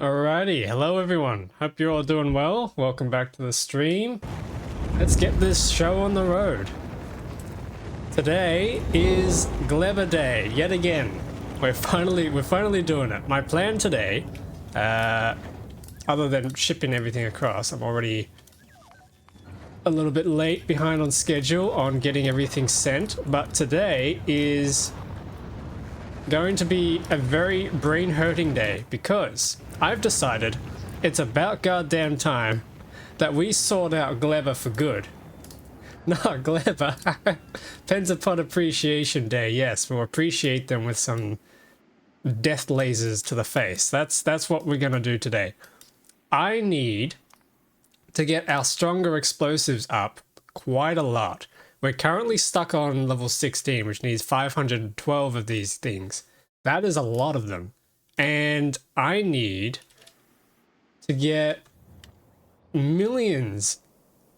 Alrighty, hello everyone. Hope you're all doing well. Welcome back to the stream. Let's get this show on the road. Today is Gleba Day yet again. We're finally doing it. My plan today, other than shipping everything across, I'm already a little bit late behind on schedule on getting everything sent, but today is going to be a very brain-hurting day because I've decided it's about goddamn time that we sort out Gleba for good. No, Gleba. Pens Upon Appreciation Day, yes, we'll appreciate them with some death lasers to the face. That's what we're gonna do today. I need to get our stronger explosives up quite a lot. We're currently stuck on level 16, which needs 512 of these things. That is a lot of them. And I need to get millions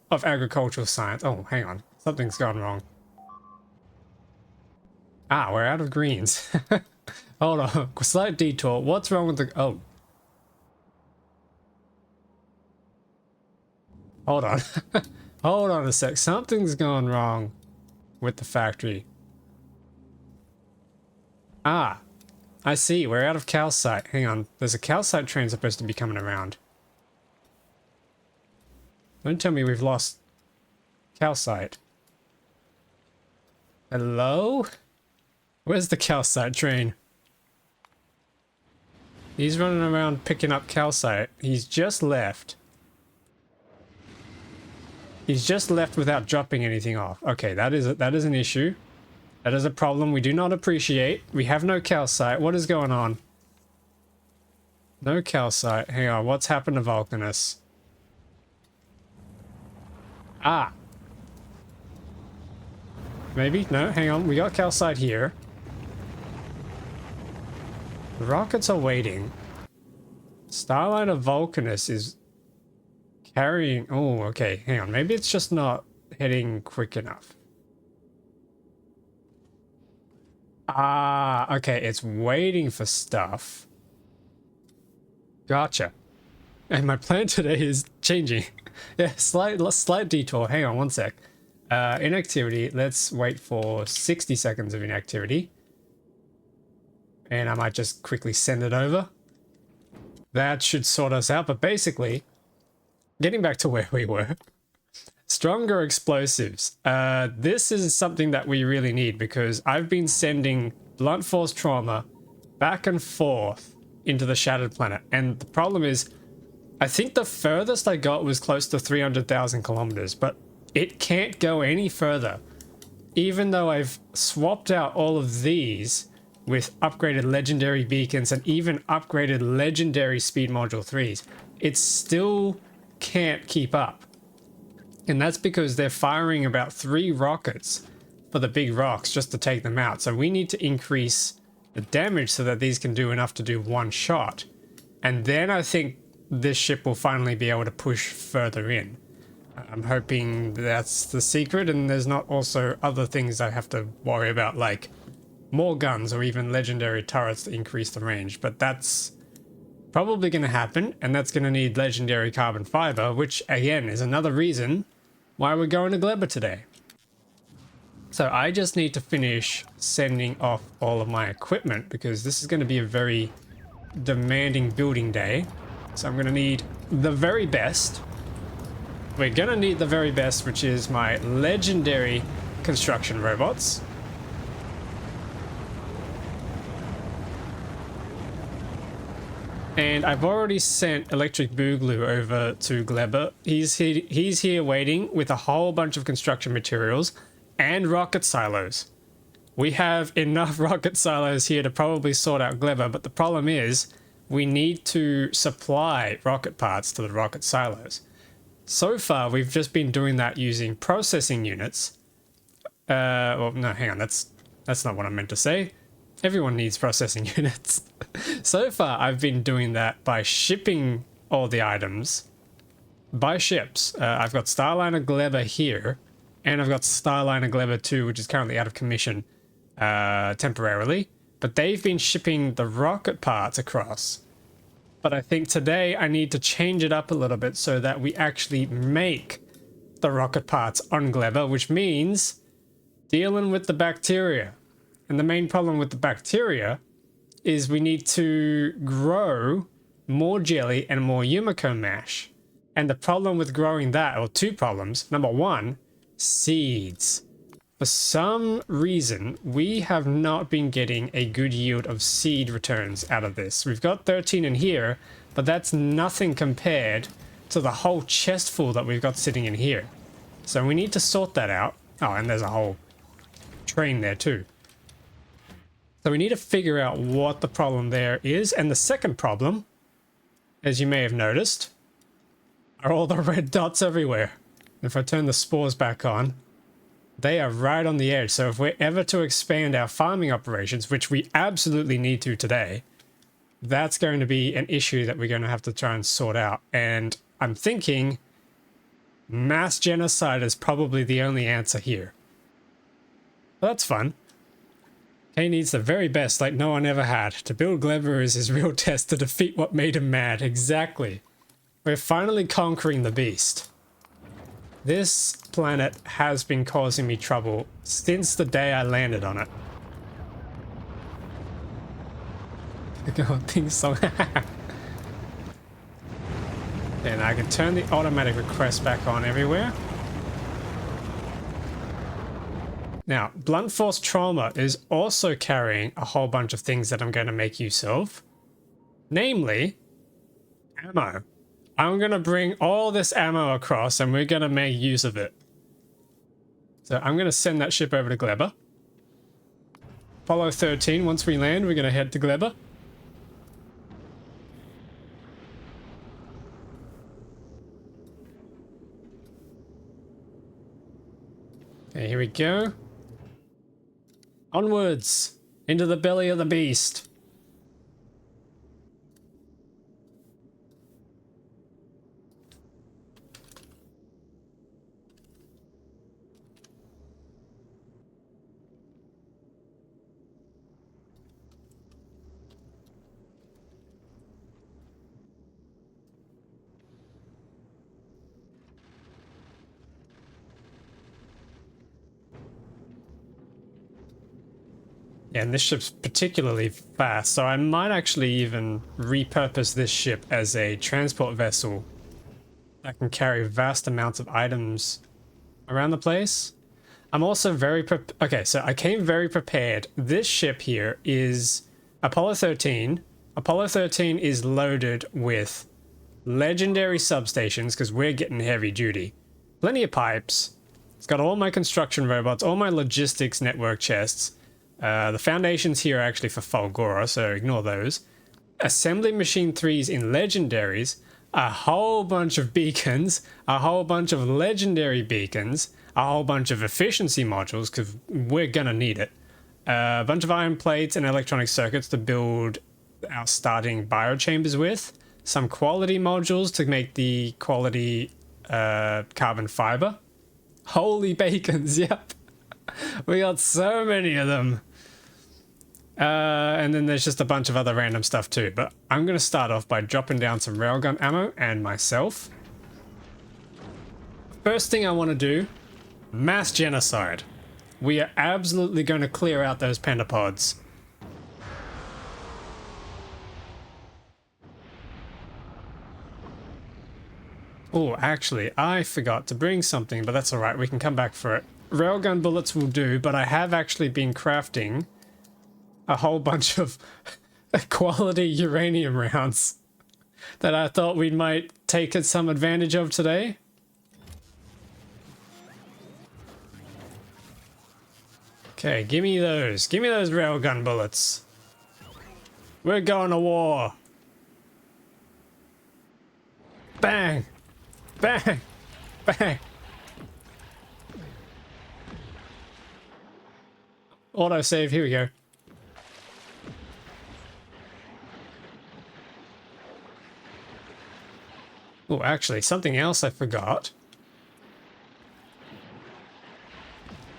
of agricultural science. Oh, hang on. Something's gone wrong. Ah, we're out of greens. Hold on. Slight detour. What's wrong with the... Oh. Hold on. Hold on a sec. Something's gone wrong with the factory. Ah. I see. We're out of calcite. Hang on. There's a calcite train supposed to be coming around. Don't tell me we've lost calcite. Hello? Where's the calcite train? He's running around picking up calcite. He's just left. He's just left without dropping anything off. Okay, that is an issue. That is a problem we do not appreciate. We have no calcite. What is going on? No calcite. Hang on, what's happened to Vulcanus? Ah. Maybe? No, hang on. We got calcite here. The rockets are waiting. Starliner Vulcanus is carrying... Oh, okay. Hang on. Maybe it's just not heading quick enough. Ah, okay. It's waiting for stuff. Gotcha. And my plan today is changing. Yeah, slight detour. Hang on one sec. Inactivity. Let's wait for 60 seconds of inactivity. And I might just quickly send it over. That should sort us out. But basically, getting back to where we were. Stronger explosives. This is something that we really need because I've been sending blunt force trauma back and forth into the Shattered Planet. And the problem is, I think the furthest I got was close to 300,000 kilometers, but it can't go any further. Even though I've swapped out all of these with upgraded legendary beacons and even upgraded legendary speed module 3s, it still can't keep up. And that's because they're firing about 3 rockets for the big rocks just to take them out. So we need to increase the damage so that these can do enough to do one shot. And then I think this ship will finally be able to push further in. I'm hoping that's the secret and there's not also other things I have to worry about, like more guns or even legendary turrets to increase the range. But that's probably going to happen, and that's going to need legendary carbon fiber, which again is another reason why we're going to Gleba today. So I just need to finish sending off all of my equipment because this is going to be a very demanding building day. So I'm going to need the very best. We're going to need the very best, which is my legendary construction robots. And I've already sent Electric Boogaloo over to Gleba. He's here waiting with a whole bunch of construction materials and rocket silos. We have enough rocket silos here to probably sort out Gleba, but the problem is we need to supply rocket parts to the rocket silos. So far, we've just been doing that using processing units. Well, no, hang on, that's not what I meant to say. Everyone needs processing units. So far, I've been doing that by shipping all the items by ships. I've got Starliner Gleba here, and I've got Starliner Gleba 2, which is currently out of commission temporarily. But they've been shipping the rocket parts across But I think today I need to change it up a little bit so that we actually make the rocket parts on Gleba, which means dealing with the bacteria. And the main problem with the bacteria is we need to grow more jelly and more Yumiko mash. And the problem with growing that, or two problems. Number one, seeds. For some reason, we have not been getting a good yield of seed returns out of this. We've got 13 in here, but that's nothing compared to the whole chest full that we've got sitting in here. So we need to sort that out. Oh, and there's a whole train there too. So we need to figure out what the problem there is. And the second problem, as you may have noticed, are all the red dots everywhere. If I turn the spores back on, they are right on the edge. So if we're ever to expand our farming operations, which we absolutely need to today, that's going to be an issue that we're going to have to try and sort out. And I'm thinking mass genocide is probably the only answer here. Well, that's fun. He needs the very best like no one ever had. To build Gleba is his real test to defeat what made him mad. Exactly. We're finally conquering the beast. This planet has been causing me trouble since the day I landed on it. God, things song. And I can turn the automatic request back on everywhere. Now, blunt force trauma is also carrying a whole bunch of things that I'm going to make use of. Namely, ammo. I'm going to bring all this ammo across and we're going to make use of it. So I'm going to send that ship over to Gleba. Apollo 13, once we land, we're going to head to Gleba. Okay, here we go. Onwards, into the belly of the beast. Yeah, and this ship's particularly fast, so I might actually even repurpose this ship as a transport vessel that can carry vast amounts of items around the place. I'm also very okay, so I came very prepared. This ship here is Apollo 13. Apollo 13 is loaded with legendary substations because we're getting heavy duty. Plenty of pipes. It's got all my construction robots, all my logistics network chests. The foundations here are actually for Fulgora, so ignore those. Assembly machine 3s in legendaries, a whole bunch of beacons, a whole bunch of legendary beacons, a whole bunch of efficiency modules, because we're gonna need it. A bunch of iron plates and electronic circuits to build our starting biochambers with. Some quality modules to make the quality carbon fiber. Holy bacons, yep. We got so many of them. And then there's just a bunch of other random stuff too. But I'm going to start off by dropping down some railgun ammo and myself. First thing I want to do, mass genocide. We are absolutely going to clear out those pentapods. Oh, actually, I forgot to bring something, but that's alright. We can come back for it. Railgun bullets will do, but I have actually been crafting a whole bunch of quality uranium rounds that I thought we might take some advantage of today. Okay, give me those. Give me those railgun bullets. We're going to war. Bang! Bang! Bang! Autosave, here we go. Oh, actually, something else I forgot.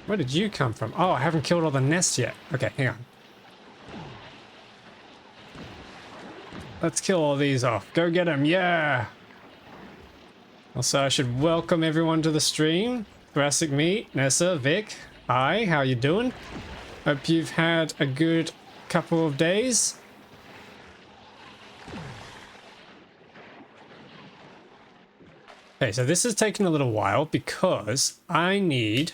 Where did you come from? Oh, I haven't killed all the nests yet. Okay, hang on. Let's kill all these off. Go get them, yeah! Also, I should welcome everyone to the stream. Thoracic Meat, Nessa, Vic. Hi, how you doing? Hope you've had a good couple of days. Okay, so this is taking a little while because I need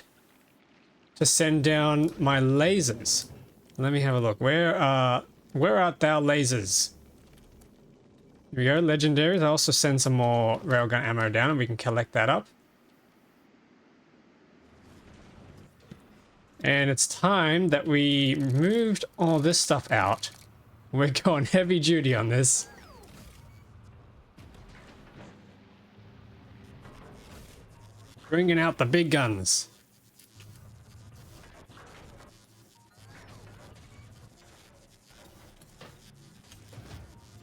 to send down my lasers. Let me have a look. Where art thou lasers? Here we go, legendaries. I'll also send some more railgun ammo down and we can collect that up. And it's time that we moved all this stuff out. We're going heavy duty on this. Bringing out the big guns.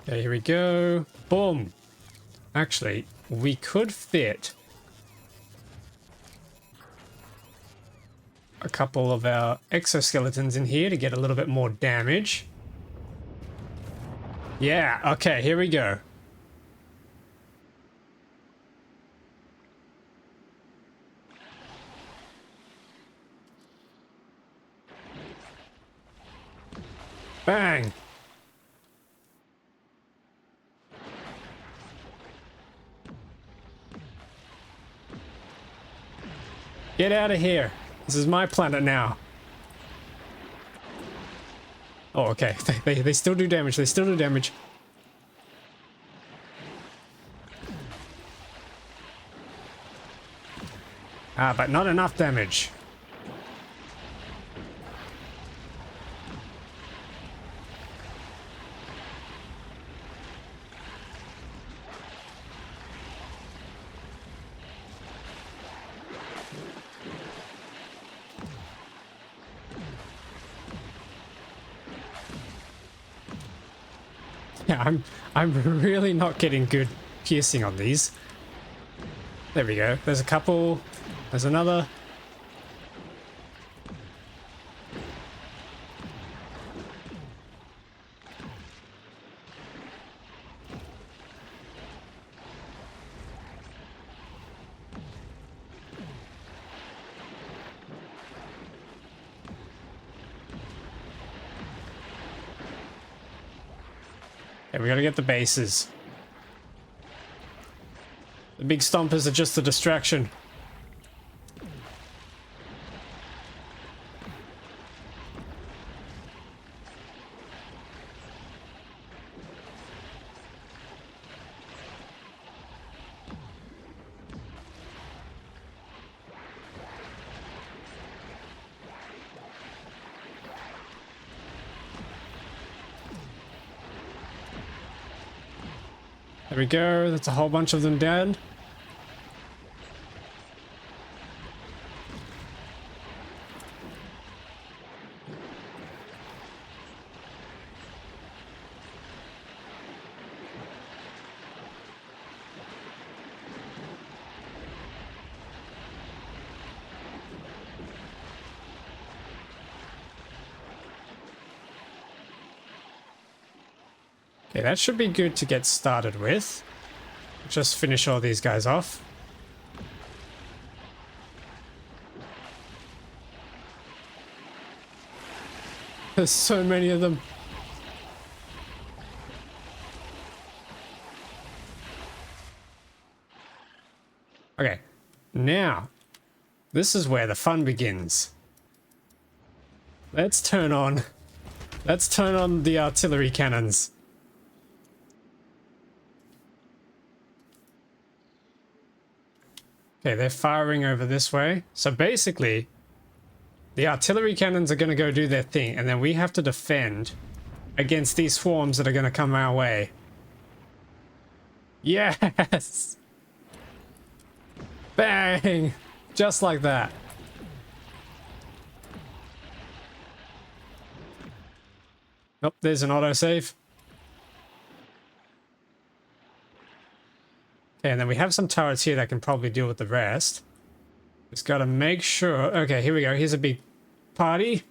Okay, here we go. Boom. Actually, we could fit a couple of our exoskeletons in here to get a little bit more damage. Yeah, okay, here we go. Bang! Get out of here. This is my planet now. Oh, okay. They still do damage. They still do damage. Ah, but not enough damage. Yeah, I'm really not getting good piercing on these. There we go. There's a couple. There's another. Okay, we gotta get the bases. The big stompers are just a distraction. There we go. That's a whole bunch of them dead. Okay, that should be good to get started with. Just finish all these guys off. There's so many of them. Okay, now, this is where the fun begins. Let's turn on the artillery cannons. Okay, they're firing over this way. So basically, the artillery cannons are going to go do their thing, and then we have to defend against these swarms that are going to come our way. Yes! Bang! Just like that. Nope, there's an autosave. Okay, and then we have some turrets here that can probably deal with the rest. Just gotta make sure. Okay, here we go. Here's a big party.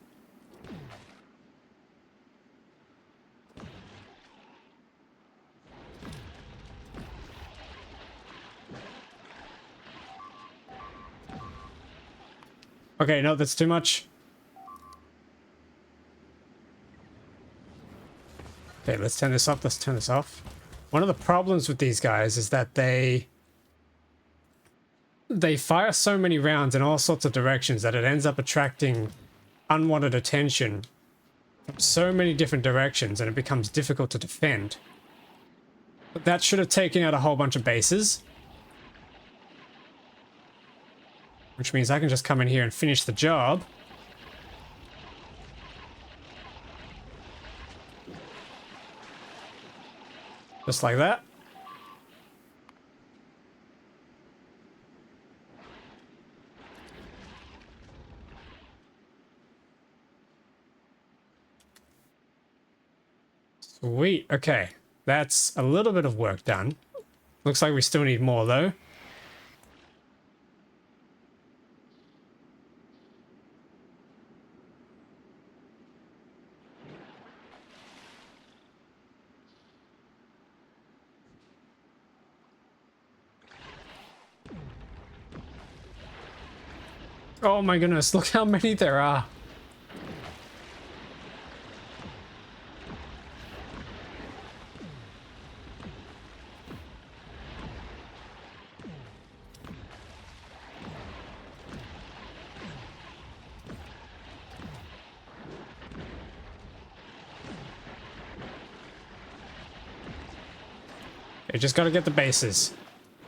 Okay, no, that's too much. Okay, let's turn this off. Let's turn this off. One of the problems with these guys is that they fire so many rounds in all sorts of directions that it ends up attracting unwanted attention from so many different directions, and it becomes difficult to defend. But that should have taken out a whole bunch of bases. Which means I can just come in here and finish the job. Just like that. Sweet. Okay. That's a little bit of work done. Looks like we still need more though. Oh my goodness, look how many there are. You just gotta get the bases.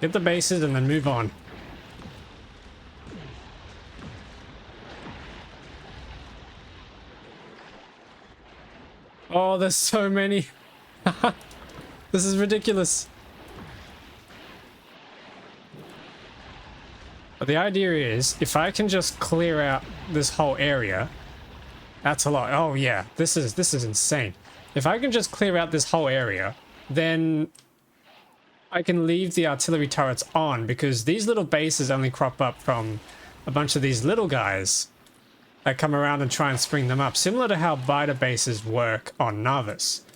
Get the bases and then move on. Oh, there's so many. This is ridiculous. But the idea is, if I can just clear out this whole area, that's a lot. Oh yeah, this is insane. If I can just clear out this whole area, then I can leave the artillery turrets on, because these little bases only crop up from a bunch of these little guys that come around and try and spring them up, similar to how Biter bases work on Navis.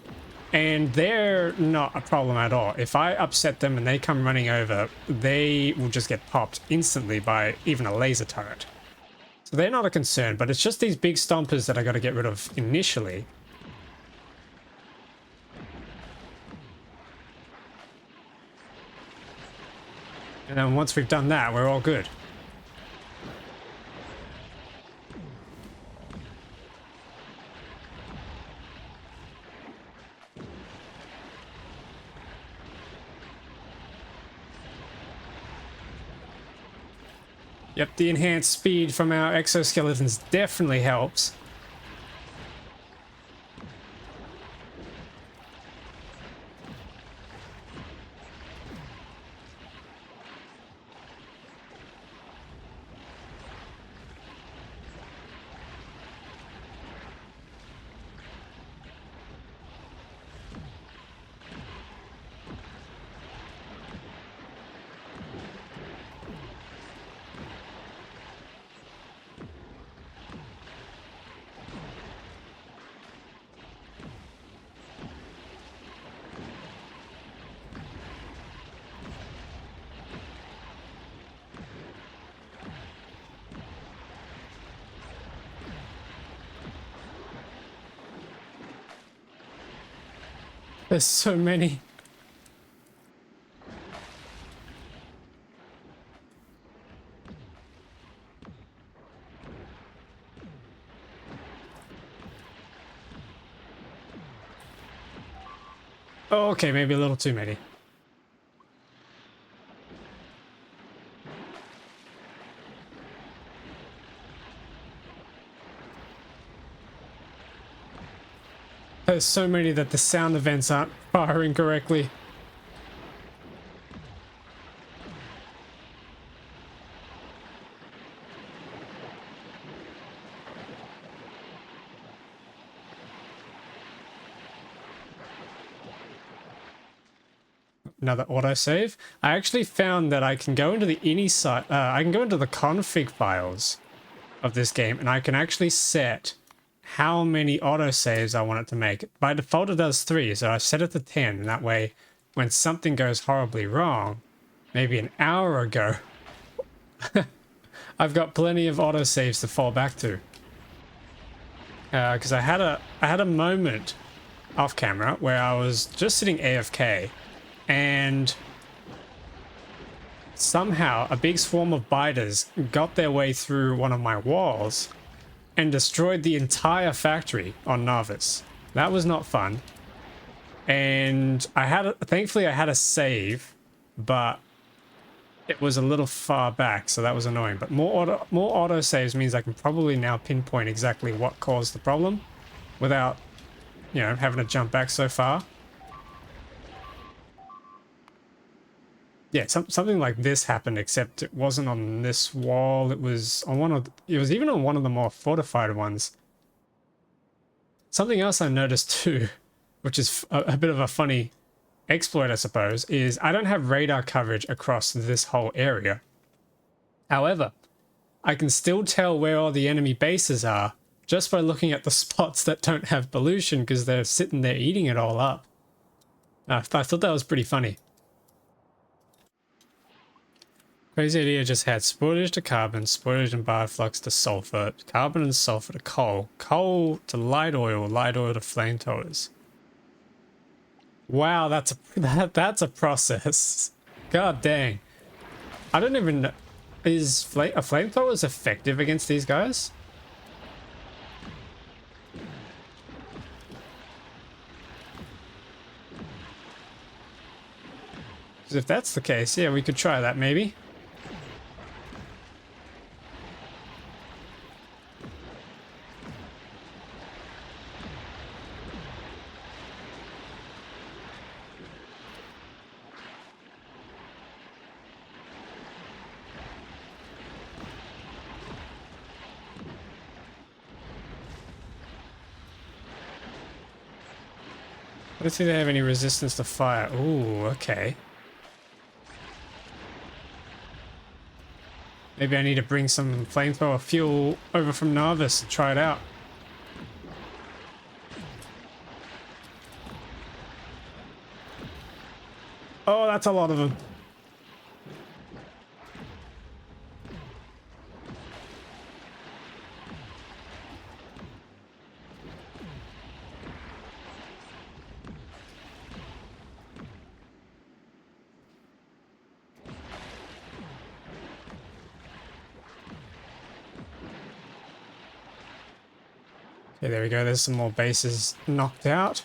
And they're not a problem at all. If I upset them and they come running over, they will just get popped instantly by even a laser turret. So they're not a concern, but it's just these big stompers that I got to get rid of initially. And then once we've done that, we're all good. Yep, the enhanced speed from our exoskeletons definitely helps. There's so many. Oh, okay, maybe a little too many. There's so many that the sound events aren't firing correctly. Another autosave. I actually found that I can go into the ini site. I can go into the config files of this game, and I can actually set how many autosaves I want it to make. By default, it does 3, so I set it to 10, and that way, when something goes horribly wrong, maybe an hour ago, I've got plenty of autosaves to fall back to. Because I had a moment off camera where I was just sitting AFK, and somehow a big swarm of biters got their way through one of my walls and destroyed the entire factory on Narvis. That was not fun. And thankfully I had a save, but it was a little far back, so that was annoying. But more auto saves means I can probably now pinpoint exactly what caused the problem without, you know, having to jump back so far. Yeah, something like this happened, except it wasn't on this wall. It was on it was even on one of the more fortified ones. Something else I noticed too, which is a bit of a funny exploit, I suppose, is I don't have radar coverage across this whole area. However, I can still tell where all the enemy bases are just by looking at the spots that don't have pollution, because they're sitting there eating it all up. I thought that was pretty funny. Crazy idea just had spoilage to carbon, spoilage and bioflux to sulfur, carbon and sulfur to coal, coal to light oil to flamethrowers. Wow, that's a process. God dang. I don't even know. Is a flamethrower effective against these guys? Because if that's the case, yeah, we could try that maybe. I don't think they have any resistance to fire. Ooh, okay. Maybe I need to bring some flamethrower fuel over from Narvis and try it out. Oh, that's a lot of them. Okay, there we go. There's some more bases knocked out.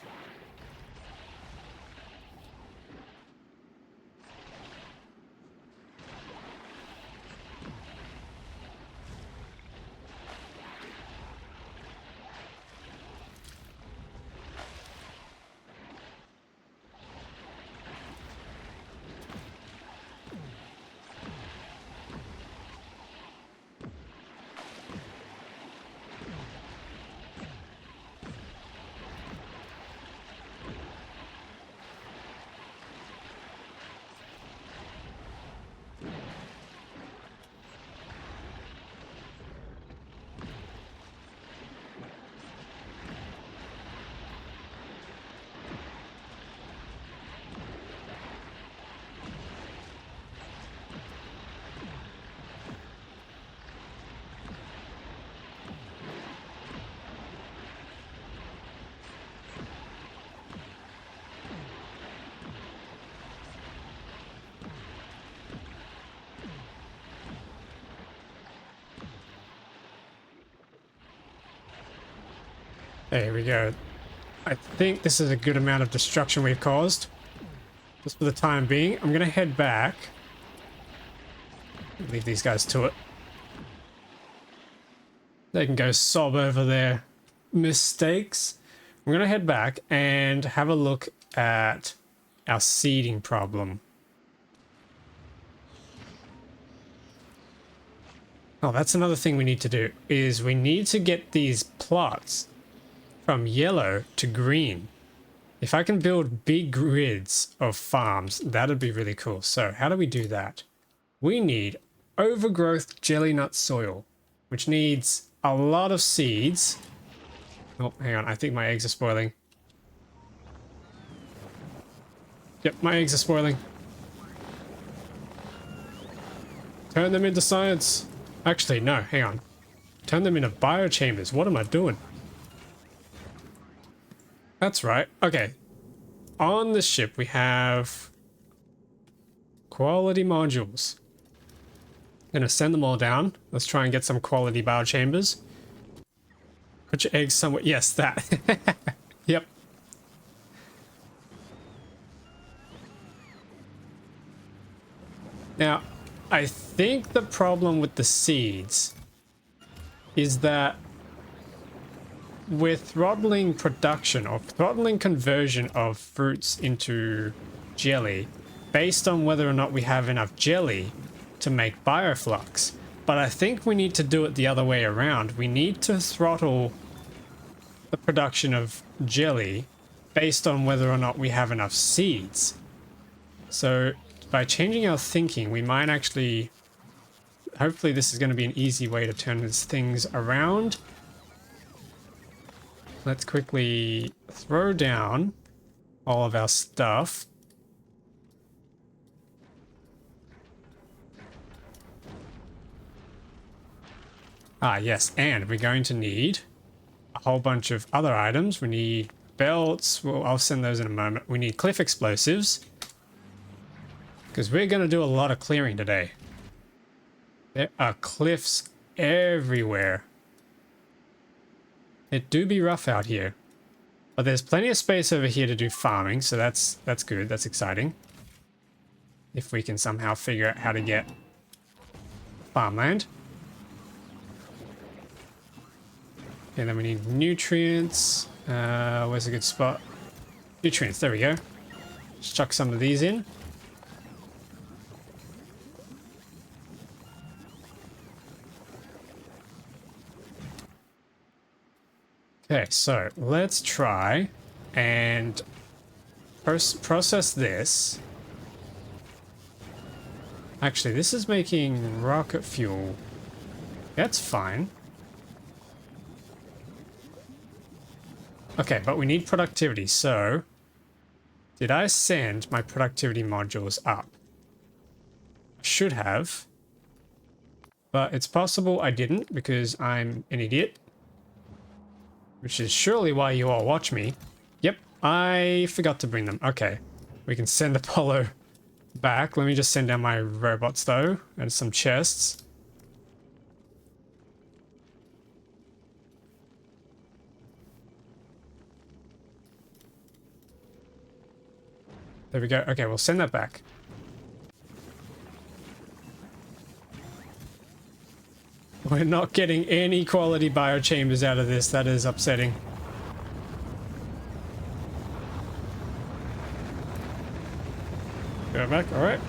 There we go. I think this is a good amount of destruction we've caused. Just for the time being. I'm going to head back. Leave these guys to it. They can go sob over their mistakes. We're going to head back and have a look at our seeding problem. Oh, that's another thing we need to do, is we need to get these plots from yellow to green. If I can build big grids of farms, that'd be really cool. So how do we do that? We need overgrowth jelly nut soil, which needs a lot of seeds. Oh, hang on. I think my eggs are spoiling. Yep, my eggs are spoiling. Turn them into science. Actually, no, hang on. Turn them into biochambers. What am I doing? That's right. Okay. On the ship, we have quality modules. Gonna send them all down. Let's try and get some quality biochambers. Put your eggs somewhere. Yes, that. Yep. Now, I think the problem with the seeds is that we're throttling production or throttling conversion of fruits into jelly based on whether or not we have enough jelly to make bioflux. But I think we need to do it the other way around. We need to throttle the production of jelly based on whether or not we have enough seeds. So by changing our thinking, we might actually... Hopefully this is going to be an easy way to turn these things around. Let's quickly throw down all of our stuff. Ah, yes, and we're going to need a whole bunch of other items. We need belts. Well, I'll send those in a moment. We need cliff explosives, because we're going to do a lot of clearing today. There are cliffs everywhere. It do be rough out here. But there's plenty of space over here to do farming, so that's good. That's exciting. If we can somehow figure out how to get farmland. And then we need nutrients. Where's a good spot? Nutrients, there we go. Just chuck some of these in. Okay, so let's try and process this. Actually, this is making rocket fuel. That's fine. Okay, but we need productivity, so... Did I send my productivity modules up? I should have. But it's possible I didn't, because I'm an idiot. Which is surely why you all watch me. Yep, I forgot to bring them. Okay, we can send Apollo back. Let me just send down my robots, though, and some chests. There we go. Okay, we'll send that back. We're not getting any quality biochambers out of this. That is upsetting. Go back. All right.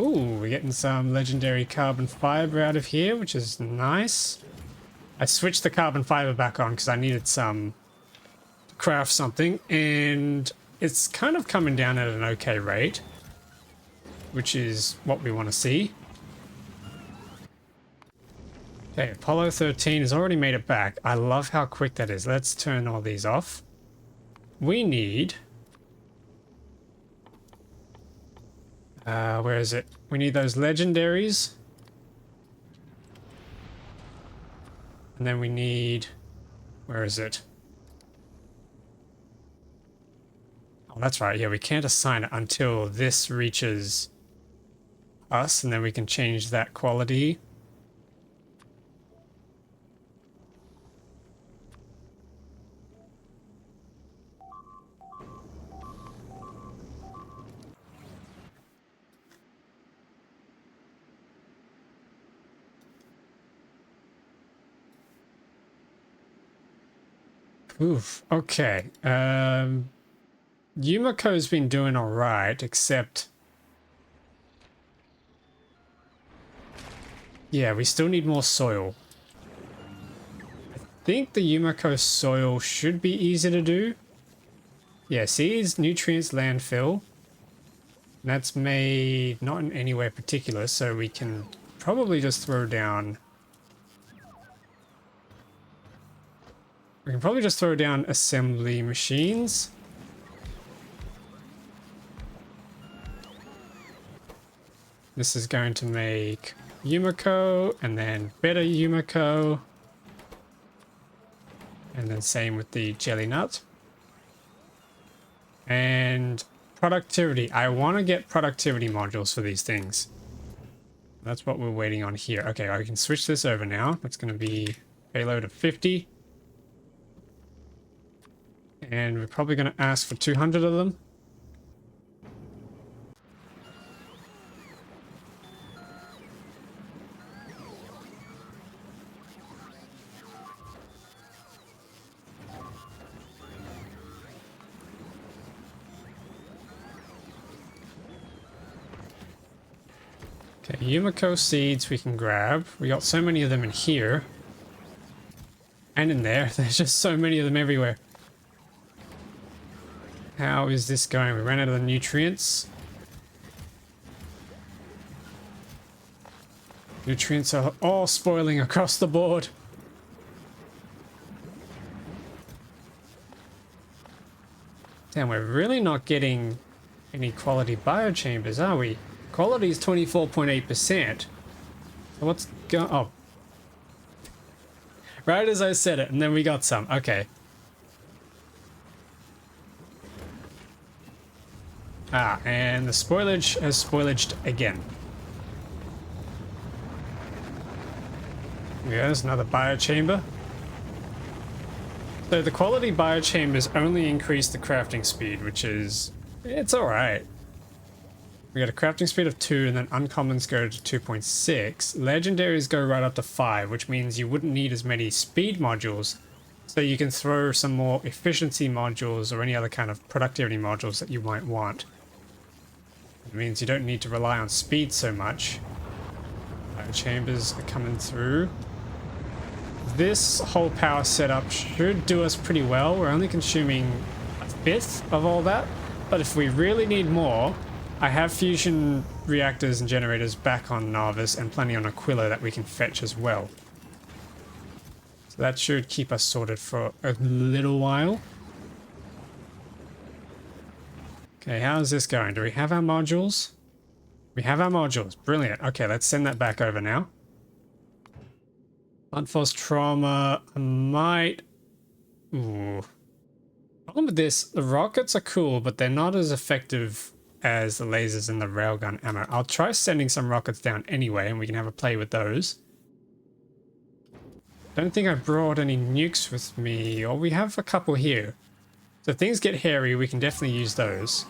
Ooh, we're getting some legendary carbon fiber out of here, which is nice. I switched the carbon fiber back on because I needed some to craft something, and it's kind of coming down at an okay rate, which is what we want to see. Okay, Apollo 13 has already made it back. I love how quick that is. Let's turn all these off. We need... where is it? We need those legendaries. And then we need... Where is it? Oh, that's right. Yeah, we can't assign it until this reaches us, and then we can change that quality. Oof, okay. Yumiko's been doing alright, except... Yeah, we still need more soil. think the Yumiko soil should be easy to do. Yeah, seeds, nutrients, landfill. That's made not in anywhere particular, so we can probably just throw down... We can probably just throw down assembly machines. This is going to make Yumiko, and then better Yumiko. And then same with the jelly nut. And productivity. I want to get productivity modules for these things. That's what we're waiting on here. Okay, I can switch this over now. That's going to be payload of 50. And we're probably going to ask for 200 of them. Okay, Yumiko seeds we can grab. We got so many of them in here. And in there. There's just so many of them everywhere. How is this going? We ran out of the nutrients. Nutrients are all spoiling across the board. Damn, we're really not getting any quality biochambers, are we? Quality is 24.8%. So what's going... Oh. Right as I said it, and then we got some. Okay. Ah, and the spoilage has spoilaged again. Yeah, there's another biochamber. So the quality biochambers only increase the crafting speed, which is... It's alright. We got a crafting speed of 2, and then uncommons go to 2.6. Legendaries go right up to 5, which means you wouldn't need as many speed modules. So you can throw some more efficiency modules or any other kind of productivity modules that you might want. It means you don't need to rely on speed so much. Chambers are coming through. This whole power setup should do us pretty well. We're only consuming a fifth of all that. But if we really need more, I have fusion reactors and generators back on Narvis and plenty on Aquila that we can fetch as well. So that should keep us sorted for a little while. Okay, how's this going? Do we have our modules? We have our modules. Brilliant. Okay, let's send that back over now. Blunt force trauma. I might... Ooh. Problem with this, the rockets are cool, but they're not as effective as the lasers and the railgun ammo. I'll try sending some rockets down anyway, and we can have a play with those. Don't think I brought any nukes with me, or we have a couple here. So if things get hairy, we can definitely use those.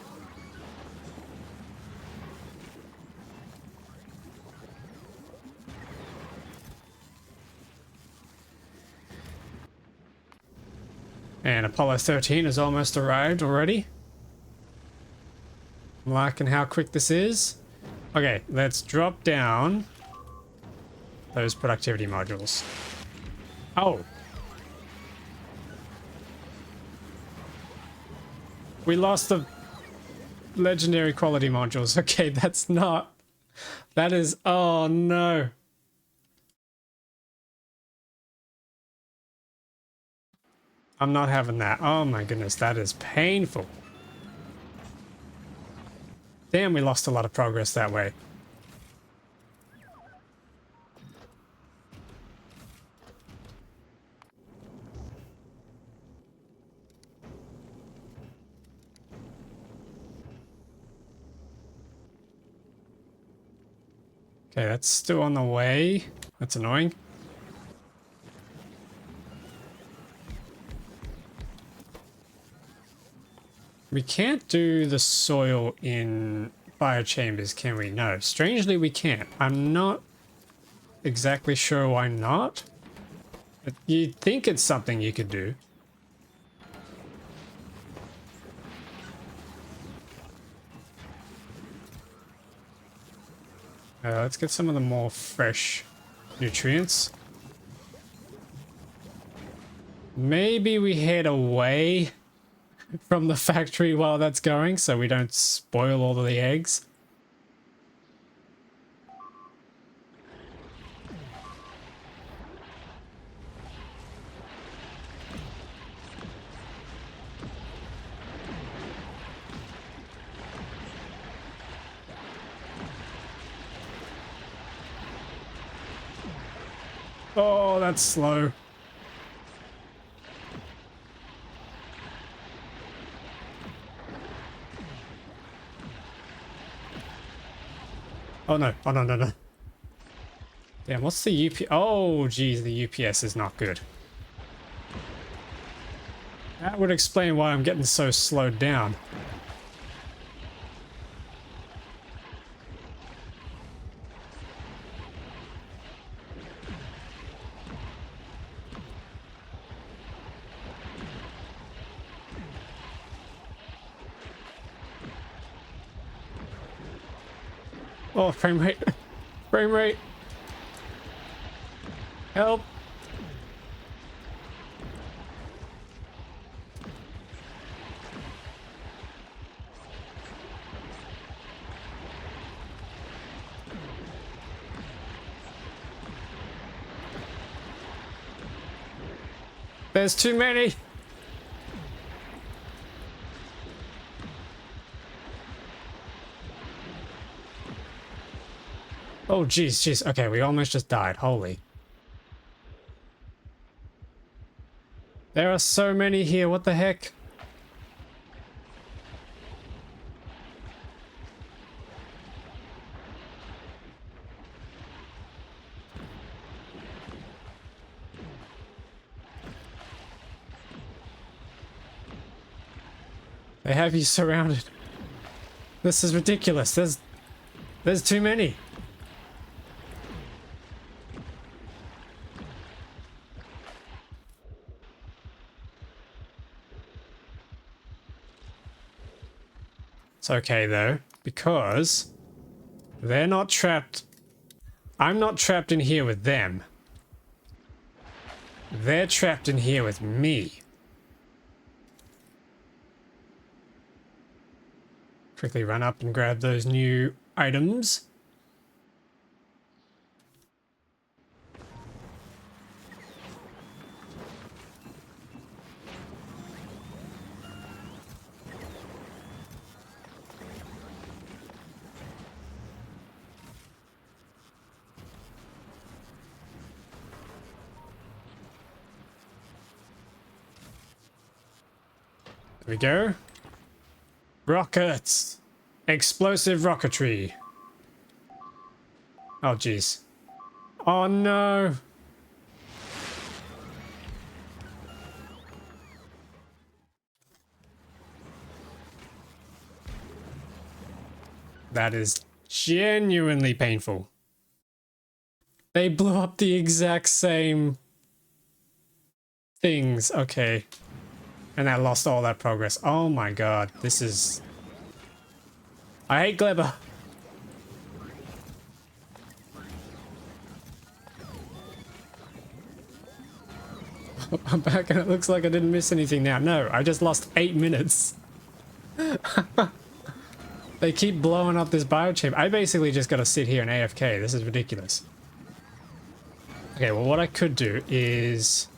And Apollo 13 has almost arrived already. I'm liking how quick this is. Okay, let's drop down those productivity modules. Oh. We lost the legendary quality modules. Okay, that's not... That is... Oh, no. I'm not having that. Oh my goodness, that is painful. Damn, we lost a lot of progress that way. Okay, that's still on the way. That's annoying. We can't do the soil in biochambers, can we? No, strangely we can't. I'm not exactly sure why not. But you'd think it's something you could do. Let's get some of the more fresh nutrients. Maybe we head away from the factory while that's going so we don't spoil all of the eggs. Oh, that's slow. Oh no, oh no, no, no. Damn, what's the UP? Oh, geez, the UPS is not good. That would explain why I'm getting so slowed down. Oh, frame rate. Frame rate. Help. There's too many. Oh, jeez, jeez. Okay, we almost just died. Holy. There are so many here. What the heck? They have you surrounded. This is ridiculous. There's too many. It's okay though, because they're not trapped. I'm not trapped in here with them. They're trapped in here with me. Quickly run up and grab those new items. There we go. Rockets! Explosive rocketry. Oh, jeez. Oh, no! That is genuinely painful. They blew up the exact same things. Okay. And I lost all that progress. Oh my god. This is... I hate Gleba. I'm back and it looks like I didn't miss anything now. No, I just lost 8 minutes. They keep blowing up this biochamber. I basically just gotta sit here and AFK. This is ridiculous. Okay, well what I could do is...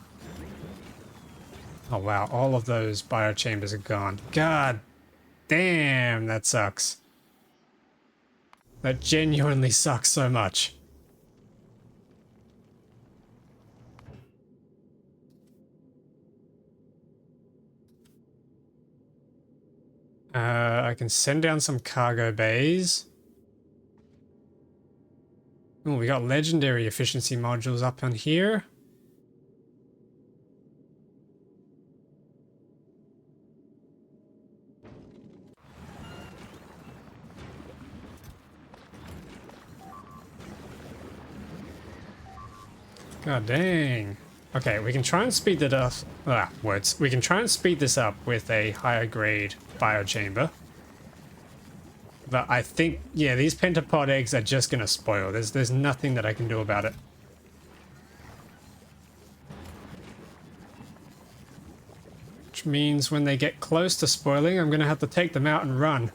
Oh wow, all of those biochambers are gone. God damn, that sucks. That genuinely sucks so much. I can send down some cargo bays. Oh, we got legendary efficiency modules up on here. God dang. Okay, we can try and speed that up. Words. We can try and speed this up with a higher grade biochamber. But I think, yeah, these pentapod eggs are just gonna spoil. There's nothing that I can do about it. which means when they get close to spoiling, I'm going to have to take them out and run.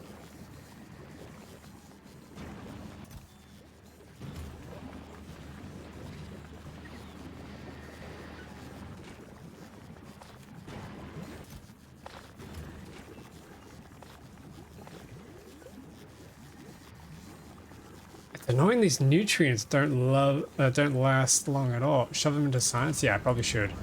It's annoying these nutrients don't last long at all. Shove them into science? Yeah, I probably should.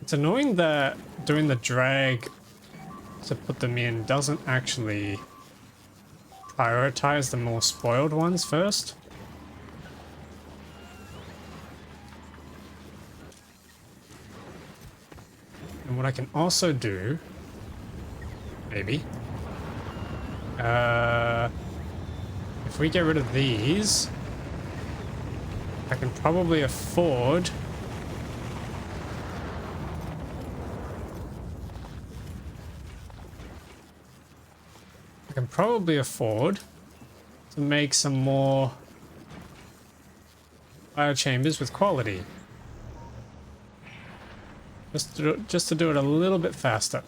It's annoying that doing the drag to put them in doesn't actually prioritize the more spoiled ones first. And what I can also do, maybe, if we get rid of these, I can probably afford to make some more biochambers with quality. Just to do it a little bit faster.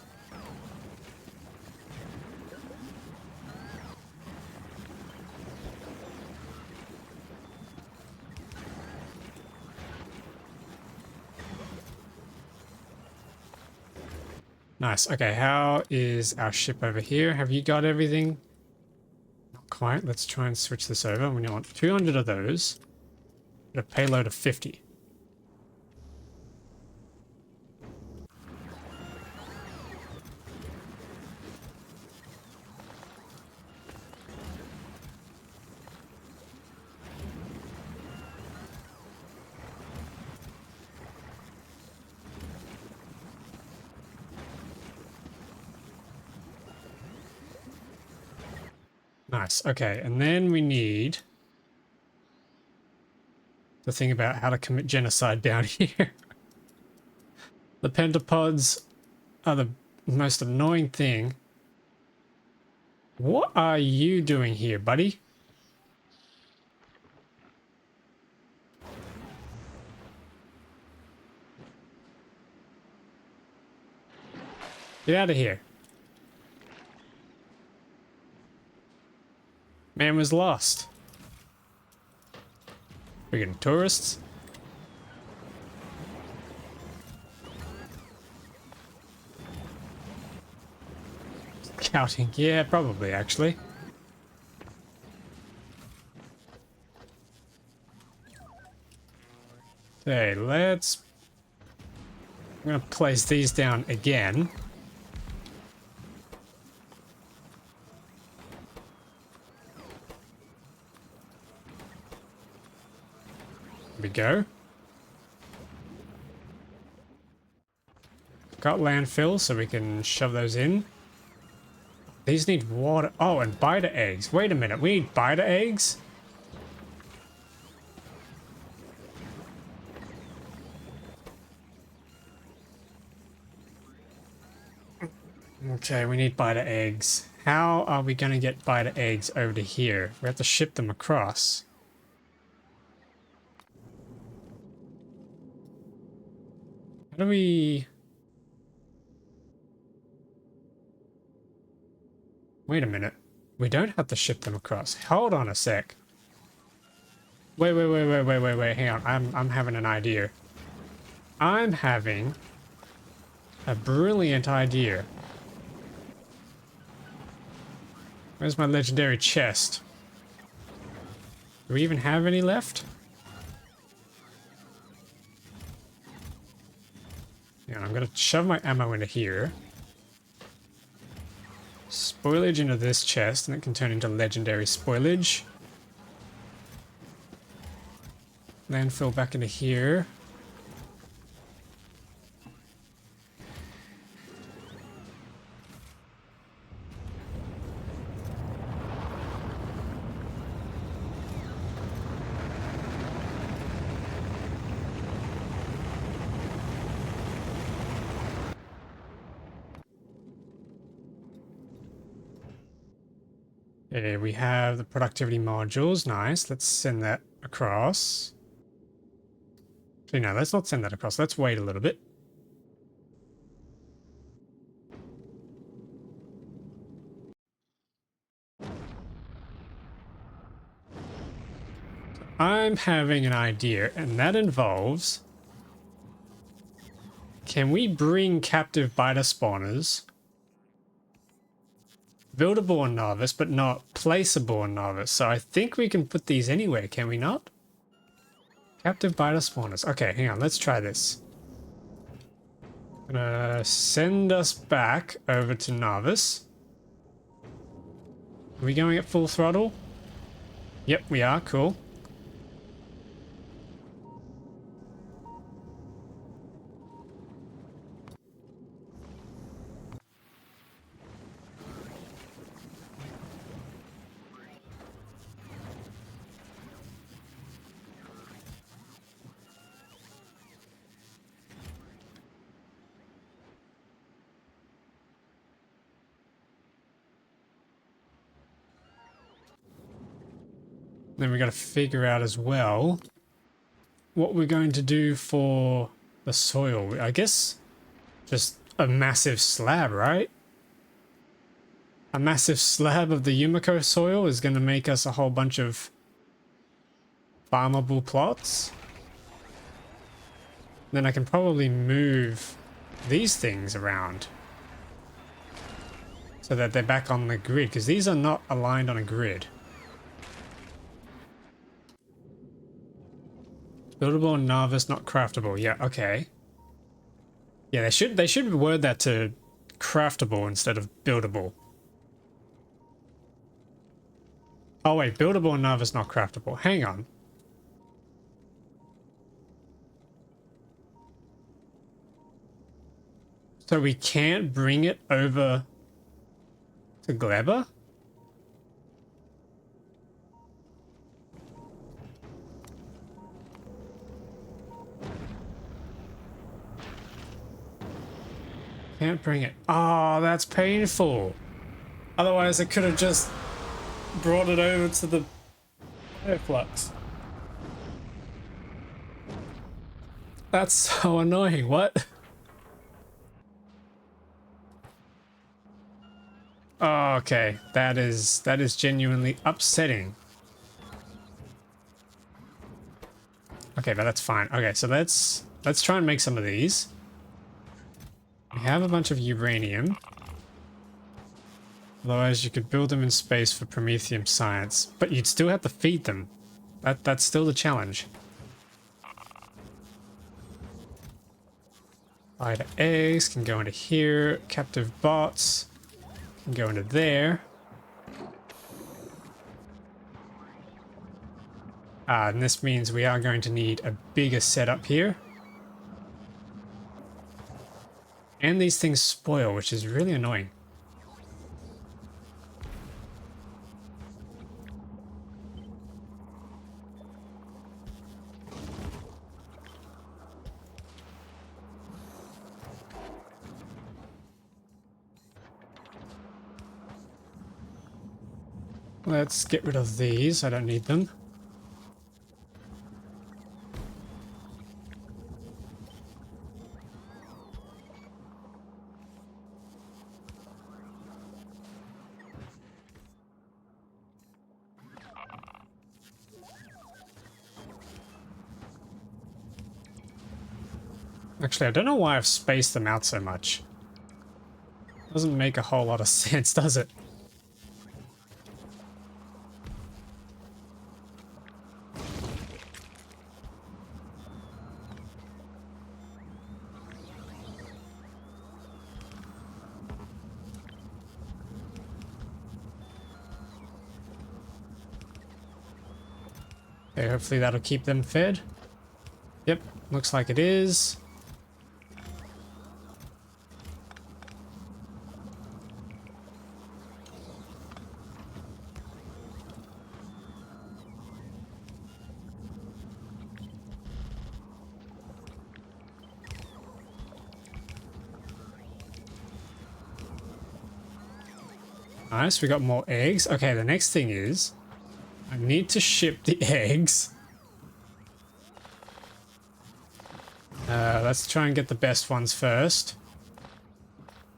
Nice. Okay, how is our ship over here? Have you got everything? Not quite. Let's try and switch this over. We want 200 of those. A payload of 50. Nice. Okay, and then we need to think about how to commit genocide down here. The pentapods are the most annoying thing. What are you doing here, buddy? Get out of here. Man was lost. Freaking tourists. Scouting. Yeah, probably, actually. Okay, let's... I'm gonna place these down again. There we go. Got landfill, so we can shove those in. These need water. Oh, and biter eggs. Wait a minute, we need biter eggs? Okay, we need biter eggs. How are we going to get biter eggs over to here? We have to ship them across. How do we... Wait a minute. We don't have to ship them across. Hold on a sec. Wait. Hang on. I'm having an idea. I'm having a brilliant idea. Where's my legendary chest? Do we even have any left? Yeah, I'm gonna shove my ammo into here. Spoilage into this chest, and it can turn into legendary spoilage. Landfill back into here. Here we have the productivity modules. Nice. Let's send that across. Actually, no, let's not send that across. Let's wait a little bit. I'm having an idea, and that involves... Can we bring captive biter spawners? Buildable on Novice, but not placeable on Novice. So I think we can put these anywhere, can we not? Captive biter spawners. Okay, hang on, let's try this. Gonna send us back over to Novice. Are we going at full throttle? Yep, we are. Cool. Then we got to figure out as well what we're going to do for the soil. I guess just a massive slab, right? A massive slab of the Yumiko soil is going to make us a whole bunch of farmable plots. Then I can probably move these things around so that they're back on the grid, because these are not aligned on a grid. Buildable and Novice, not craftable. Yeah, okay. Yeah, they should word that to craftable instead of buildable. Oh wait, buildable and Novice, not craftable. Hang on. So we can't bring it over to Gleba? Can't bring it. Oh, that's painful. Otherwise I could have just brought it over to the Bioflux. That's so annoying. What? Oh, okay. That is genuinely upsetting. Okay, but that's fine. Okay, so let's try and make some of these. We have a bunch of uranium. Otherwise, you could build them in space for Prometheum science, but you'd still have to feed them. That's still the challenge. Spider eggs can go into here. Captive bots can go into there. And this means we are going to need a bigger setup here. And these things spoil, which is really annoying. Let's get rid of these. I don't need them. Actually, I don't know why I've spaced them out so much. Doesn't make a whole lot of sense, does it? Okay, hopefully that'll keep them fed. Yep, looks like it is. Nice, we got more eggs. Okay, the next thing is I need to ship the eggs. Let's try and get the best ones first.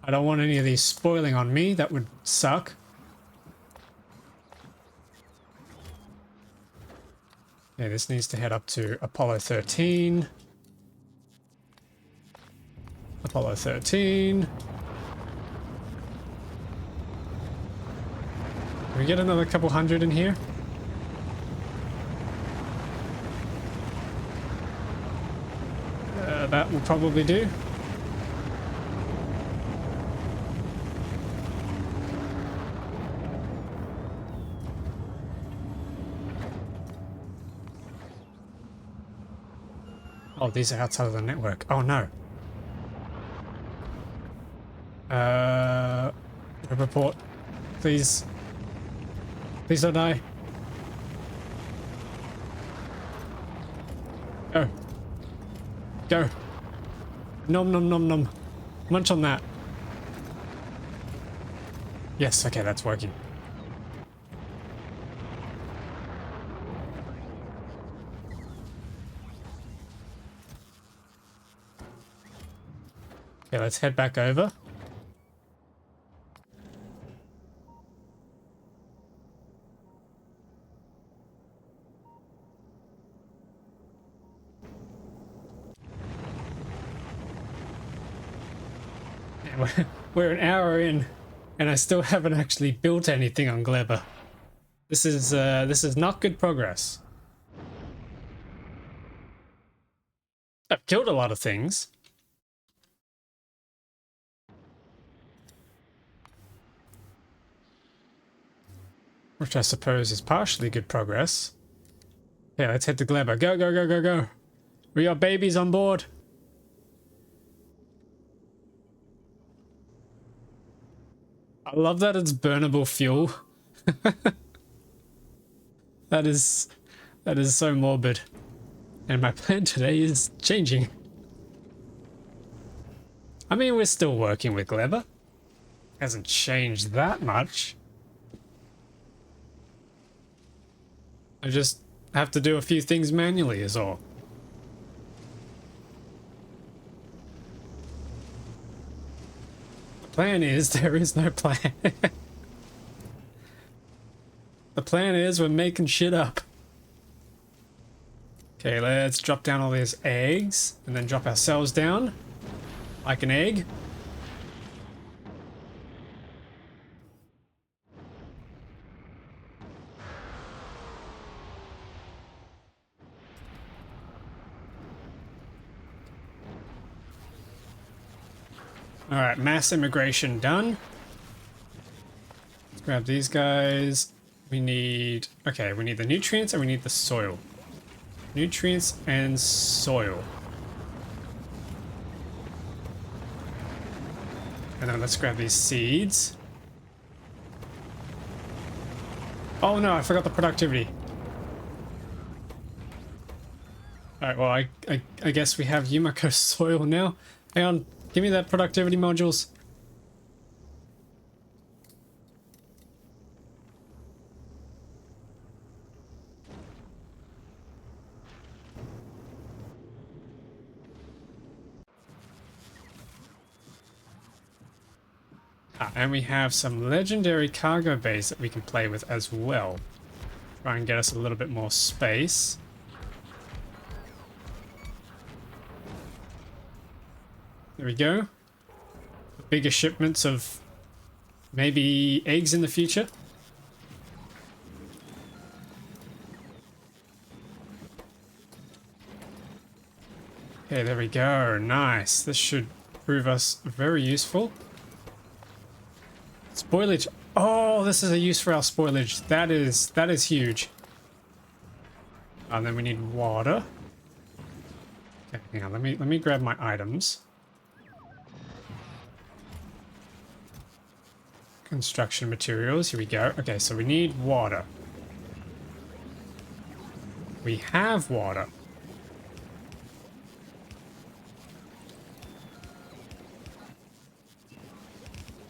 I don't want any of these spoiling on me. That would suck. Okay, this needs to head up to Apollo 13. Apollo 13. Can we get another couple hundred in here? That will probably do. Oh, these are outside of the network. Oh no. Report. Please. Please don't die. Go. Go. Nom nom nom nom. Munch on that. Yes, okay, that's working. Okay, let's head back over. We're an hour in, and I still haven't actually built anything on Gleba. This is not good progress. I've killed a lot of things. Which I suppose is partially good progress. Yeah, let's head to Gleba. Go, go, go, go, go. We got babies on board. I love that it's burnable fuel. That is so morbid. And my plan today is changing. I mean, we're still working with Gleba. Hasn't changed that much. I just have to do a few things manually is all. The plan is there is no plan. The plan is we're making shit up. Okay, let's drop down all these eggs and then drop ourselves down like an egg. All right, mass immigration done. Let's grab these guys. We need, okay, we need the nutrients and we need the soil. Nutrients and soil. And then let's grab these seeds. Oh no, I forgot the productivity. Alright, well, I guess we have Yumiko soil now. Hang on, give me that productivity modules. And we have some legendary cargo bays that we can play with as well. Try and get us a little bit more space. There we go. Bigger shipments of maybe eggs in the future. Okay, there we go. Nice. This should prove us very useful. Spoilage. Oh, this is a use for our spoilage. That is huge. And then we need water. Okay, hang on. Let me grab my items. Construction materials. Here we go. Okay, so we need water. We have water.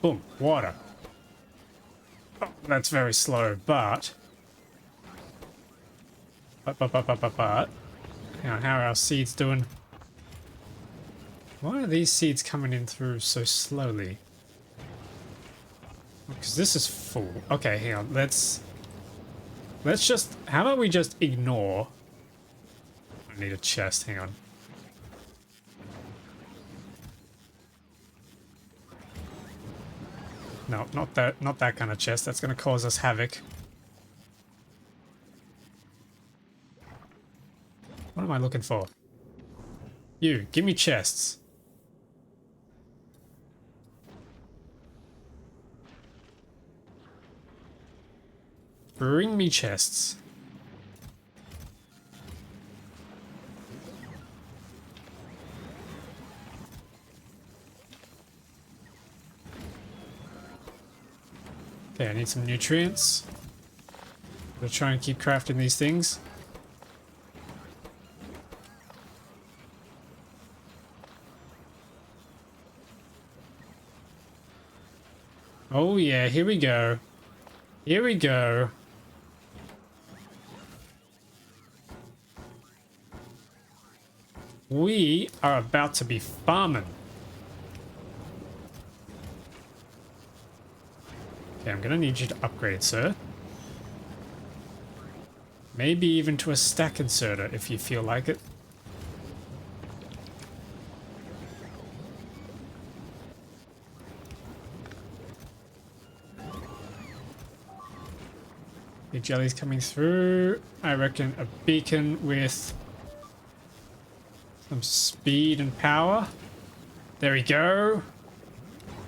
Boom, water. that's very slow, but... Hang on, how are our seeds doing? Why are these seeds coming in through so slowly? Because this is full. Okay, hang on, let's just... How about we just ignore... I need a chest, hang on. No, not that kind of chest. That's going to cause us havoc. What am I looking for? You, give me chests. Bring me chests. Okay, I need some nutrients. We'll try and keep crafting these things. Oh yeah, here we go. Here we go. We are about to be farming. Okay, I'm gonna need you to upgrade, sir. Maybe even to a stack inserter if you feel like it. The jelly's coming through. I reckon a beacon with some speed and power. There we go.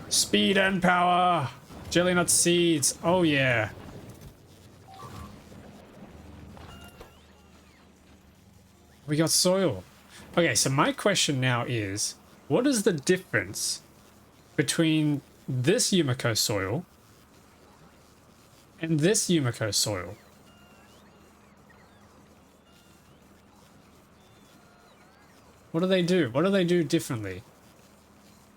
Speed and power. Jelly nut seeds. Oh yeah. We got soil. Okay, so my question now is, what is the difference between this Yumiko soil and this Yumiko soil? What do they do? What do they do differently?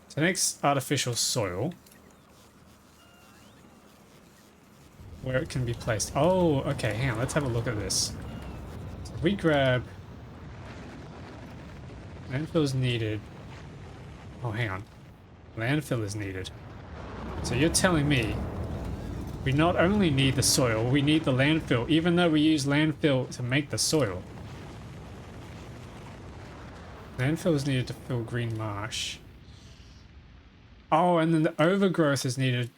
So next artificial soil. Where it can be placed. Oh, okay, hang on, let's have a look at this. So we grab... Landfill is needed. Oh, hang on. Landfill is needed. So you're telling me we not only need the soil, we need the landfill, even though we use landfill to make the soil. Landfill is needed to fill green marsh. Oh, and then the overgrowth is needed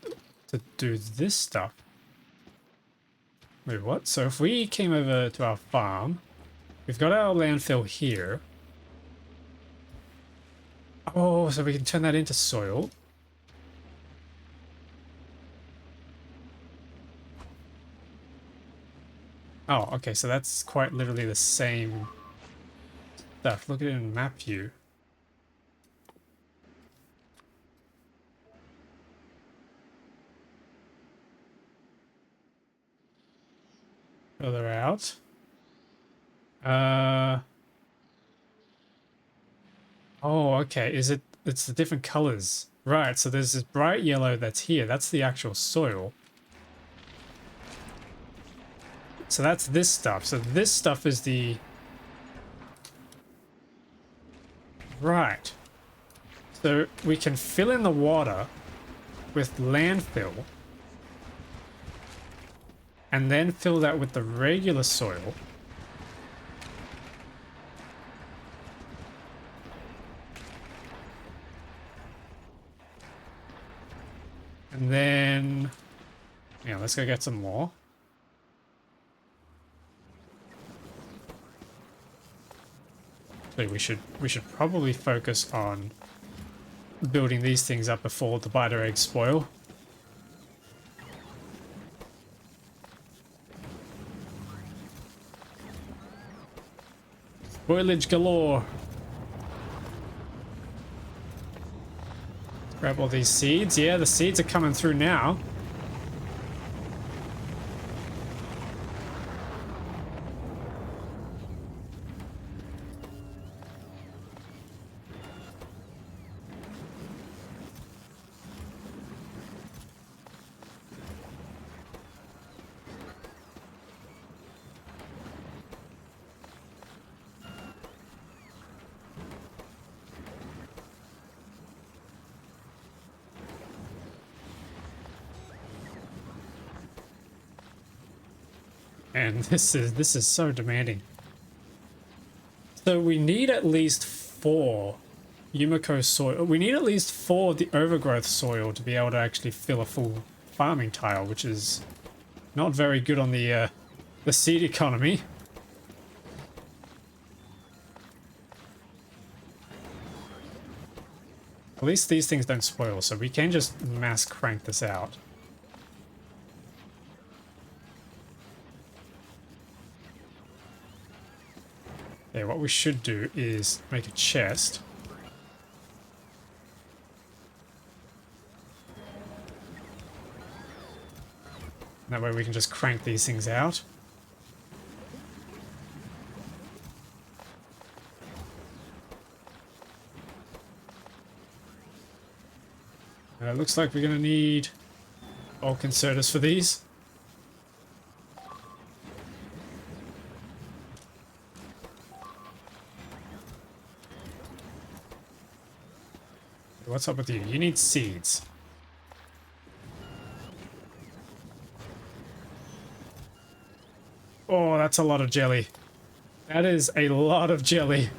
to do this stuff. Wait, what? So if we came over to our farm, we've got our landfill here. Oh, so we can turn that into soil. Oh, okay, so that's quite literally the same stuff. Look at it in map view. Further out. Oh, okay. It's the different colors. Right, so there's this bright yellow that's here. That's the actual soil. So that's this stuff. So this stuff is the... Right. So we can fill in the water with landfill. And then fill that with the regular soil. And then... Yeah, let's go get some more. We should probably focus on building these things up before the biter eggs spoil. Spoilage galore. Grab all these seeds. Yeah, the seeds are coming through now. And this is so demanding. So we need at least 4 Yumiko soil. We need at least 4 the overgrowth soil to be able to actually fill a full farming tile, which is not very good on the seed economy. At least these things don't spoil, so we can just mass crank this out. Okay, what we should do is make a chest. That way we can just crank these things out. It looks like we're going to need bulk inserters for these. What's up with you? You need seeds. Oh, that's a lot of jelly. That is a lot of jelly.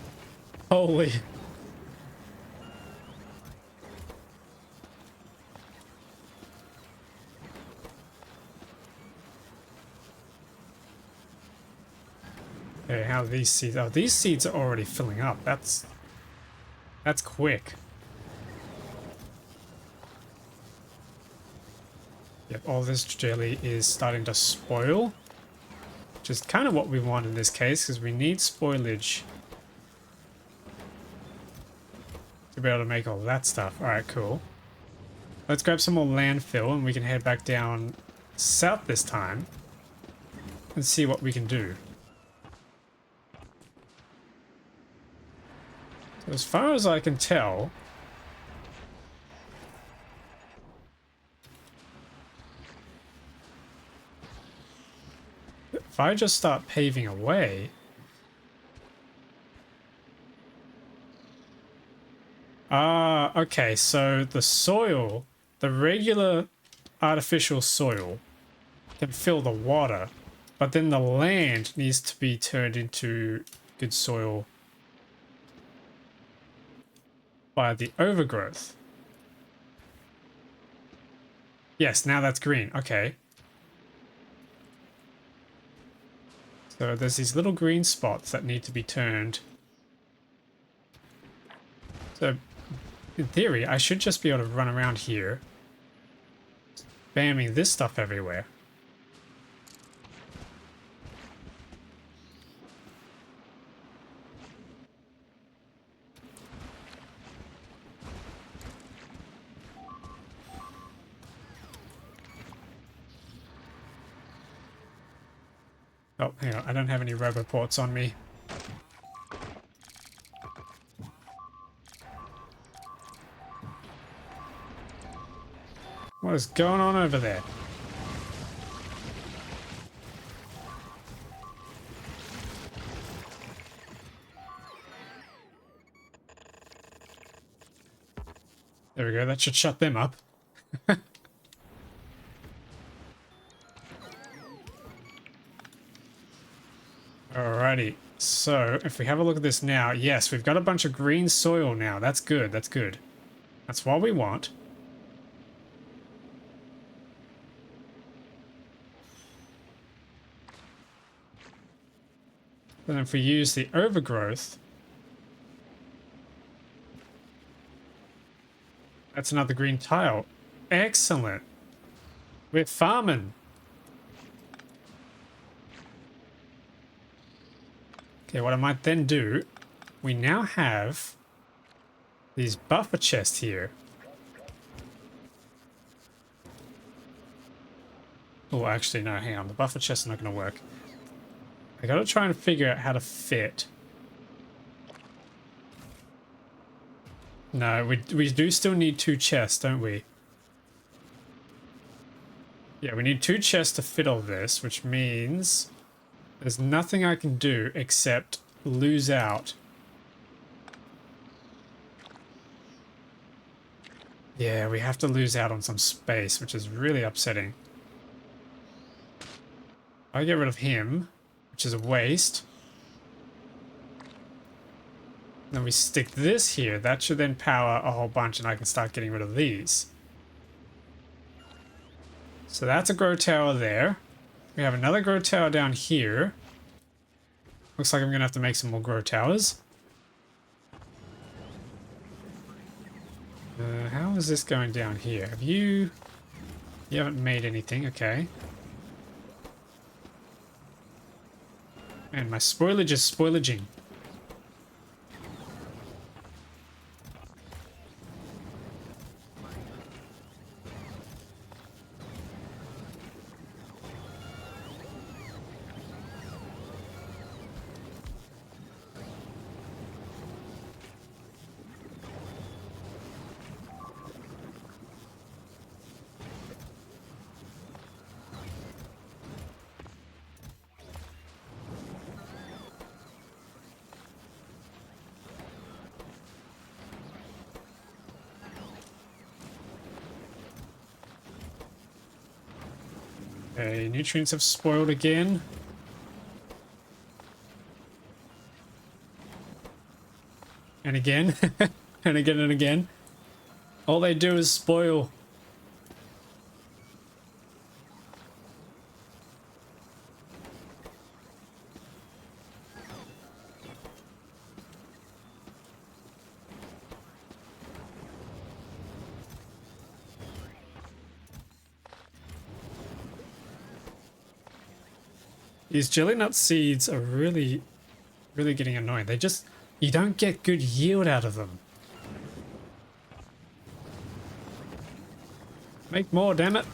Holy. Okay, how are these seeds? Oh, these seeds are already filling up. That's quick. Yep, all this jelly is starting to spoil, which is kind of what we want in this case, because we need spoilage to be able to make all that stuff. Alright, cool. Let's grab some more landfill and we can head back down south this time and see what we can do. So as far as I can tell, if I just start paving away, okay, so the soil, the regular artificial soil can fill the water, but then the land needs to be turned into good soil by the overgrowth. Yes, now that's green. Okay. So there's these little green spots that need to be turned. So in theory, I should just be able to run around here, spamming this stuff everywhere. Oh, hang on, I don't have any roboports on me. What is going on over there? There we go, that should shut them up. Alrighty, so if we have a look at this now, yes, we've got a bunch of green soil now. That's good, that's good. That's what we want. And if we use the overgrowth, that's another green tile. Excellent. We're farming. Okay, what I might then do, we now have these buffer chests here. Oh, actually, no, hang on. The buffer chests are not going to work. I gotta try and figure out how to fit. No, we do still need 2 chests, don't we? Yeah, we need 2 chests to fit all this, which means there's nothing I can do except lose out. Yeah, we have to lose out on some space, which is really upsetting. I get rid of him, which is a waste. Then we stick this here. That should then power a whole bunch and I can start getting rid of these. So that's a grow tower there. We have another grow tower down here. Looks like I'm going to have to make some more grow towers. How is this going down here? Have you... You haven't made anything, okay. And my spoilage is spoilaging. Okay, nutrients have spoiled again. And again. And again and again. All they do is spoil. These jelly nut seeds are really getting annoying. They just, you don't get good yield out of them. Make more, damn it.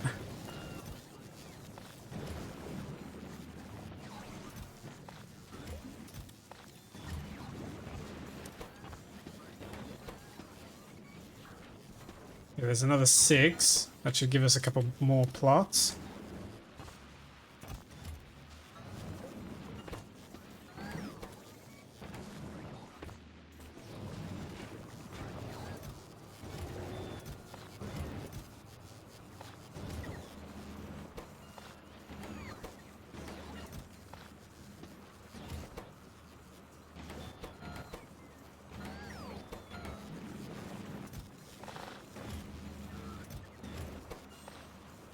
Yeah, there's another 6. That should give us a couple more plots.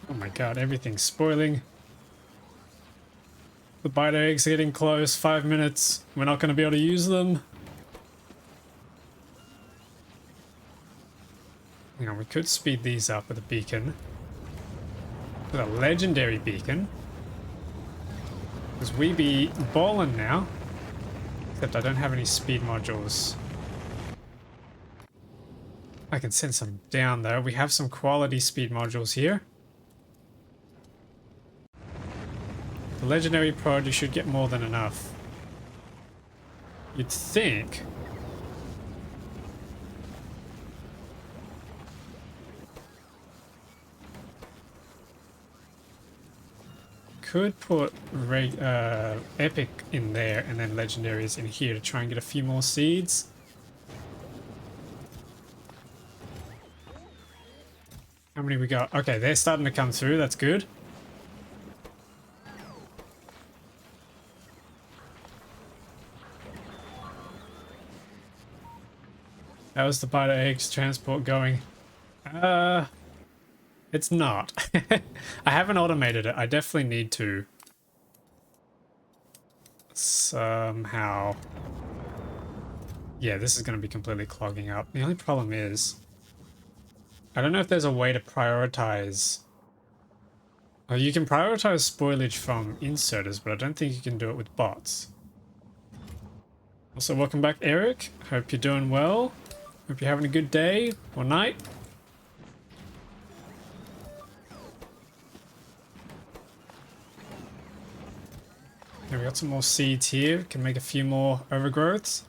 Oh my god, everything's spoiling. The bite eggs are getting close. 5 minutes. We're not going to be able to use them. Hang on, we could speed these up with a beacon. With a legendary beacon. Because we be ballin' now. Except I don't have any speed modules. I can send some down though. We have some quality speed modules here. The legendary prod, you should get more than enough. You'd think. Could put epic in there and then legendaries in here to try and get a few more seeds. How many we got? Okay, they're starting to come through. That's good. How is the biter eggs transport going? It's not. I haven't automated it. I definitely need to. Somehow. Yeah, this is going to be completely clogging up. The only problem is, I don't know if there's a way to prioritize. Oh, you can prioritize spoilage from inserters, but I don't think you can do it with bots. Also, welcome back, Eric. Hope you're doing well. Hope you're having a good day or night. Yeah, we got some more seeds here. Can make a few more overgrowths.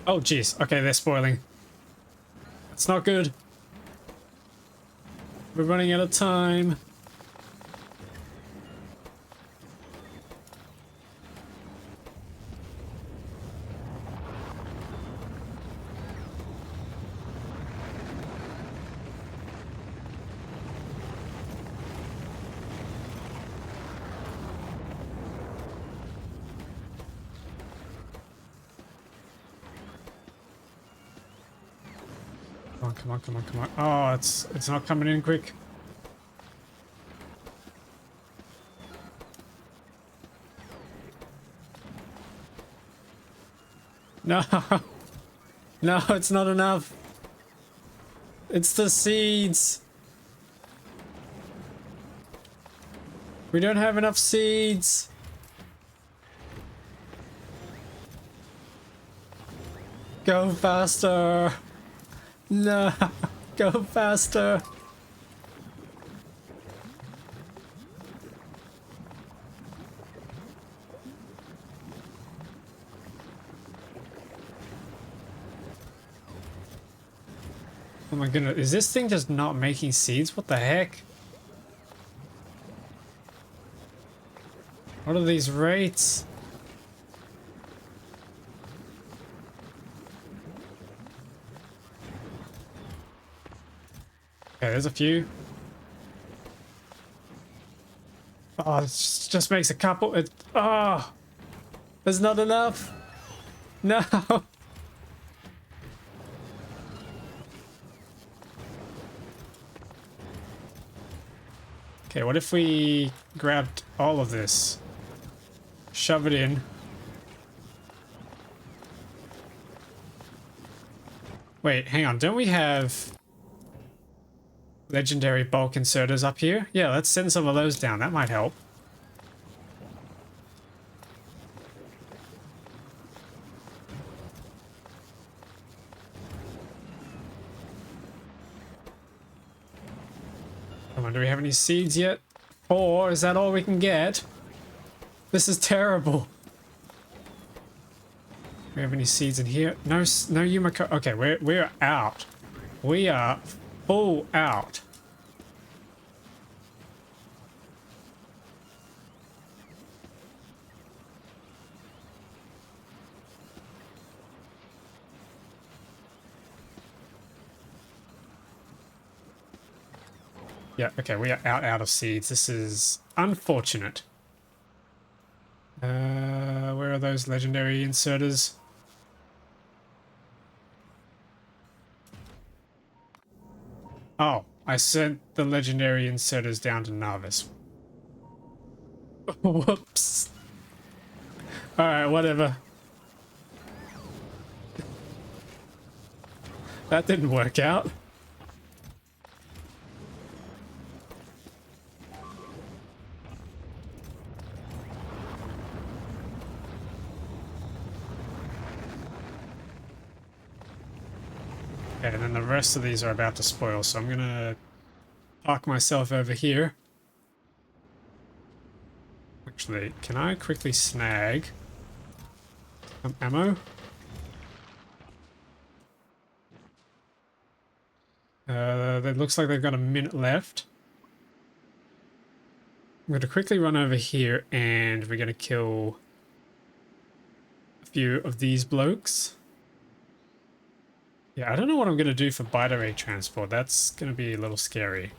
Oh, jeez. Okay, they're spoiling. It's not good. We're running out of time. Come on, come on, come on, come on. Oh, it's not coming in quick. No. No, it's not enough. It's the seeds. We don't have enough seeds. Go faster. No, go faster. Oh my goodness, is this thing just not making seeds? What the heck? What are these rates? Okay, there's a few. Oh, it just makes a couple. Oh, there's not enough. No. Okay, what if we grabbed all of this? Shove it in. Wait, hang on. Don't we have legendary bulk inserters up here? Yeah, let's send some of those down. That might help. Come on, do we have any seeds yet? 4? Is that all we can get? This is terrible. Do we have any seeds in here? No, no Yumiko. Okay, we're out. We are full out. Yeah, okay, we are out of seeds. This is unfortunate. Where are those legendary inserters? Oh, I sent the legendary inserters down to Narvis. Whoops. Alright, whatever. That didn't work out. Okay, and then the rest of these are about to spoil, so I'm gonna park myself over here. Actually, can I quickly snag some ammo? It looks like they've got a minute left. I'm going to quickly run over here and we're going to kill a few of these blokes. Yeah, I don't know what I'm going to do for biter rate transport. That's going to be a little scary.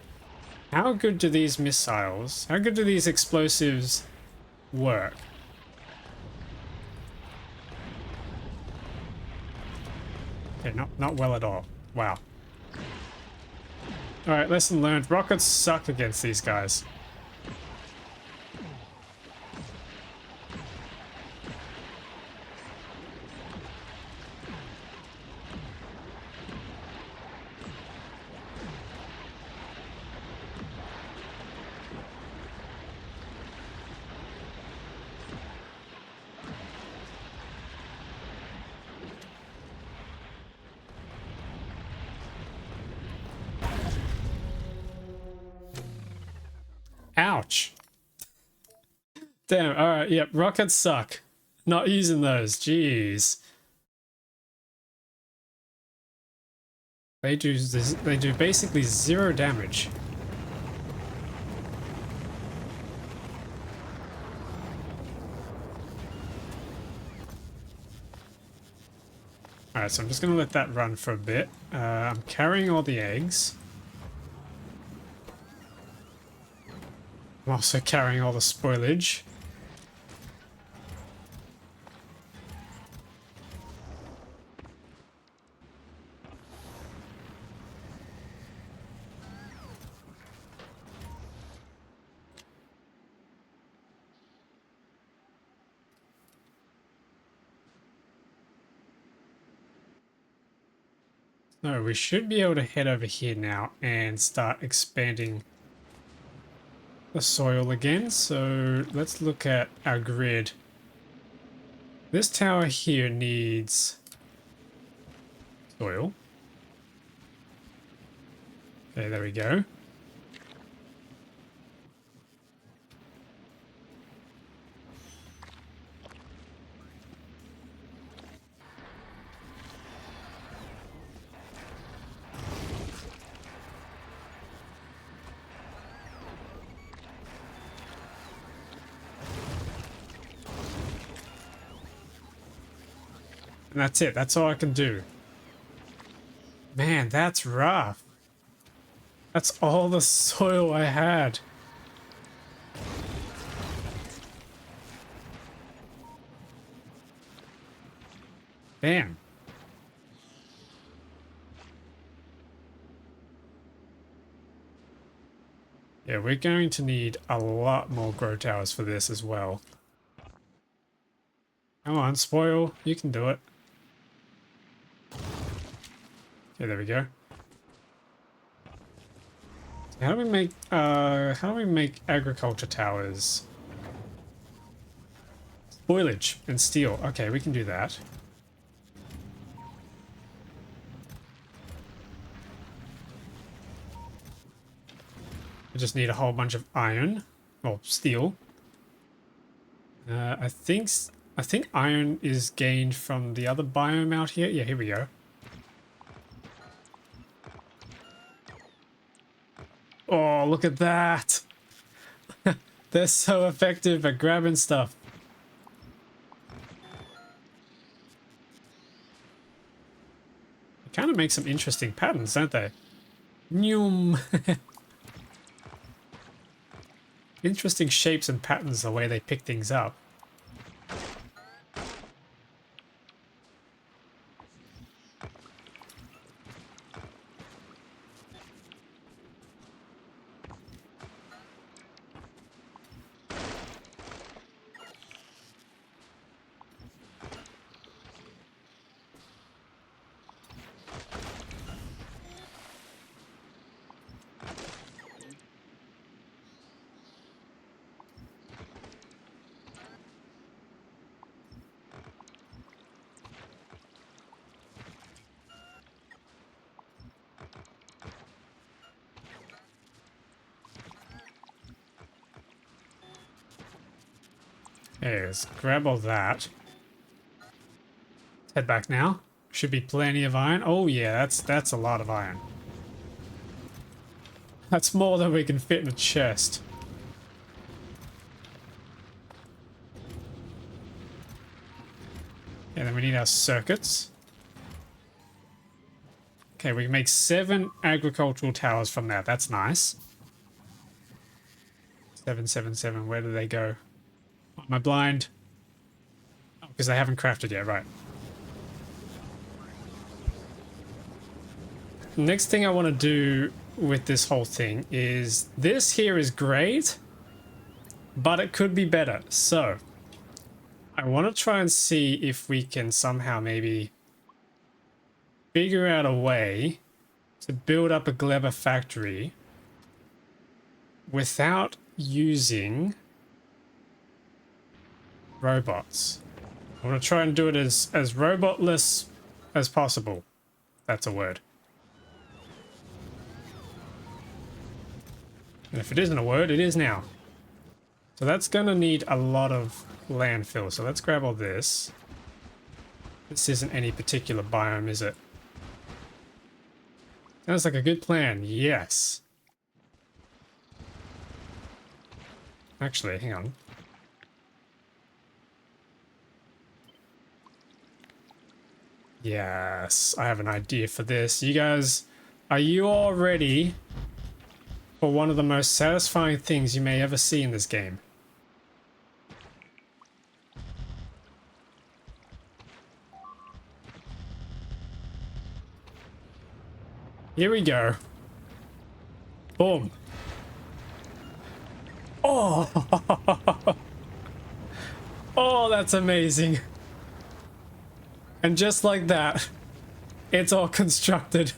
How good do these missiles, how good do these explosives work? Okay, not well at all. Wow. Alright, lesson learned. Rockets suck against these guys. Ouch. Damn, alright, yep, rockets suck. Not using those, jeez. They do basically 0 damage. Alright, so I'm just gonna let that run for a bit. I'm carrying all the eggs. I'm also carrying all the spoilage. No, we should be able to head over here now and start expanding the soil again. So let's look at our grid. This tower here needs soil. Okay, there we go. And that's it. That's all I can do. Man, that's rough. That's all the soil I had. Damn. Yeah, we're going to need a lot more grow towers for this as well. Come on, spoil. You can do it. Okay, there we go. So how do we make agriculture towers? Spoilage and steel. Okay, we can do that. I just need a whole bunch of iron or steel. I think iron is gained from the other biome out here. Yeah, here we go. Oh, look at that. They're so effective at grabbing stuff. They kind of make some interesting patterns, don't they? Nyum. Interesting shapes and patterns the way they pick things up. Okay, let's grab all that. Head back now. Should be plenty of iron. Oh yeah, that's a lot of iron. That's more than we can fit in a chest. And then we need our circuits. Okay, we can make 7 agricultural towers from that. That's nice. 777, where do they go? Am I blind? Oh, because they haven't crafted yet, right. Next thing I want to do with this whole thing is this here is great, but it could be better. So I want to try and see if we can somehow maybe figure out a way to build up a Gleba factory without using robots. I want to try and do it as robotless as possible. That's a word. And if it isn't a word, it is now. So that's going to need a lot of landfill. So let's grab all this. This isn't any particular biome, is it? Sounds like a good plan. Yes. Actually, hang on. Yes, I have an idea for this. You guys, are you all ready for one of the most satisfying things you may ever see in this game? Here we go. Boom. Oh! Oh, that's amazing. And just like that, It's all constructed.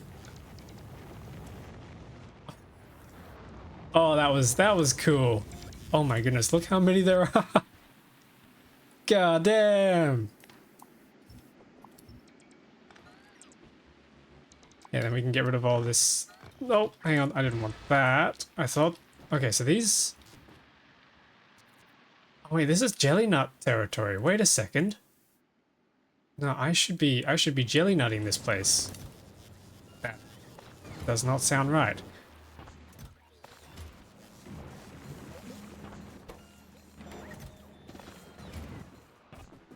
Oh, that was cool. Oh my goodness, look how many there are. God damn. Yeah, then we can get rid of all this. Oh, hang on, I didn't want that. I thought, okay, so these. Oh wait, this is jelly nut territory. Wait a second. No, I should be jelly nutting this place. That does not sound right.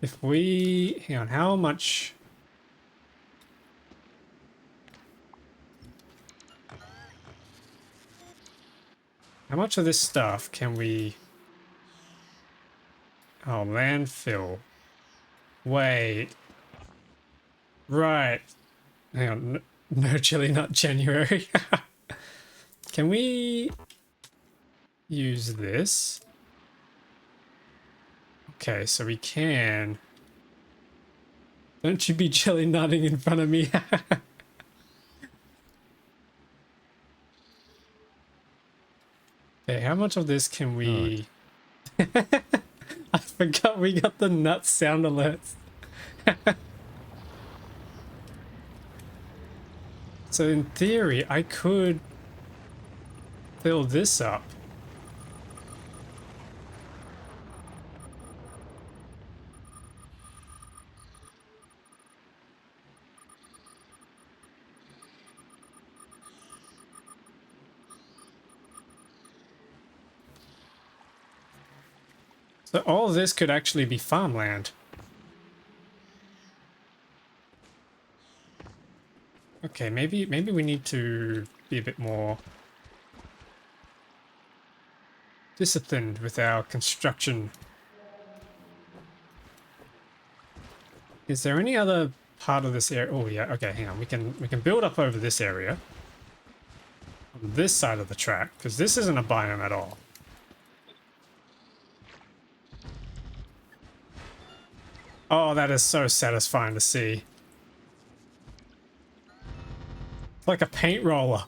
If we, hang on, how much? How much of this stuff can we? Oh, landfill. Wait. Right. Hang on. No chili nut January. Can we use this? Okay, so we can. Don't you be jelly nutting in front of me. Okay, how much of this can we... I forgot we got the nut sound alerts. So in theory, I could fill this up. So all of this could actually be farmland. Okay, maybe we need to be a bit more disciplined with our construction. Is there any other part of this area? Oh yeah, okay, hang on. We can build up over this area. On this side of the track, because this isn't a biome at all. Oh, that is so satisfying to see. It's like a paint roller.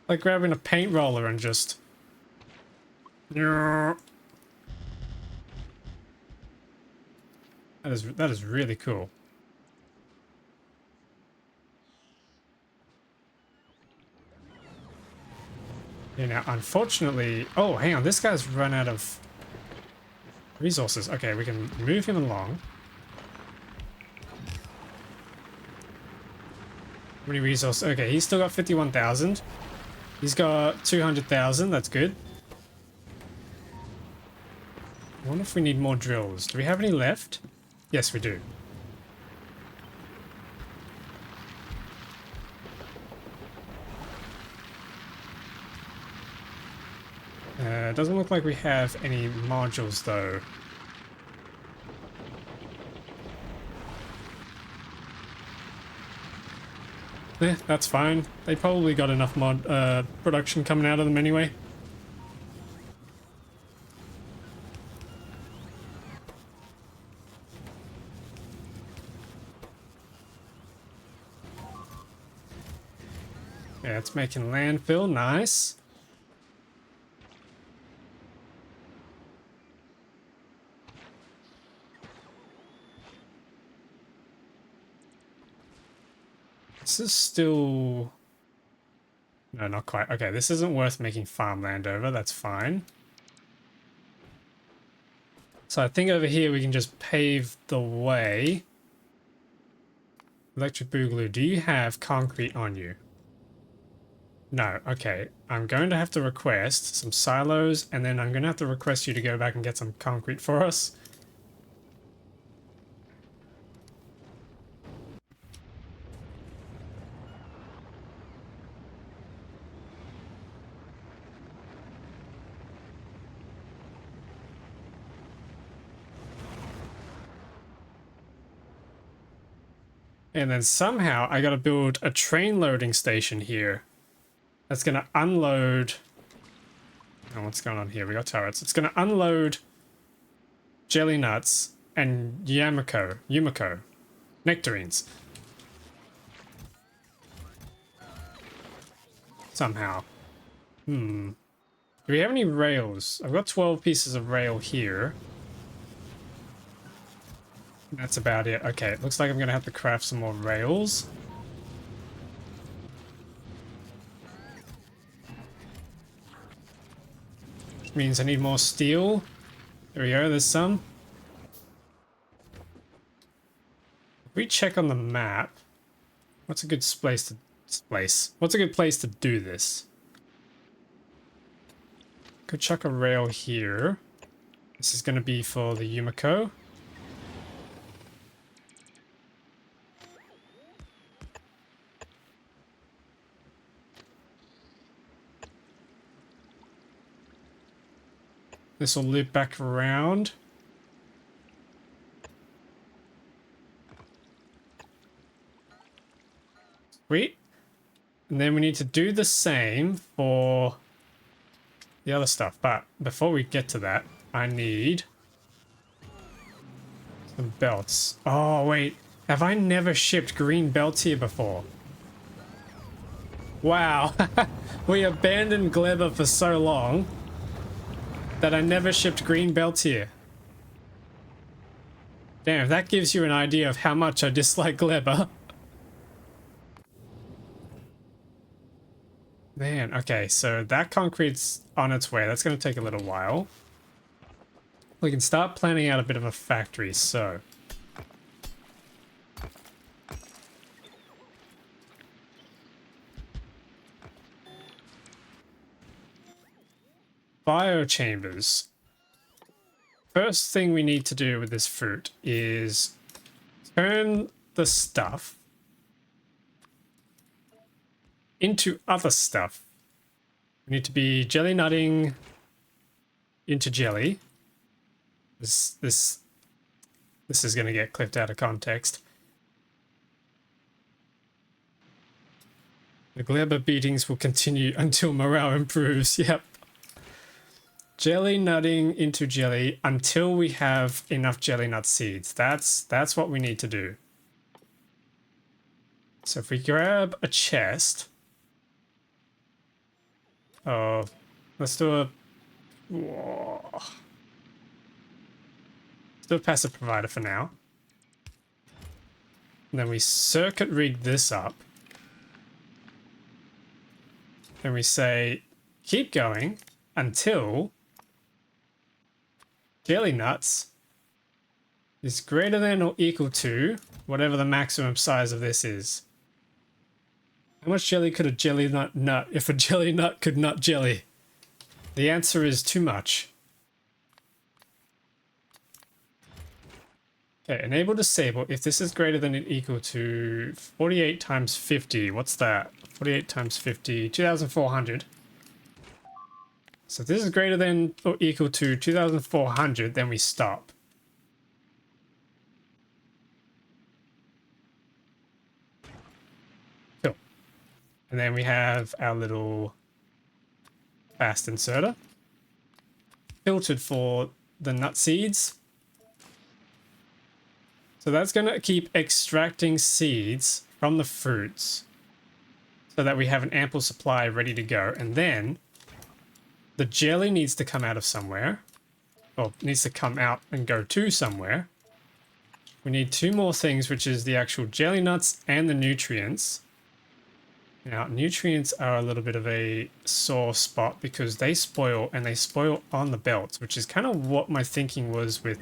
Like grabbing a paint roller and just... That is really cool. Yeah, now, unfortunately... Oh, hang on. This guy's run out of resources. Okay, we can move him along. How many resources? Okay, he's still got 51,000. He's got 200,000. That's good. I wonder if we need more drills. Do we have any left? Yes, we do. Doesn't look like we have any modules though. Yeah, that's fine. They probably got enough production coming out of them anyway. Yeah, it's making landfill. Nice. This is still... No, not quite. Okay, this isn't worth making farmland over. That's fine. So I think over here we can just pave the way. Electric Boogaloo, do you have concrete on you? No, okay. I'm going to have to request some silos, and then I'm going to have to request you to go back and get some concrete for us. And then somehow I got to build a train loading station here. That's going to unload... Oh, what's going on here? We got turrets. It's going to unload jelly nuts, and Yumiko, nectarines. Somehow. Do we have any rails? I've got 12 pieces of rail here. That's about it. Okay, it looks like I'm gonna have to craft some more rails. Which means I need more steel. There we go, there's some. If we check on the map, what's a good place to do this? Could chuck a rail here. This is gonna be for the Yumiko. This will loop back around. Sweet. And then we need to do the same for the other stuff. But before we get to that, I need some belts. Oh, wait. Have I never shipped green belts here before? Wow. We abandoned Gleba for so long that I never shipped green belts here. Damn, that gives you an idea of how much I dislike Gleba. Man, okay, so that concrete's on its way. That's going to take a little while. We can start planning out a bit of a factory, so... Biochambers. First thing we need to do with this fruit is turn the stuff into other stuff. We need to be jelly nutting into jelly. This is going to get clipped out of context. The Gleba beatings will continue until morale improves. Yep. Jelly nutting into jelly until we have enough jelly nut seeds. That's what we need to do. So if we grab a chest. Oh, let's do a... Whoa. Let's do a passive provider for now. And then we circuit rig this up. And we say, keep going until jelly nuts is greater than or equal to whatever the maximum size of this is. How much jelly could a jelly nut nut if a jelly nut could nut jelly? The answer is too much. Okay, enable disable if this is greater than or equal to 48 times 50. What's that? 48 times 50, 2,400. So if this is greater than or equal to 2,400, then we stop. Cool. And then we have our little fast inserter. Filtered for the nut seeds. So that's going to keep extracting seeds from the fruits so that we have an ample supply ready to go. And then the jelly needs to come out of somewhere, or needs to come out and go to somewhere. We need two more things, which is the actual jelly nuts and the nutrients. Now, nutrients are a little bit of a sore spot because they spoil, and they spoil on the belts, which is kind of what my thinking was with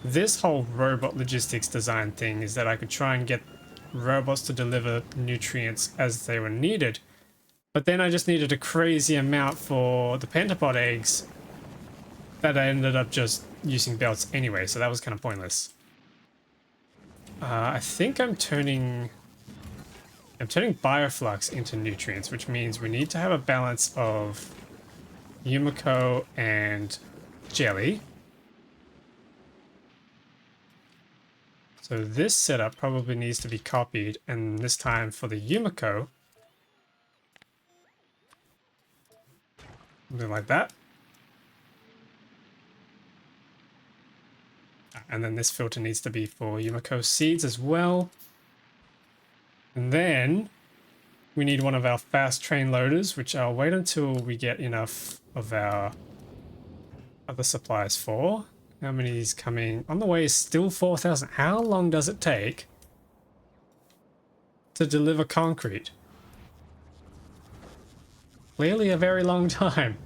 this whole robot logistics design thing, is that I could try and get robots to deliver nutrients as they were needed. But then I just needed a crazy amount for the pentapod eggs that I ended up just using belts anyway, so that was kind of pointless. I think I'm turning bioflux into nutrients, which means we need to have a balance of Yumiko and jelly. So this setup probably needs to be copied, and this time for the Yumiko, something like that. And then this filter needs to be for Yumiko seeds as well. And then we need one of our fast train loaders, which I'll wait until we get enough of our other supplies for. How many is coming? On the way is still 4,000. How long does it take to deliver concrete? Clearly a very long time.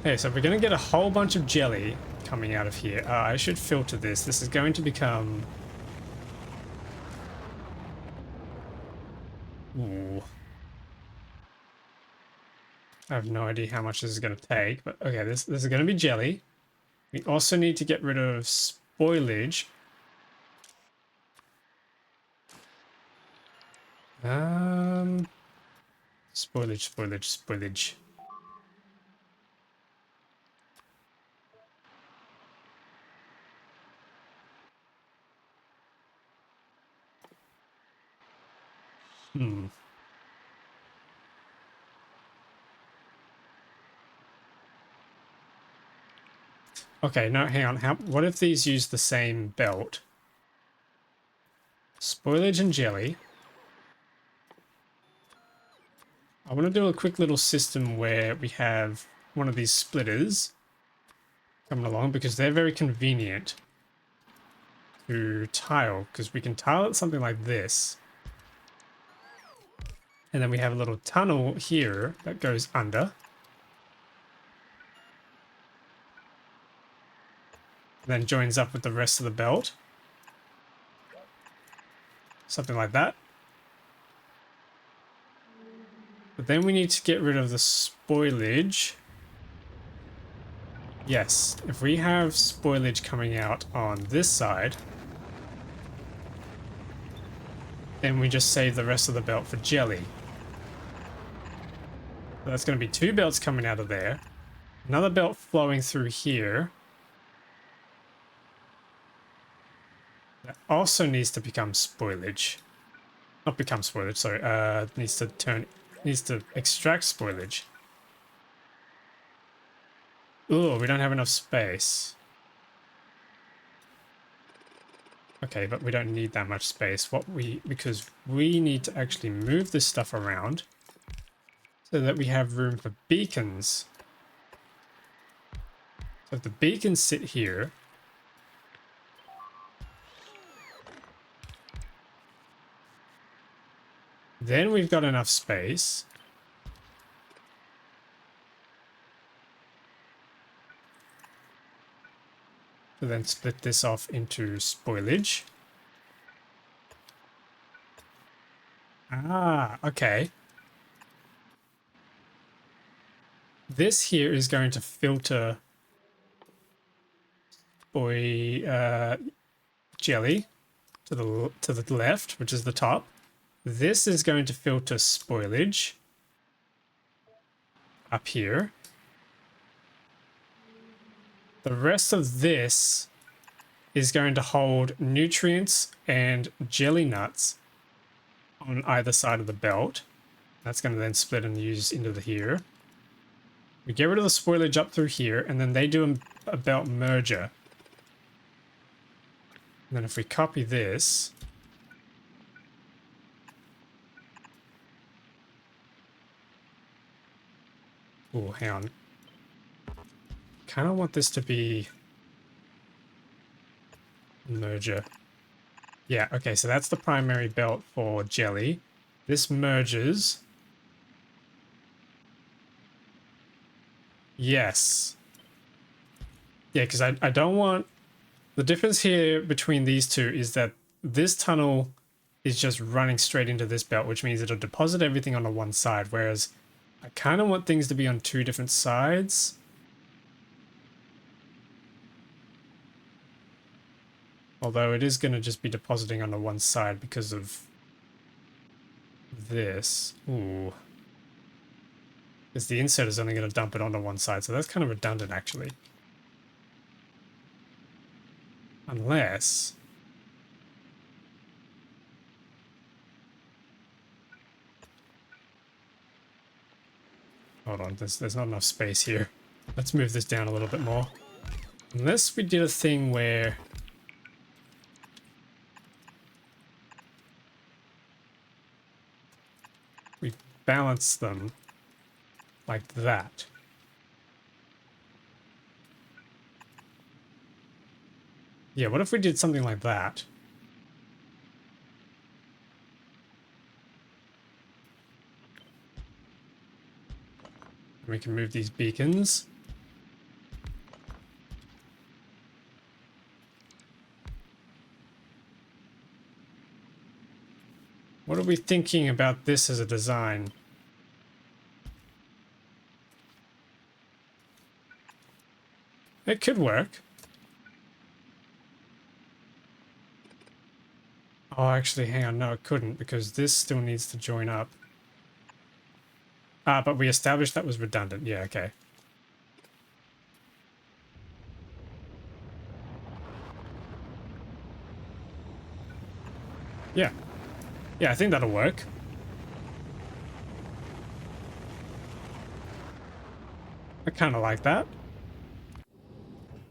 Okay, so we're going to get a whole bunch of jelly coming out of here. I should filter this. This is going to become... Ooh. I have no idea how much this is going to take, but okay, this is going to be jelly. We also need to get rid of spoilage. Spoilage. Okay, no, hang on. What if these use the same belt? Spoilage and jelly. I want to do a quick little system where we have one of these splitters coming along because they're very convenient to tile, because we can tile it something like this. And then we have a little tunnel here that goes under. Then joins up with the rest of the belt. Something like that. But then we need to get rid of the spoilage. Yes, if we have spoilage coming out on this side, then we just save the rest of the belt for jelly. So that's going to be 2 belts coming out of there. Another belt flowing through here. That also needs to become spoilage. Not become spoilage, sorry. Needs to extract spoilage. Ooh, we don't have enough space. Okay, but we don't need that much space. Because we need to actually move this stuff around so that we have room for beacons. So if the beacons sit here, then we've got enough space to then split this off into spoilage. Ah, okay. This here is going to filter jelly to the left, which is the top. This is going to filter spoilage up here. The rest of this is going to hold nutrients and jelly nuts on either side of the belt. That's going to then split and use into the here. We get rid of the spoilage up through here, and then they do a belt merger. And then if we copy this, oh, hang on. Kind of want this to be merger. Yeah, okay, so that's the primary belt for jelly. This merges. Yes. Yeah, because I don't want... The difference here between these two is that this tunnel is just running straight into this belt, which means it'll deposit everything on the one side, whereas I kind of want things to be on 2 different sides. Although it is going to just be depositing on the one side because of this. Ooh. Because the insert is only going to dump it onto one side, so that's kind of redundant, actually. Unless... hold on, there's not enough space here. Let's move this down a little bit more. Unless we did a thing where we balance them like that. Yeah, what if we did something like that? We can move these beacons. What are we thinking about this as a design? It could work. Oh, actually, hang on. No, it couldn't because this still needs to join up. Ah, but we established that was redundant. Yeah, okay. Yeah. Yeah, I think that'll work. I kind of like that.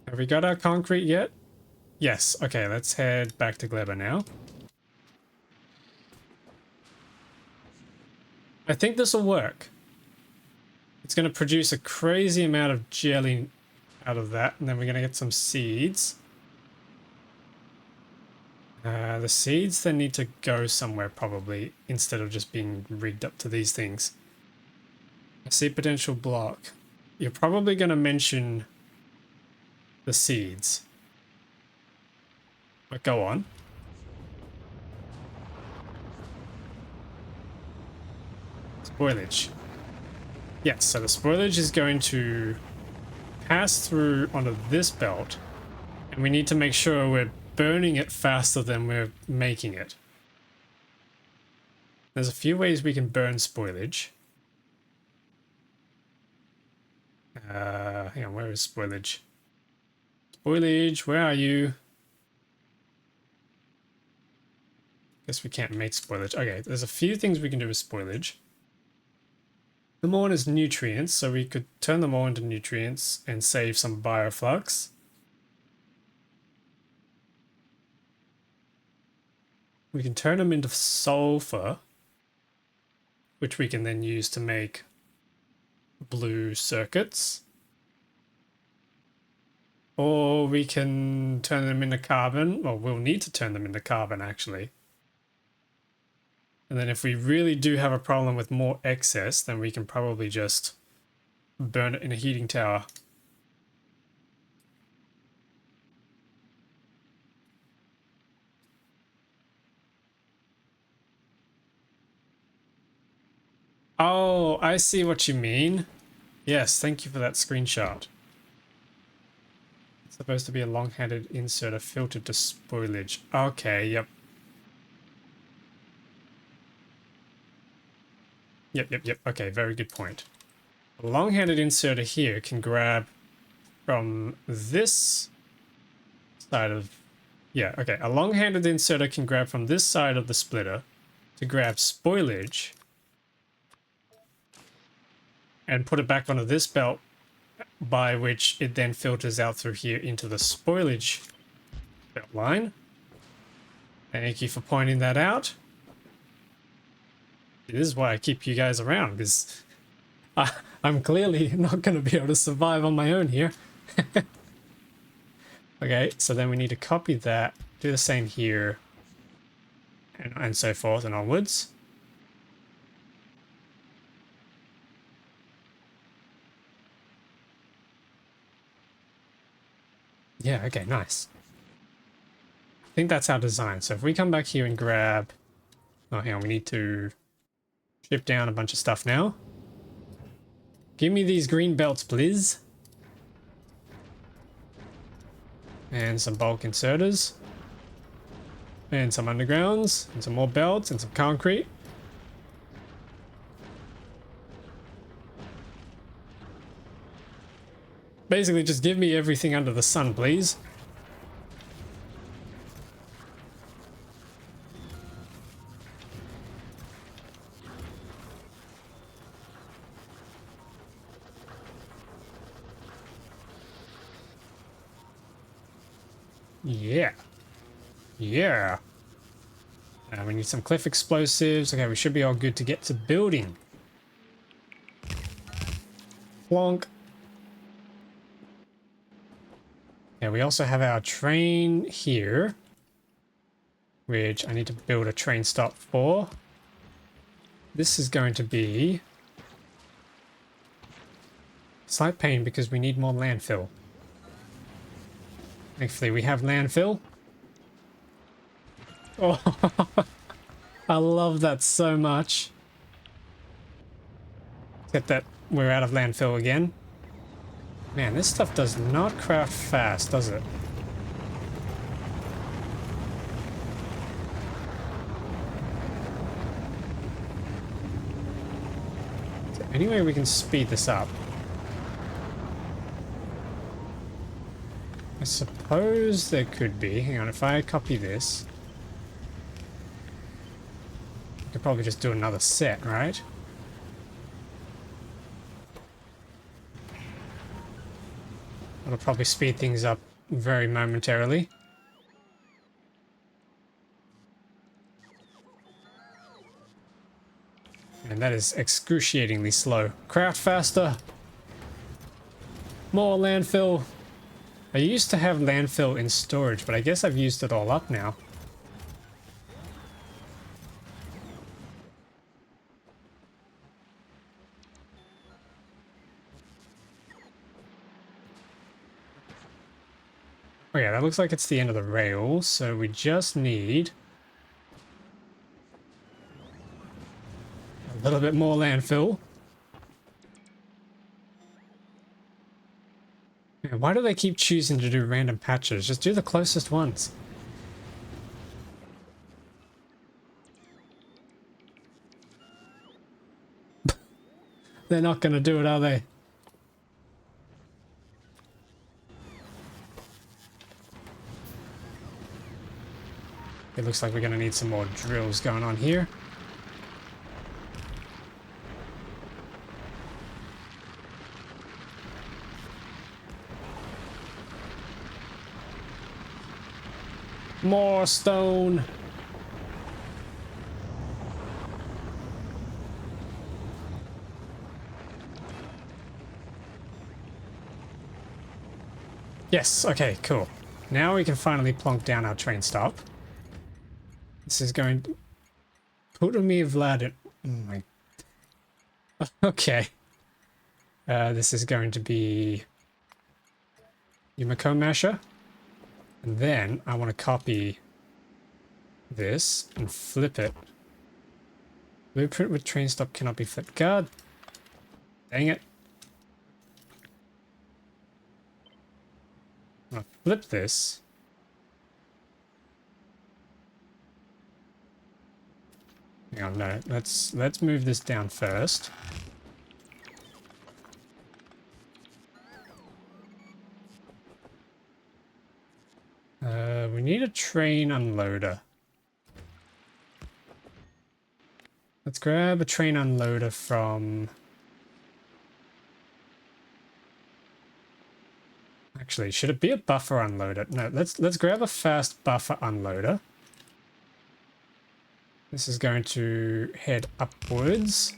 Have we got our concrete yet? Yes. Okay, let's head back to Gleba now. I think this will work. It's going to produce a crazy amount of jelly out of that, and then we're going to get some seeds. The seeds then need to go somewhere probably, instead of just being rigged up to these things. I see potential block. You're probably going to mention the seeds. But go on. Spoilage. Yes, so the spoilage is going to pass through onto this belt, and we need to make sure we're burning it faster than we're making it. There's a few ways we can burn spoilage. Hang on, where is spoilage? Spoilage, where are you? Guess we can't make spoilage. Okay, there's a few things we can do with spoilage. Them all is nutrients, so we could turn them all into nutrients and save some bioflux. We can turn them into sulfur, which we can then use to make blue circuits. Or we can turn them into carbon. Well, we'll need to turn them into carbon, actually. And then if we really do have a problem with more excess, then we can probably just burn it in a heating tower. Oh, I see what you mean. Yes, thank you for that screenshot. It's supposed to be a long-handed inserter filtered to spoilage. Okay, yep. Yep. Okay, very good point. A long-handed inserter here can grab from this side of... Yeah, okay. A long-handed inserter can grab from this side of the splitter to grab spoilage and put it back onto this belt, by which it then filters out through here into the spoilage belt line. Thank you for pointing that out. This is why I keep you guys around, because I'm clearly not going to be able to survive on my own here. Okay, so then we need to copy that, do the same here, and so forth and onwards. Yeah, okay, nice. I think that's our design. So if we come back here and grab... Oh, hang on, we need to ship down a bunch of stuff now. Give me these green belts, please. And some bulk inserters. And some undergrounds. And some more belts and some concrete. Basically, just give me everything under the sun, please. Yeah. Yeah. We need some cliff explosives. Okay, we should be all good to get to building. Plonk. Yeah, we also have our train here, which I need to build a train stop for. This is going to be slight pain because we need more landfill. Thankfully, we have landfill. Oh, I love that so much. Except that we're out of landfill again. Man, this stuff does not craft fast, does it? Is there any way we can speed this up? I suppose there could be. Hang on, if I copy this, I could probably just do another set, right? That'll probably speed things up very momentarily. And that is excruciatingly slow. Craft faster! More landfill! I used to have landfill in storage, but I guess I've used it all up now. Oh yeah, that looks like it's the end of the rail, so we just need a little bit more landfill. Yeah, why do they keep choosing to do random patches? Just do the closest ones. They're not going to do it, are they? It looks like we're going to need some more drills going on here. More stone. Yes, okay, cool. Now we can finally plonk down our train stop. This is going to put me Vlad. Oh my. Okay. This is going to be Yumiko Masher. And then I want to copy this and flip it. Blueprint with train stop cannot be flipped. God dang it. I'm gonna flip this. Hang on, no, let's move this down first. We need a train unloader. Let's grab a train unloader from... Actually, should it be a buffer unloader? No, let's grab a fast buffer unloader. This is going to head upwards.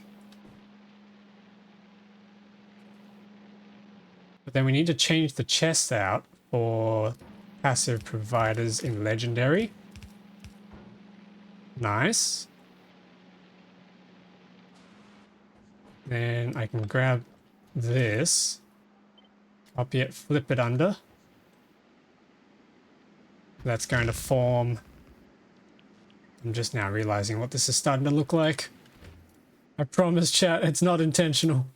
But then we need to change the chests out for passive providers in Legendary. Nice. Then I can grab this, copy it, flip it under. That's going to form... I'm just now realizing what this is starting to look like. I promise, chat, it's not intentional.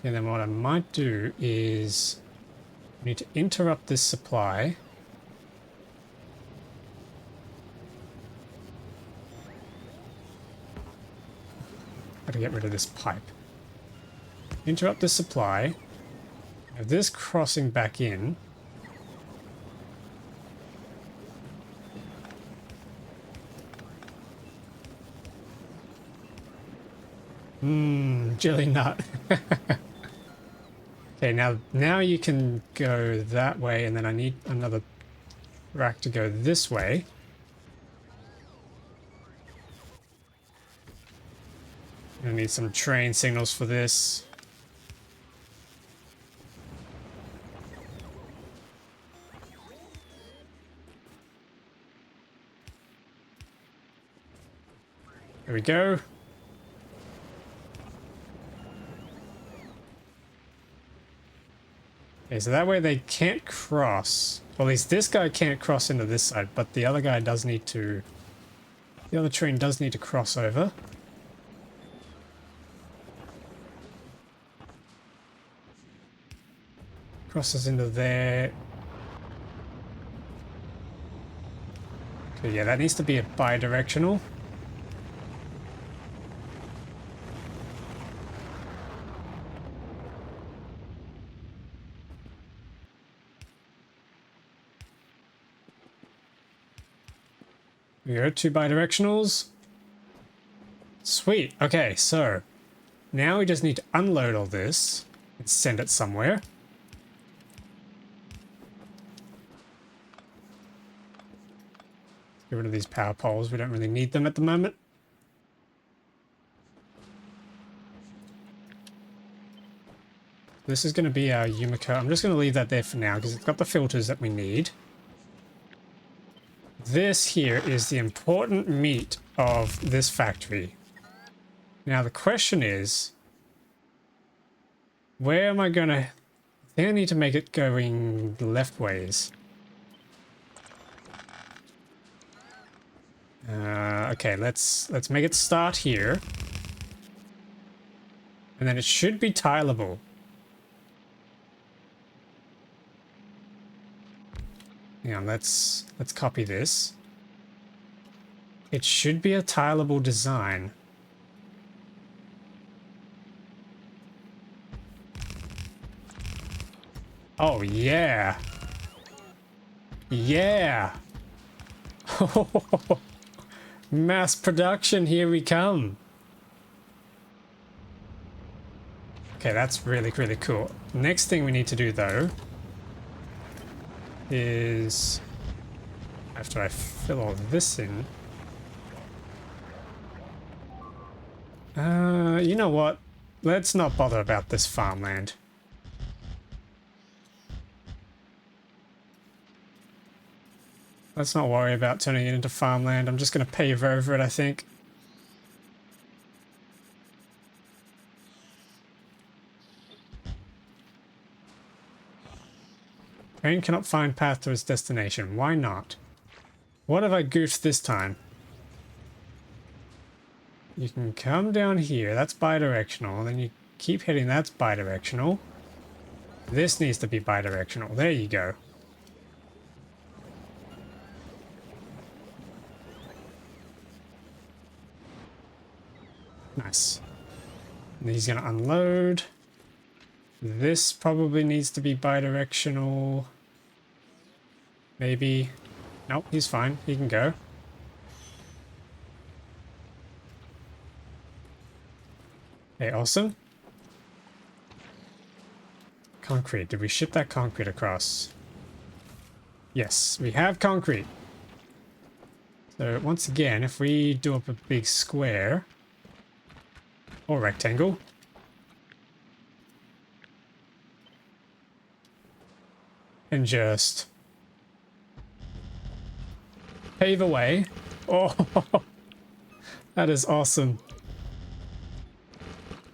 And then what I might do is I need to interrupt this supply. Got to get rid of this pipe. Interrupt this supply. Have this crossing back in. Jelly nut. Okay, now you can go that way, and then I need another rack to go this way. I need some train signals for this. There we go. Okay, so that way they can't cross. Well, at least this guy can't cross into this side, but the other guy does need to... The other train does need to cross over. Crosses into there. Okay, yeah, that needs to be a bi-directional. There we go, 2 bi-directionals. Sweet. Okay, so now we just need to unload all this and send it somewhere. Get rid of these power poles. We don't really need them at the moment. This is going to be our Yumiko. I'm just going to leave that there for now because it's got the filters that we need. This here is the important meat of this factory. Now the question is, where am I going to... I think I need to make it going left ways. Okay, let's make it start here. And then it should be tileable. Hang on, let's copy this. It should be a tileable design. Oh yeah. Yeah. Mass production, here we come. Okay, that's really, really cool. Next thing we need to do though is, after I fill all this in, you know what? Let's not bother about this farmland. Let's not worry about turning it into farmland. I'm just going to pave over it, I think. Train cannot find path to its destination. Why not? What have I goofed this time? You can come down here. That's bi-directional. And then you keep hitting. That's bi-directional. This needs to be bi-directional. There you go. Nice. And he's going to unload. This probably needs to be bi-directional. Maybe. Nope, he's fine. He can go. Okay, awesome. Concrete. Did we ship that concrete across? Yes, we have concrete. So once again, if we do up a big square or rectangle, and just pave away. Oh, that is awesome.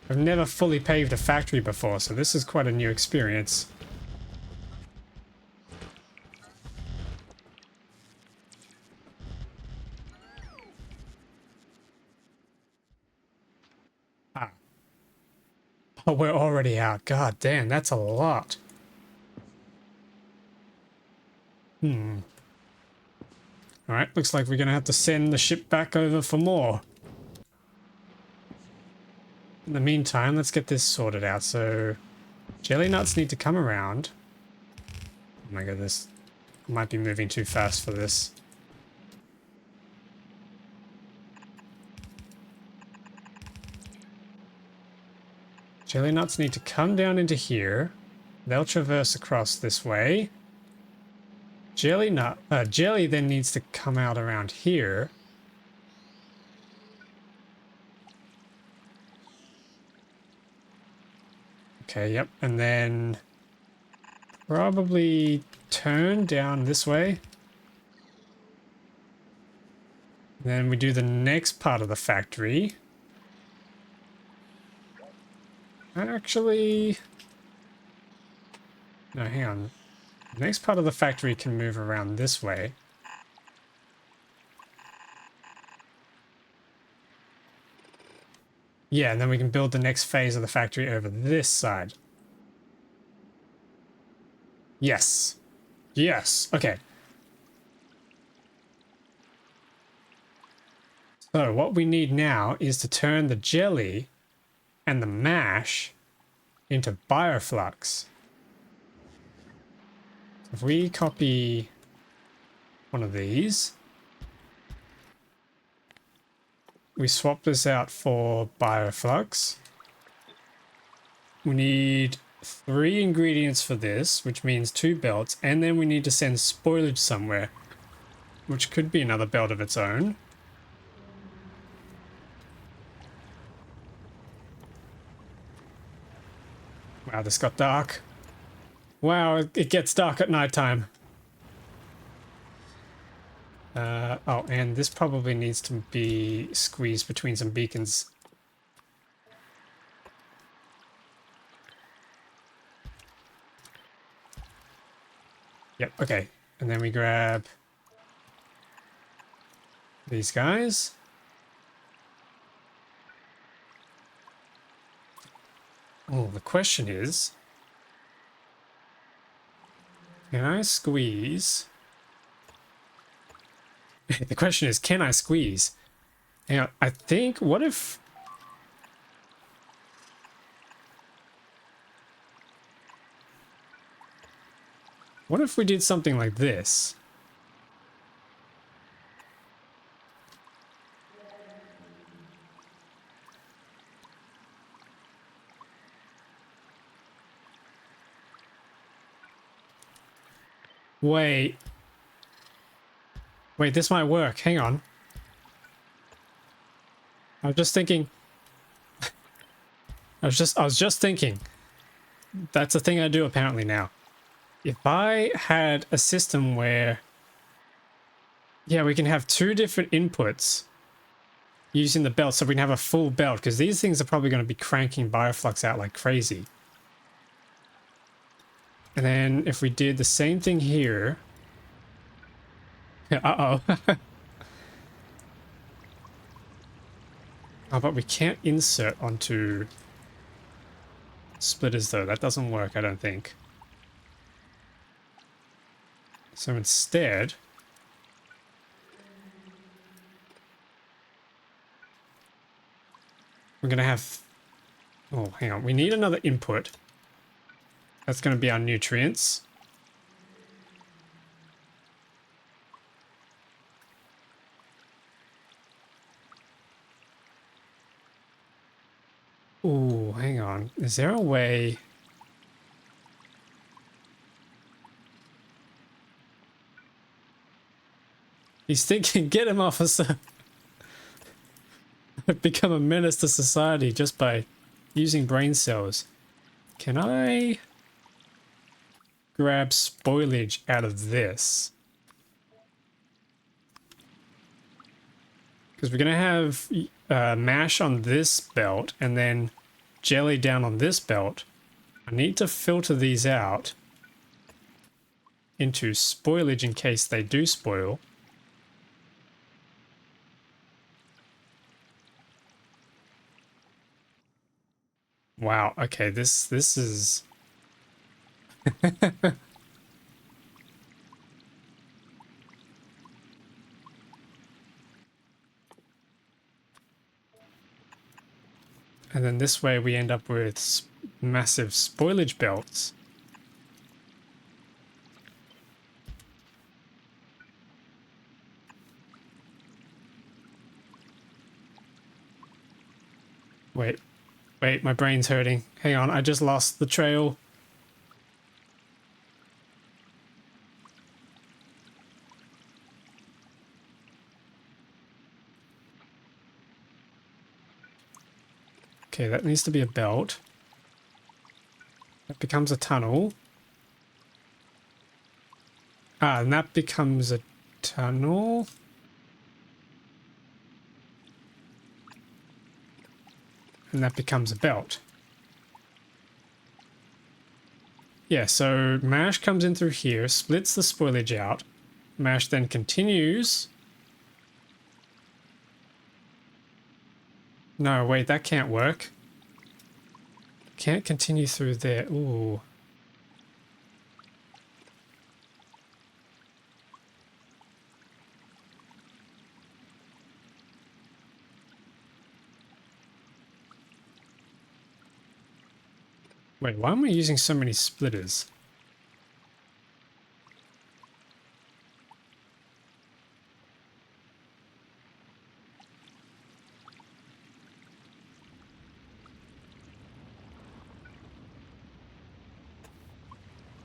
I've never fully paved a factory before, so this is quite a new experience. Ah. Oh, we're already out. God damn, that's a lot. Alright, looks like we're going to have to send the ship back over for more. In the meantime, let's get this sorted out. So, jelly nuts need to come around. Oh my goodness. I might be moving too fast for this. Jelly nuts need to come down into here. They'll traverse across this way. Jelly then needs to come out around here. Okay, yep. And then probably turn down this way. Then we do the next part of the factory. Actually, no, hang on. The next part of the factory can move around this way. Yeah, and then we can build the next phase of the factory over this side. Yes. Yes. Okay. So what we need now is to turn the jelly and the mash into bioflux. If we copy one of these, we swap this out for bioflux. We need 3 ingredients for this, which means 2 belts, and then we need to send spoilage somewhere, which could be another belt of its own. Wow, this got dark. Wow, it gets dark at nighttime. Oh, and this probably needs to be squeezed between some beacons. Yep, okay. And then we grab these guys. Oh, the question is, can I squeeze? The question is, can I squeeze? Now, I think, what if... What if we did something like this? Wait. Wait, this might work. Hang on. I was just thinking. I was just thinking. That's a thing I do apparently now. If I had a system where, yeah, we can have 2 different inputs using the belt, so we can have a full belt, because these things are probably going to be cranking bioflux out like crazy. And then if we did the same thing here. Uh-oh. Oh, but we can't insert onto splitters though. That doesn't work, I don't think. So instead, we're going to have... Oh, hang on. We need another input. That's going to be our nutrients. Oh, hang on. Is there a way... He's thinking, get him, officer. I've become a menace to society just by using brain cells. Can I grab spoilage out of this? Because we're going to have mash on this belt and then jelly down on this belt. I need to filter these out into spoilage in case they do spoil. Wow, okay, this is... And then this way we end up with massive spoilage belts. Wait, my brain's hurting. Hang on, I just lost the trail. Okay, that needs to be a belt. That becomes a tunnel. Ah, and that becomes a tunnel. And that becomes a belt. Yeah, so mash comes in through here, splits the spoilage out. Mash then continues. No, wait, that can't work. Can't continue through there. Ooh. Wait, why am I using so many splitters?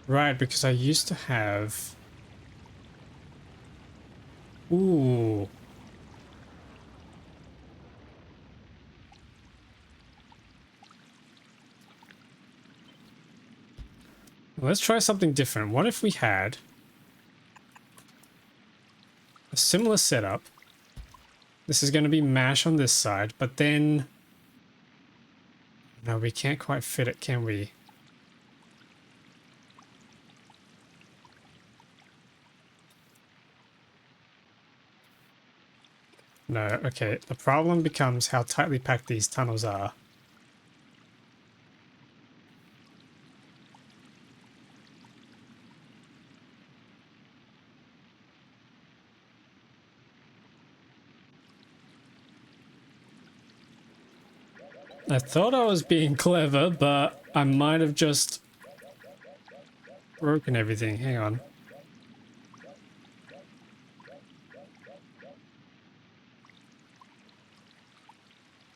Right, because I used to have... Ooh. Let's try something different. What if we had a similar setup? This is going to be mash on this side, but then... No, we can't quite fit it, can we? No, okay. The problem becomes how tightly packed these tunnels are. I thought I was being clever, but I might have just broken everything. Hang on.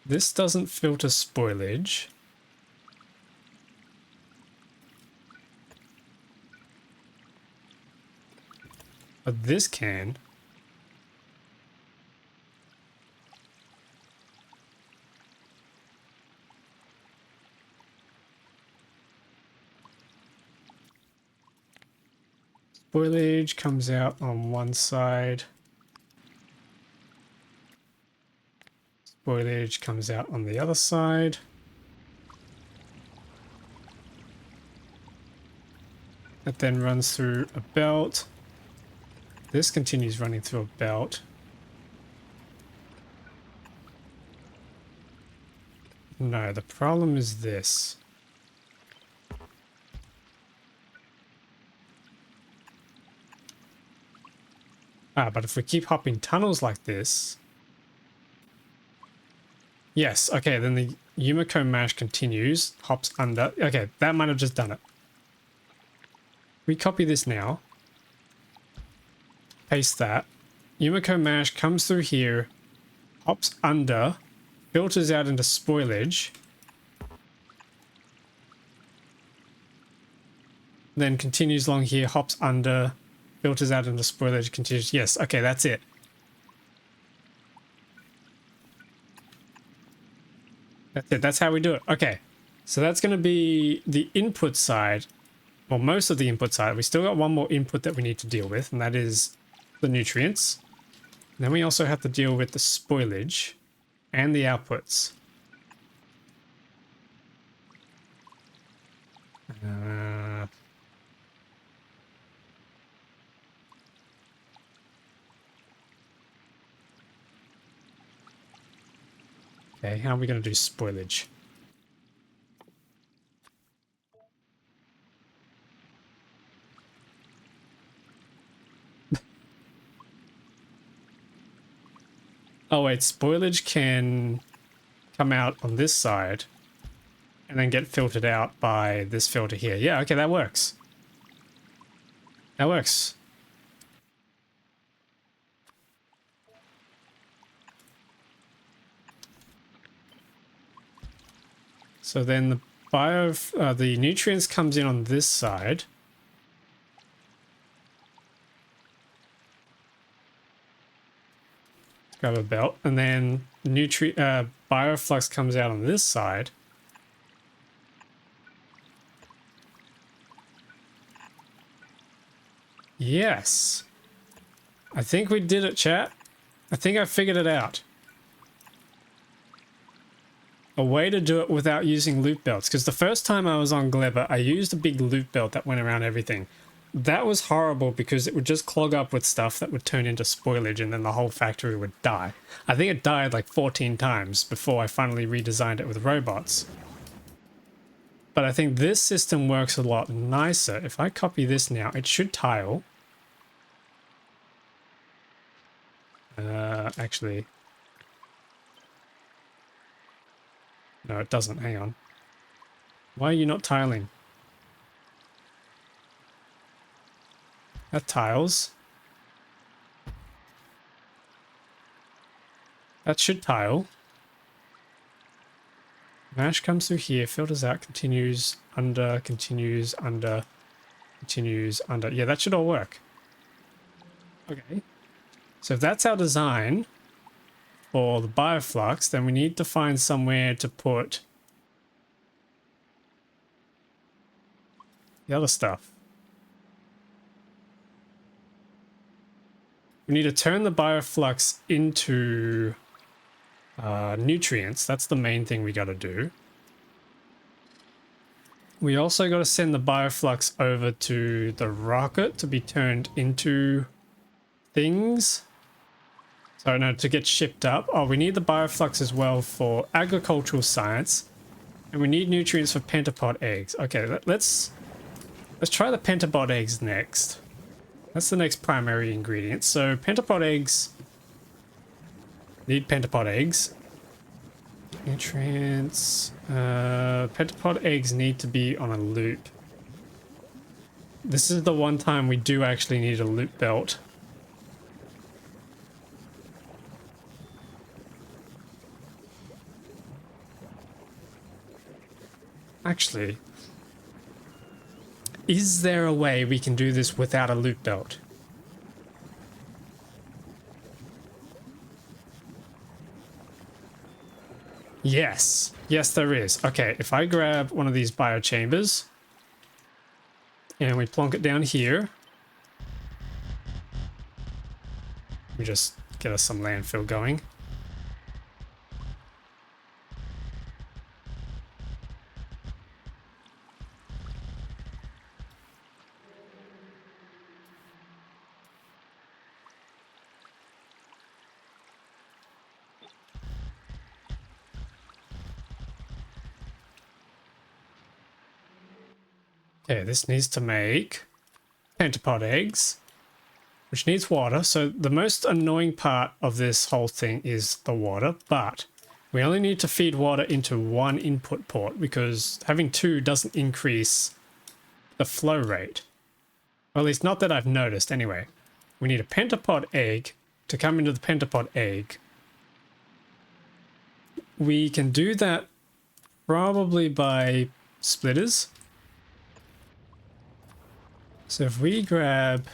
This doesn't filter spoilage. But this can. Spoilage comes out on one side. Spoilage comes out on the other side. It then runs through a belt. This continues running through a belt. No, the problem is this. Ah, but if we keep hopping tunnels like this... Yes, okay, then the Yumiko mash continues, hops under. Okay, that might have just done it. We copy this now. Paste that. Yumiko mash comes through here, hops under, filters out into spoilage. Then continues along here, hops under, filters out into spoilage, continues. Yes, okay, that's it. That's it. That's how we do it. Okay. So that's going to be the input side. Well, most of the input side. We still got one more input that we need to deal with, and that is the nutrients. And then we also have to deal with the spoilage and the outputs. Okay, how are we going to do spoilage? Oh wait, spoilage can come out on this side and then get filtered out by this filter here. Yeah, okay, that works. That works. So then the nutrients comes in on this side. Grab a belt, and then bioflux comes out on this side. Yes. I think we did it, chat. I think I figured it out. A way to do it without using loop belts. Because the first time I was on Gleba, I used a big loop belt that went around everything. That was horrible because it would just clog up with stuff that would turn into spoilage and then the whole factory would die. I think it died like 14 times before I finally redesigned it with robots. But I think this system works a lot nicer. If I copy this now, it should tile. Actually... No, it doesn't. Hang on. Why are you not tiling? That tiles. That should tile. Mash comes through here, filters out, continues, under, continues, under, continues, under. Yeah, that should all work. Okay. So if that's our design for the bioflux, then we need to find somewhere to put the other stuff. We need to turn the bioflux into nutrients. That's the main thing we got to do. We also got to send the bioflux over to the rocket to be turned into things. So no, to get shipped up. Oh, we need the bioflux as well for agricultural science. And we need nutrients for pentapod eggs. Okay, let's try the pentapod eggs next. That's the next primary ingredient. So pentapod eggs need pentapod eggs. Nutrients. Pentapod eggs need to be on a loop. This is the one time we do actually need a loop belt. Actually, is there a way we can do this without a loop belt? Yes. Yes, there is. Okay, if I grab one of these biochambers and we plonk it down here, we just get us some landfill going. Okay, this needs to make pentapod eggs, which needs water. So the most annoying part of this whole thing is the water, but we only need to feed water into one input port because having two doesn't increase the flow rate. Or at least not that I've noticed anyway. We need a pentapod egg to come into the pentapod egg. We can do that probably by splitters. So if we grab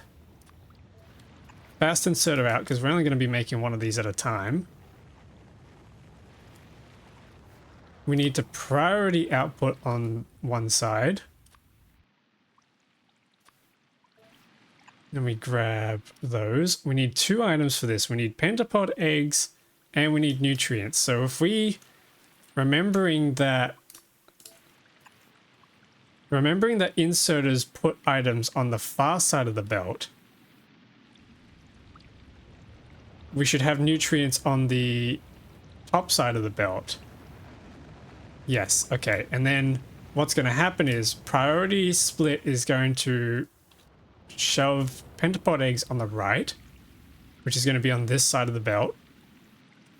fast inserter out, because we're only going to be making one of these at a time. We need to priority output on one side. Then we grab those. We need two items for this. We need pentapod eggs and we need nutrients. So if we, remembering that inserters put items on the far side of the belt, we should have nutrients on the top side of the belt. Yes, okay. And then what's going to happen is priority split is going to shove pentapod eggs on the right, which is going to be on this side of the belt.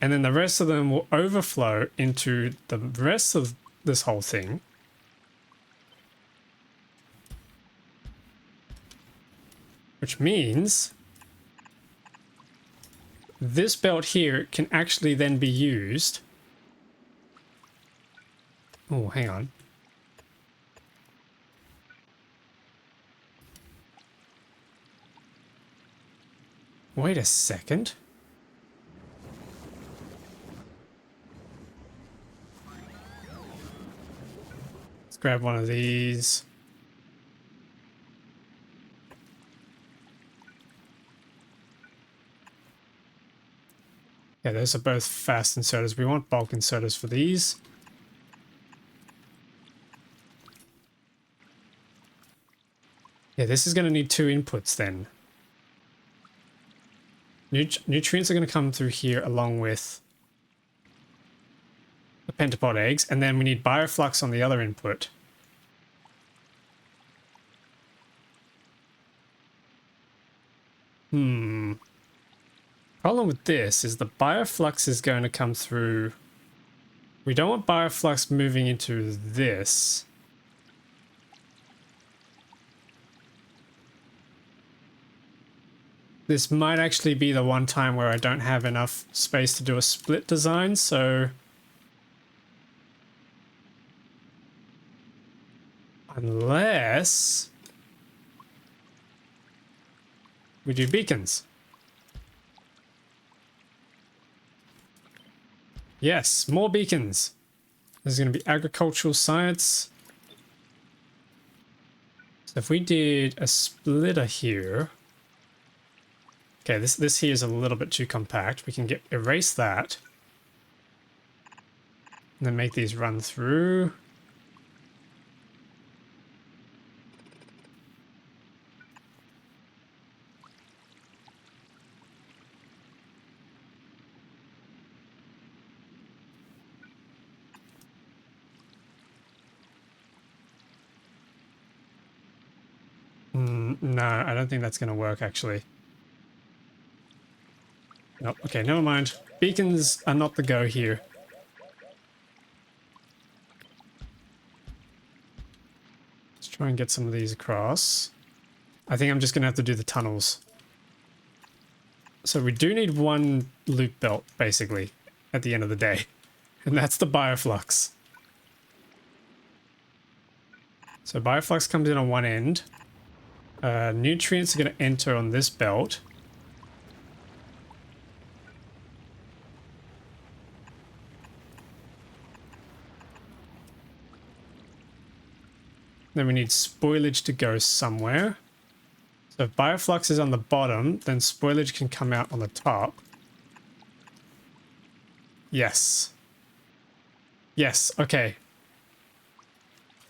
And then the rest of them will overflow into the rest of this whole thing. Which means this belt here can actually then be used. Oh, hang on. Wait a second. grab one of these. Yeah, those are both fast inserters. We want bulk inserters for these. Yeah, this is going to need 2 inputs then. Nutrients are going to come through here along with the pentapod eggs, and then we need bioflux on the other input. Problem with this is the bioflux is going to come through. We don't want bioflux moving into this. This might actually be the one time where I don't have enough space to do a split design, so unless we do beacons. Yes, more beacons. There's going to be agricultural science. So if we did a splitter here. Okay, this here is a little bit too compact. We can erase that. And then make these run through. No, I don't think that's going to work, actually. Nope. Okay, never mind. Beacons are not the go here. Let's try and get some of these across. I think I'm just going to have to do the tunnels. So we do need one loop belt, basically, at the end of the day. And that's the bioflux. So bioflux comes in on one end. Nutrients are going to enter on this belt. Then we need spoilage to go somewhere. So if bioflux is on the bottom, then spoilage can come out on the top. Yes. Yes, okay.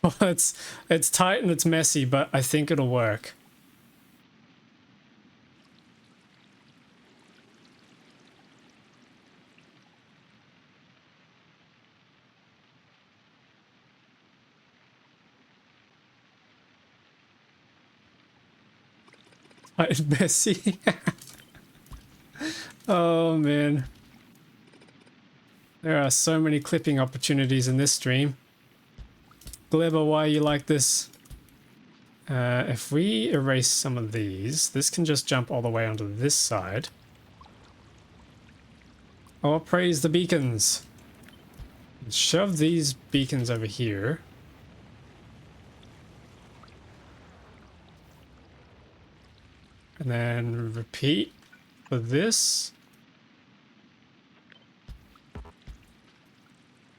Well, it's tight and it's messy, but I think it'll work. Tight and messy. Oh man. There are so many clipping opportunities in this stream. Gleba, why are you like this? If we erase some of these, this can just jump all the way onto this side. Oh, praise the beacons. Shove these beacons over here. And then repeat for this.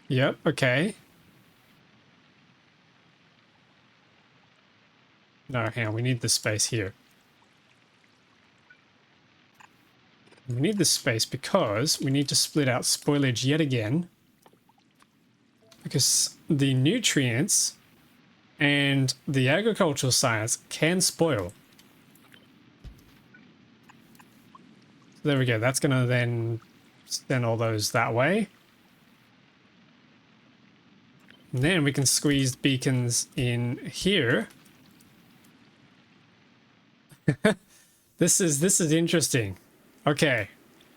Yep, okay. No, hang on, we need this space here. We need this space because we need to split out spoilage yet again. Because the nutrients and the agricultural science can spoil. So there we go, that's gonna then send all those that way. And then we can squeeze beacons in here. This is interesting. Okay,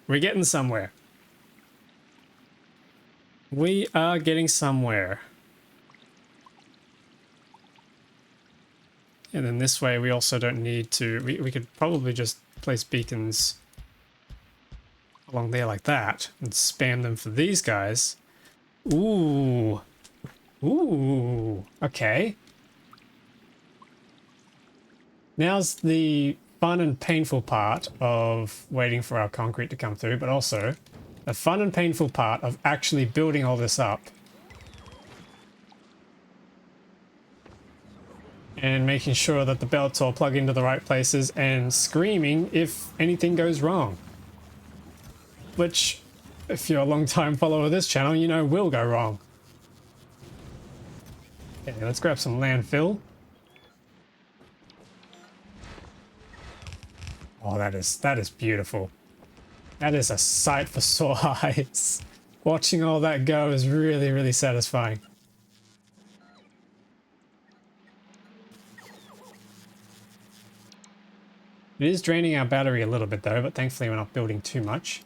we're getting somewhere. We are getting somewhere. And then this way we also don't need to, we could probably just place beacons along there like that and spam them for these guys. Ooh. Ooh. Okay. Now's the fun and painful part of waiting for our concrete to come through, but also the fun and painful part of actually building all this up. and making sure that the belts all plug into the right places and screaming if anything goes wrong. Which, if you're a long time follower of this channel, you know will go wrong. Okay, let's grab some landfill. Oh, that is beautiful. That is a sight for sore eyes. Watching all that go is really, really satisfying. It is draining our battery a little bit though, but thankfully we're not building too much.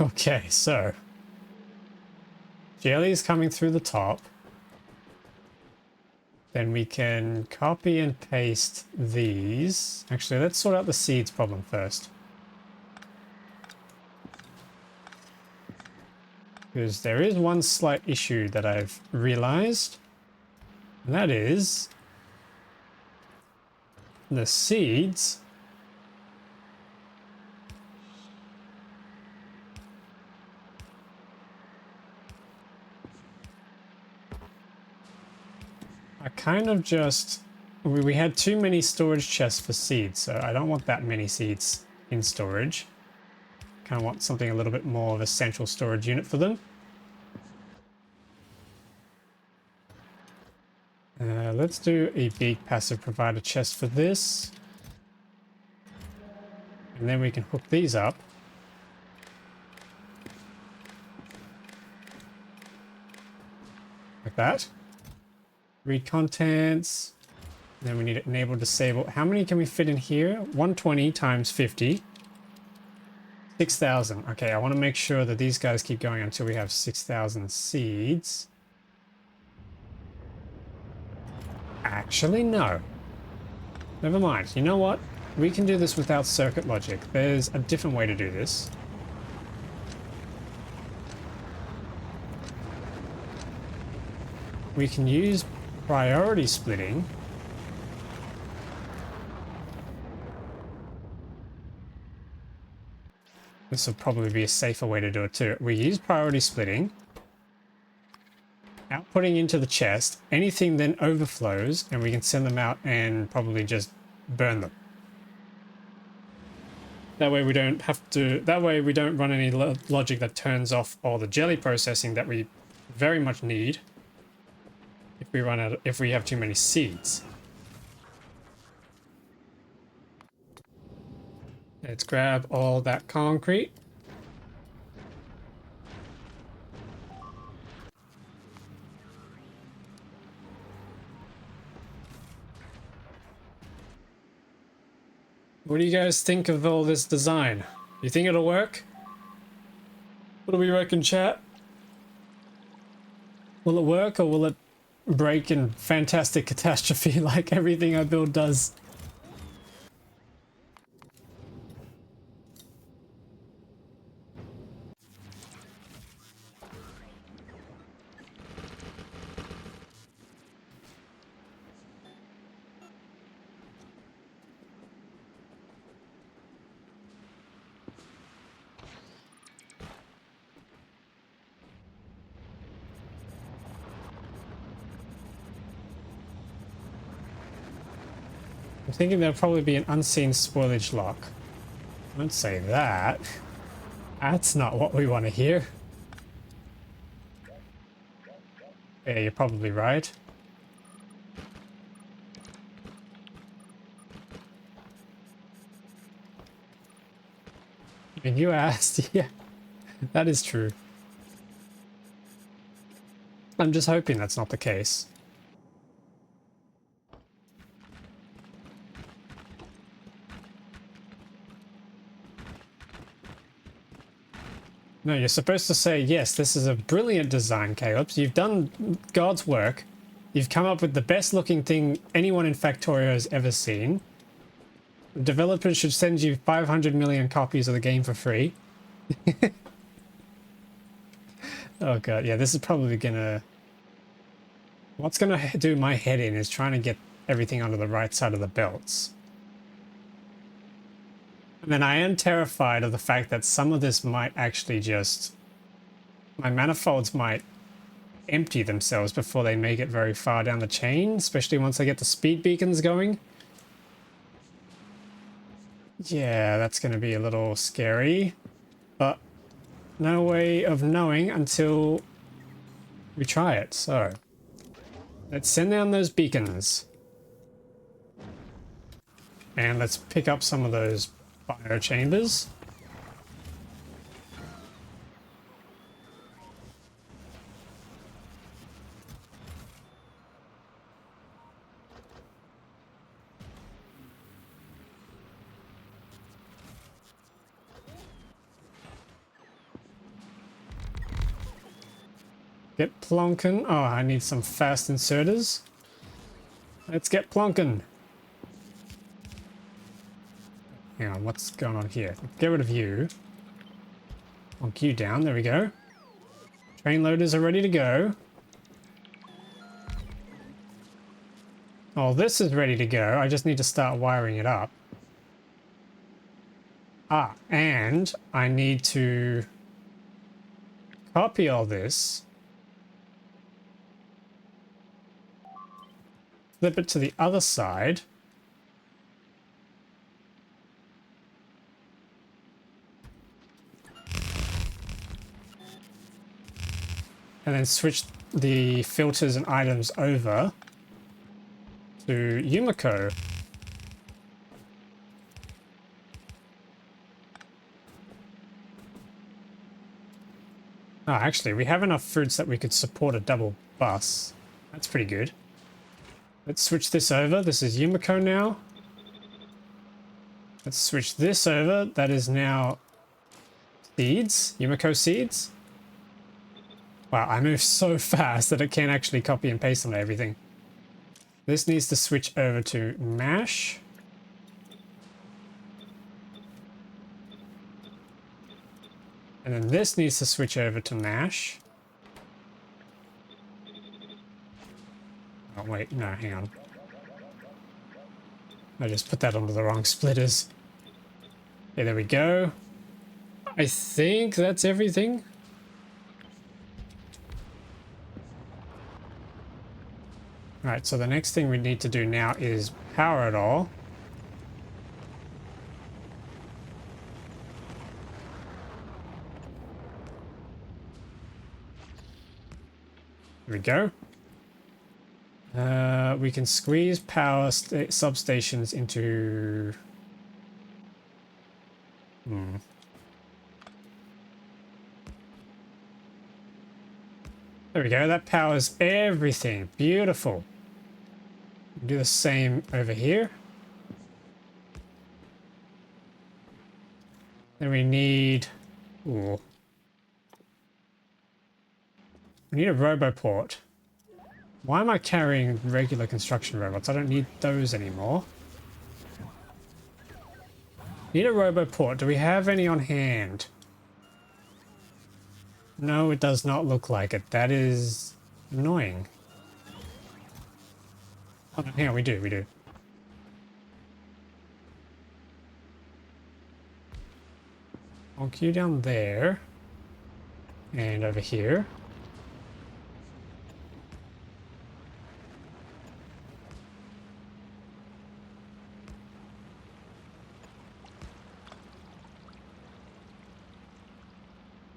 Okay, so jelly is coming through the top. Then we can copy and paste these. Actually, let's sort out the seeds problem first. Because there is one slight issue that I've realized. And that is the seeds are kind of just... We had too many storage chests for seeds, so I don't want that many seeds in storage. Kind of want something a little bit more of a central storage unit for them. Let's do a big passive provider chest for this. And then we can hook these up. Like that. Read contents. Then we need to enable, disable. How many can we fit in here? 120 times 50. 6,000. Okay, I want to make sure that these guys keep going until we have 6,000 seeds. Actually, no. Never mind. You know what? We can do this without circuit logic. There's a different way to do this. We can use priority splitting. This will probably be a safer way to do it too. We use priority splitting, outputting into the chest. Anything then overflows and we can send them out and probably just burn them. That way we don't have to, that way we don't run any logic that turns off all the jelly processing that we very much need if we run out, if we have too many seeds. Let's grab all that concrete. What do you guys think of all this design? You think it'll work? What do we reckon, chat? Will it work or will it break in fantastic catastrophe like everything I build does? I'm thinking there'll probably be an unseen spoilage lock. Don't say that. That's not what we want to hear. Yeah, you're probably right. And you asked, yeah, that is true. I'm just hoping that's not the case. No, you're supposed to say, yes, this is a brilliant design, Calebs. You've done God's work. You've come up with the best looking thing anyone in Factorio has ever seen. The developers should send you 500 million copies of the game for free. Oh god, yeah, this is probably gonna... What's gonna do my head in is trying to get everything onto the right side of the belts. And then I am terrified of the fact that some of this might actually just my manifolds might empty themselves before they make it very far down the chain, especially once I get the speed beacons going. Yeah, that's going to be a little scary, but no way of knowing until we try it. So let's send down those beacons and let's pick up some of those bio chambers. Get plonkin'. Oh, I need some fast inserters. Let's get plonkin'. Hang on, what's going on here? Get rid of you. Plonk you down. There we go. Train loaders are ready to go. Oh, this is ready to go. I just need to start wiring it up. Ah, and I need to copy all this. Flip it to the other side. And then switch the filters and items over to Yumiko. Oh, actually, we have enough fruits that we could support a double bus. That's pretty good. Let's switch this over. This is Yumiko now. Let's switch this over. That is now seeds. Yumiko seeds. Wow, I move so fast that it can't actually copy and paste on everything. This needs to switch over to mash. And then this needs to switch over to mash. Oh, wait, no, hang on. I just put that onto the wrong splitters. Yeah, there we go. I think that's everything. Alright, so the next thing we need to do now is power it all. There we go. We can squeeze power substations into... There we go, that powers everything. Beautiful. Do the same over here. Then we need... Ooh. We need a roboport. Why am I carrying regular construction robots? I don't need those anymore. Need a roboport. Do we have any on hand? No, it does not look like it. That is annoying. Oh, no, hang on, we do. I'll queue down there. And over here.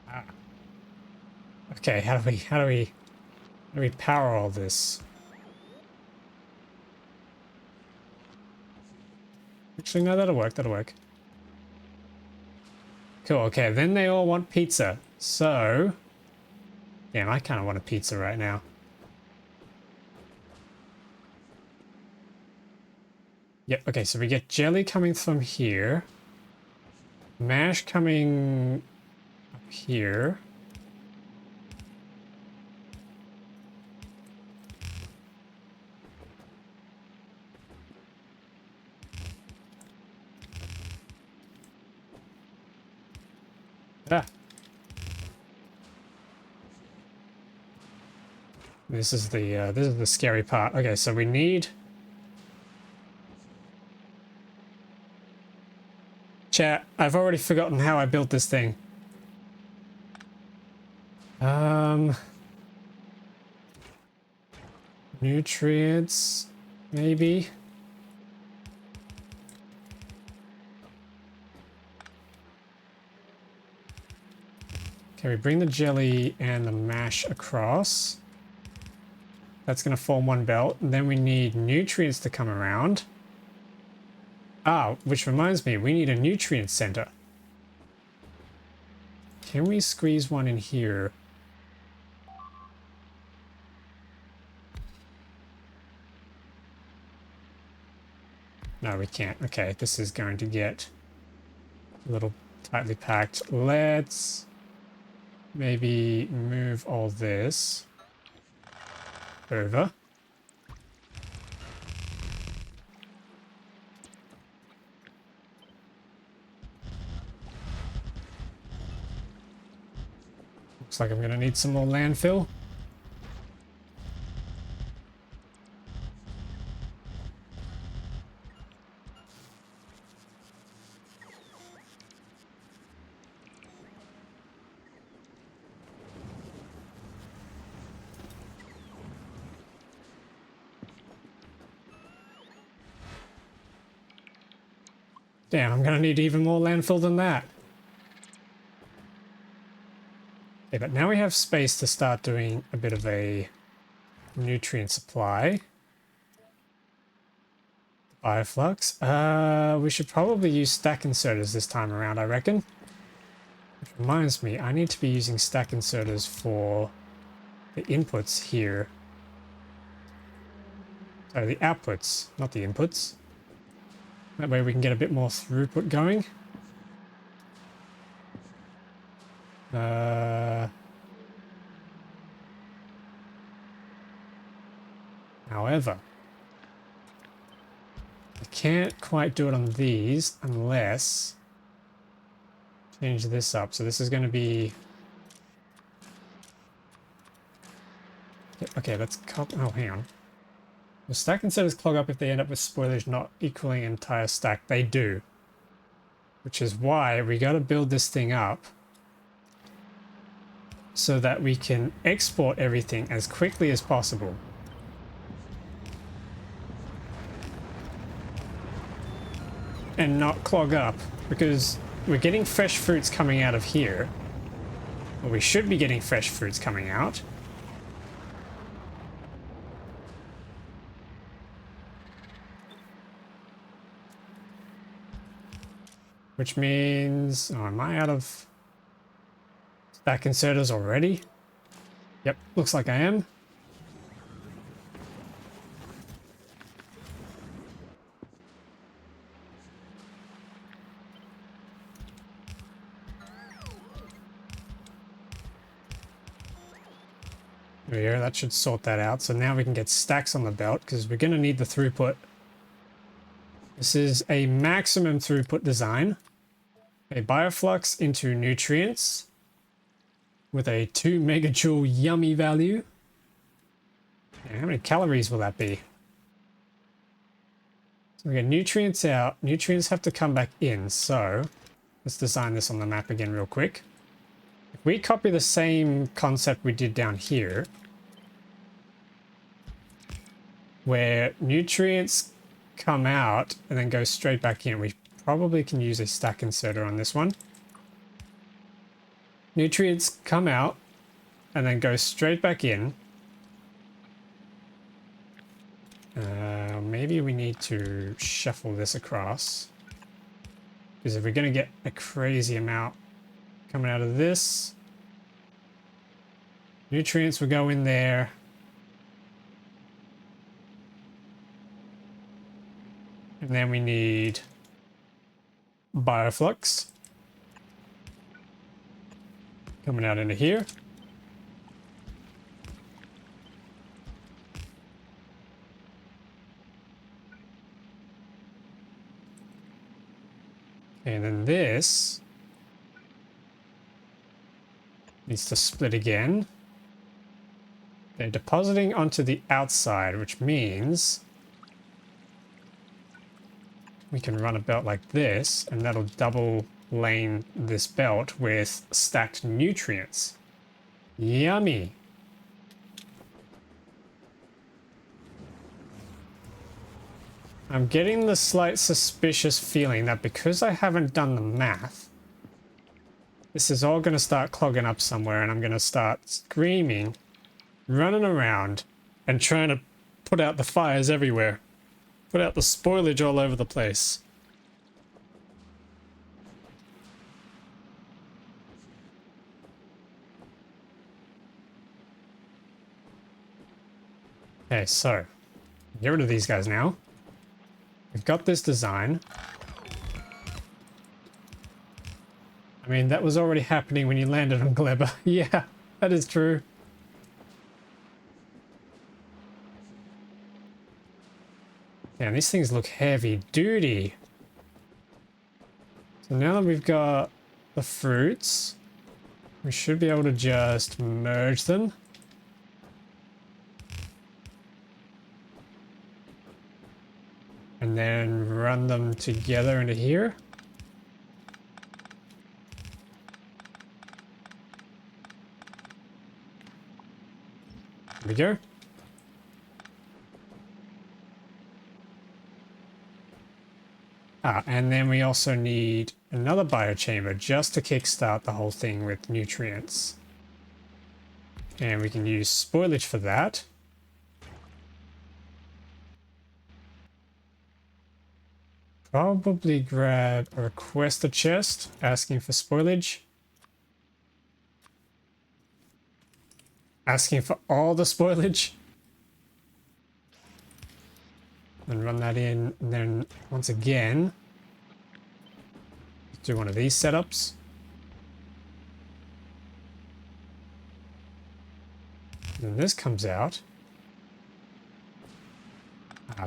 Ah. Okay, how do we power all this? Actually, no, that'll work. Cool, okay, then they all want pizza. So... Damn, I kind of want a pizza right now. Yep, okay, so we get jelly coming from here. Mash coming up here. Ah. This is the scary part. Okay, so we need... Chat, I've already forgotten how I built this thing. Nutrients, maybe. Okay, we bring the jelly and the mash across. That's going to form one belt. And then we need nutrients to come around. Ah, which reminds me, we need a nutrient center. Can we squeeze one in here? No, we can't. Okay, this is going to get a little tightly packed. Let's maybe move all this over. Looks like I'm going to need some more landfill. Damn, I'm going to need even more landfill than that. Okay, but now we have space to start doing a bit of a nutrient supply. Bioflux. We should probably use stack inserters this time around, I reckon. Which reminds me, I need to be using stack inserters for the inputs here. Sorry, the outputs, not the inputs. That way we can get a bit more throughput going. However, I can't quite do it on these unless change this up. So this is going to be okay. Let's oh, hang on. The stack inserters clog up if they end up with spoilage not equaling an entire stack. They do, which is why we got to build this thing up so that we can export everything as quickly as possible. And not clog up, because we're getting fresh fruits coming out of here. Or we should be getting fresh fruits coming out. Which means, oh, am I out of stack inserters already? Yep, looks like I am. There we go, that should sort that out. So now we can get stacks on the belt because we're going to need the throughput. This is a maximum throughput design. A bioflux into nutrients with a 2 megajoule yummy value. Yeah, how many calories will that be? So we get nutrients out. Nutrients have to come back in. So let's design this on the map again real quick. If we copy the same concept we did down here, where nutrients come out and then go straight back in, we probably can use a stack inserter on this one. Nutrients come out and then go straight back in. Maybe we need to shuffle this across, because if we're going to get a crazy amount coming out of this, nutrients will go in there. And then we need bioflux coming out into here. And then this needs to split again. They're depositing onto the outside, which means we can run a belt like this, and that'll double lane this belt with stacked nutrients. Yummy. I'm getting the slight suspicious feeling that because I haven't done the math, this is all going to start clogging up somewhere and I'm going to start screaming, running around, and trying to put out the fires everywhere. Put out the spoilage all over the place. Okay, so get rid of these guys now. We've got this design. I mean, that was already happening when you landed on Gleba. Yeah, that is true. Yeah, these things look heavy duty. So now that we've got the fruits, we should be able to just merge them. And then run them together into here. There we go. And then we also need another biochamber just to kickstart the whole thing with nutrients. And we can use spoilage for that. Probably grab a requester chest asking for spoilage. Asking for all the spoilage. And run that in, and then once again do one of these setups. And then this comes out.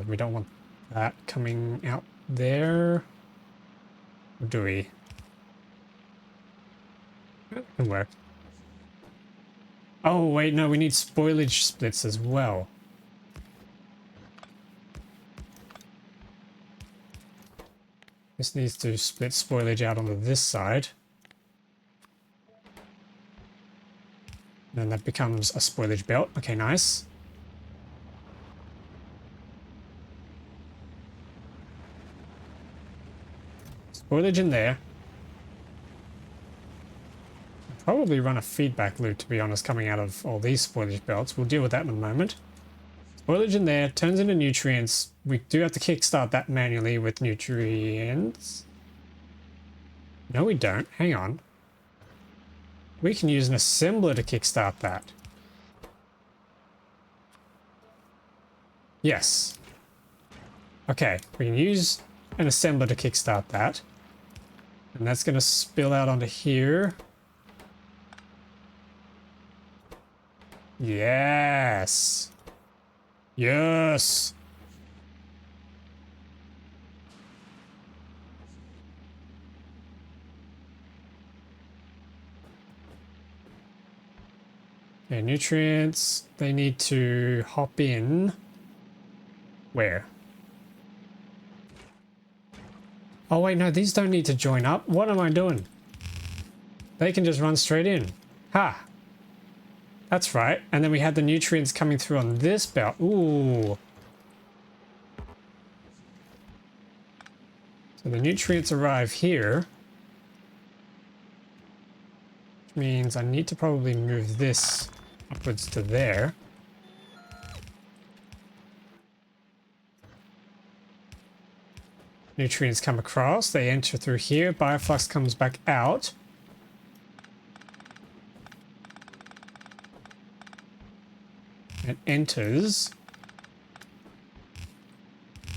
We don't want that coming out there. Or do we? That can work. Oh wait, no, we need spoilage splits as well. This needs to split spoilage out onto this side. Then that becomes a spoilage belt. Okay, nice. Spoilage in there. Probably run a feedback loop, to be honest, coming out of all these spoilage belts. We'll deal with that in a moment. Spoilage in there, turns into nutrients. We do have to kickstart that manually with nutrients. No, we don't. Hang on. We can use an assembler to kickstart that. Yes. Okay, we can use an assembler to kickstart that. And that's going to spill out onto here. Yes. Yes. Okay, nutrients, they need to hop in. Where? Oh wait, no, these don't need to join up. What am I doing? They can just run straight in. Ha! That's right. And then we had the nutrients coming through on this belt. Ooh. So the nutrients arrive here. Which means I need to probably move this upwards to there. Nutrients come across, they enter through here, bioflux comes back out. It enters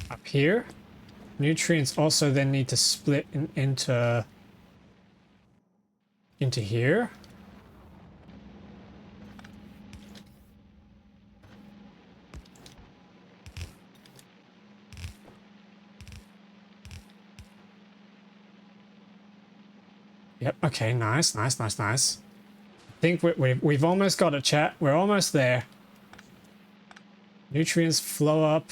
up here. Nutrients also then need to split and enter into here. Yep, okay, nice, nice, nice, nice. I think we've almost got it, chat. We're almost there. Nutrients flow up.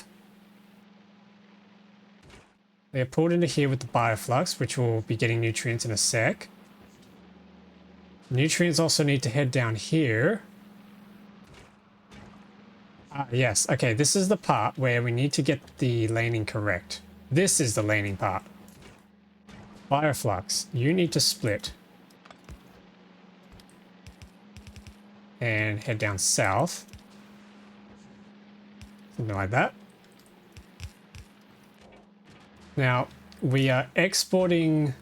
They are pulled into here with the bioflux, which will be getting nutrients in a sec. Nutrients also need to head down here. Ah, yes. Okay, this is the part where we need to get the laning correct. This is the laning part. Bioflux, you need to split. And head down south. Something like that. Now, we are exporting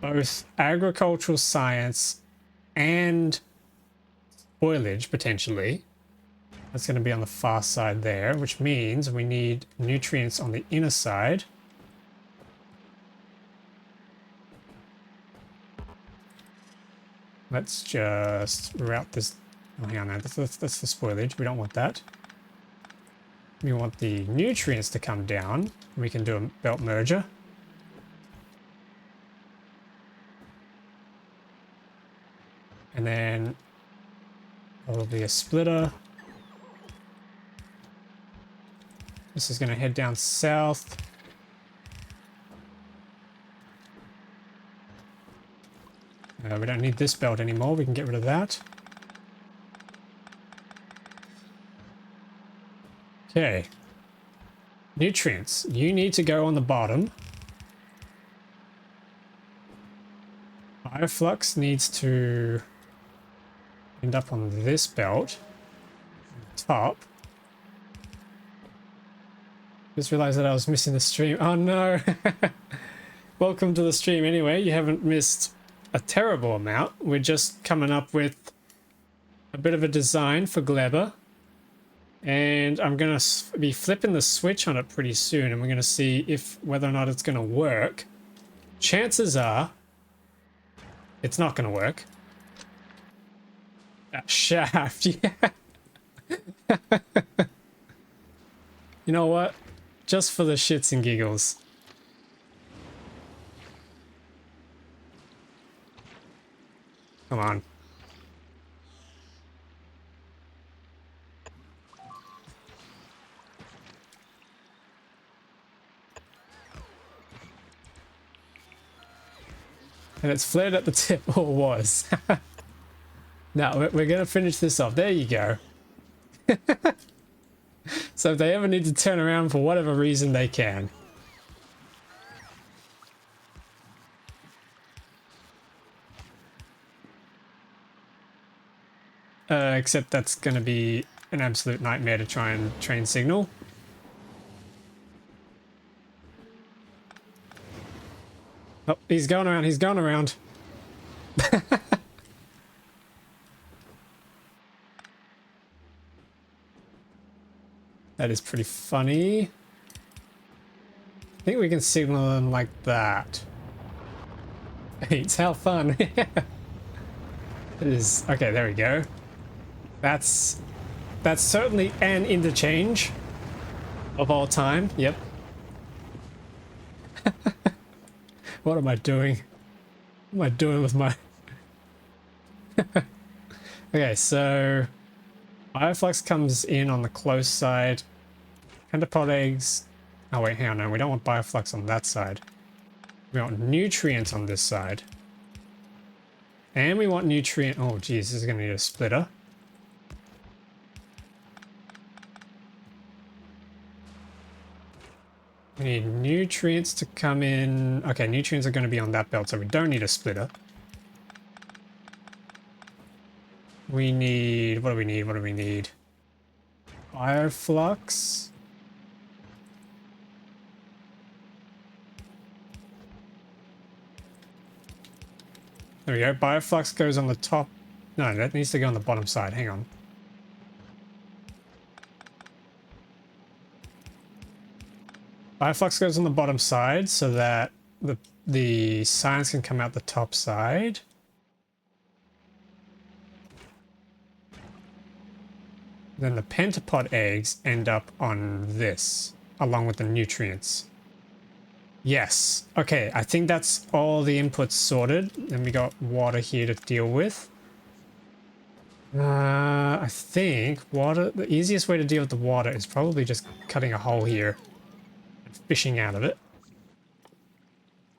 both agricultural science and spoilage, potentially. That's going to be on the far side there, which means we need nutrients on the inner side. Let's just route this. Oh, hang on, no, that's the spoilage. We don't want that. We want the nutrients to come down. We can do a belt merger. And then probably a splitter. This is going to head down south. We don't need this belt anymore. We can get rid of that. Okay. Nutrients. You need to go on the bottom. Bioflux needs to end up on this belt. Top. Just realized that I was missing the stream. Oh no! Welcome to the stream anyway. You haven't missed a terrible amount. We're just coming up with a bit of a design for Gleba. And I'm going to be flipping the switch on it pretty soon. And we're going to see whether or not it's going to work. Chances are it's not going to work. That shaft, yeah. You know what? Just for the shits and giggles. Come on. And it's flared at the tip, or was. Now, we're going to finish this off. There you go. So if they ever need to turn around for whatever reason, they can. Except that's going to be an absolute nightmare to try and train signal. Oh, he's going around, he's going around. That is pretty funny. I think we can signal them like that. It's how fun. It is. Okay, there we go. That's certainly an interchange of all time. Yep. What am I doing? What am I doing with my... Okay, so Bioflux comes in on the close side. Pentapod eggs. Oh wait, hang on, no, we don't want Bioflux on that side. We want nutrients on this side. And we want nutrient... Oh geez, this is going to need a splitter. We need nutrients to come in. Okay, nutrients are going to be on that belt, so we don't need a splitter. We need... What do we need? What do we need? Bioflux. There we go. Bioflux goes on the top. No, that needs to go on the bottom side. Hang on. Bioflux goes on the bottom side so that the science can come out the top side. Then the pentapod eggs end up on this, along with the nutrients. Yes. Okay, I think that's all the inputs sorted. Then we got water here to deal with. I think water, the easiest way to deal with the water is probably just cutting a hole here. Fishing out of it,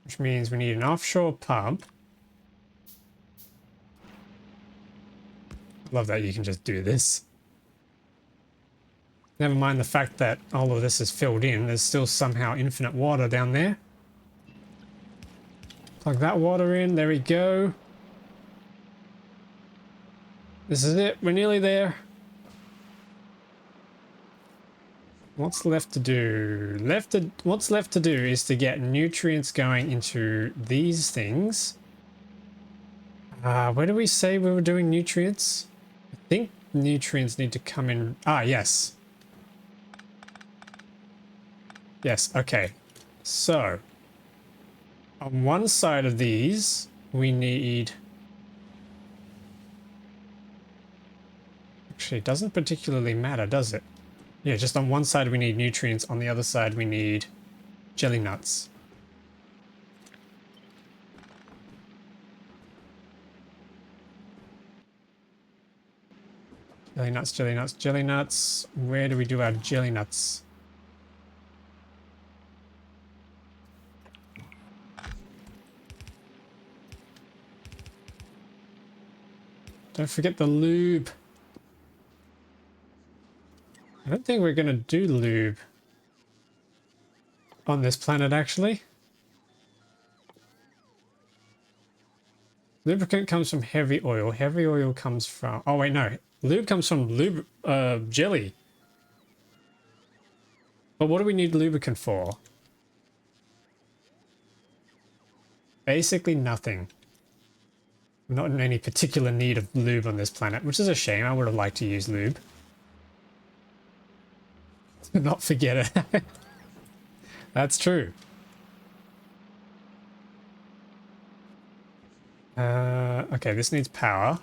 which means we need an offshore pump. Love that you can just do this. Never mind the fact that all of this is filled in. There's still somehow infinite water down there. Plug that water in. There we go. This is it. We're nearly there. What's left to do? What's left to do is to get nutrients going into these things. Where do we say we were doing nutrients? I think nutrients need to come in. Ah, yes. Yes, okay. So, on one side of these, we need... Actually, it doesn't particularly matter, does it? Yeah, just on one side we need nutrients, on the other side we need jelly nuts. Jelly nuts, jelly nuts, jelly nuts. Where do we do our jelly nuts? Don't forget the lube. I don't think we're going to do lube on this planet, actually. Lubricant comes from heavy oil. Heavy oil comes from... Oh, wait, no. Lube comes from jelly. But what do we need lubricant for? Basically nothing. I'm not in any particular need of lube on this planet, which is a shame. I would have liked to use lube. Not forget it. That's true. Okay, this needs power.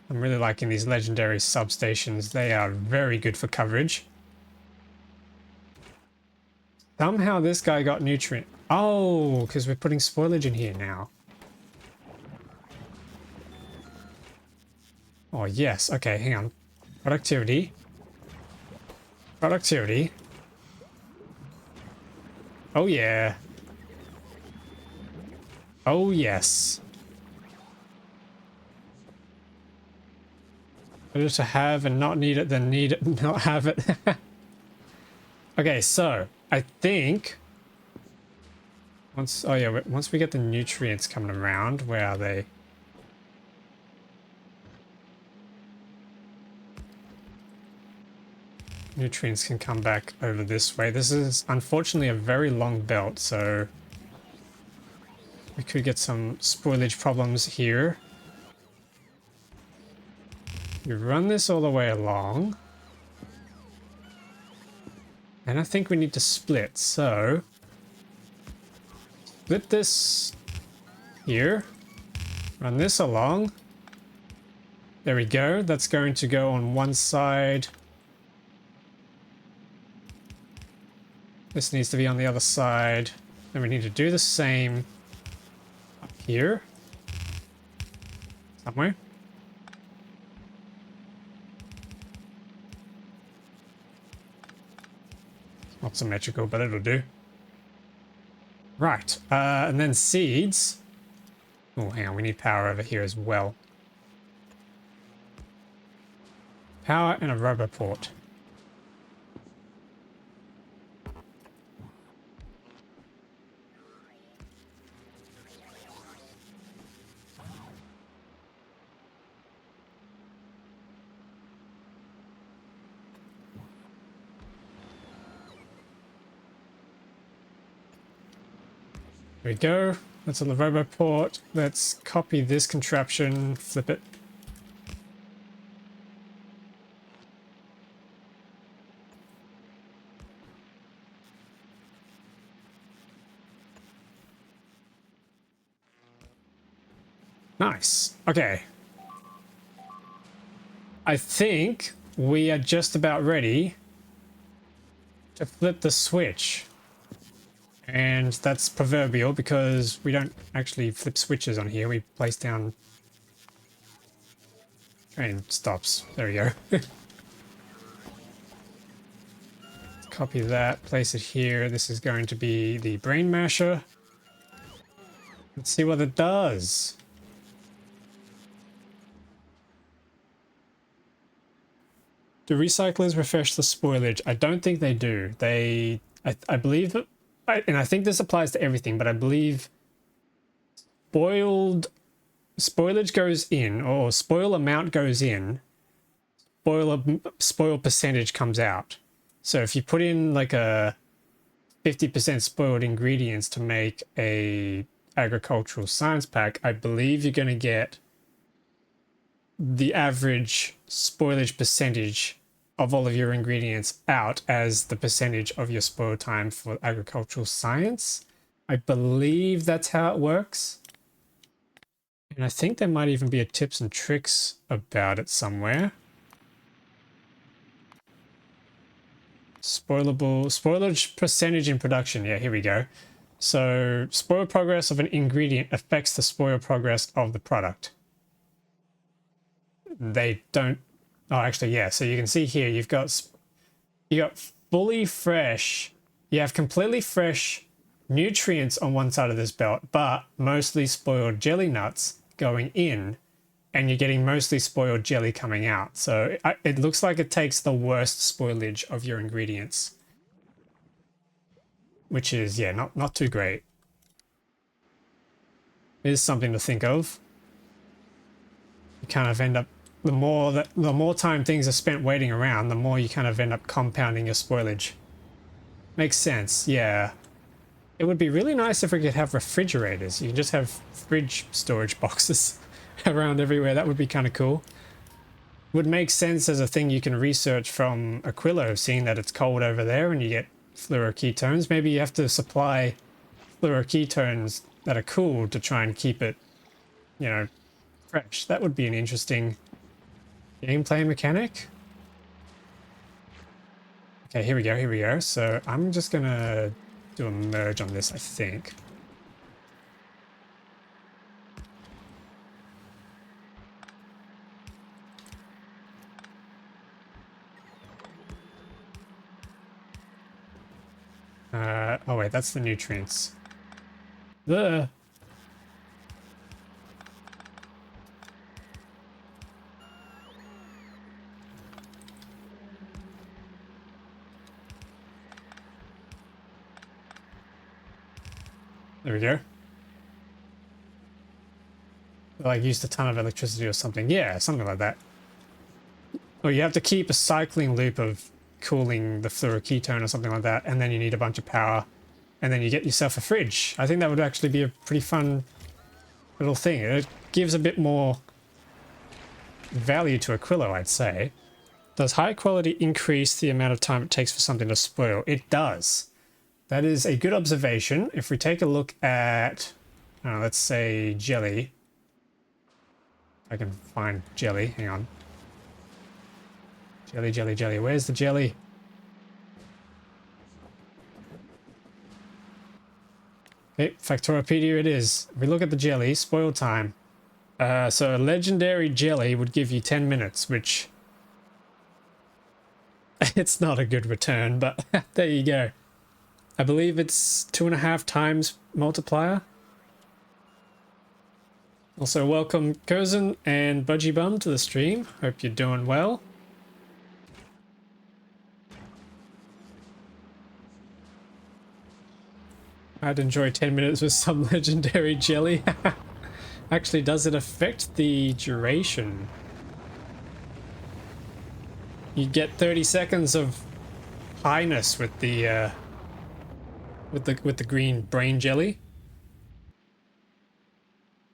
I'm really liking these legendary substations. They are very good for coverage. Somehow this guy got nutrient. Oh, because we're putting spoilage in here now. Oh, yes. Okay, hang on. Productivity. Productivity. Oh, yeah. Oh, yes. Better to have and not need it than need it and not have it. Okay, so I think once we get the nutrients coming around, where are they? Nutrients can come back over this way. This is unfortunately a very long belt, so we could get some spoilage problems here. You run this all the way along. And I think we need to split, so split this here, run this along. There we go. That's going to go on one side. This needs to be on the other side. Then we need to do the same up here. Somewhere. Not symmetrical, but it'll do. Right, and then seeds. Oh, hang on, we need power over here as well. Power and a rubber port. There we go. That's on the robo port. Let's copy this contraption, flip it. Nice. Okay. I think we are just about ready to flip the switch. And that's proverbial because we don't actually flip switches on here. We place down train stops. There we go. Copy that, place it here. This is going to be the brain masher. Let's see what it does. Do recyclers refresh the spoilage? I don't think they do. I believe, and I think this applies to everything, but I believe spoilage goes in, or spoil amount goes in, spoil percentage comes out. So if you put in like a 50% spoiled ingredients to make a agricultural science pack, I believe you're going to get the average spoilage percentage of all of your ingredients out as the percentage of your spoil time for agricultural science. I believe that's how it works. And I think there might even be a tips and tricks about it somewhere. Spoilage percentage in production. Yeah, here we go. So spoil progress of an ingredient affects the spoil progress of the product. They don't. Oh, actually, yeah. So you can see here, you got fully fresh. You have completely fresh nutrients on one side of this belt, but mostly spoiled jelly nuts going in, and you're getting mostly spoiled jelly coming out. So it looks like it takes the worst spoilage of your ingredients, which is, yeah, not too great. It is something to think of. You kind of end up, the more time things are spent waiting around, the more you kind of end up compounding your spoilage. Makes sense, yeah. It would be really nice if we could have refrigerators. You can just have fridge storage boxes around everywhere. That would be kind of cool. Would make sense as a thing you can research from Aquilo, seeing that it's cold over there and you get fluoroketones. Maybe you have to supply fluoroketones that are cool to try and keep it, you know, fresh. That would be an interesting gameplay mechanic. Okay, here we go. So I'm just gonna do a merge on this, I think. Oh wait, that's the nutrients. There we go. Like used a ton of electricity or something. Yeah, something like that. Or you have to keep a cycling loop of cooling the fluoroketone or something like that, and then you need a bunch of power, and then you get yourself a fridge. I think that would actually be a pretty fun little thing. It gives a bit more value to Aquilo, I'd say. Does high quality increase the amount of time it takes for something to spoil? It does. That is a good observation. If we take a look at, let's say jelly. I can find jelly. Hang on. Jelly. Where's the jelly? Okay, Factorio it is. If we look at the jelly, spoil time. So a legendary jelly would give you 10 minutes, which it's not a good return, but there you go. I believe it's 2.5 times multiplier. Also, welcome Kozen and Budgie Bum to the stream. Hope you're doing well. I'd enjoy 10 minutes with some legendary jelly. Actually, does it affect the duration? You get 30 seconds of highness with the green brain jelly.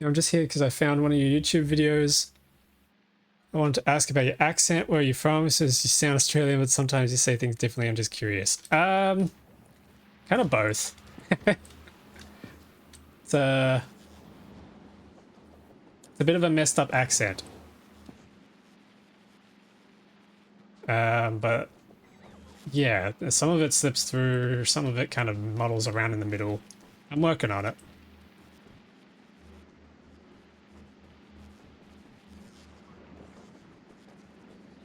I'm just here because I found one of your YouTube videos. I wanted to ask about your accent. Where are you from? It says you sound Australian, but sometimes you say things differently. I'm just curious. Kind of both. It's a bit of a messed up accent. But yeah, some of it slips through, some of it kind of muddles around in the middle. I'm working on it.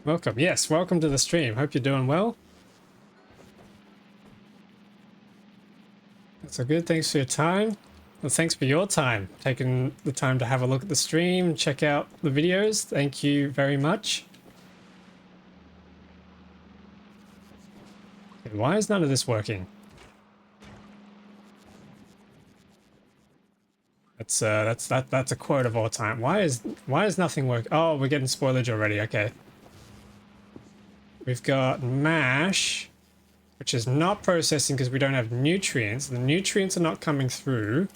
Welcome. Yes, welcome to the stream. Hope you're doing well. That's all good. Thanks for your time. Well, thanks for your time, taking the time to have a look at the stream, check out the videos. Thank you very much. Okay, why is none of this working? That's a quote of all time. Why is nothing work? Oh, we're getting spoilage already. Okay. We've got mash, which is not processing because we don't have nutrients. The nutrients are not coming through.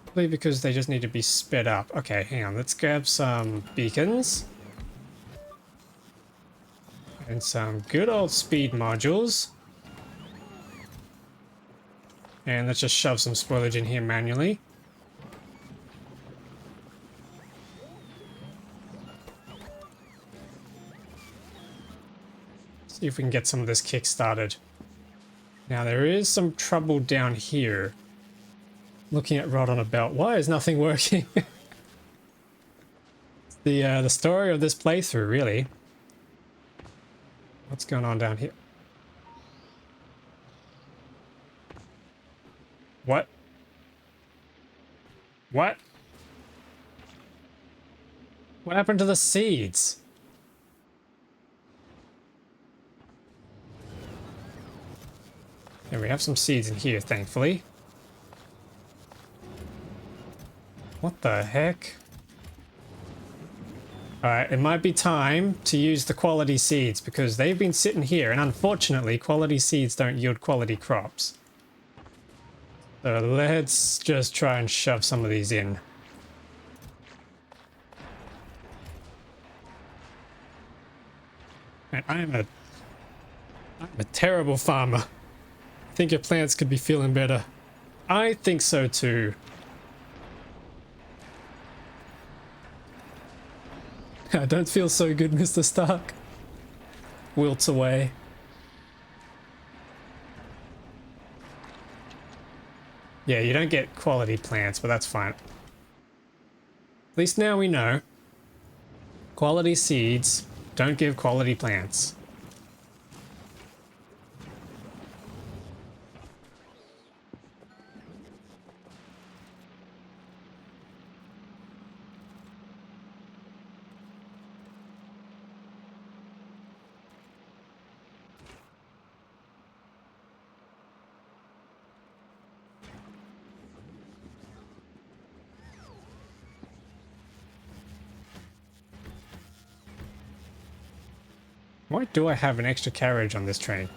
Probably because they just need to be sped up. Okay, hang on. Let's grab some beacons. And some good old speed modules. And let's just shove some spoilage in here manually. See if we can get some of this kick started. Now there is some trouble down here. Looking at rod on a belt. Why is nothing working? The story of this playthrough, really. What's going on down here? What? What? What happened to the seeds? Yeah, we have some seeds in here, thankfully. What the heck? Alright, it might be time to use the quality seeds because they've been sitting here and unfortunately quality seeds don't yield quality crops. So let's just try and shove some of these in. And I'm a terrible farmer. I think your plants could be feeling better. I think so too. I don't feel so good, Mr. Stark. Wilts away. Yeah, you don't get quality plants, but that's fine. At least now we know. Quality seeds don't give quality plants. Why do I have an extra carriage on this train?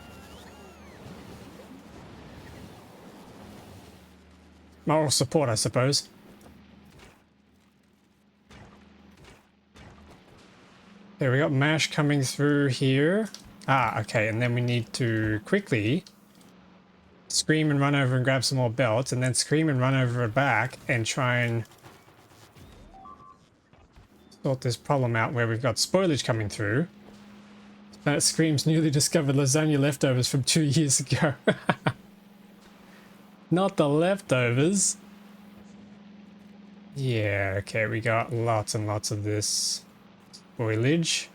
Moral support, I suppose. There, we got mash coming through here. Ah, okay, and then we need to quickly scream and run over and grab some more belts, and then scream and run over back and try and sort this problem out where we've got spoilage coming through. That screams newly discovered lasagna leftovers from 2 years ago. Not the leftovers. Yeah, okay, we got lots and lots of this spoilage.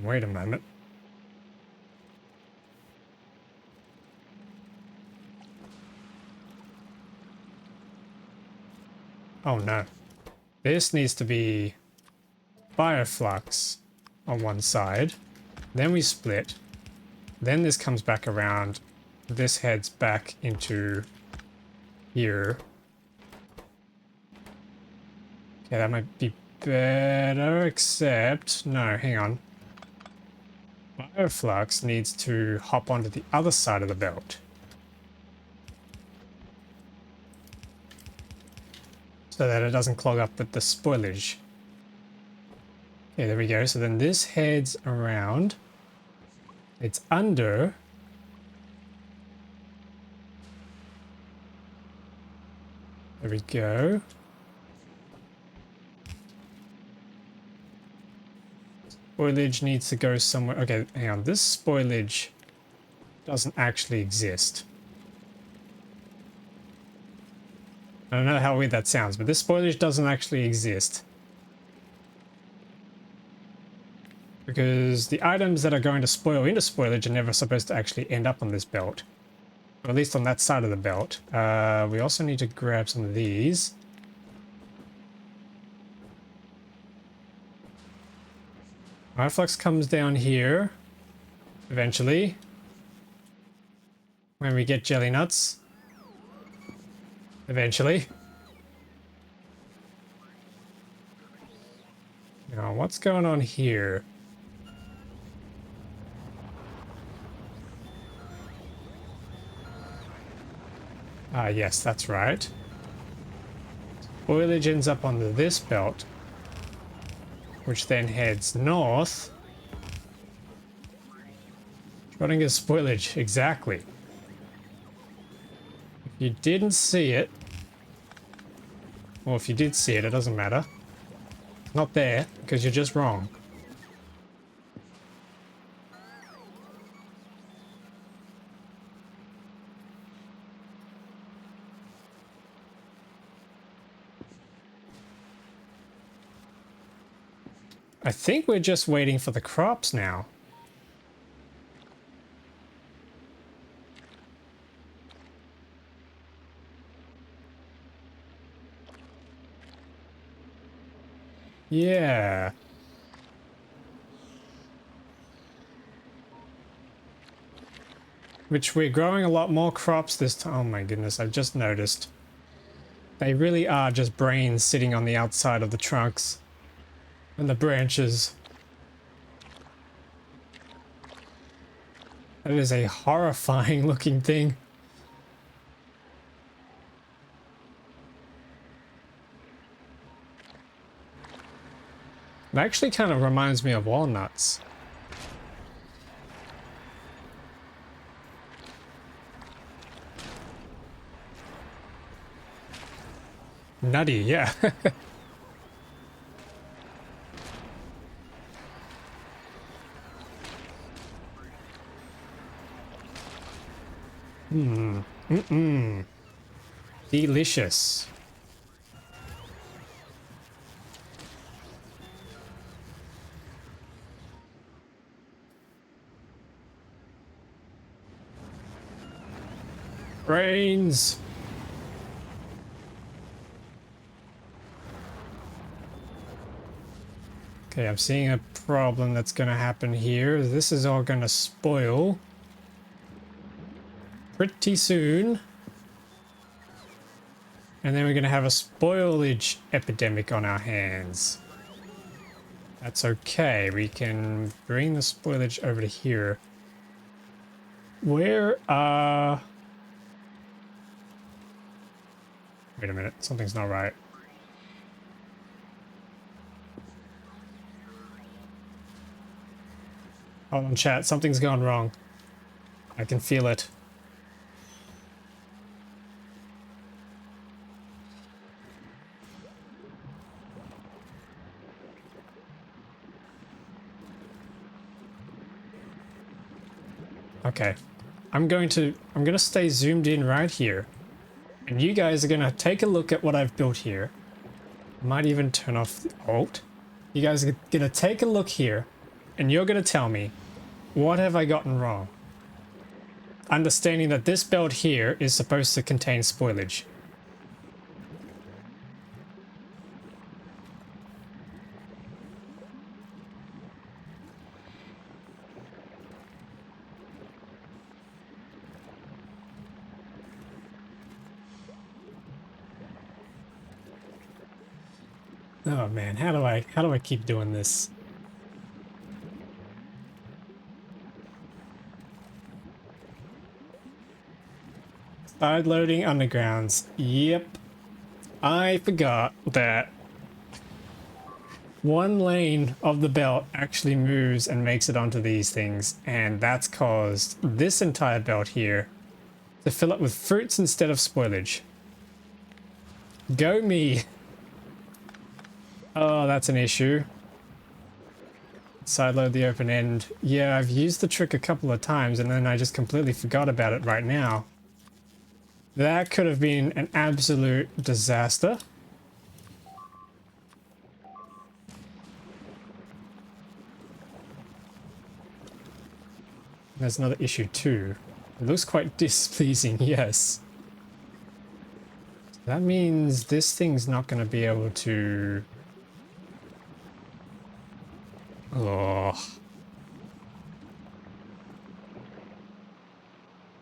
Wait a moment. Oh no. This needs to be bioflux on one side. Then we split. Then this comes back around. This heads back into here. Okay, that might be better, except... No, hang on. Bioflux needs to hop onto the other side of the belt. So that it doesn't clog up with the spoilage. Okay, there we go. So then this heads around. It's under. There we go. Spoilage needs to go somewhere. Okay, hang on. This spoilage doesn't actually exist. I don't know how weird that sounds, but this spoilage doesn't actually exist. Because the items that are going to spoil into spoilage are never supposed to actually end up on this belt. Or at least on that side of the belt. We also need to grab some of these. High flux comes down here. Eventually. When we get jelly nuts. Eventually. Now, what's going on here? Ah, yes, that's right. Spoilage ends up on this belt, which then heads north. Schrodinger's spoilage, exactly. If you didn't see it, or if you did see it, it doesn't matter. It's not there, because you're just wrong. I think we're just waiting for the crops now. Yeah. Which we're growing a lot more crops this time. Oh my goodness, I've just noticed. They really are just brains sitting on the outside of the trunks and the branches. That is a horrifying looking thing. It actually kind of reminds me of walnuts. Nutty, yeah. Delicious. Brains. Okay, I'm seeing a problem that's going to happen here. This is all going to spoil pretty soon. And then we're going to have a spoilage epidemic on our hands. That's okay. We can bring the spoilage over to here. Where Wait a minute. Something's not right. Hold on, chat. Something's gone wrong. I can feel it. Okay. I'm gonna stay zoomed in right here. And you guys are gonna take a look at what I've built here. Might even turn off the alt. You guys are gonna take a look here, and you're gonna tell me, what have I gotten wrong? Understanding that this belt here is supposed to contain spoilage. Oh man, how do I keep doing this? Side loading undergrounds. Yep. I forgot that one lane of the belt actually moves and makes it onto these things, and that's caused this entire belt here to fill up with fruits instead of spoilage. Go me. Oh, that's an issue. Sideload the open end. Yeah, I've used the trick a couple of times and then I just completely forgot about it right now. That could have been an absolute disaster. There's another issue too. It looks quite displeasing, yes. That means this thing's not going to be able to... Oh.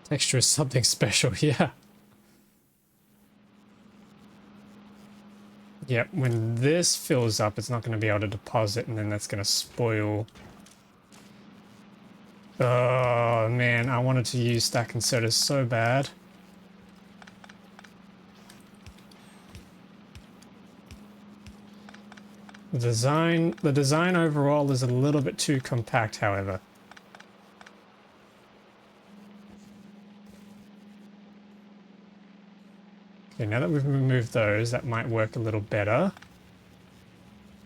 Texture is something special, yeah. Yep, when this fills up, it's not going to be able to deposit, and then that's going to spoil. Oh, man, I wanted to use stack inserters so bad. The design overall is a little bit too compact, however. Okay, now that we've removed those, that might work a little better.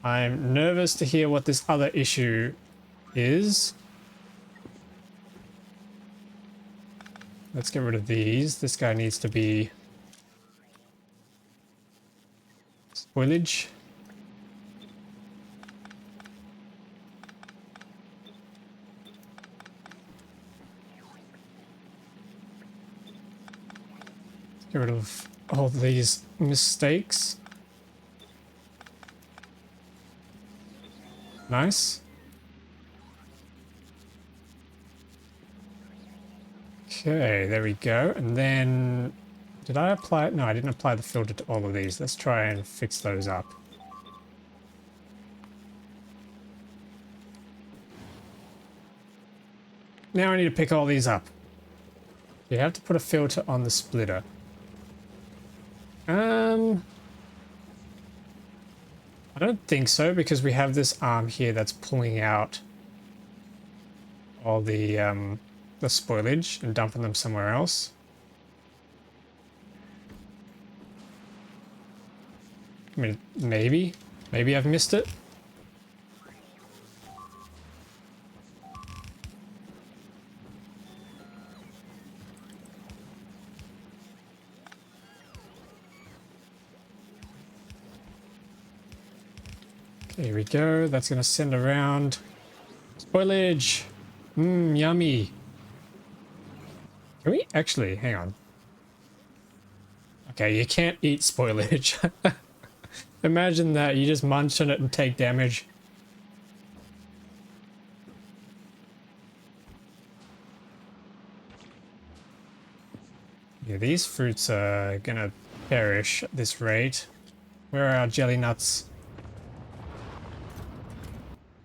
I'm nervous to hear what this other issue is. Let's get rid of these. This guy needs to be spoilage. Get rid of all these mistakes. Nice. Okay, there we go. And then, did I apply? No, I didn't apply the filter to all of these. Let's try and fix those up. Now I need to pick all these up. You have to put a filter on the splitter. I don't think so, because we have this arm here that's pulling out all the spoilage and dumping them somewhere else. I mean, maybe I've missed it. Here we go. That's going to send around spoilage. Mmm, yummy. Can we actually, hang on. Okay, you can't eat spoilage. Imagine that, you just munch on it and take damage. Yeah, these fruits are gonna perish at this rate. Where are our jelly nuts?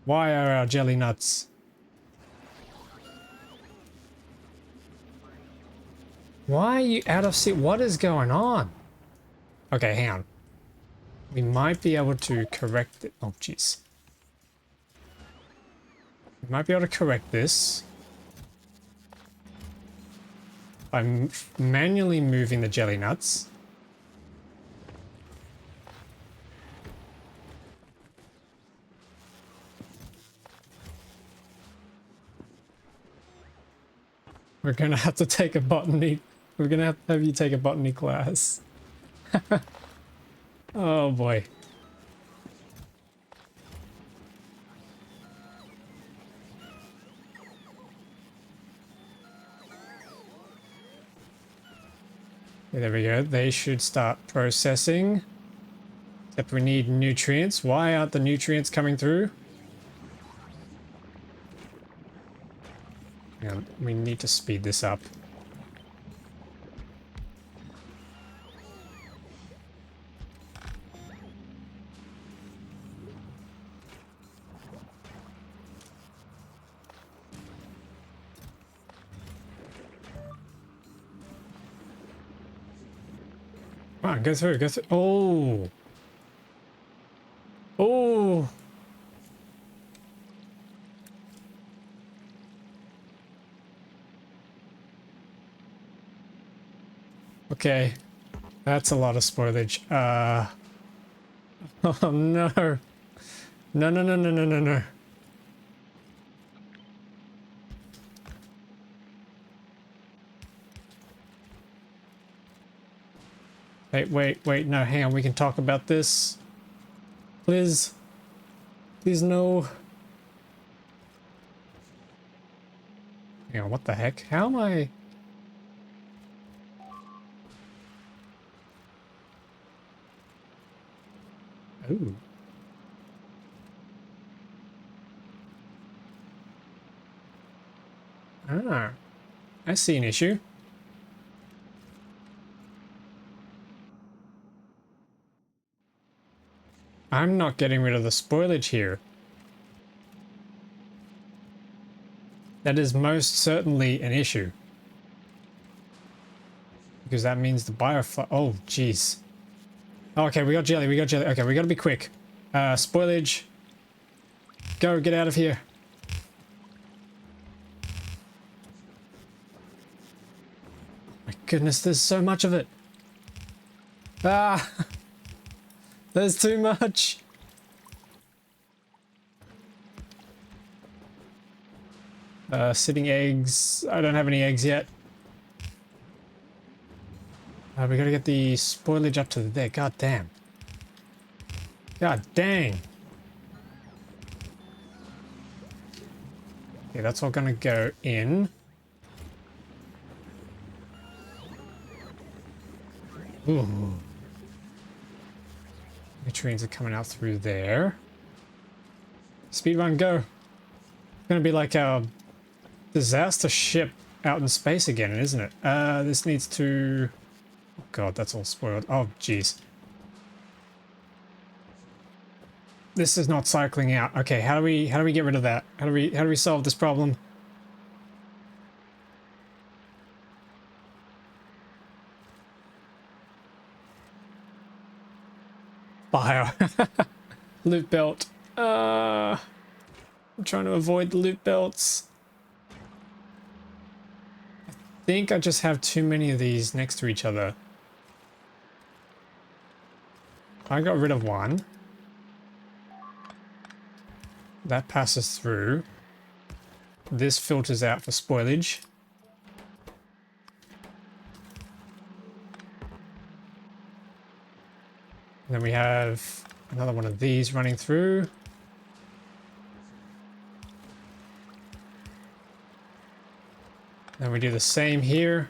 Why are our jelly nuts? Why are you out of seat? What is going on? Okay, hang on. We might be able to correct it. Oh, jeez. We might be able to correct this by manually moving the jelly nuts. We're gonna have to take a botany. We're gonna have to have you take a botany class. Oh boy. Okay, there we go. They should start processing. Except we need nutrients. Why aren't the nutrients coming through? Yeah, we need to speed this up. Come on, go through, go through. Oh! Oh! Okay, that's a lot of spoilage. Oh no. No, no, no, no, no, no, no. Wait, no, hang on, we can talk about this. Please. Please, no. Hang on, what the heck? How am I... Ooh. Ah, I see an issue. I'm not getting rid of the spoilage here. That is most certainly an issue. Because that means the bioflow... Oh, jeez. Okay, we got jelly, we got jelly. Okay, we gotta be quick. Spoilage. Go, get out of here. My goodness, there's so much of it. Ah! There's too much. Sitting eggs. I don't have any eggs yet. We gotta get the spoilage up to there. God damn. God dang. Okay, that's all gonna go in. Ooh. Nutrients are coming out through there. Speedrun, go. It's gonna be like a disaster ship out in space again, isn't it? This needs to... Oh god, that's all spoiled. Oh jeez. This is not cycling out. Okay, how do we get rid of that? How do we solve this problem? Bio. Loot belt. I'm trying to avoid the loot belts. I think I just have too many of these next to each other. I got rid of one. That passes through. This filters out for spoilage. And then we have another one of these running through. Then we do the same here.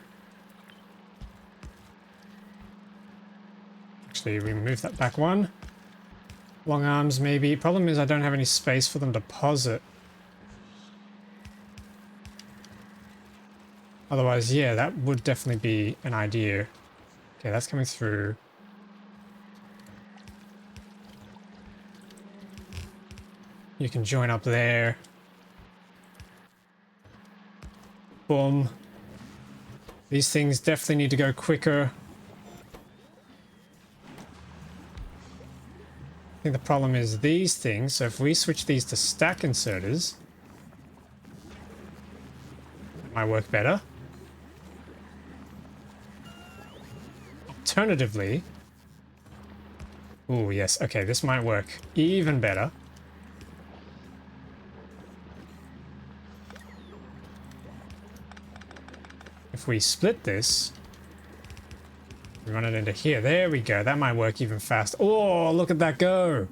Actually, remove that back one. Long arms, maybe. Problem is I don't have any space for them to deposit. Otherwise, yeah, that would definitely be an idea. Okay, that's coming through. You can join up there. Boom. These things definitely need to go quicker. I think the problem is these things, so if we switch these to stack inserters, it might work better. Alternatively, oh yes, okay, this might work even better. If we split this, we run it into here. There we go. That might work even faster. Oh, look at that go.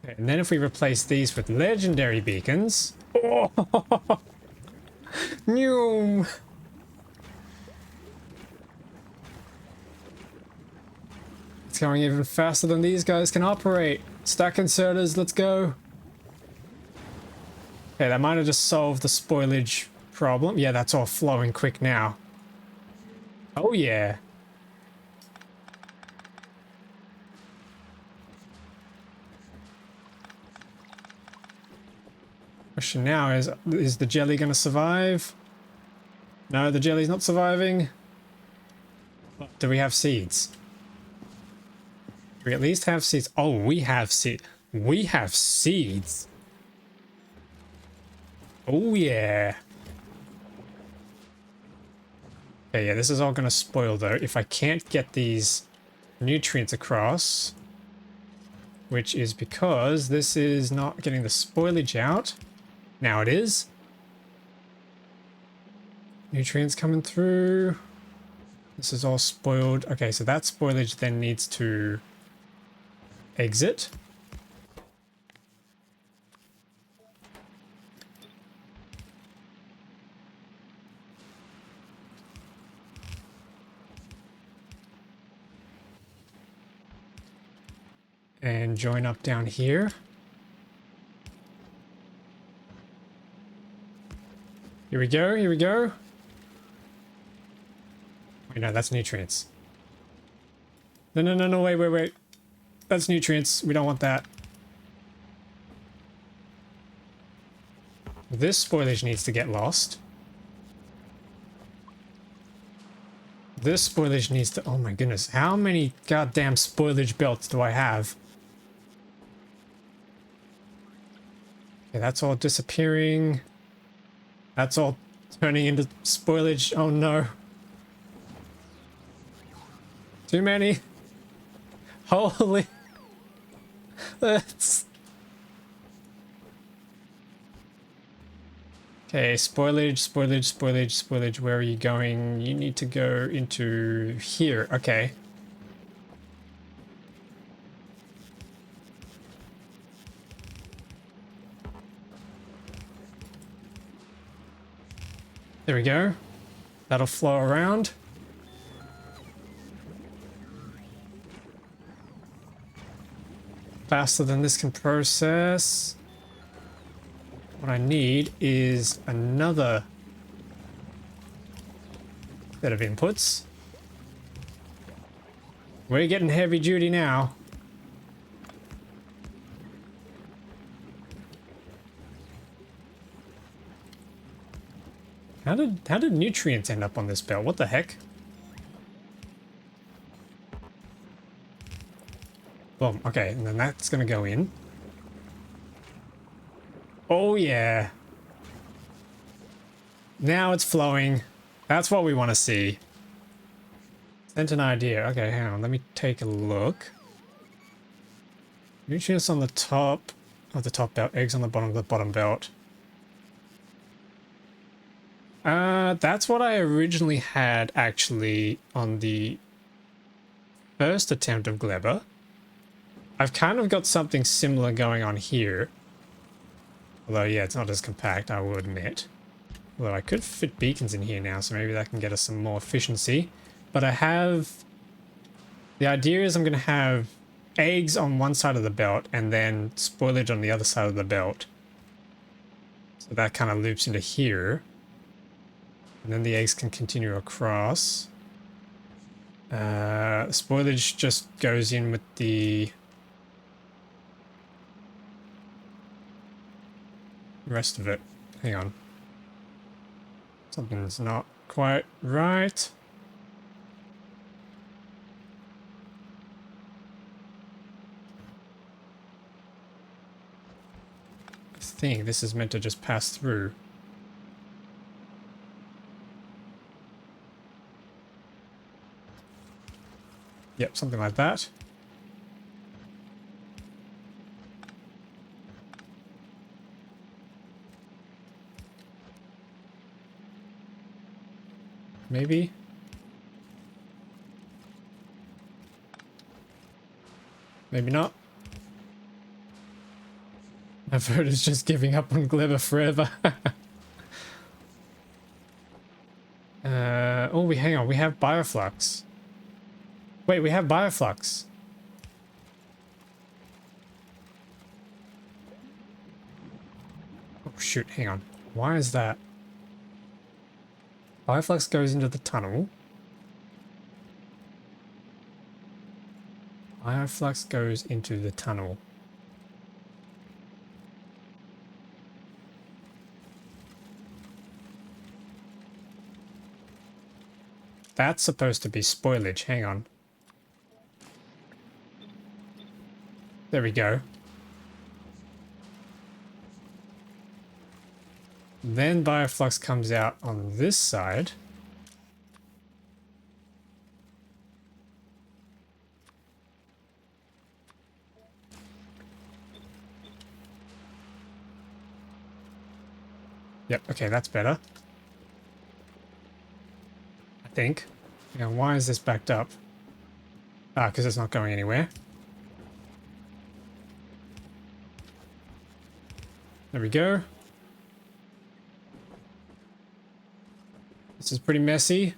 Okay, and then if we replace these with legendary beacons. Oh, Noom. It's going even faster than these guys can operate. Stack inserters, let's go. Okay, that might have just solved the spoilage problem. Yeah, that's all flowing quick now. Oh yeah. Question now is the jelly going to survive? No, the jelly's not surviving. Do we have seeds? Do we at least have seeds? Oh, we have seeds. We have seeds. Oh yeah. Okay, yeah, this is all gonna spoil though. If I can't get these nutrients across, which is because this is not getting the spoilage out. Now it is. Nutrients coming through. This is all spoiled. Okay, so that spoilage then needs to exit. and join up down here. Here we go, here we go. Wait, no, that's nutrients. No, no, no, no, wait, wait, wait. That's nutrients. We don't want that. This spoilage needs to get lost. This spoilage needs to... Oh my goodness. How many goddamn spoilage belts do I have? Okay, that's all disappearing. That's all turning into spoilage. Oh no. Too many. Holy. That's... Okay, spoilage, spoilage, spoilage, spoilage. Where are you going? You need to go into here. Okay. There we go. That'll flow around. Faster than this can process. What I need is another set of inputs. We're getting heavy duty now. How did nutrients end up on this belt? What the heck? Boom. Okay, and then that's gonna go in. Oh yeah. Now it's flowing. That's what we want to see. Sent an idea. Okay, hang on. Let me take a look. Nutrients on the top of the top belt. Eggs on the bottom of the bottom belt. That's what I originally had actually on the first attempt of Gleba. I've kind of got something similar going on here. Although, yeah, it's not as compact, I will admit. Although I could fit beacons in here now, so maybe that can get us some more efficiency. But I have... The idea is I'm going to have eggs on one side of the belt and then spoilage on the other side of the belt. So that kind of loops into here. And then the eggs can continue across. Spoilage just goes in with the rest of it. Hang on. Something's not quite right. I think this is meant to just pass through. Yep, something like that. Maybe. Maybe not. My vote is just giving up on Gleba forever. Oh, hang on. We have Bioflux. Wait, we have Bioflux. Oh, shoot. Hang on. Why is that? Bioflux goes into the tunnel. Bioflux goes into the tunnel. That's supposed to be spoilage. Hang on. There we go. Then Bioflux comes out on this side. Yep, okay, that's better. I think. Now, why is this backed up? Ah, because it's not going anywhere. There we go. This is pretty messy.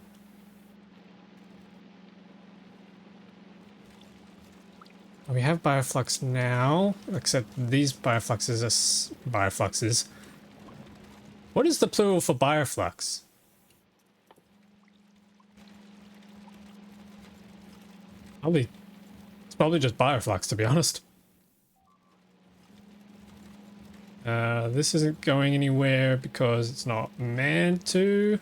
We have bioflux now, except these biofluxes are biofluxes. What is the plural for bioflux? It's probably just bioflux, to be honest. This isn't going anywhere because it's not meant to.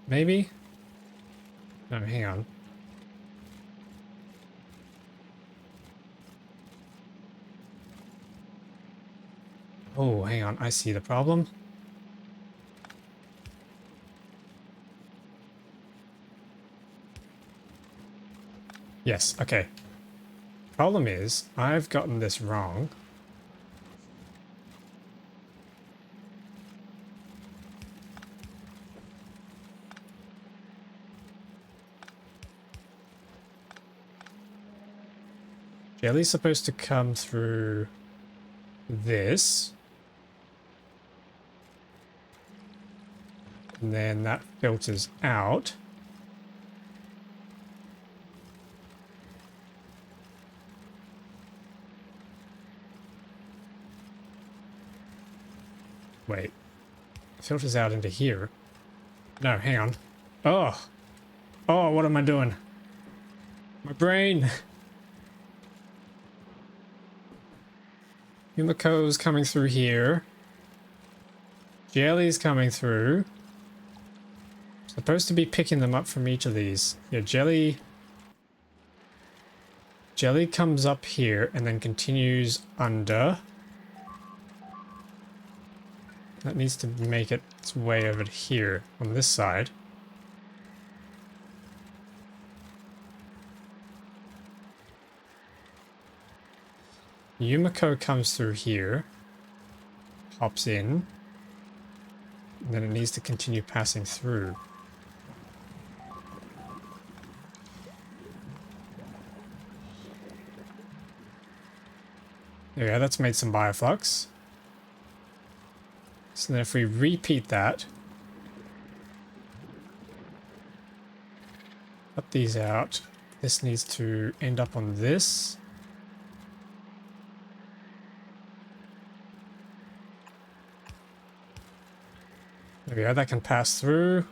Maybe? No, hang on. Oh, hang on. I see the problem. Yes, okay. Problem is, I've gotten this wrong. Jelly's supposed to come through this. And then that filters out. Wait. Filters out into here. No, hang on. Oh. Oh, what am I doing? My brain. Yumako's coming through here. Jelly's coming through. Supposed to be picking them up from each of these. Yeah, Jelly comes up here and then continues under. That needs to make its way over here on this side. Yumiko comes through here, hops in, and then it needs to continue passing through. There we go, that's made some bioflux. So then if we repeat that, cut these out, this needs to end up on this. There we go, that can pass through.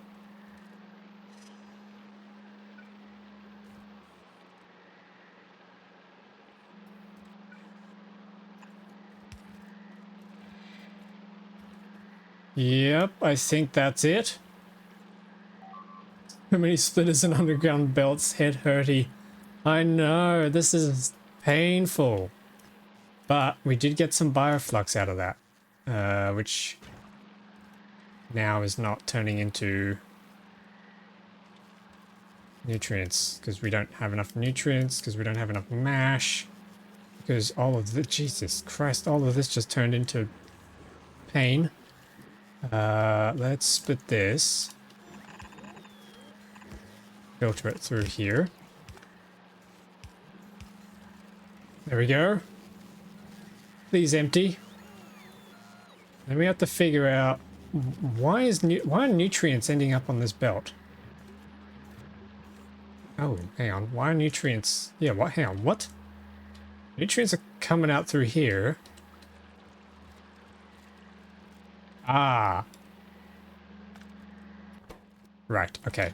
Yep, I think that's it. So many splitters and underground belts, head hurty. I know, this is painful. But we did get some bioflux out of that, which now is not turning into nutrients because we don't have enough nutrients, because we don't have enough mash, because all of the, Jesus Christ, all of this just turned into pain. Let's split this. Filter it through here. There we go. Please empty. Then we have to figure out why are nutrients ending up on this belt? Oh, hang on. Why are nutrients? Yeah, what? Hang on. What? Nutrients are coming out through here. Ah. Right, okay.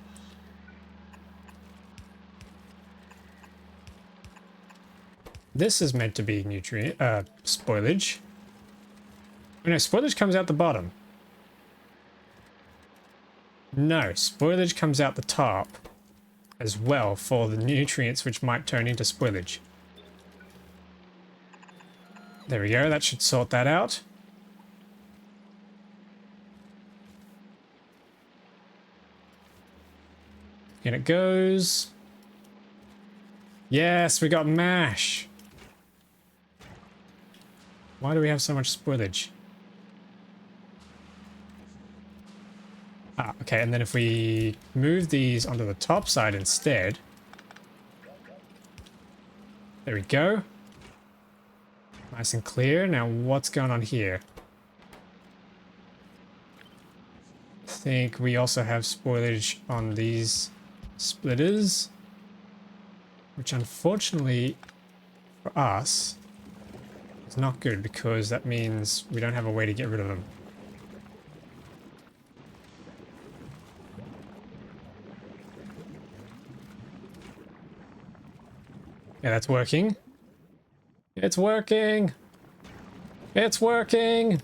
This is meant to be nutrient, spoilage. Oh, no, spoilage comes out the bottom. No, spoilage comes out the top as well for the nutrients which might turn into spoilage. There we go, that should sort that out. In it goes. Yes, we got mash. Why do we have so much spoilage? Ah, okay, and then if we move these onto the top side instead. There we go. Nice and clear. Now what's going on here? I think we also have spoilage on these splitters. which unfortunately for us is not good because that means we don't have a way to get rid of them. Yeah, that's working. It's working. It's working.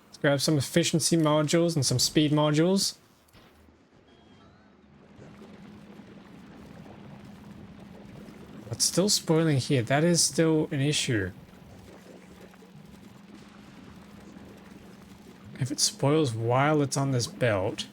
Let's grab some efficiency modules and some speed modules. It's still spoiling here. That is still an issue. If it spoils while it's on this belt.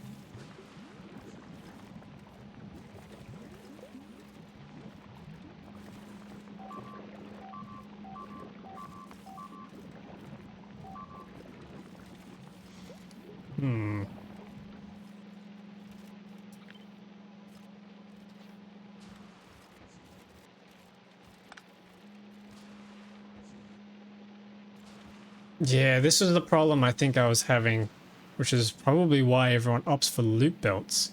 Yeah, this is the problem I think I was having, which is probably why everyone opts for loop belts.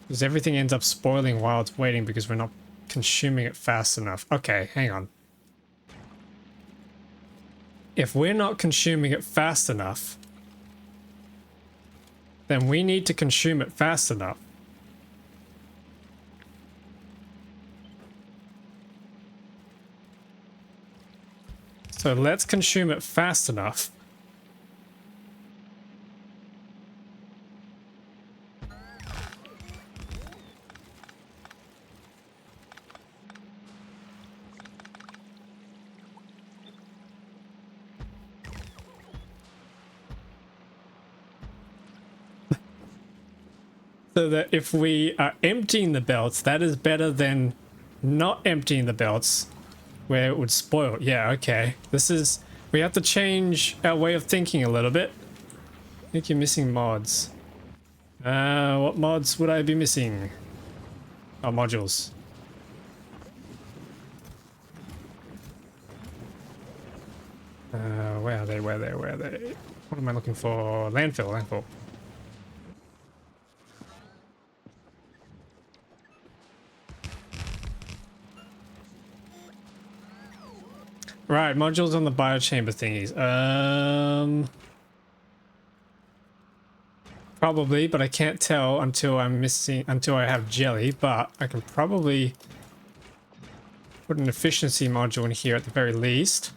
Because everything ends up spoiling while it's waiting because we're not consuming it fast enough. Okay, hang on. If we're not consuming it fast enough, then we need to consume it fast enough. So let's consume it fast enough. So that if we are emptying the belts, that is better than not emptying the belts where it would spoil. Yeah, okay. This is... We have to change our way of thinking a little bit. I think you're missing mods. What mods would I be missing? Oh, modules. Where are they? Where are they? What am I looking for? Landfill. Right, modules on the biochamber thingies. Probably, but I can't tell until I have jelly, but I can probably put an efficiency module in here at the very least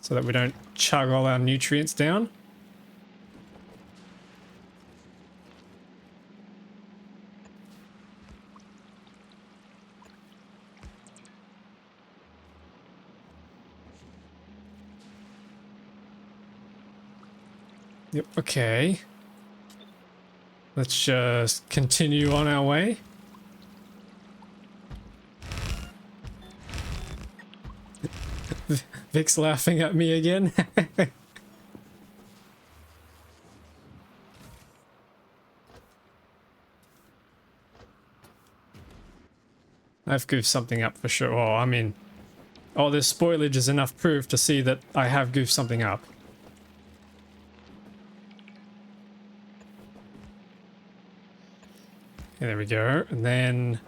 so that we don't chug all our nutrients down. Yep, okay. Let's just continue on our way. Vic's laughing at me again. I've goofed something up for sure. Oh, I mean, all this spoilage is enough proof to see that I have goofed something up. Okay, there we go. And then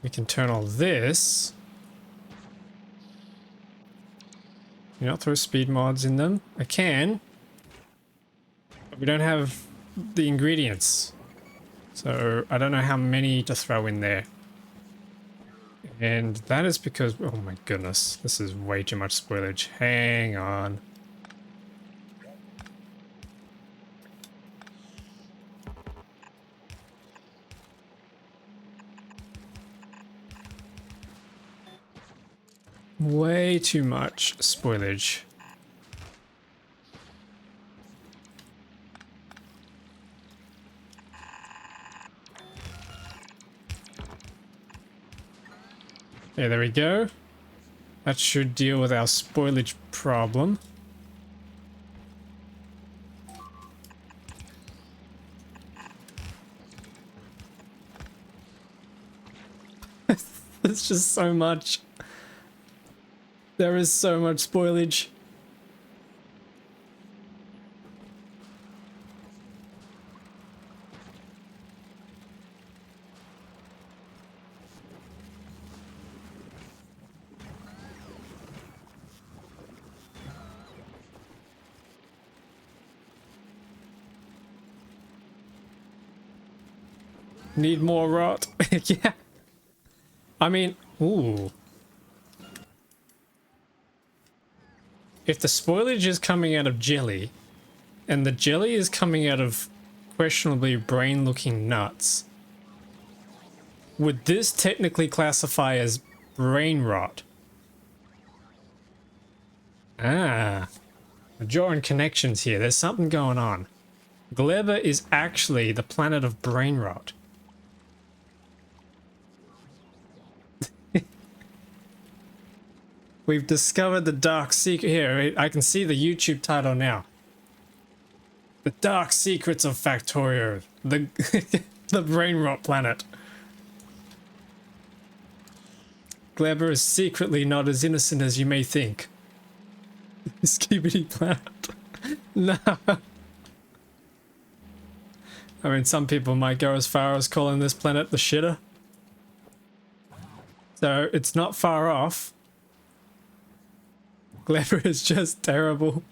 we can turn all this. You not throw speed mods in them? I can. But we don't have the ingredients. So I don't know how many to throw in there. And that is because, oh my goodness, this is way too much spoilage. Hang on. Way too much spoilage. Yeah, there we go. That should deal with our spoilage problem. There's just so much. There is so much spoilage. Need more rot. Yeah. I mean, ooh. If the spoilage is coming out of jelly, and the jelly is coming out of questionably brain-looking nuts, would this technically classify as brain rot? Ah. I'm drawing connections here. There's something going on. Gleba is actually the planet of brain rot. We've discovered the dark secret. Here, I can see the YouTube title now. The Dark Secrets of Factorio. The, the brain rot planet. Gleba is secretly not as innocent as you may think. Skibidi planet. No. I mean, some people might go as far as calling this planet the shitter. So, it's not far off. Gleba is just terrible.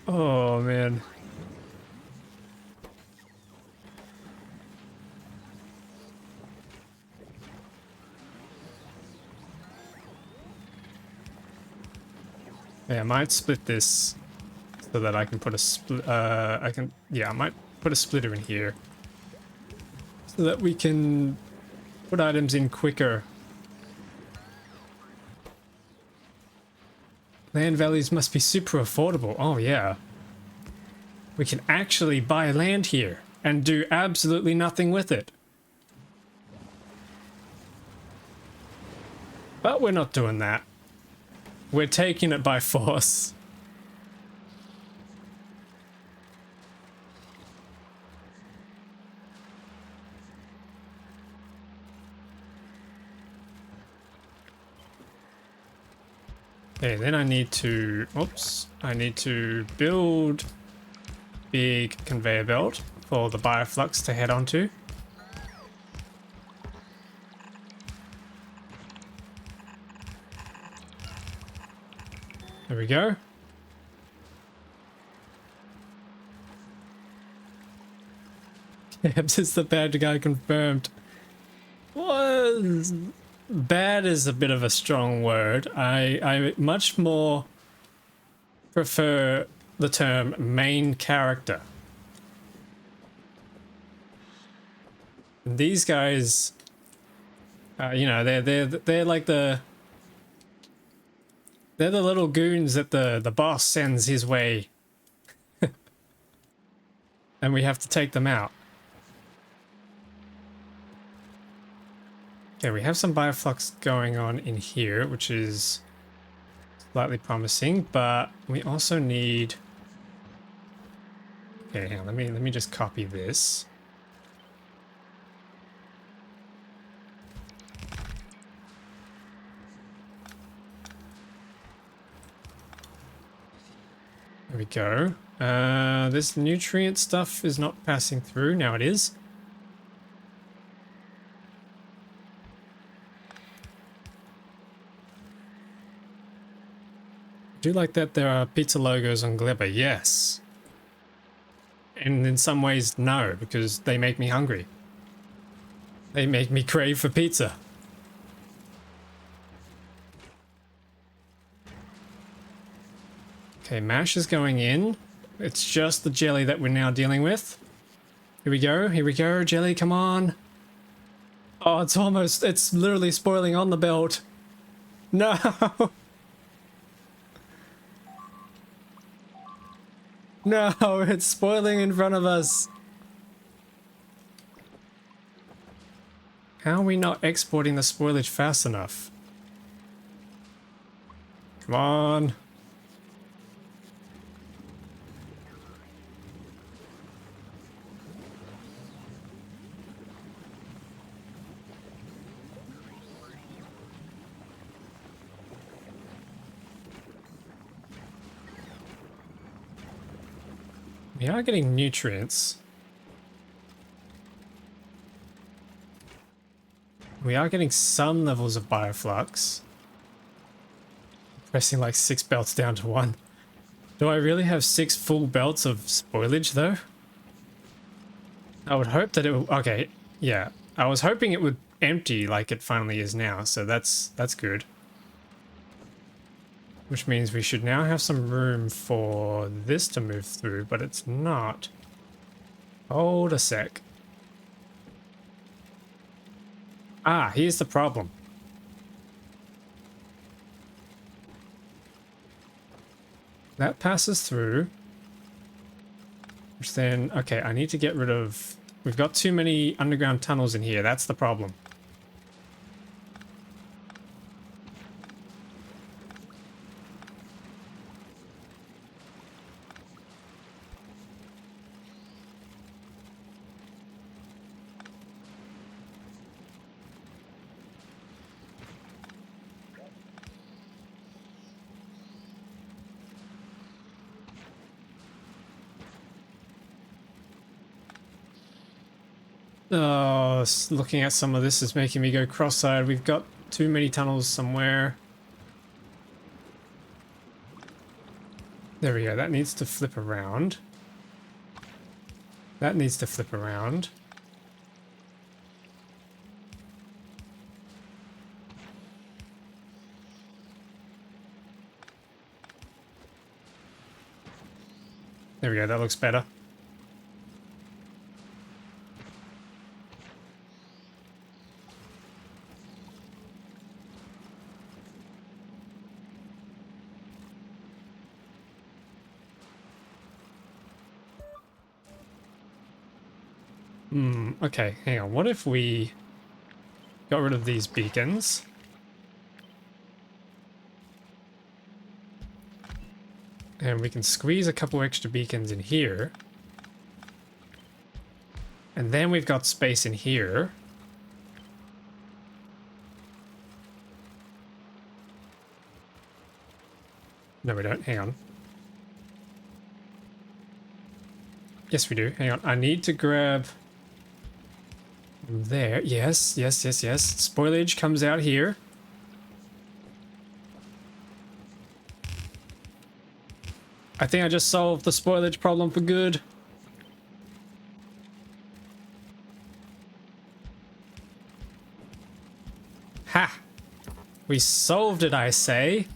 Oh, man. Yeah, I might split this so that I can put a I might put a splitter in here so that we can put items in quicker. Land values must be super affordable. Oh, yeah. We can actually buy land here and do absolutely nothing with it. But we're not doing that. We're taking it by force. Okay, then I need to, oops, I need to build big conveyor belt for the bioflux to head onto. There we go. Cabs is the bad guy confirmed. Was bad is a bit of a strong word. I much more prefer the term main character. These guys, you know, they're like they're the little goons that the boss sends his way. And we have to take them out. Okay, we have some bioflux going on in here, which is slightly promising, but we also need... Okay, hang on, let me just copy this. There we go. This nutrient stuff is not passing through. Now it is. I do like that there are pizza logos on Gleba. Yes. And in some ways, no, because they make me hungry. They make me crave for pizza. Okay, mash is going in. It's just the jelly that we're now dealing with. Here we go, jelly, come on. Oh, it's literally spoiling on the belt. No! No, it's spoiling in front of us. How are we not exporting the spoilage fast enough? Come on. We are getting nutrients. We are getting some levels of bioflux. Pressing like 6 belts down to 1. Do I really have 6 full belts of spoilage though? I would hope that it will, okay, yeah. I was hoping it would empty like it finally is now, so that's good. Which means we should now have some room for this to move through, but it's not. Hold a sec. Ah, here's the problem. That passes through. Which then, okay, I need to get rid of... We've got too many underground tunnels in here, that's the problem. Oh, looking at some of this is making me go cross-eyed. We've got too many tunnels somewhere. There we go. That needs to flip around. That needs to flip around. There we go. That looks better. Okay, hang on. What if we got rid of these beacons? And we can squeeze a couple extra beacons in here. And then we've got space in here. No, we don't. Hang on. Yes, we do. Hang on. I need to grab... There. Yes, yes, yes, yes. Spoilage comes out here. I think I just solved the spoilage problem for good. Ha! We solved it, I say.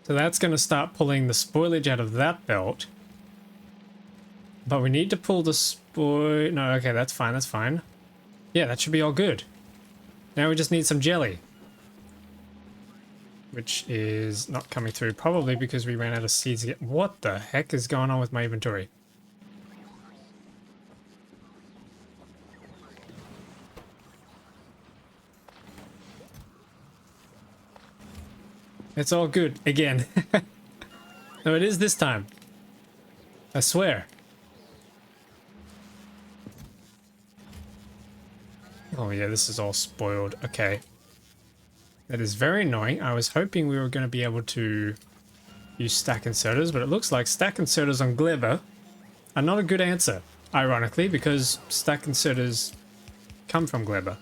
So that's going to start pulling the spoilage out of that belt. But we need to pull the spoil... No, okay, that's fine, that's fine. Yeah, that should be all good. Now we just need some jelly. Which is not coming through, probably because we ran out of seeds again. What the heck is going on with my inventory? It's all good again. No, it is this time. I swear. Oh yeah, this is all spoiled. Okay. That is very annoying. I was hoping we were going to be able to use stack inserters, but it looks like stack inserters on Gleba are not a good answer. Ironically, because stack inserters come from Gleba.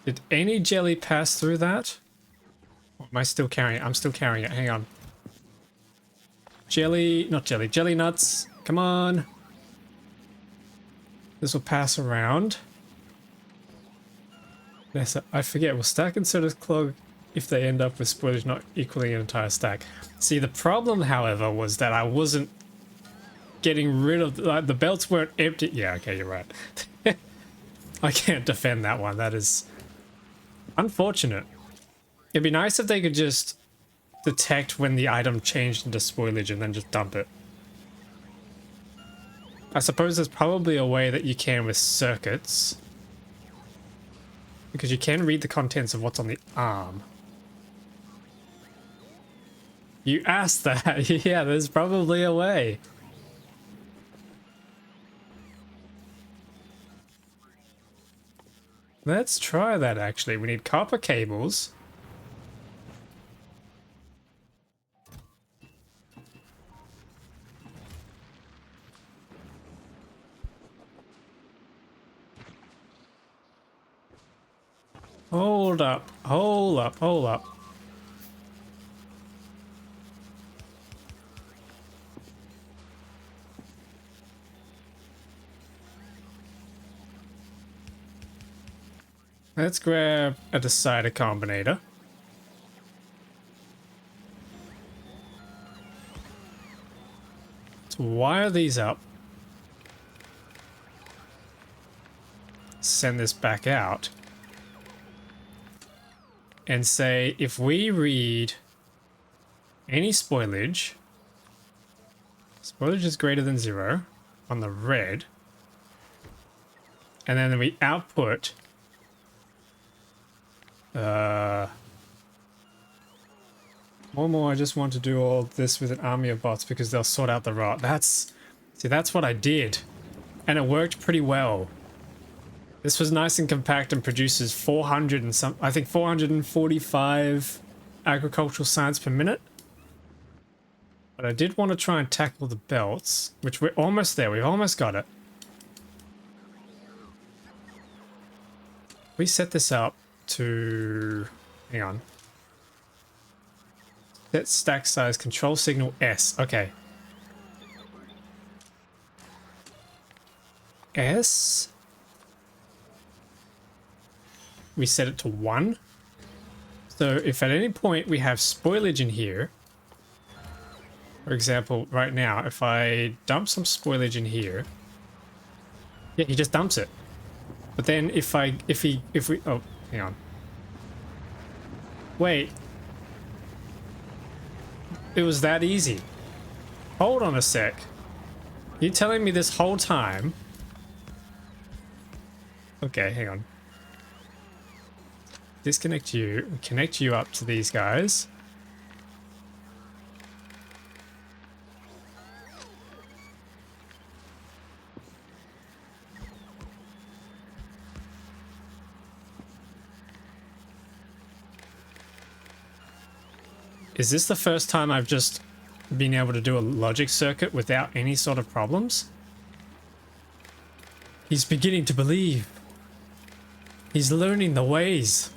Did any jelly pass through that? Or am I still carrying it? I'm still carrying it. Hang on. Jelly, not jelly, jelly nuts. Come on. This will pass around. Yes, I forget. Will stack inserters clog if they end up with spoilage not equaling an entire stack? See, the problem, however, was that I wasn't getting rid of... Like, the belts weren't empty. Yeah, okay, you're right. I can't defend that one. That is... unfortunate. It'd be nice if they could just detect when the item changed into spoilage and then just dump it. I suppose there's probably a way that you can with circuits. Because you can read the contents of what's on the arm. You asked that. Yeah, there's probably a way. Let's try that actually. We need copper cables. Hold up, hold up, hold up. Let's grab a decider combinator. Let's wire these up. Send this back out. And say if we read any spoilage is greater than 0 on the red, and then we output more. I just want to do all this with an army of bots because they'll sort out the rot. That's what I did, and it worked pretty well. This was nice and compact and produces 400 and some, I think 445 agricultural science per minute. But I did want to try and tackle the belts, which we're almost there. We've almost got it. We set this up to, hang on. Set stack size, control signal S. Okay. S. We set it to 1. So if at any point we have spoilage in here, for example, right now, if I dump some spoilage in here, yeah, he just dumps it. But then if we, oh, hang on. Wait. It was that easy. Hold on a sec. You're telling me this whole time? Okay, hang on. Disconnect you, connect you up to these guys. Is this the first time I've just been able to do a logic circuit without any sort of problems? He's beginning to believe. He's learning the ways.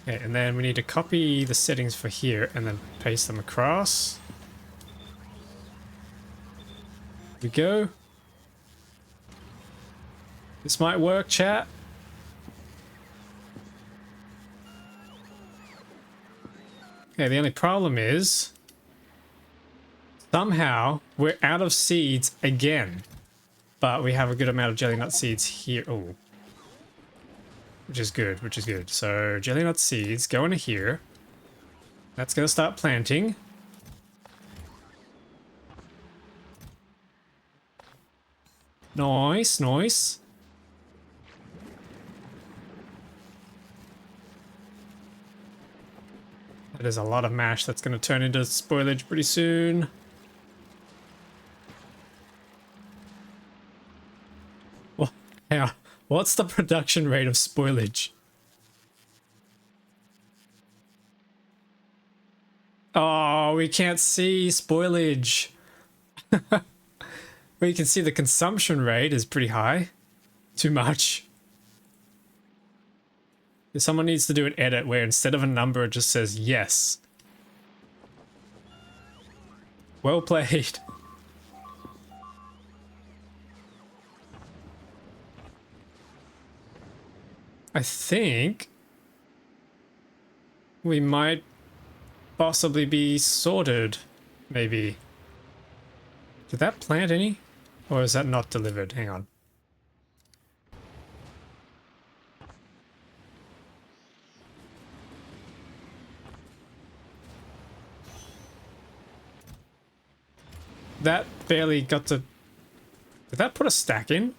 Okay, and then we need to copy the settings for here and then paste them across. Here we go. This might work, chat. Okay, the only problem is somehow we're out of seeds again, but we have a good amount of jelly nut seeds here. Oh, which is good, which is good. So jelly nut seeds go into here. That's gonna start planting. Nice, nice. That is a lot of mash that's going to turn into spoilage pretty soon. Well, hang on. What's the production rate of spoilage? Oh, we can't see spoilage. We can see the consumption rate is pretty high. Too much. Someone needs to do an edit where instead of a number it just says yes. Well played. I think we might possibly be sorted, maybe. Did that plant any? Or is that not delivered? Hang on. That barely got to... Did that put a stack in?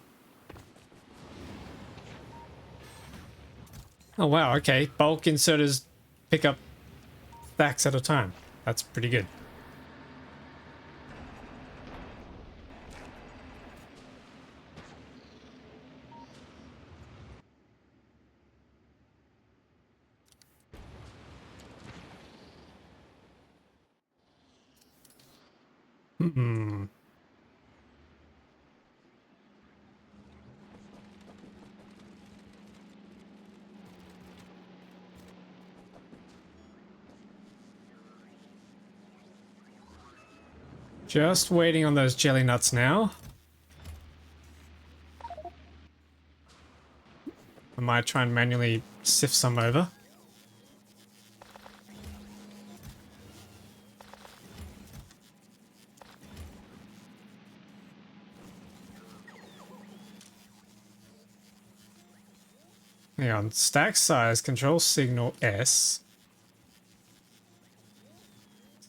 Oh wow, okay. Bulk inserters pick up stacks at a time. That's pretty good. Hmm. Just waiting on those jelly nuts now. I might try and manually sift some over. Hang on, stack size, control signal S.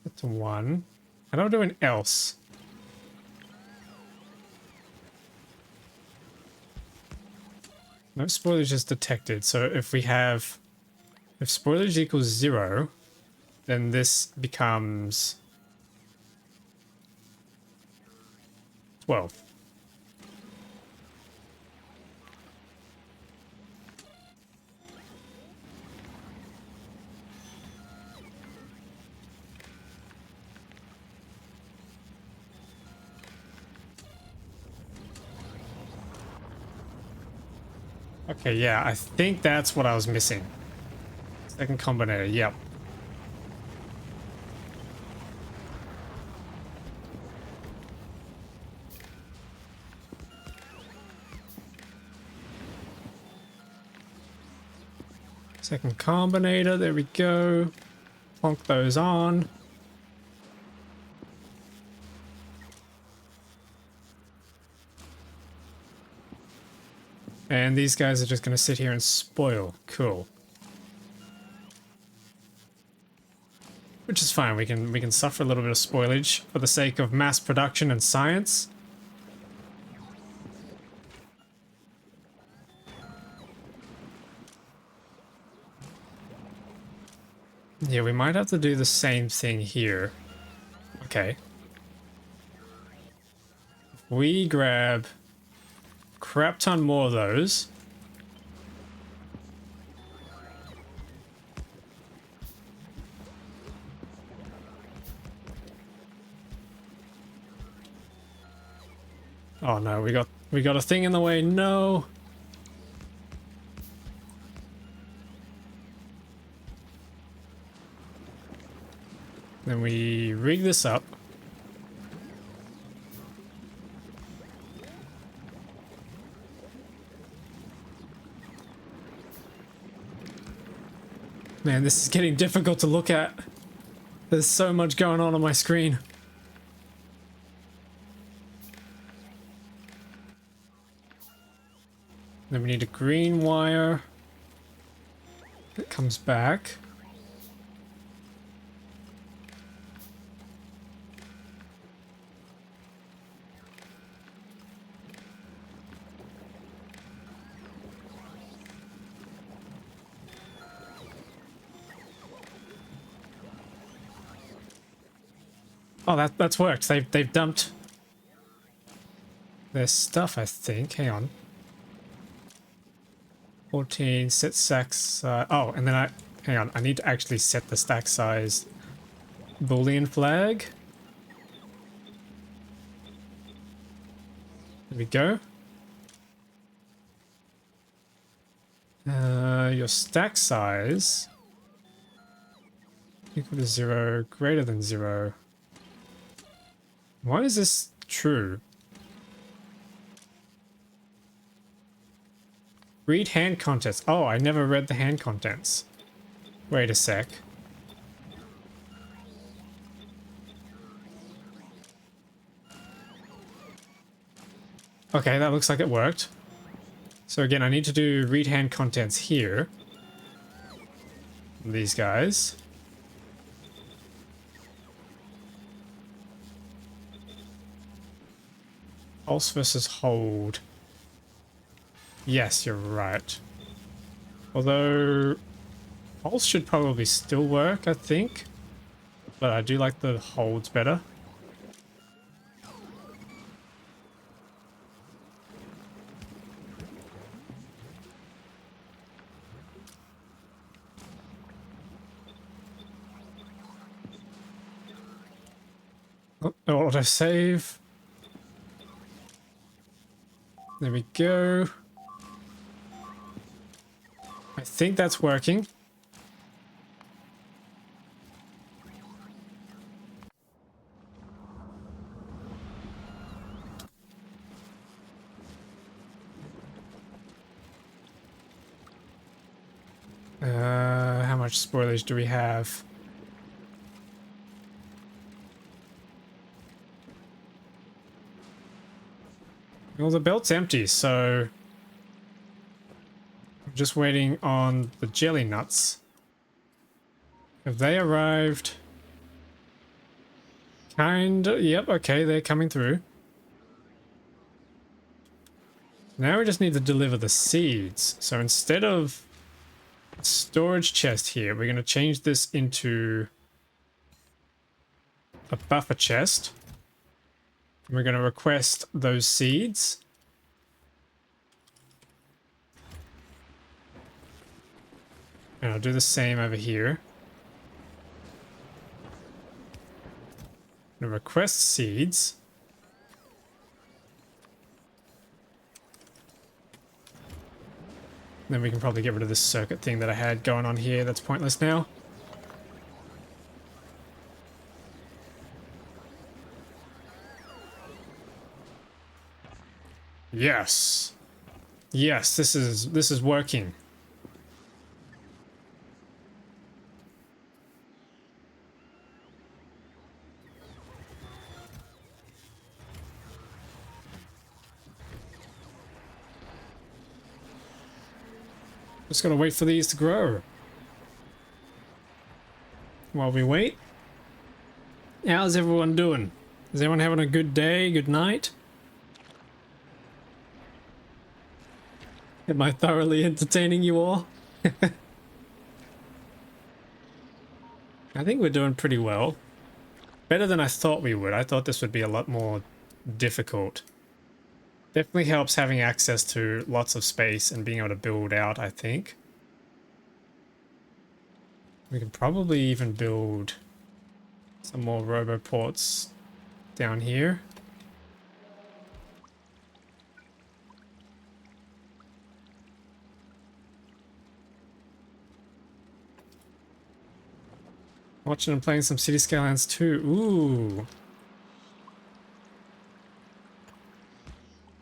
Set to 1. How do I do an else? No spoilage is detected, so if spoilage equals 0, then this becomes 12. Okay, yeah, I think that's what I was missing. Second combinator, yep. Second combinator, there we go. Plonk those on. And these guys are just going to sit here and spoil. Cool. Which is fine. We can suffer a little bit of spoilage for the sake of mass production and science. Yeah, we might have to do the same thing here. Okay. We grab crap ton more of those. Oh no, we got a thing in the way. No. Then we rig this up. Man, this is getting difficult to look at. There's so much going on my screen. Then we need a green wire that comes back. Oh, that's worked. They've dumped their stuff, I think. Hang on. 14 set stack size. Oh, and then hang on. I need to actually set the stack size Boolean flag. There we go. Your stack size equal to 0, greater than 0. Why is this true? Read hand contents. Oh, I never read the hand contents. Wait a sec. Okay, that looks like it worked. So again, I need to do read hand contents here. These guys. Pulse versus hold. Yes, you're right. Although pulse should probably still work, I think. But I do like the holds better. Auto save. There we go. I think that's working. How much spoilage do we have? Well, the belt's empty, so I'm just waiting on the jelly nuts. Have they arrived? Yep, okay, they're coming through. Now we just need to deliver the seeds. So instead of storage chest here, we're going to change this into a buffer chest. And we're going to request those seeds. And I'll do the same over here. I'm going to request seeds. Then we can probably get rid of this circuit thing that I had going on here that's pointless now. Yes. Yes, this is working. Just gotta wait for these to grow. While we wait, how's everyone doing? Is everyone having a good day, good night? Am I thoroughly entertaining you all? I think we're doing pretty well. Better than I thought we would. I thought this would be a lot more difficult. Definitely helps having access to lots of space and being able to build out, I think. We can probably even build some more roboports down here. Watching and playing some City Skylines 2. Ooh.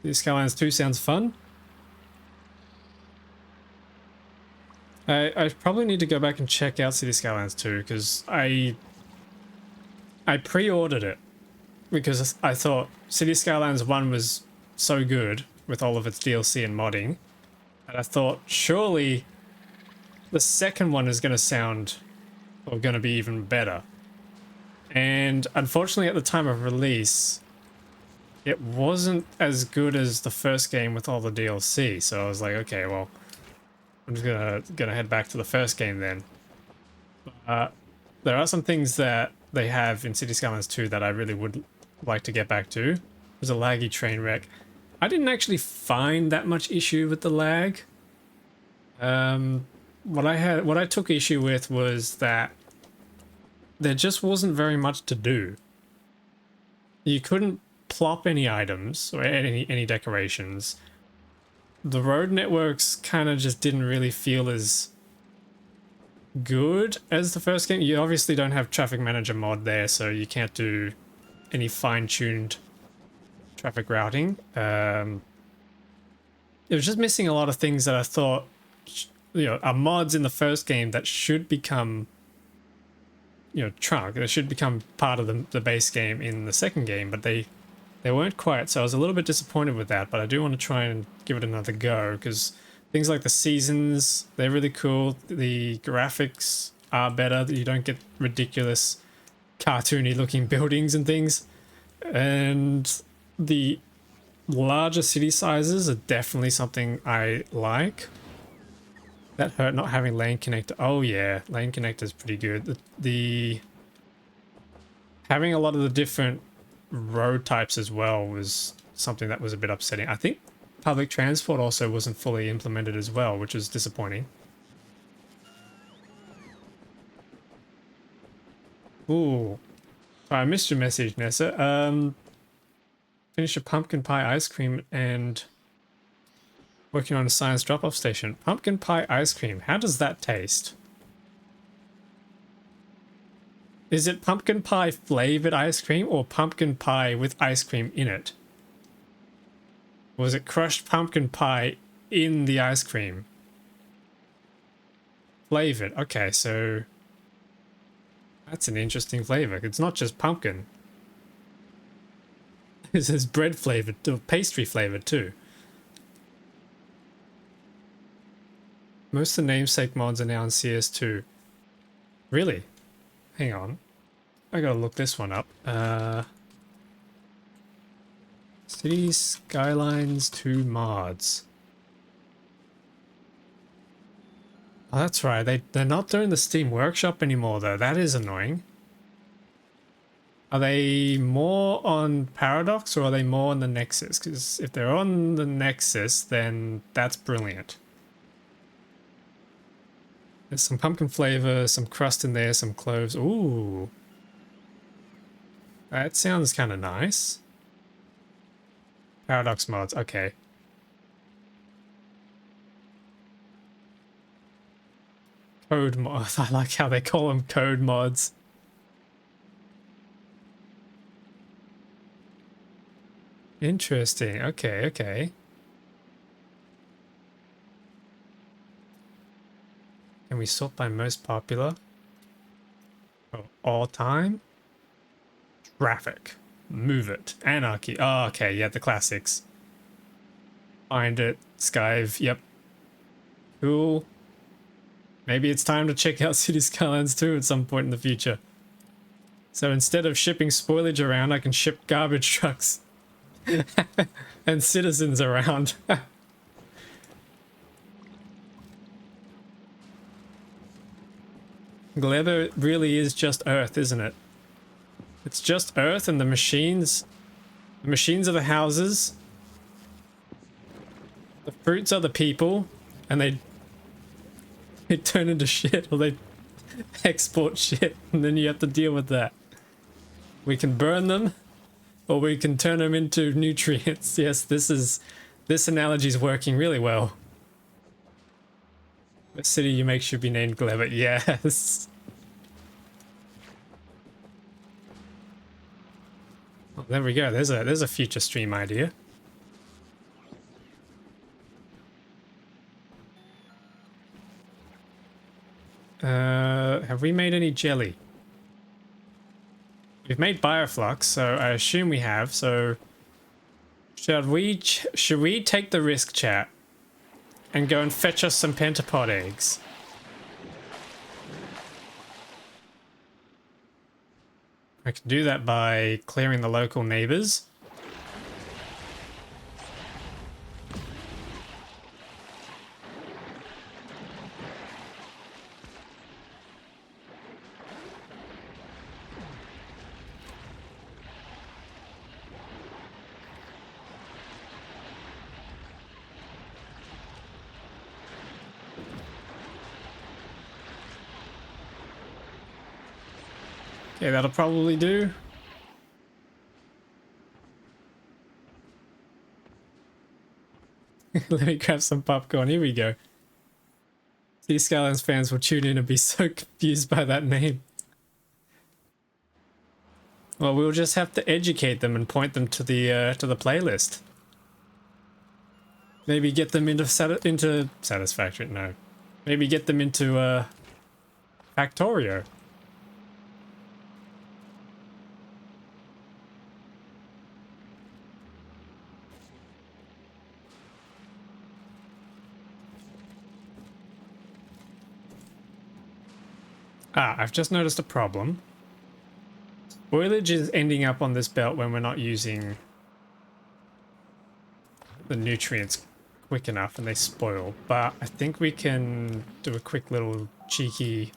City Skylines 2 sounds fun. I probably need to go back and check out City Skylines 2 because I pre-ordered it because I thought City Skylines 1 was so good with all of its DLC and modding, and I thought surely the second one is going to sound or going to be even better. And unfortunately at the time of release it wasn't as good as the first game with all the DLC, so I was like, okay, well, I'm just gonna head back to the first game then. There are some things that they have in City Skylines 2 that I really would like to get back to. There's a laggy train wreck. I didn't actually find that much issue with the lag. What I took issue with was that there just wasn't very much to do. You couldn't plop any items or any decorations. The road networks kind of just didn't really feel as good as the first game. You obviously don't have traffic manager mod there, so you can't do any fine-tuned traffic routing. It was just missing a lot of things that I thought, you know, are mods in the first game that should become, you know, trunk. They should become part of the base game in the second game, but they weren't quite, so I was a little bit disappointed with that, but I do want to try and give it another go, because things like the seasons, they're really cool. The graphics are better. You don't get ridiculous cartoony looking buildings and things. And the larger city sizes are definitely something I like. That hurt not having lane connector. Oh yeah, lane connector is pretty good. The having a lot of the different road types as well was something that was a bit upsetting. I think public transport also wasn't fully implemented as well, which is disappointing. Ooh, I missed your message, Nessa. Finish a pumpkin pie ice cream and working on a science drop-off station. Pumpkin pie ice cream. How does that taste? Is it pumpkin pie flavored ice cream or pumpkin pie with ice cream in it? Was it crushed pumpkin pie in the ice cream? Flavored. Okay, so that's an interesting flavor. It's not just pumpkin. It says bread flavored, or pastry flavored too. Most of the namesake mods are now in CS2. Really? Hang on. I gotta look this one up. City Skylines 2 mods. Oh, that's right. They're not doing the Steam Workshop anymore, though. That is annoying. Are they more on Paradox or are they more on the Nexus? Because if they're on the Nexus, then that's brilliant. There's some pumpkin flavor, some crust in there, some cloves. Ooh. That sounds kind of nice. Paradox mods, okay. Code mods. I like how they call them code mods. Interesting. Okay, okay. Can we sort by most popular? Oh, all time? Traffic. Move it. Anarchy. Oh, okay. Yeah, the classics. Find it. Skive. Yep. Cool. Maybe it's time to check out City Skylines 2 at some point in the future. So instead of shipping spoilage around, I can ship garbage trucks. And citizens around. Gleba really is just Earth, isn't it? It's just Earth and the machines. The machines are the houses. The fruits are the people. And they turn into shit, or they export shit, and then you have to deal with that. We can burn them, or we can turn them into nutrients. Yes, this analogy is working really well. The city you make should be named Gleba. Yes. Well, there we go. There's a future stream idea. Have we made any jelly? We've made bioflux, so I assume we have. So should we take the risk, chat, and go and fetch us some pentapod eggs? I can do that by clearing the local neighbors. Okay, that'll probably do. Let me grab some popcorn. Here we go. City Skylines fans will tune in and be so confused by that name. Well, we'll just have to educate them and point them to the playlist. Maybe get them into Satisfactory. No, maybe get them into Factorio. Ah, I've just noticed a problem. Spoilage is ending up on this belt when we're not using the nutrients quick enough and they spoil. But I think we can do a quick little cheeky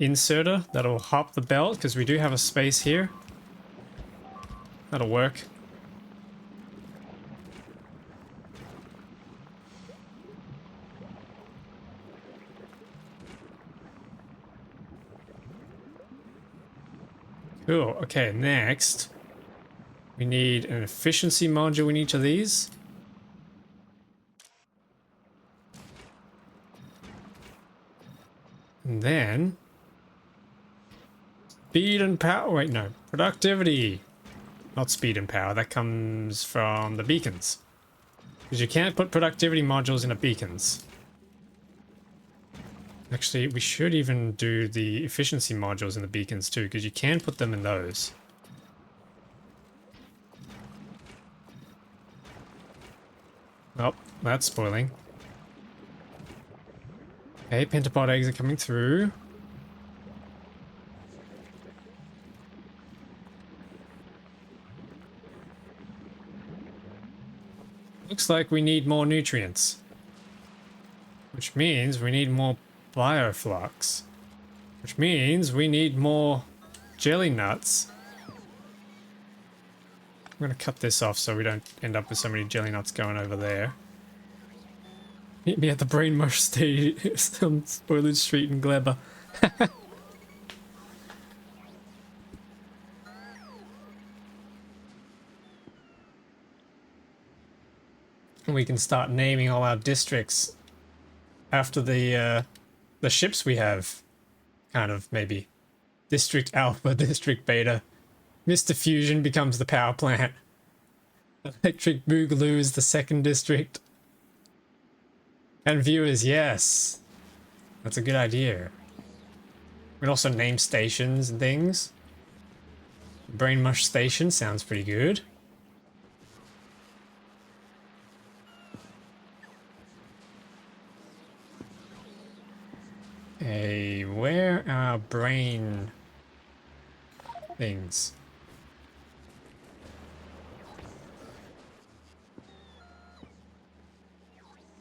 inserter that'll hop the belt because we do have a space here. That'll work. Cool. Okay, next we need an efficiency module in each of these. And then speed and power. Wait, no. Productivity. Not speed and power. That comes from the beacons. Because you can't put productivity modules in the beacons. Actually, we should even do the efficiency modules in the beacons too, because you can put them in those. Oh, that's spoiling. Okay, pentapod eggs are coming through. Looks like we need more nutrients. Which means we need more bioflux. Which means we need more jelly nuts. I'm going to cut this off so we don't end up with so many jelly nuts going over there. Meet me at the brain mush stage on Spoilage Street in Gleba. We can start naming all our districts after the ships we have. Kind of, maybe. District Alpha, District Beta. Mr. Fusion becomes the power plant. Electric Boogaloo is the second district. And viewers, yes. That's a good idea. We can also name stations and things. Brain Mush Station sounds pretty good. Hey, where are brain things?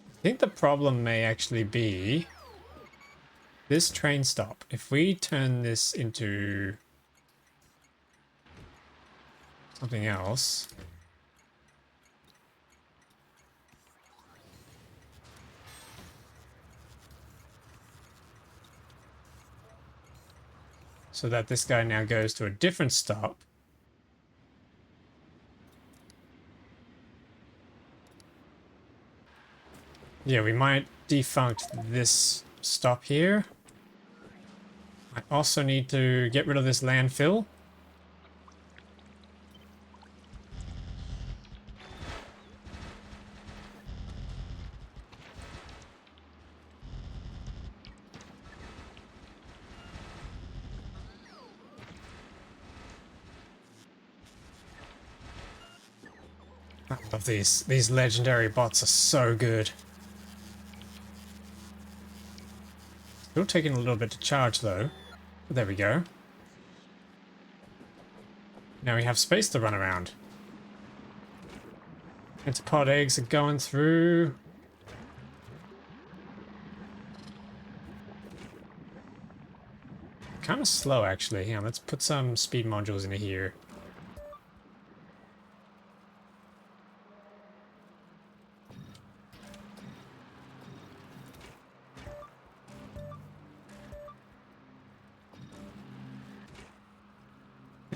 I think the problem may actually be this train stop. If we turn this into something else. So that this guy now goes to a different stop. Yeah, we might defunct this stop here. I also need to get rid of this landfill. I love these. These legendary bots are so good. Still taking a little bit to charge though. But there we go. Now we have space to run around. Pentapod eggs are going through. Kind of slow actually. Hang on, let's put some speed modules into here.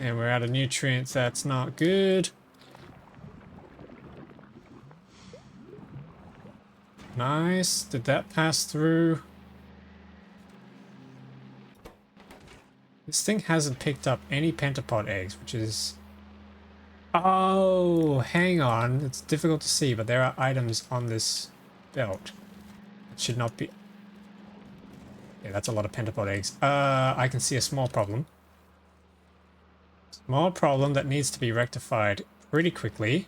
And we're out of nutrients, that's not good. Nice. Did that pass through? This thing hasn't picked up any pentapod eggs, which is... Oh, hang on. It's difficult to see, but there are items on this belt. It should not be... Yeah, that's a lot of pentapod eggs. I can see a small problem. Small problem that needs to be rectified pretty quickly.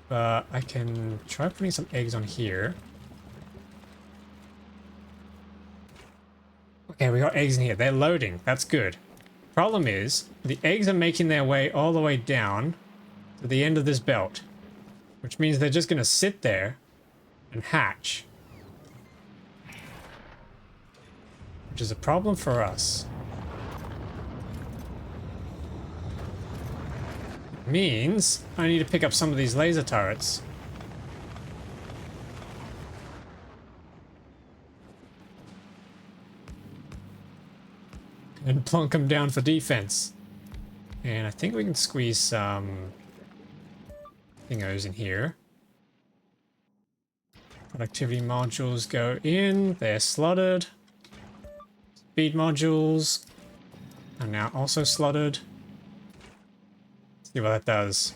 But I can try putting some eggs on here. Okay, we got eggs in here. They're loading. That's good. Problem is, the eggs are making their way all the way down to the end of this belt. Which means they're just going to sit there and hatch. Which is a problem for us. Means I need to pick up some of these laser turrets. and plonk them down for defense. And I think we can squeeze some thingos in here. Productivity modules go in. They're slotted. Speed modules are now also slotted. See what that does.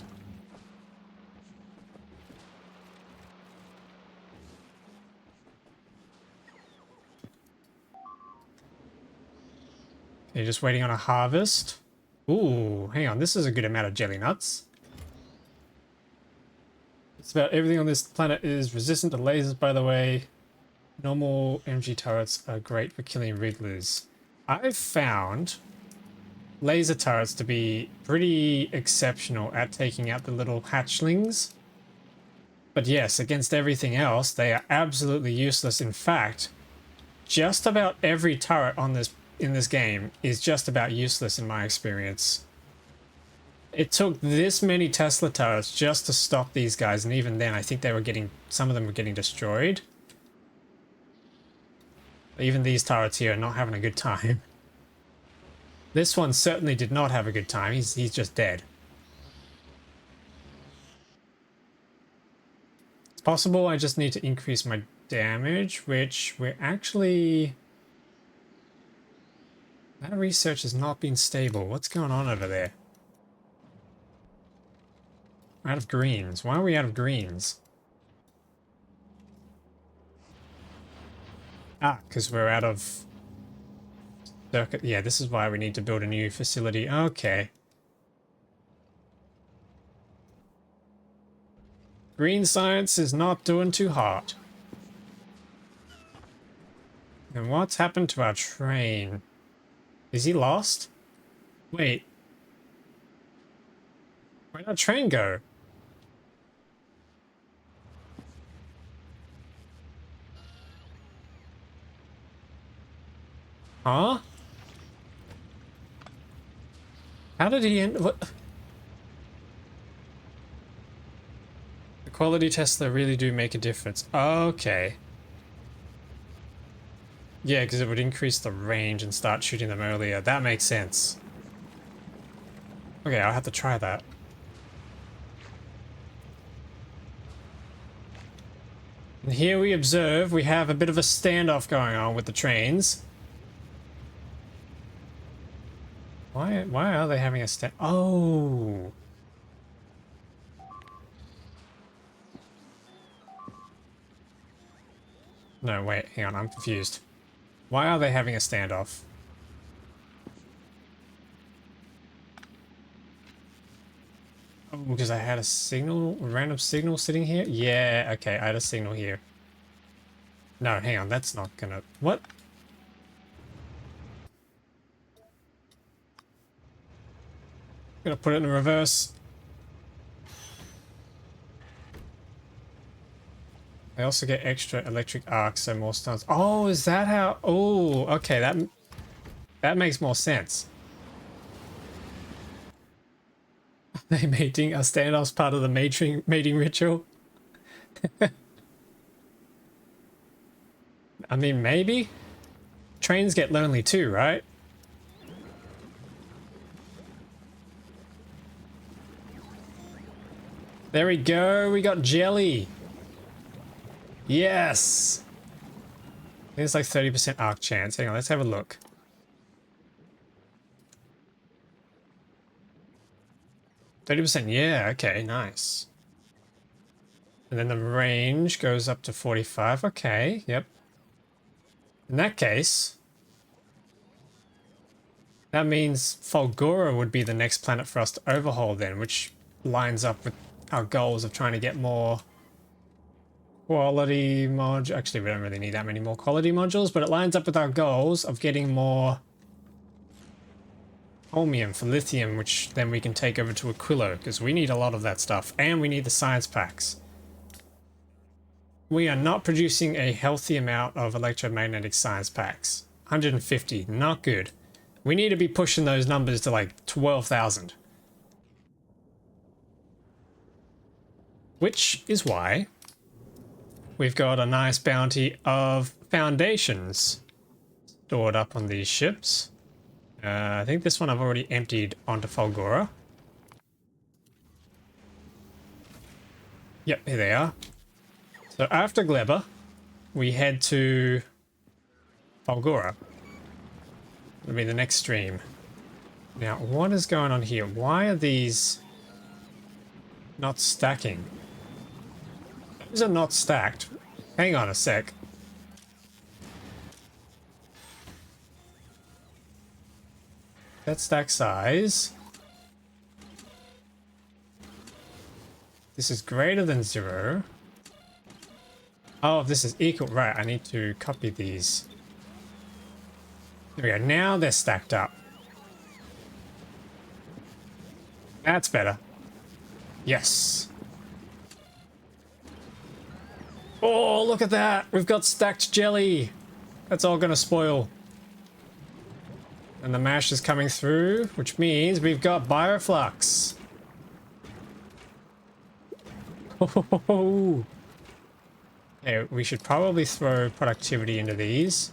Okay, just waiting on a harvest. Ooh, hang on. This is a good amount of jelly nuts. It's about everything on this planet is resistant to lasers, by the way. Normal MG turrets are great for killing wrigglers. I've found laser turrets to be pretty exceptional at taking out the little hatchlings. But yes, against everything else, they are absolutely useless. In fact, just about every turret on this in this game is just about useless in my experience. It took this many Tesla turrets just to stop these guys, and even then I think they were getting, some of them were getting destroyed. Even these turrets here are not having a good time. This one certainly did not have a good time. He's just dead. It's possible I just need to increase my damage, which we're actually... That research has not been stable. What's going on over there? We're out of greens. Why are we out of greens? Ah, because we're out of circuit. Yeah, this is why we need to build a new facility. Okay. Green science is not doing too hot. And what's happened to our train? Is he lost? Wait. Where'd our train go? Huh? How did he end? What? The quality tests that really do make a difference. Okay. Yeah, because it would increase the range and start shooting them earlier. That makes sense. Okay, I'll have to try that. And here we observe we have a bit of a standoff going on with the trains. Why are they having a stand? Oh. No, wait, hang on, I'm confused. Why are they having a standoff? Oh, because I had a signal, a random signal sitting here? Yeah, okay, I had a signal here. No, hang on, that's not gonna... What? Gonna put it in reverse. They also get extra electric arcs, so more stuns. Oh, is that how... Oh, okay, that makes more sense. They mating, a standoff's part of the mating ritual. I mean, maybe? Trains get lonely too, right? There we go, we got jelly. Yes! I think it's like 30% arc chance. Hang on, let's have a look. %, yeah, okay, nice. And then the range goes up to 45, okay, yep. In that case, that means Fulgura would be the next planet for us to overhaul then, which lines up with our goals of trying to get more quality modules. Actually, we don't really need that many more quality modules, but it lines up with our goals of getting more holmium for lithium, which then we can take over to Aquilo, because we need a lot of that stuff, and we need the science packs. We are not producing a healthy amount of electromagnetic science packs. 150, not good. We need to be pushing those numbers to like 12,000. Which is why we've got a nice bounty of foundations stored up on these ships. I think this one I've already emptied onto Fulgora. Yep, here they are. So after Gleba, we head to Fulgora. It'll be the next stream. Now, what is going on here? Why are these not stacking? These are not stacked. Hang on a sec. Set stack size. This is greater than 0. Oh, if this is equal, right, I need to copy these. There we go, now they're stacked up. That's better. Yes. Oh, look at that! We've got stacked jelly! That's all gonna spoil. And the mash is coming through, which means we've got bioflux. Oh, okay, we should probably throw productivity into these.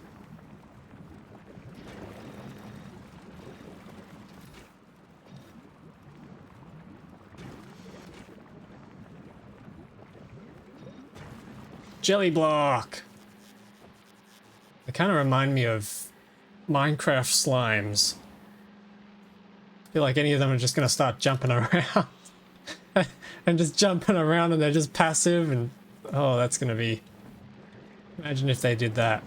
Jelly block. They kind of remind me of Minecraft slimes. I feel like any of them are just going to start jumping around. And just jumping around and they're just passive and... Oh, that's going to be... Imagine if they did that.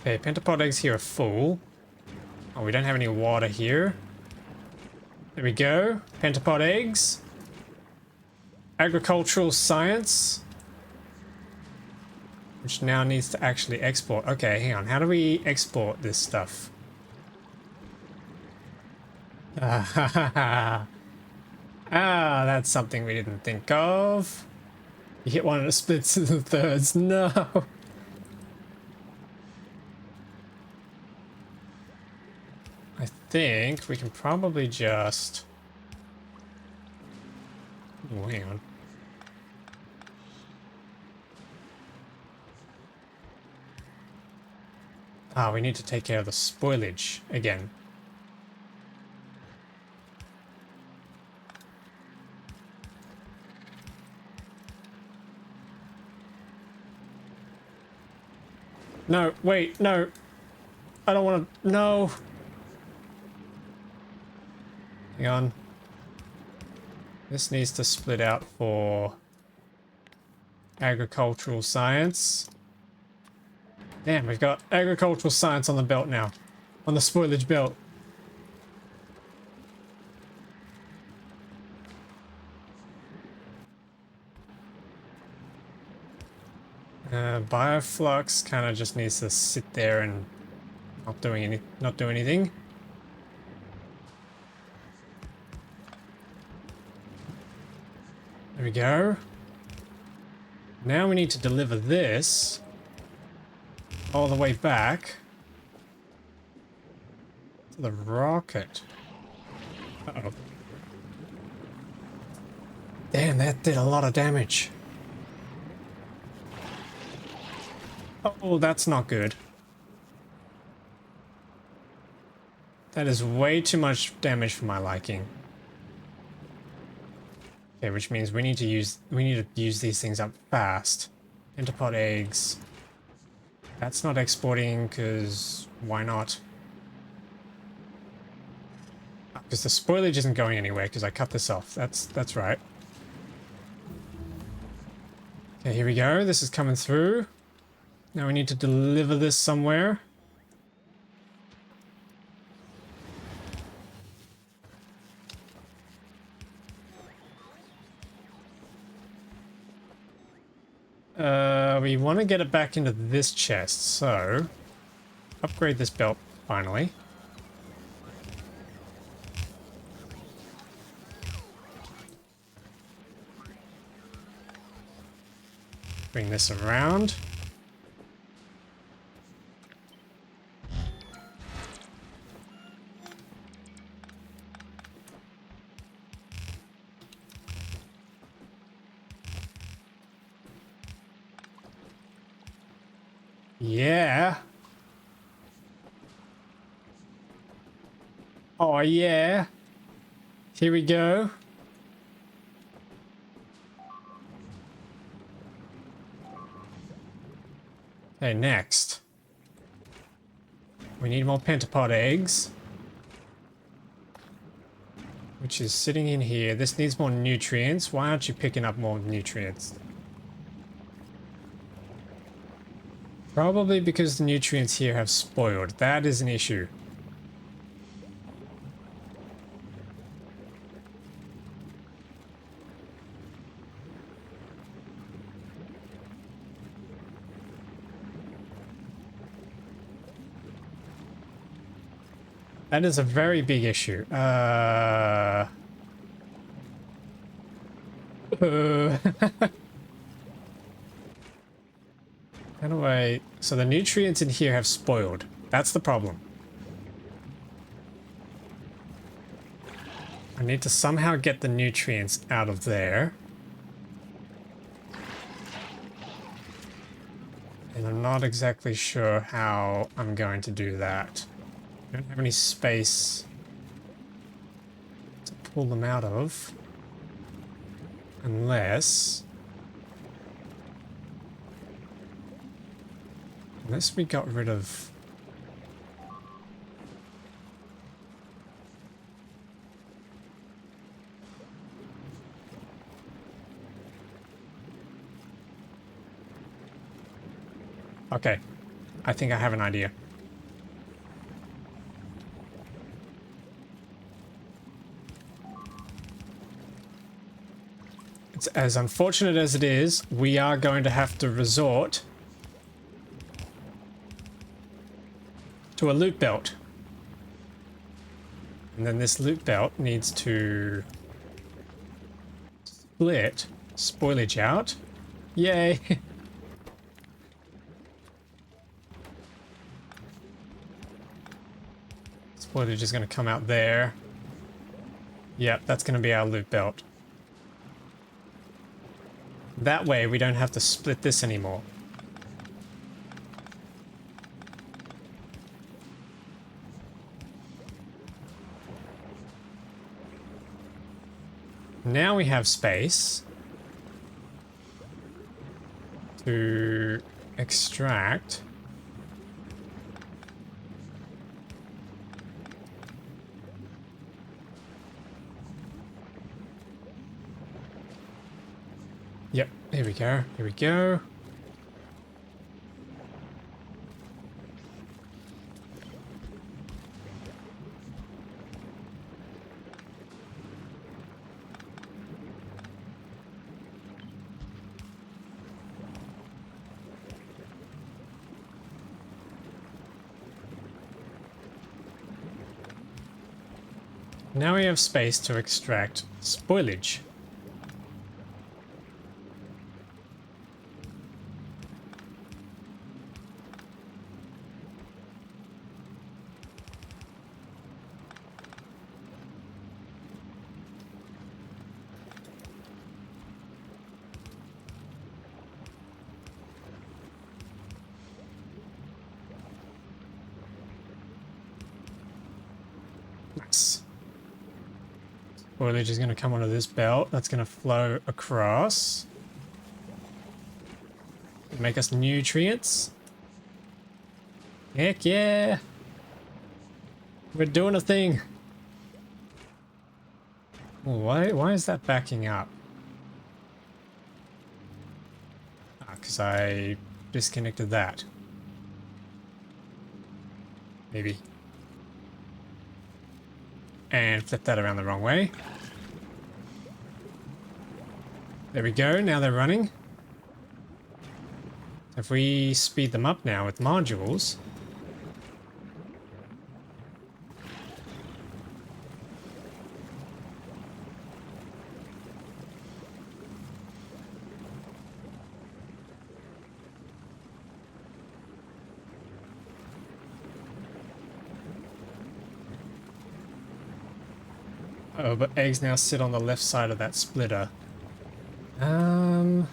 Okay, pentapod eggs here are full. Oh, we don't have any water here. There we go. Pentapod eggs. Agricultural science. Which now needs to actually export. Okay, hang on. How do we export this stuff? Ah, that's something we didn't think of. You hit one and it splits into thirds. No. I think we can probably just... Oh, hang on. Ah, we need to take care of the spoilage again. No, wait, no. I don't want to... No. Hang on. This needs to split out for agricultural science. Damn, we've got agricultural science on the belt now. On the spoilage belt. Bioflux kind of just needs to sit there and not do anything. There we go. Now we need to deliver this all the way back to the rocket. Uh-oh. Damn, that did a lot of damage. Oh, that's not good. That is way too much damage for my liking. Okay, which means we need to use these things up fast. Pentapod eggs. That's not exporting because why not? Because the spoilage isn't going anywhere because I cut this off. That's right. Okay, here we go. This is coming through. Now we need to deliver this somewhere. We want to get it back into this chest, so upgrade this belt finally. Bring this around. Yeah. Oh yeah. Here we go. Okay, next. We need more pentapod eggs. Which is sitting in here. This needs more nutrients. Why aren't you picking up more nutrients? Probably because the nutrients here have spoiled. That is an issue. That is a very big issue. How do I... So the nutrients in here have spoiled. That's the problem. I need to somehow get the nutrients out of there. And I'm not exactly sure how I'm going to do that. I don't have any space to pull them out of. Unless we got rid of... Okay, I think I have an idea. It's as unfortunate as it is, we are going to have to resort to a loop belt. And then this loop belt needs to split spoilage out. Yay! Spoilage is going to come out there. Yep, that's going to be our loop belt. That way we don't have to split this anymore. Now we have space to extract Yep, here we go, here we go. Now we have space to extract spoilage. Nice. Spoilage is going to come onto this belt. That's going to flow across. Make us nutrients. Heck yeah! We're doing a thing. Why is that backing up? Ah, because I disconnected that. Maybe. And flip that around the wrong way. There we go, now they're running. If we speed them up now with modules... Oh, but eggs now sit on the left side of that splitter. On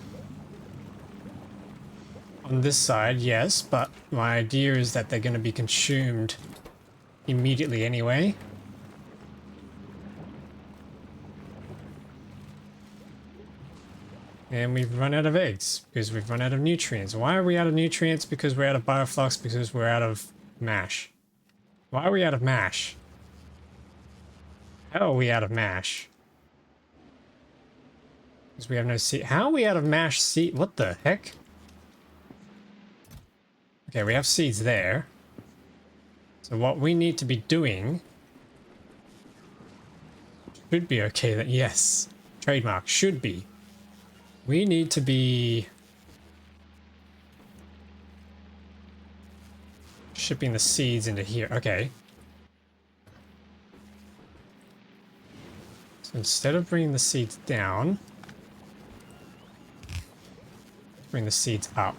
this side, yes, but my idea is that they're going to be consumed immediately anyway. And we've run out of eggs because we've run out of nutrients. Why are we out of nutrients? Because we're out of bioflux, because we're out of mash. Why are we out of mash? How are we out of mash? Because we have no seed. How are we out of mash seed? What the heck? Okay, we have seeds there. So what we need to be doing should be okay. That yes, trademark should be. We need to be shipping the seeds into here. Okay. So instead of bringing the seeds down, bring the seeds up.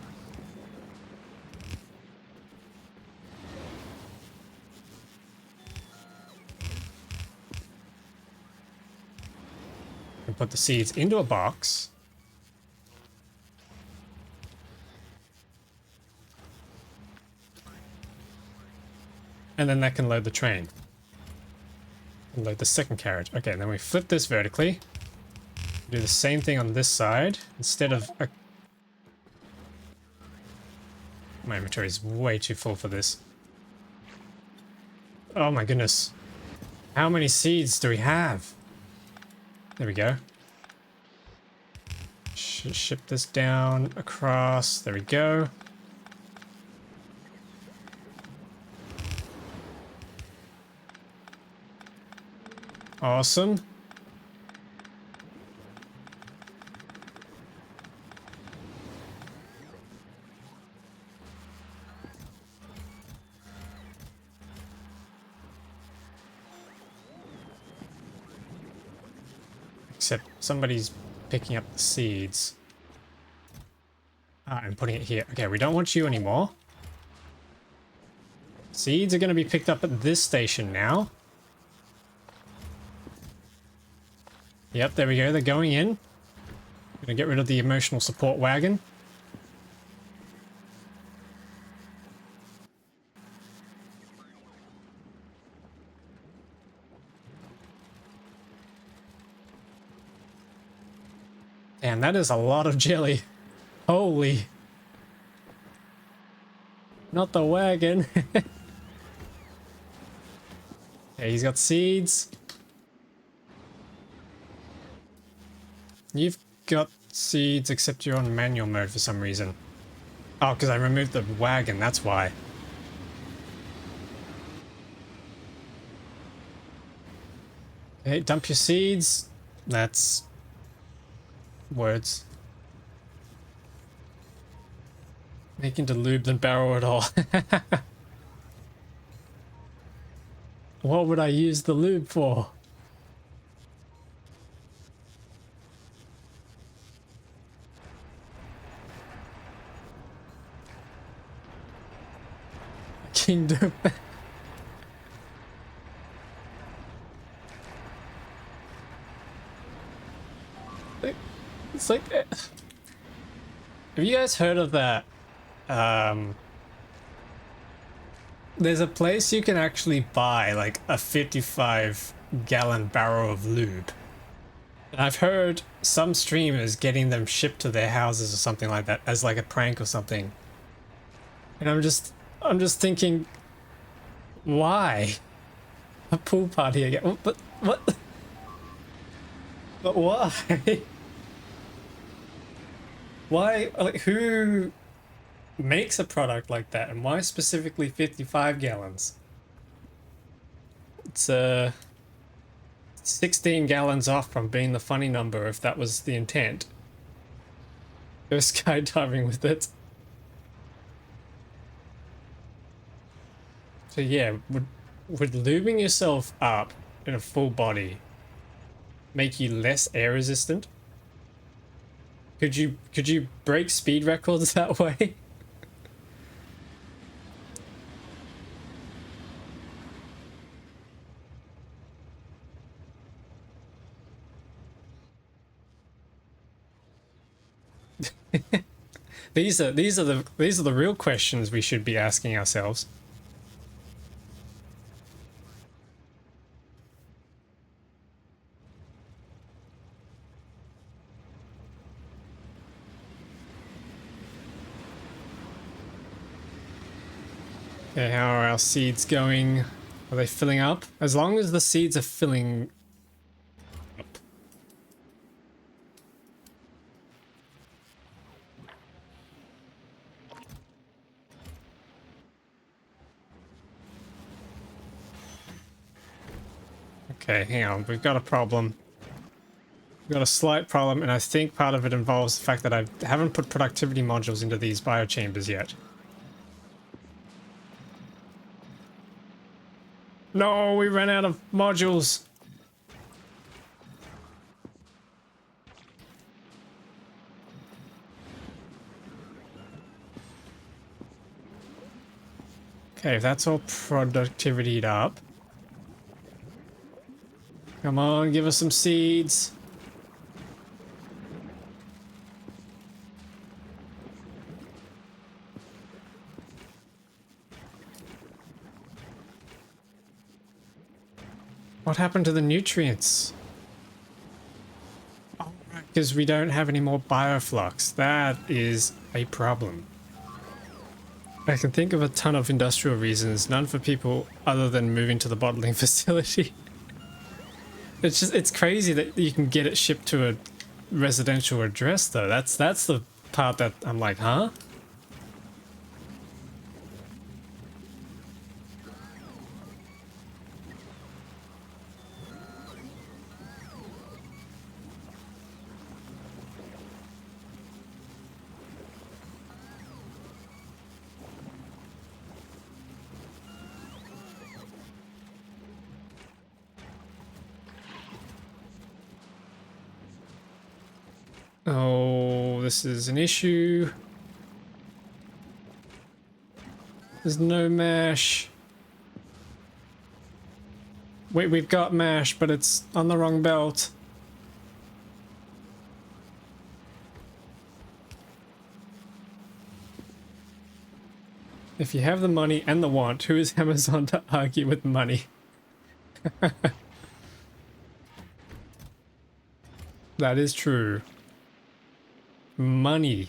And put the seeds into a box. And then that can load the train. And load the second carriage. Okay, and then we flip this vertically. Do the same thing on this side. Instead of... My inventory is way too full for this. Oh my goodness. How many seeds do we have? There we go. Ship this down across. There we go. Awesome. Except somebody's picking up the seeds. Ah, and putting it here. Okay, we don't want you anymore. Seeds are going to be picked up at this station now. Yep, there we go. They're going in. Gonna get rid of the emotional support wagon. Damn, that is a lot of jelly. Holy. Not the wagon. Okay, he's got seeds. You've got seeds, except you're on manual mode for some reason. Oh, because I removed the wagon, that's why. Okay, dump your seeds. That's... words. Make into lube than barrel at all. What would I use the lube for? Kingdom. It's like, have you guys heard of that? There's a place you can actually buy like a 55-gallon barrel of lube. And I've heard some streamers getting them shipped to their houses or something like that as like a prank or something. And I'm just thinking, why? A pool party again? But what? But why? Why? Like, who makes a product like that, and why specifically 55 gallons? It's 16 gallons off from being the funny number, if that was the intent. Go skydiving with it. So yeah, would lubing yourself up in a full body make you less air resistant? Could you break speed records that way? These are the real questions we should be asking ourselves. Okay, how are our seeds going? Are they filling up? As long as the seeds are filling up. Okay, hang on. We've got a problem. We've got a slight problem, and I think part of it involves the fact that I haven't put productivity modules into these biochambers yet. No, we ran out of modules. Okay, if that's all productivity'd up. Come on, give us some seeds. What happened to the nutrients? Oh, right, because we don't have any more bioflux. That is a problem. I can think of a ton of industrial reasons, none for people other than moving to the bottling facility. It's crazy that you can get it shipped to a residential address though. That's the part that I'm like, huh? Oh, this is an issue. There's no mash. Wait, we've got mash, but it's on the wrong belt. If you have the money and the want, who is Amazon to argue with money? That is true. Money.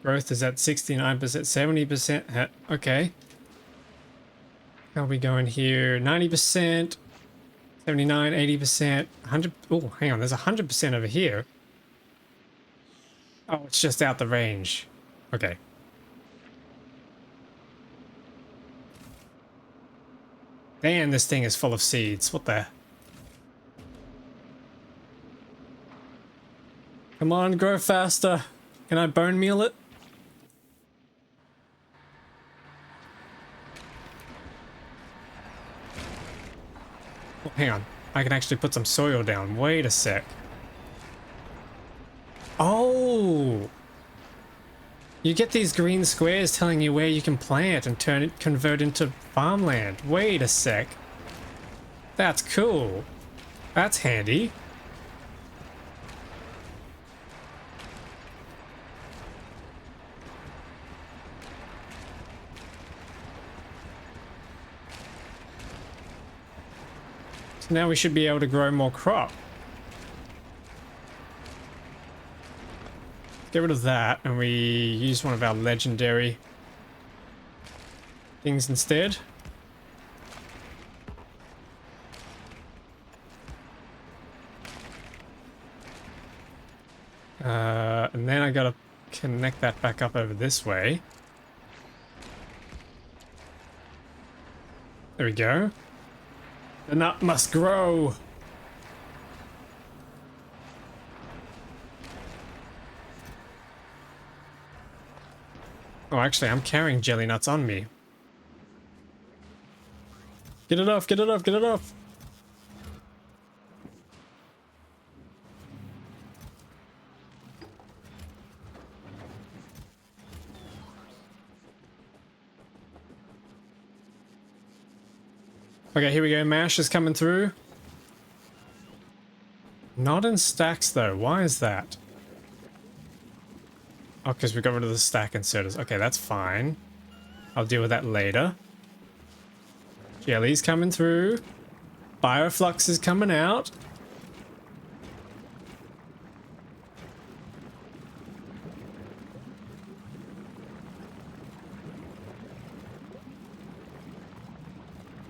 Growth is at 69%, 70%. Okay. How are we going here? 90%, 79, 80%, 100. Oh, hang on. There's 100% over here. Oh, it's just out the range. Okay. Damn, this thing is full of seeds. What the? Come on, grow faster. Can I bone meal it? Oh, hang on. I can actually put some soil down. Wait a sec. Oh! You get these green squares telling you where you can plant and convert into farmland. Wait a sec. That's cool. That's handy. So now we should be able to grow more crop. Get rid of that, and we use one of our legendary things instead. And then I gotta connect that back up over this way. There we go. The nut must grow. Oh, actually, I'm carrying jelly nuts on me. Get it off, get it off, get it off. Okay, here we go. Mash is coming through. Not in stacks, though. Why is that? Oh, because we got rid of the stack inserters. Okay, that's fine. I'll deal with that later. Jelly's coming through. Bioflux is coming out.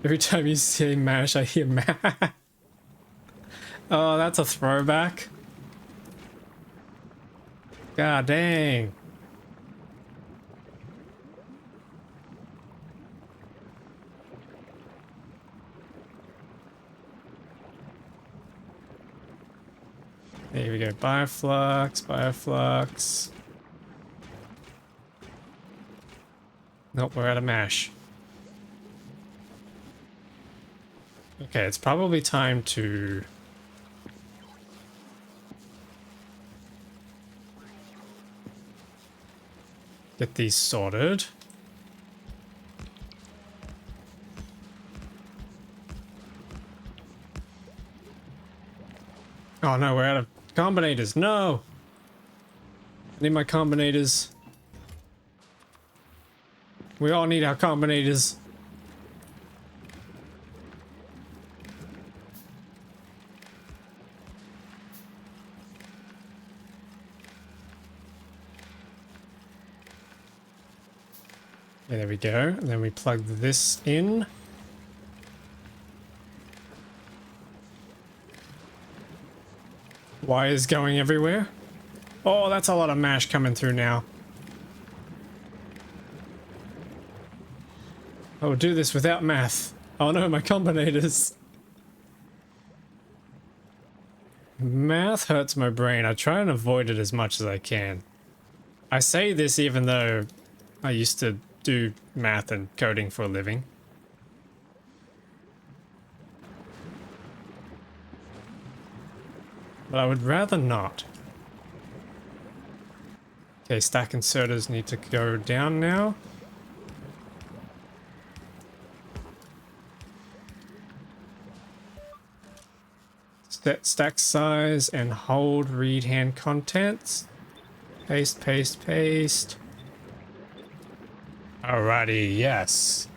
Every time you say mash, I hear mash. Oh, that's a throwback. God dang. There we go. Bioflux, Bioflux. Nope, we're out of mash. Okay, it's probably time to... get these sorted. Oh no, we're out of combinators. No! I need my combinators. We all need our combinators. Yeah, there we go. And then we plug this in. Wires going everywhere. Oh, that's a lot of mash coming through now. I will do this without math. Oh no, my combinators. Math hurts my brain. I try and avoid it as much as I can. I say this even though I used to do math and coding for a living. But I would rather not. Okay, stack inserters need to go down now. Set stack size and hold read hand contents. Paste, paste, paste. Alrighty, yes.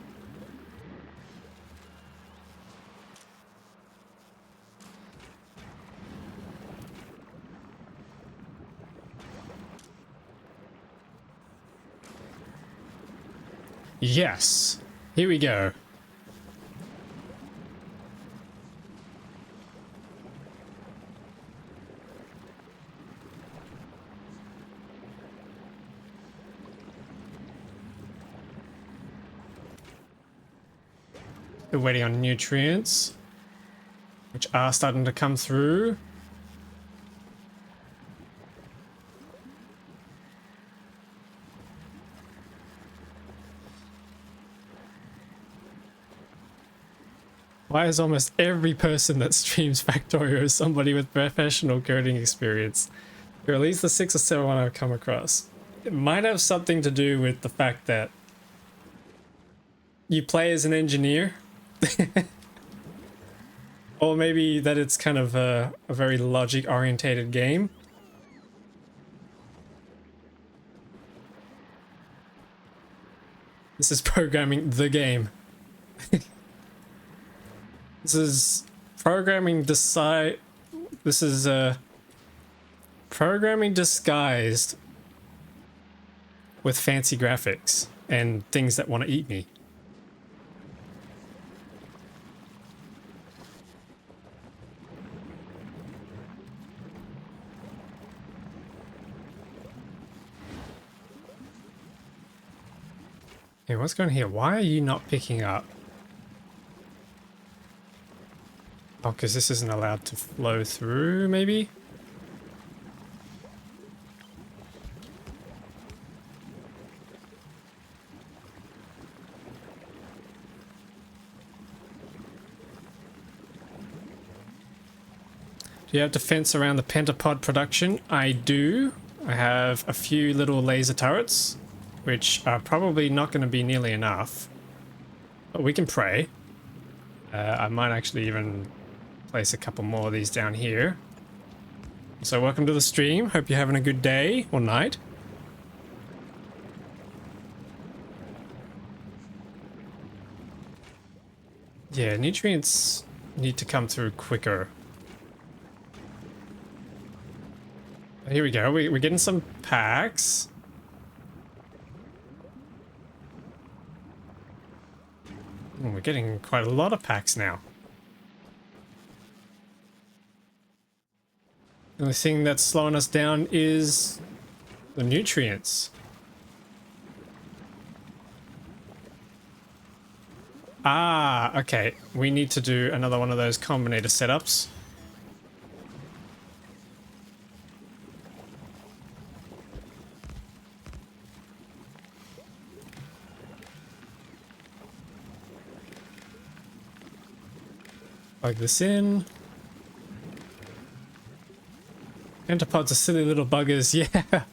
Yes. Here we go. Still waiting on nutrients, which are starting to come through. Why is almost every person that streams Factorio somebody with professional coding experience? Or at least the 6 or 7 one I've come across. It might have something to do with the fact that you play as an engineer. Or maybe that it's kind of a very logic-orientated game. This is programming the game. This is programming This is programming disguised with fancy graphics and things that want to eat me. Hey, what's going on here? Why are you not picking up? Oh, because this isn't allowed to flow through, maybe? Do you have defense around the pentapod production? I do. I have a few little laser turrets, which are probably not going to be nearly enough. But we can pray. I might actually even place a couple more of these down here. So welcome to the stream. Hope you're having a good day or night. Yeah, nutrients need to come through quicker. Here we go. We're getting some packs. Oh, we're getting quite a lot of packs now. The only thing that's slowing us down is the nutrients. Ah, okay. We need to do another one of those combinator setups. Plug this in. Pentapods are silly little buggers, yeah.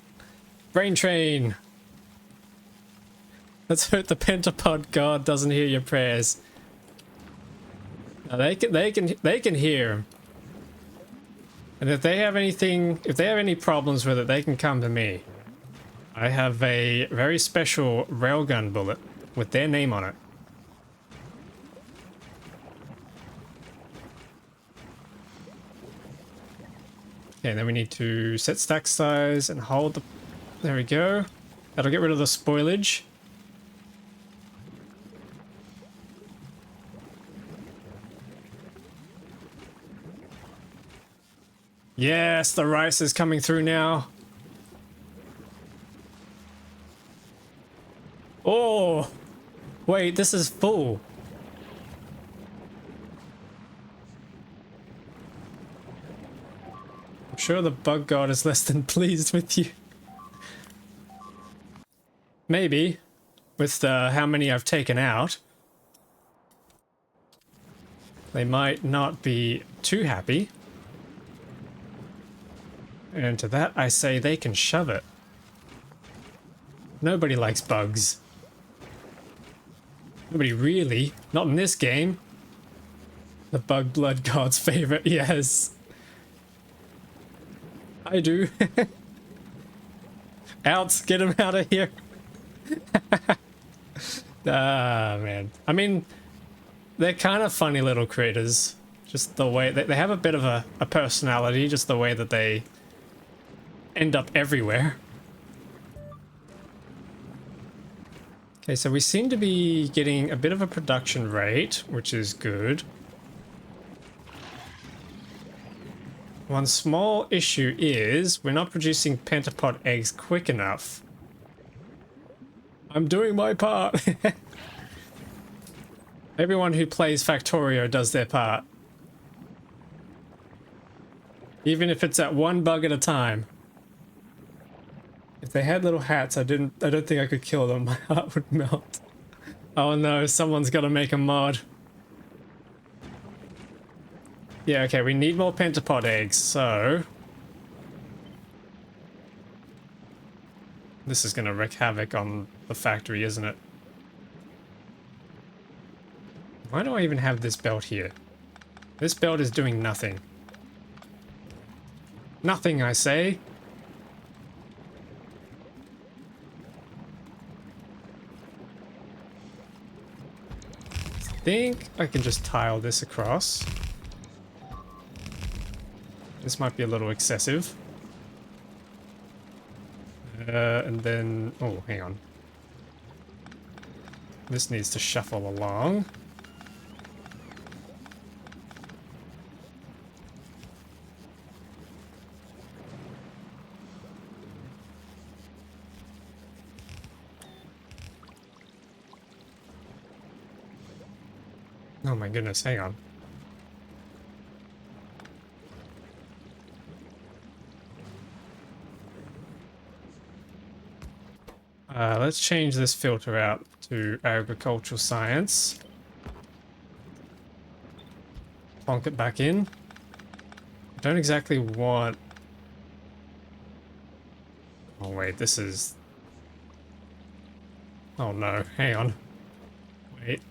Brain train. Let's hope the pentapod god doesn't hear your prayers. Now they can hear him. And if they have any problems with it, they can come to me. I have a very special railgun bullet with their name on it. Okay, then we need to set stack size and hold the... There we go. That'll get rid of the spoilage. Yes, the rice is coming through now. Oh! Wait, this is full. I'm sure the bug god is less than pleased with you. Maybe. With how many I've taken out. They might not be too happy. And to that I say they can shove it. Nobody likes bugs. Nobody really. Not in this game. The bug blood god's favorite, yes. I do. Out! Get him out of here! Ah, man. I mean, they're kind of funny little critters. Just the way... They have a bit of a personality, just the way that they end up everywhere. Okay, so we seem to be getting a bit of a production rate, which is good. One small issue is we're not producing pentapod eggs quick enough. I'm doing my part. Everyone who plays Factorio does their part. Even if it's at one bug at a time. If they had little hats, I don't think I could kill them. My heart would melt. Oh no, someone's got to make a mod. Yeah, okay, we need more pentapod eggs, so... This is going to wreak havoc on the factory, isn't it? Why do I even have this belt here? This belt is doing nothing. Nothing, I say. I think I can just tile this across. This might be a little excessive. And then... Oh, hang on. This needs to shuffle along. Oh my goodness, hang on. Let's change this filter out to agricultural science. Plonk it back in. I don't exactly want... Oh wait, this is... Oh no, hang on. Wait.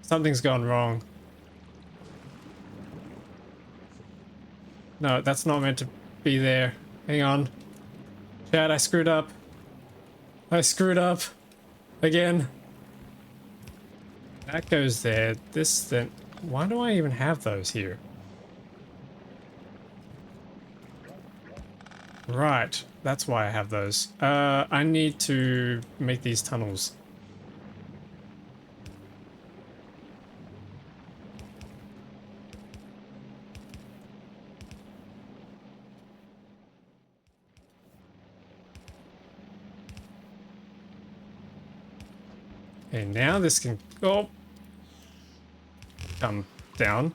Something's gone wrong. No, that's not meant to be there. Hang on. Chad, I screwed up. I screwed up. Again. That goes there. This then... Why do I even have those here? Right. That's why I have those. I need to make these tunnels. Okay, now this can come down.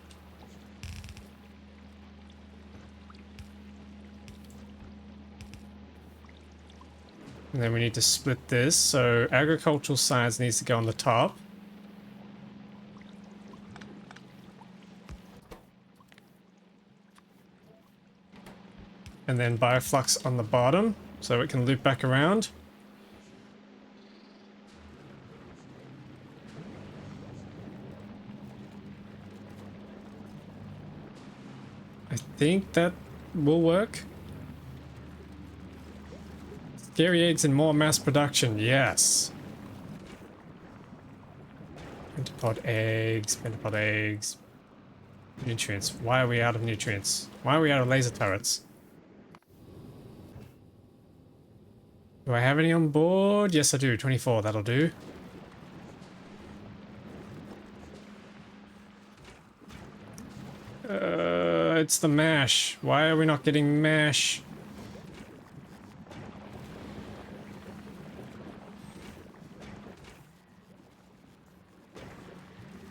And then we need to split this, so agricultural science needs to go on the top. And then bioflux on the bottom, so it can loop back around. I think that will work. Scary eggs and more mass production, yes. Pentapod eggs. Nutrients. Why are we out of nutrients? Why are we out of laser turrets? Do I have any on board? Yes, I do. 24, that'll do. It's the mash. Why are we not getting mash?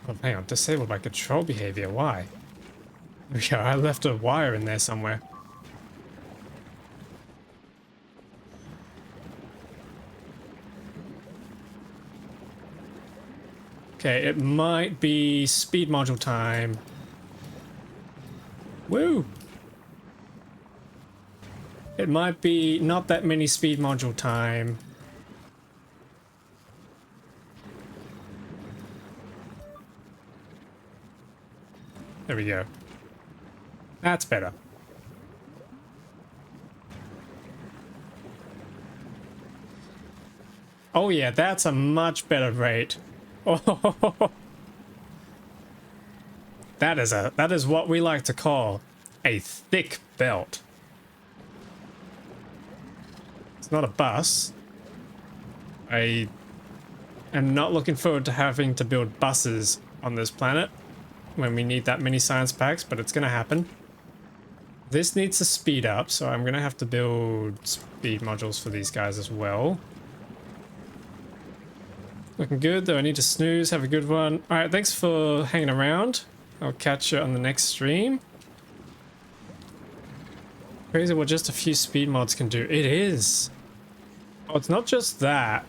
Oh, hang on. Disabled by control behavior. Why? Yeah, I left a wire in there somewhere. Okay, it might be speed module time. Woo! It might be not that many speed module time. There we go. That's better. Oh yeah, that's a much better rate. Oh, that is what we like to call a thick belt. It's not a bus. I am not looking forward to having to build buses on this planet when we need that many science packs, but it's gonna happen. This needs to speed up, so I'm gonna have to build speed modules for these guys as well. Looking good, though I need to snooze, have a good one. Alright, thanks for hanging around. I'll catch you on the next stream. Crazy what just a few speed mods can do. It is. Oh, it's not just that.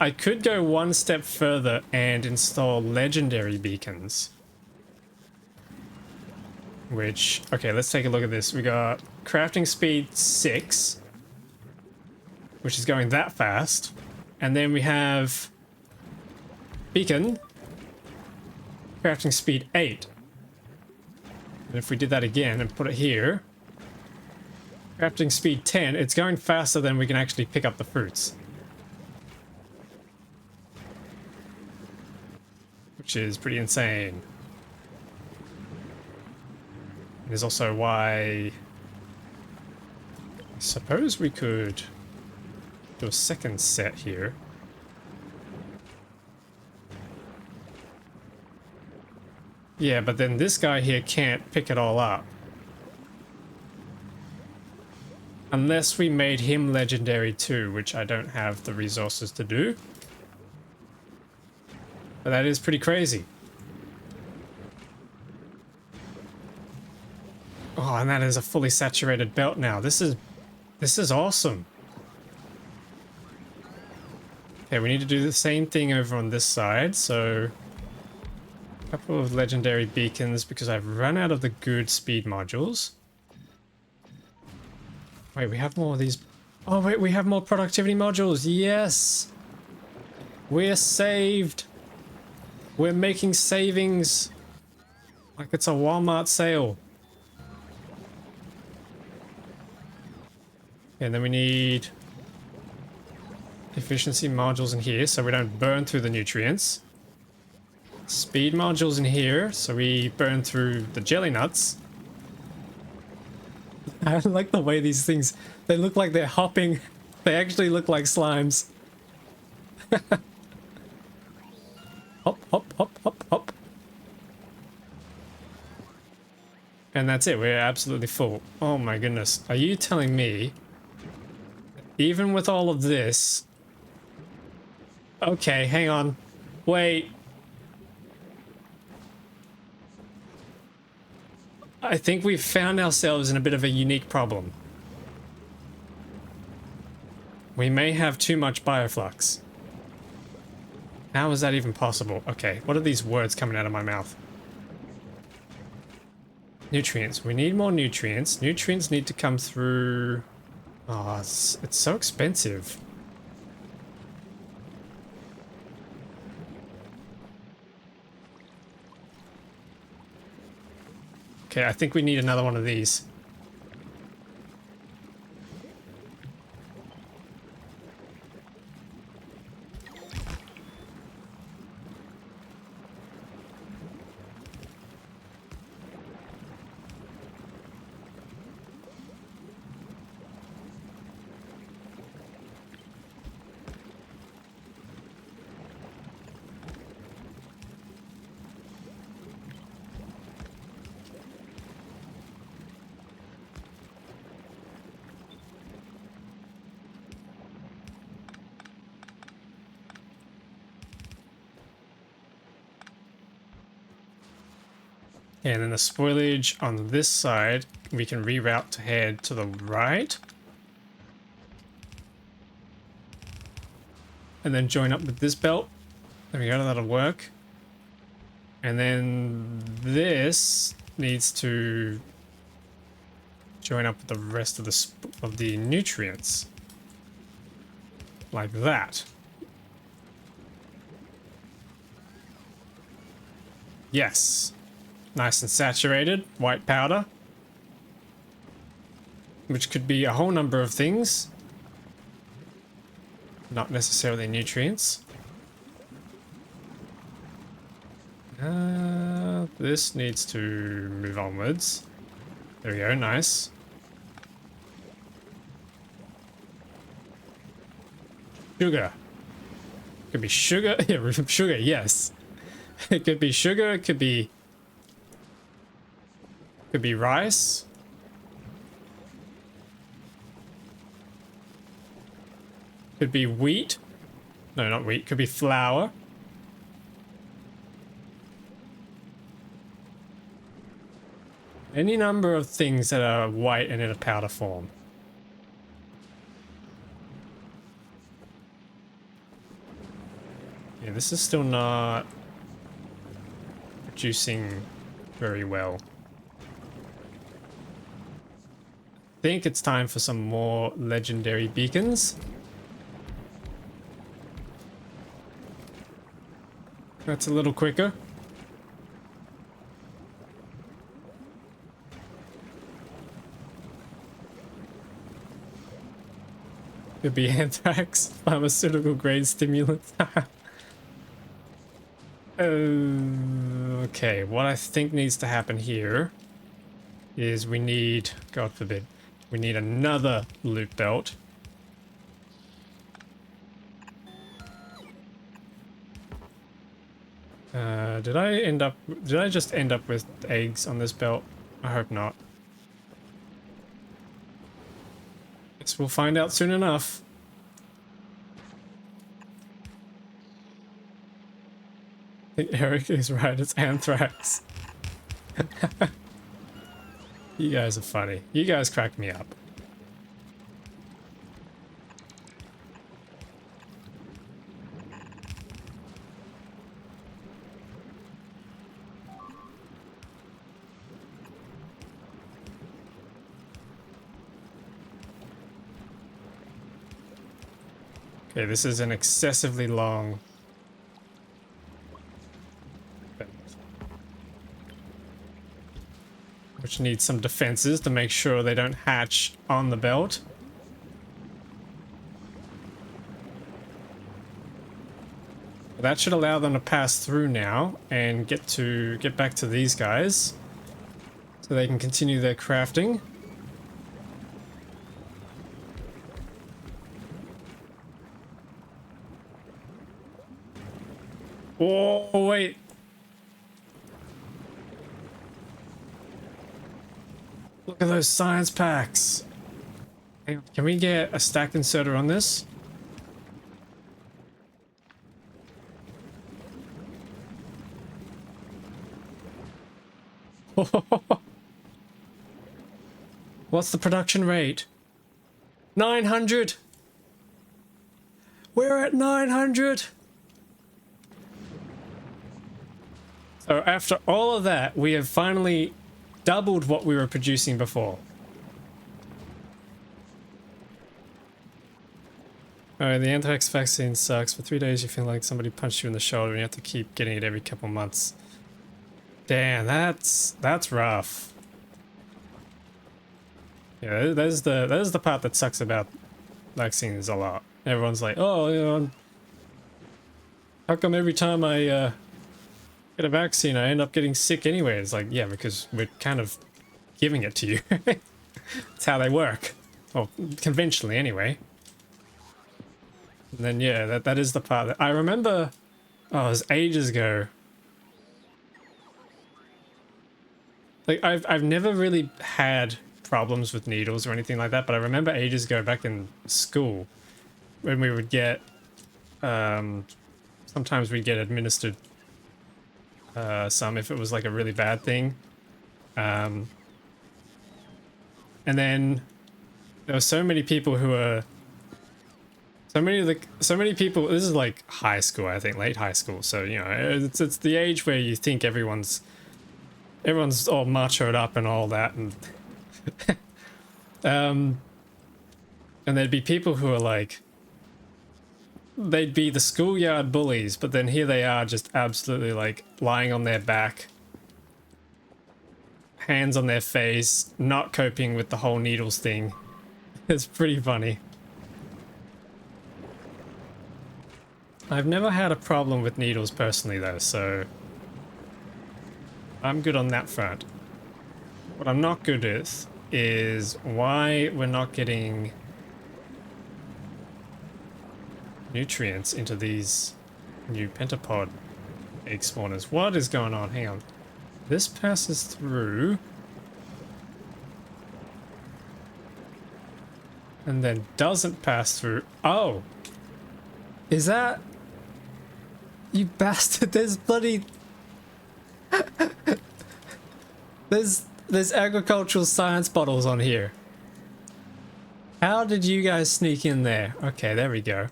I could go one step further and install legendary beacons. Which, okay, let's take a look at this. We got crafting speed 6, which is going that fast. And then we have beacon, crafting speed 8. And if we did that again and put it here, crafting speed 10, it's going faster than we can actually pick up the fruits. Which is pretty insane. There's also why I suppose we could do a second set here. Yeah, but then this guy here can't pick it all up. Unless we made him legendary too, which I don't have the resources to do. But that is pretty crazy. Oh, and that is a fully saturated belt now. This is awesome. Okay, we need to do the same thing over on this side, so a couple of legendary beacons because I've run out of the good speed modules. Wait, we have more of these. Oh wait, we have more productivity modules. Yes. We're saved. We're making savings. Like it's a Walmart sale. And then we need efficiency modules in here so we don't burn through the nutrients. Speed modules in here so we burn through the jelly nuts. I like the way these things, they look like they're hopping. They actually look like slimes. Hop, hop, hop, hop, hop. And that's it, we're absolutely full. Oh my goodness, are you telling me even with all of this... Okay, hang on. Wait. I think we've found ourselves in a bit of a unique problem. We may have too much bioflux. How is that even possible? Okay, what are these words coming out of my mouth? Nutrients. We need more nutrients. Nutrients need to come through... Oh, it's so expensive. Okay, I think we need another one of these. And then the spoilage on this side, we can reroute to head to the right. And then join up with this belt. There we go, that'll work. And then this needs to join up with the rest of the nutrients. Like that. Yes. Nice and saturated, white powder. Which could be a whole number of things. Not necessarily nutrients. This needs to move onwards. There we go, nice. Sugar. Could be sugar. Yeah, sugar, yes. It could be sugar, it could be rice. Could be wheat. No, not wheat. Could be flour. Any number of things that are white and in a powder form. Yeah, this is still not producing very well. I think it's time for some more legendary beacons. That's a little quicker. Could be anthrax, pharmaceutical grade stimulants. Okay, what I think needs to happen here is we need, God forbid, we need another loop belt. Did I just end up with eggs on this belt? I hope not. Guess we'll find out soon enough. I think Eric is right, it's anthrax. You guys are funny. You guys crack me up. Okay, this is an excessively long belt, which needs some defenses to make sure they don't hatch on the belt. That should allow them to pass through now and get back to these guys so they can continue their crafting. Oh, wait. Look at those science packs. Hey, can we get a stack inserter on this? What's the production rate? 900! We're at 900! So after all of that, we have finally doubled what we were producing before. Alright, the anthrax vaccine sucks. For 3 days you feel like somebody punched you in the shoulder and you have to keep getting it every couple months. Damn, that's rough. Yeah, there's the part that sucks about vaccines a lot. Everyone's like, oh, you know, how come every time I get a vaccine I end up getting sick anyway? It's like, yeah, because we're kind of giving it to you. That's how they work. Well, conventionally anyway. And then yeah, that is the part that I remember. Oh, it was ages ago. Like I've never really had problems with needles or anything like that, but I remember ages ago back in school when we would get sometimes we'd get administered some if it was like a really bad thing. And then there were so many people who were so many people. This is like high school, I think, late high school. So you know, it's the age where you think everyone's all machoed up and all that, and and there'd be people who are like, they'd be the schoolyard bullies, but then here they are just absolutely like lying on their back, hands on their face, not coping with the whole needles thing. It's pretty funny. I've never had a problem with needles personally though, so I'm good on that front. What I'm not good with is why we're not getting nutrients into these new pentapod egg spawners. What is going on? Hang on. This passes through and then doesn't pass through. Oh! Is that... You bastard, there's bloody... There's agricultural science bottles on here. How did you guys sneak in there? Okay, there we go.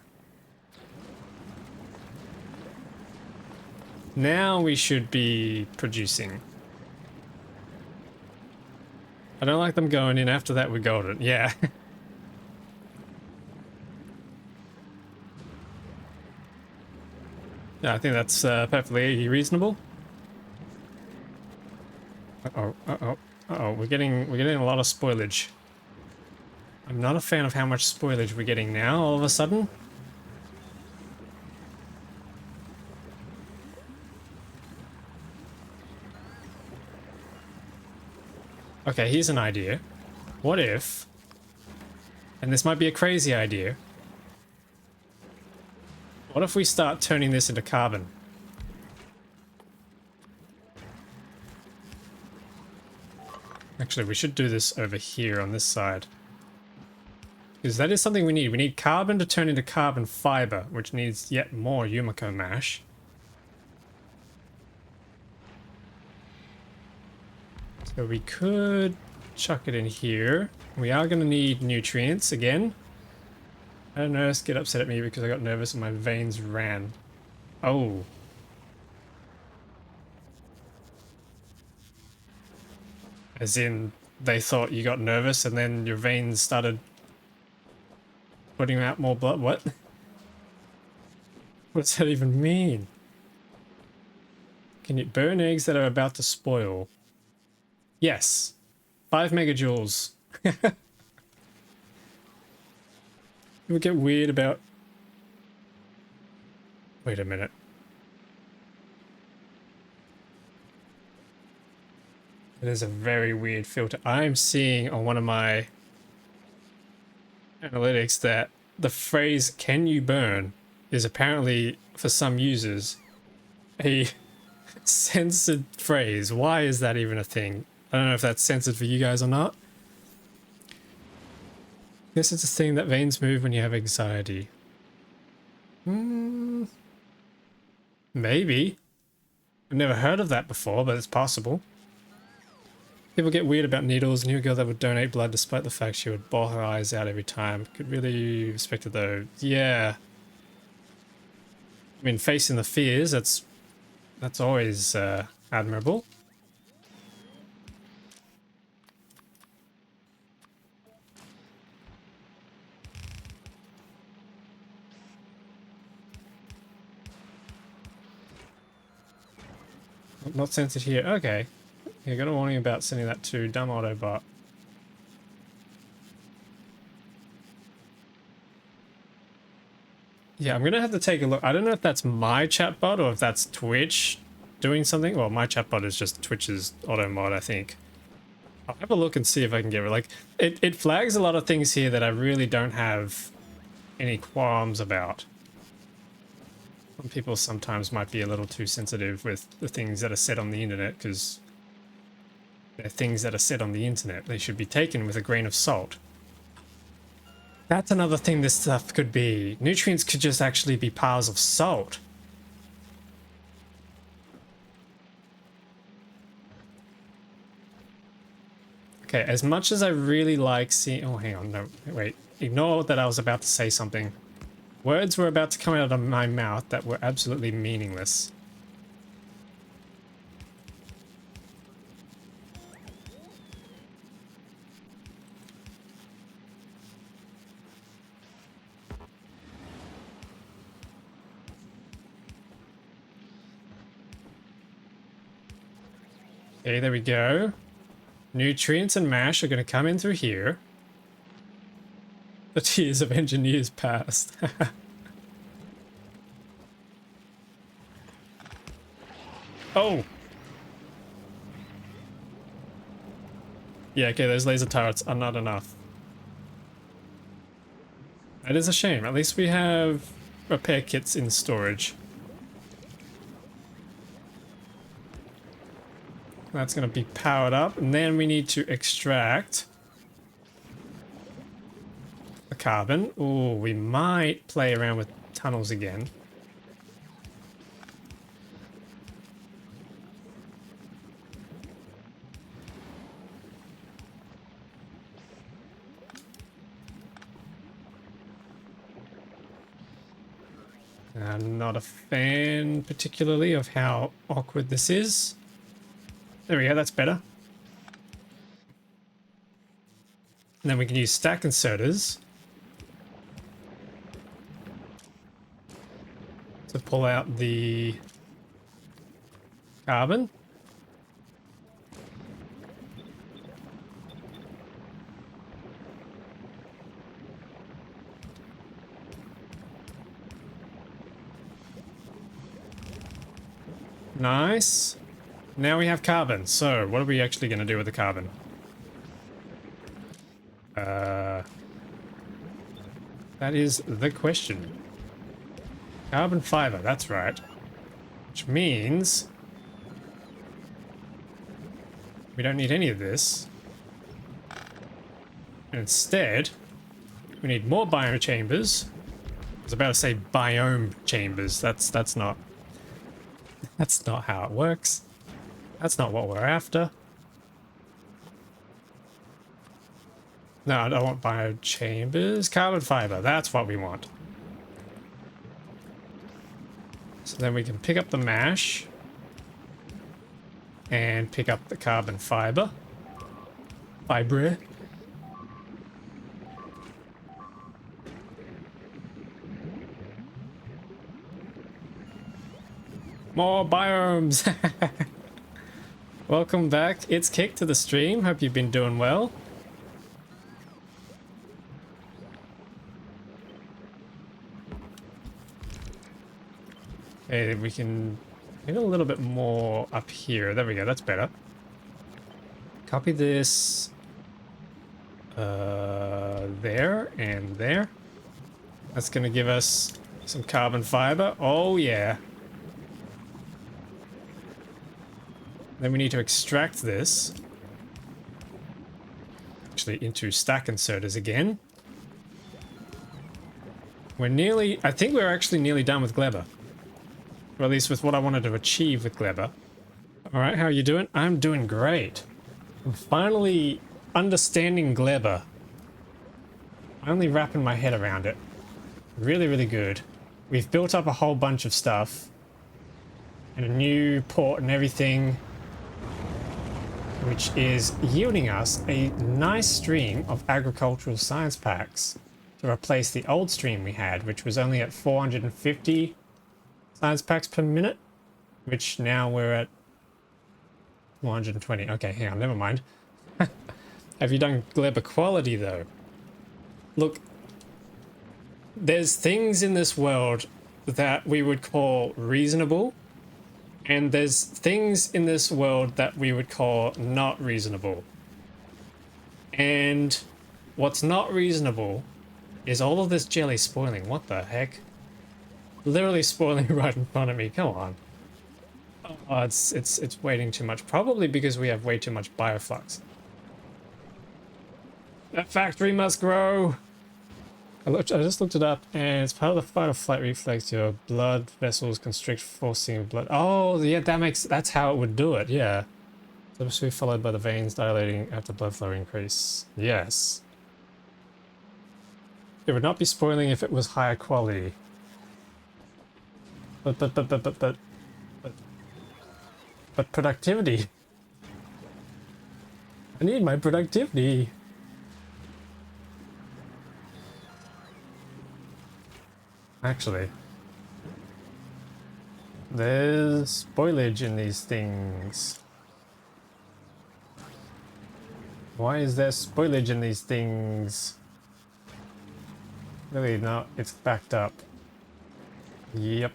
Now we should be producing. I don't like them going in. After that, we're golden. Yeah. Yeah, I think that's perfectly reasonable. Uh-oh, we're getting a lot of spoilage. I'm not a fan of how much spoilage we're getting now, all of a sudden. Okay, here's an idea. What if, and this might be a crazy idea, what if we start turning this into carbon? Actually, we should do this over here on this side. Because that is something we need. We need carbon to turn into carbon fiber, which needs yet more Yumiko mash. So we could chuck it in here. We are going to need nutrients again. I don't know, get upset at me because I got nervous and my veins ran. Oh. As in, they thought you got nervous and then your veins started putting out more blood? What? What does that even mean? Can you burn eggs that are about to spoil? Yes. 5 megajoules. It would get weird about... Wait a minute. It is a very weird filter. I'm seeing on one of my analytics that the phrase "can you burn" is apparently, for some users, a censored phrase. Why is that even a thing? I don't know if that's censored for you guys or not. I guess it's a thing that veins move when you have anxiety. Maybe. I've never heard of that before, but it's possible. People get weird about needles. Knew a girl that would donate blood despite the fact she would bawl her eyes out every time. Could really respect it though. Yeah. I mean, facing the fears, that's always admirable. Not sent it here. Okay. You got a warning about sending that to dumb Autobot. Yeah, I'm gonna have to take a look. I don't know if that's my chatbot or if that's Twitch doing something. Well, my chatbot is just Twitch's automod, I think. I'll have a look and see if I can get it. Like, it flags a lot of things here that I really don't have any qualms about. Some people sometimes might be a little too sensitive with the things that are said on the internet because they're things that are said on the internet. They should be taken with a grain of salt. That's another thing this stuff could be. Nutrients could just actually be piles of salt. Okay, as much as I really like seeing... Oh, hang on, no, wait. Ignore that I was about to say something. Words were about to come out of my mouth that were absolutely meaningless. Okay, there we go. Nutrients and mash are going to come in through here. The tears of engineers past. Oh! Yeah, okay, those laser turrets are not enough. That is a shame. At least we have repair kits in storage. That's going to be powered up, and then we need to extract the carbon. Oh, we might play around with tunnels again. I'm not a fan particularly of how awkward this is. There we go, that's better. And then we can use stack inserters to pull out the carbon. Nice. Now we have carbon. So what are we actually going to do with the carbon? That is the question. Carbon fiber, that's right. Which means we don't need any of this. Instead, we need more biome chambers. I was about to say biome chambers. That's not how it works. That's not what we're after. No, I don't want biochambers. Carbon fiber, that's what we want. So then we can pick up the mash and pick up the carbon fiber. Fibre. More biomes! Welcome back. It's Kick to the stream. Hope you've been doing well. Okay, we can get a little bit more up here. There we go. That's better. Copy this there and there. That's going to give us some carbon fiber. Oh, yeah. Then we need to extract this. Actually, into stack inserters again. We're nearly... I think we're actually nearly done with Gleba. Or at least with what I wanted to achieve with Gleba. Alright, how are you doing? I'm doing great. I'm finally understanding Gleba. Finally wrapping my head around it. Really, really good. We've built up a whole bunch of stuff. And a new port and everything. Which is yielding us a nice stream of agricultural science packs to replace the old stream we had, which was only at 450 science packs per minute, which now we're at 420. Okay, hang on, never mind. Have you done Gleba quality though? Look, there's things in this world that we would call reasonable, and there's things in this world that we would call not reasonable. And what's not reasonable is all of this jelly spoiling. What the heck? Literally spoiling right in front of me. Come on. Oh, it's waiting too much. Probably because we have way too much bioflux. That factory must grow. I just looked it up, and it's part of the fight or flight reflex. Your blood vessels constrict, forcing blood. Oh, yeah, that's how it would do it. Yeah. So this will be followed by the veins dilating after blood flow increase. Yes. It would not be spoiling if it was higher quality. But productivity. I need my productivity. Actually, there's spoilage in these things. Why is there spoilage in these things? Really, no, it's backed up. Yep.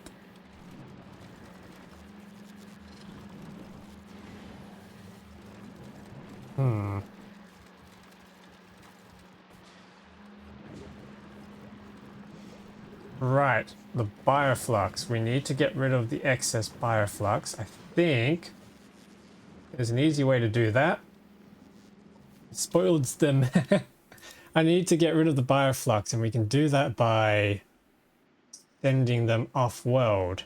Right, the bioflux. We need to get rid of the excess bioflux. I think there's an easy way to do that. Spoiled them. I need to get rid of the bioflux, and we can do that by sending them off-world.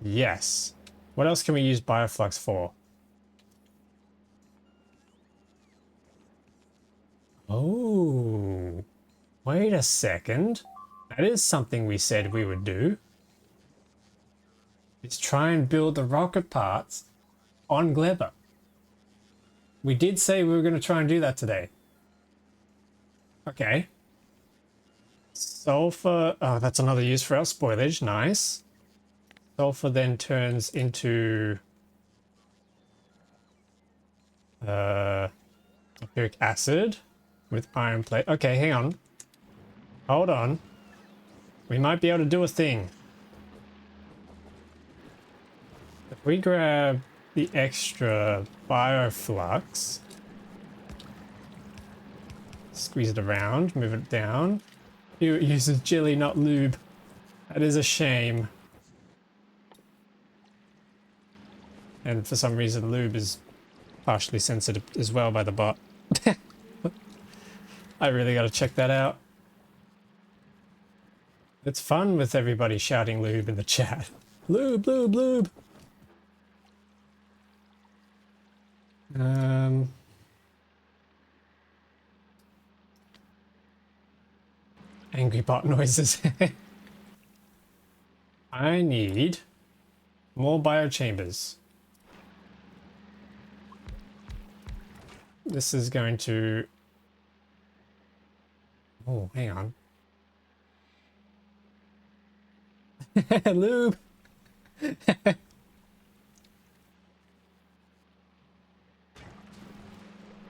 Yes. What else can we use bioflux for? Oh, wait a second. That is something we said we would do. It's try and build the rocket parts on Gleba. We did say we were going to try and do that today. Okay. Sulfur. Oh, that's another use for our spoilage. Nice. Sulfur then turns into sulfuric acid with iron plate. Okay, hang on. Hold on. We might be able to do a thing. If we grab the extra bioflux, squeeze it around, move it down. It uses jelly, not lube. That is a shame. And for some reason, lube is partially censored as well by the bot. I really got to check that out. It's fun with everybody shouting lube in the chat. Lube, lube, lube. Angry bot noises. I need more biochambers. This is going to... Oh, hang on. Lube.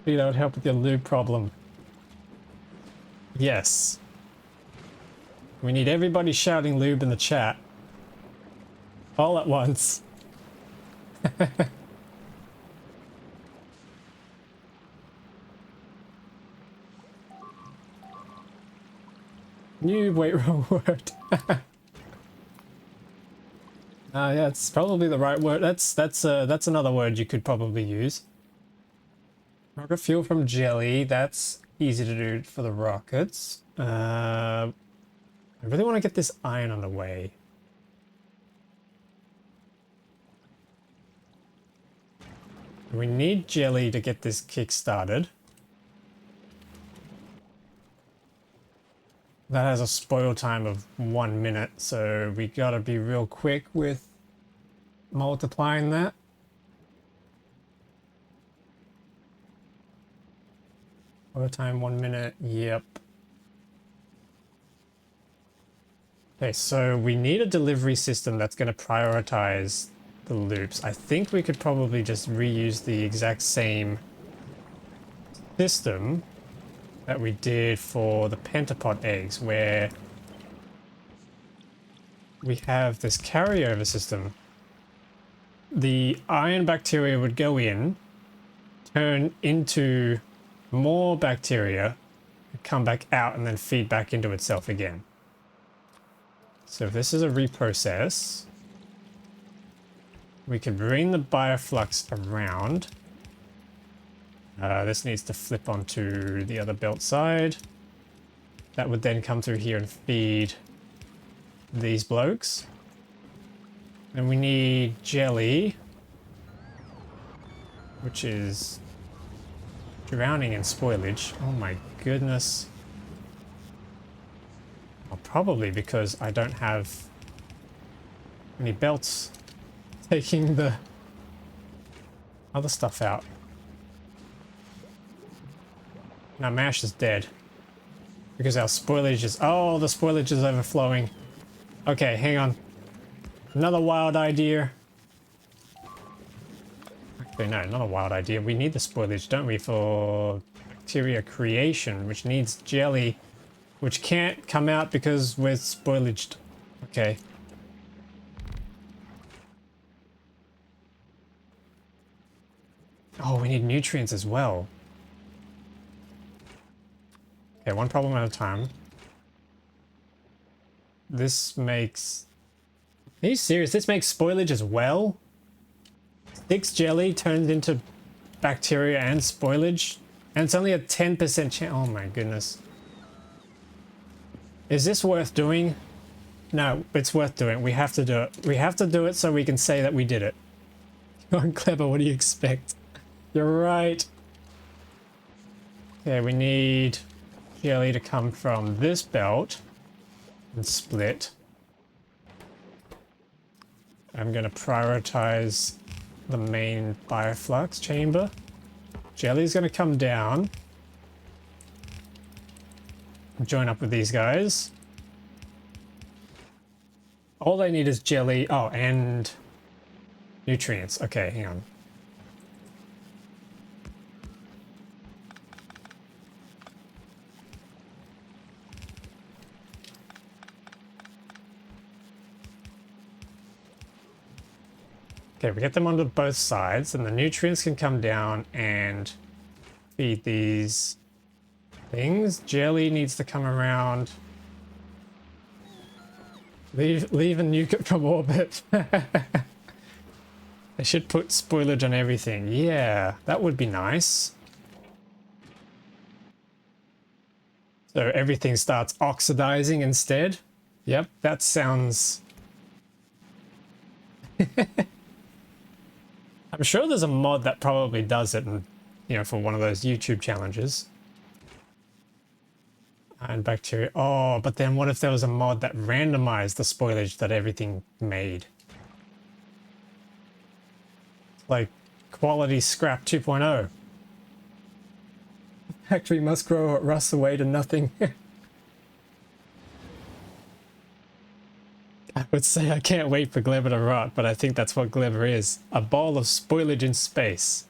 Maybe that would help with your lube problem. Yes. We need everybody shouting lube in the chat. All at once. Noob, wait, wrong word. Yeah, it's probably the right word. That's another word you could probably use. Rocket fuel from jelly. That's easy to do for the rockets. I really want to get this iron underway. We need jelly to get this kick started. That has a spoil time of 1 minute, so we gotta be real quick with multiplying that. Spoil time 1 minute, yep. Okay, so we need a delivery system that's gonna prioritize the loops. I think we could probably just reuse the exact same system that we did for the pentapod eggs, where we have this carryover system. The iron bacteria would go in, turn into more bacteria, come back out, and then feed back into itself again. So if this is a reprocess, we can bring the bioflux around. This needs to flip onto the other belt side. That would then come through here and feed these blokes. And we need jelly, which is drowning in spoilage. Oh my goodness. Well, probably because I don't have any belts taking the other stuff out. Now Mash is dead because our spoilage is... Oh, the spoilage is overflowing. Okay, hang on. Another wild idea. Actually, no, not a wild idea. We need the spoilage, don't we, for bacteria creation, which needs jelly, which can't come out because we're spoilaged. Okay. Oh, we need nutrients as well. Okay, one problem at a time. This makes... Are you serious? This makes spoilage as well? 6 jelly turns into bacteria and spoilage? And it's only a 10% chance. Oh my goodness. Is this worth doing? No, it's worth doing. We have to do it. We have to do it so we can say that we did it. You're clever, what do you expect? You're right. Okay, we need jelly to come from this belt and split. I'm going to prioritize the main bioflux chamber. Jelly's going to come down, join up with these guys. All they need is jelly. Oh, and nutrients. Okay, hang on. Okay, we get them onto both sides, and the nutrients can come down and feed these things. Jelly needs to come around. Leave and nuke it from orbit. They should put spoilage on everything. Yeah, that would be nice. So everything starts oxidizing instead. Yep, that sounds... I'm sure there's a mod that probably does it, and you know, for one of those YouTube challenges. And bacteria. Oh, but then what if there was a mod that randomized the spoilage that everything made? Like quality scrap 2.0. Factory must grow or it rusts away to nothing. I would say I can't wait for Gleba to rot, but I think that's what Gleba is. A ball of spoilage in space.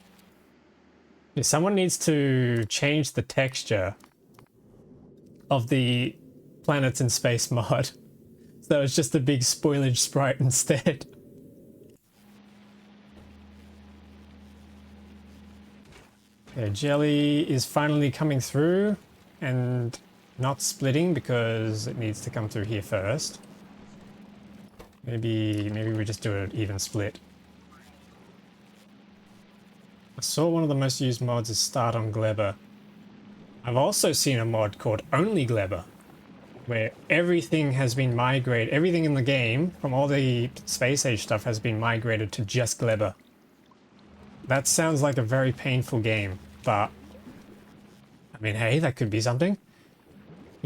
Yeah, someone needs to change the texture of the planets in space mod. So it's just a big spoilage sprite instead. Okay, jelly is finally coming through and not splitting because it needs to come through here first. Maybe we just do an even split. I saw one of the most used mods is Start on Gleba. I've also seen a mod called Only Gleba, where everything has been migrated, everything in the game from all the space age stuff has been migrated to just Gleba. That sounds like a very painful game, but I mean, hey, that could be something.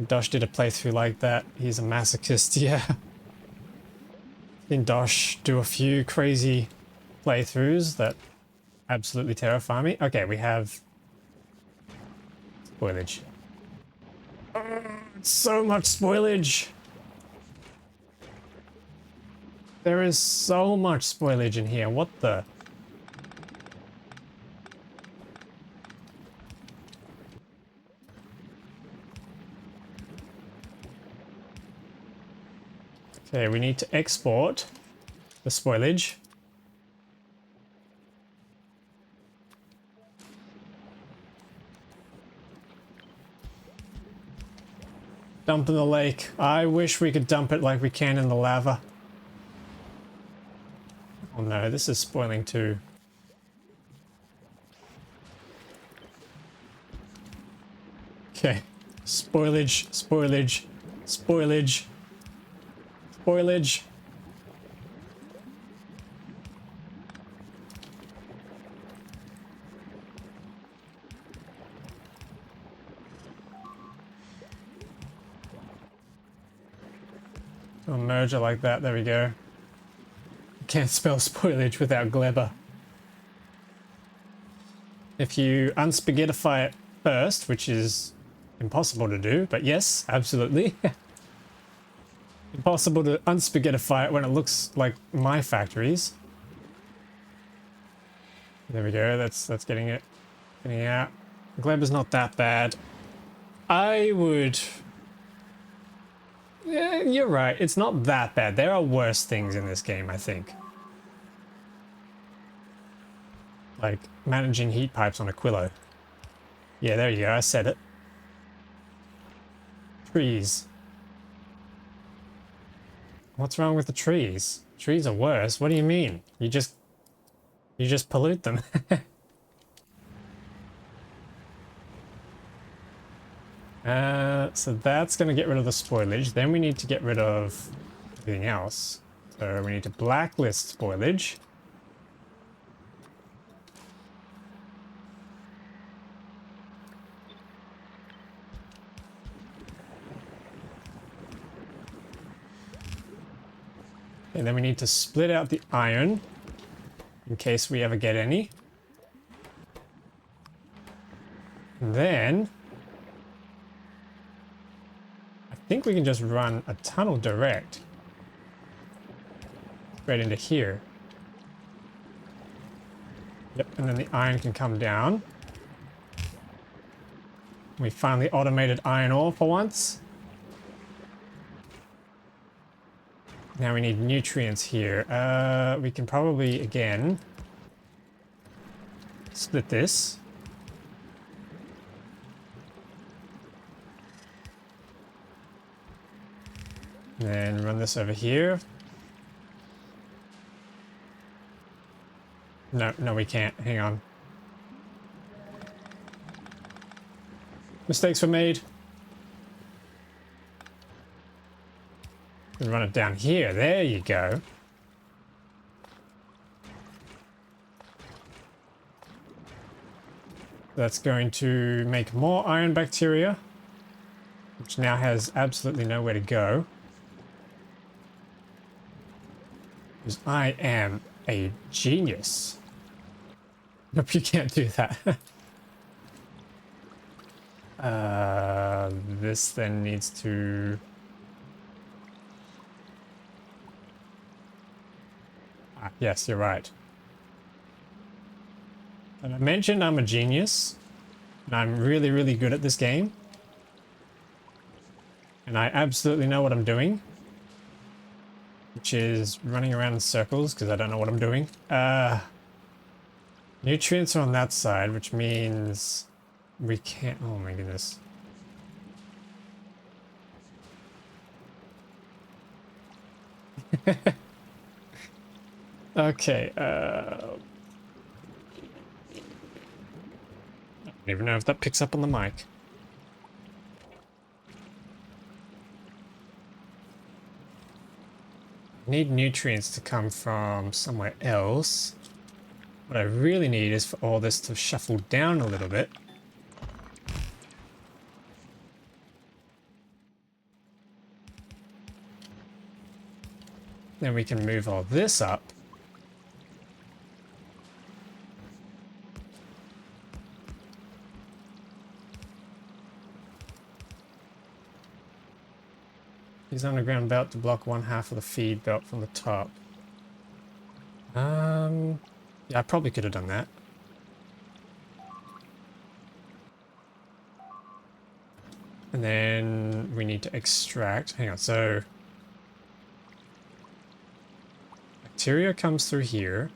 Dosh did a playthrough like that. He's a masochist, yeah. Seen Dosh do a few crazy playthroughs that absolutely terrify me. Okay, we have spoilage. Oh, it's so much spoilage. There is so much spoilage in here. What the? Okay, we need to export the spoilage. Dump in the lake. I wish we could dump it like we can in the lava. Oh no, this is spoiling too. Okay. Spoilage, spoilage, spoilage, spoilage. A merger like that, there we go. Can't spell spoilage without Gleba. If you unspaghettify it first, which is impossible to do, but yes, absolutely. Impossible to unspaghettify it when it looks like my factories. There we go, that's getting it. Getting out. Gleba's not that bad. I would... Yeah, you're right. It's not that bad. There are worse things in this game, I think. Like managing heat pipes on a Quillo. Yeah, there you go. I said it. Trees. What's wrong with the trees? Trees are worse. What do you mean? You just pollute them. So that's going to get rid of the spoilage. Then we need to get rid of everything else. So we need to blacklist spoilage. And then we need to split out the iron in case we ever get any. And then I think we can just run a tunnel direct right into here. Yep, and then the iron can come down. We finally automated iron ore for once. Now we need nutrients here. We can probably, again, split this. And then run this over here. No, we can't. Hang on. Mistakes were made. And run it down here. There you go. That's going to make more iron bacteria, which now has absolutely nowhere to go. Because I am a genius. Nope, you can't do that. This then needs to... Ah, yes, you're right. And I mentioned I'm a genius, and I'm really, really good at this game. And I absolutely know what I'm doing. Which is running around in circles, because I don't know what I'm doing. Nutrients are on that side, which means we can't... Oh my goodness. Okay, I don't even know if that picks up on the mic. Need nutrients to come from somewhere else. What I really need is for all this to shuffle down a little bit. Then we can move all this up. Use underground belt to block 1/2 of the feed belt from the top. Yeah, I probably could have done that. And then we need to extract. Hang on, so Factorio comes through here.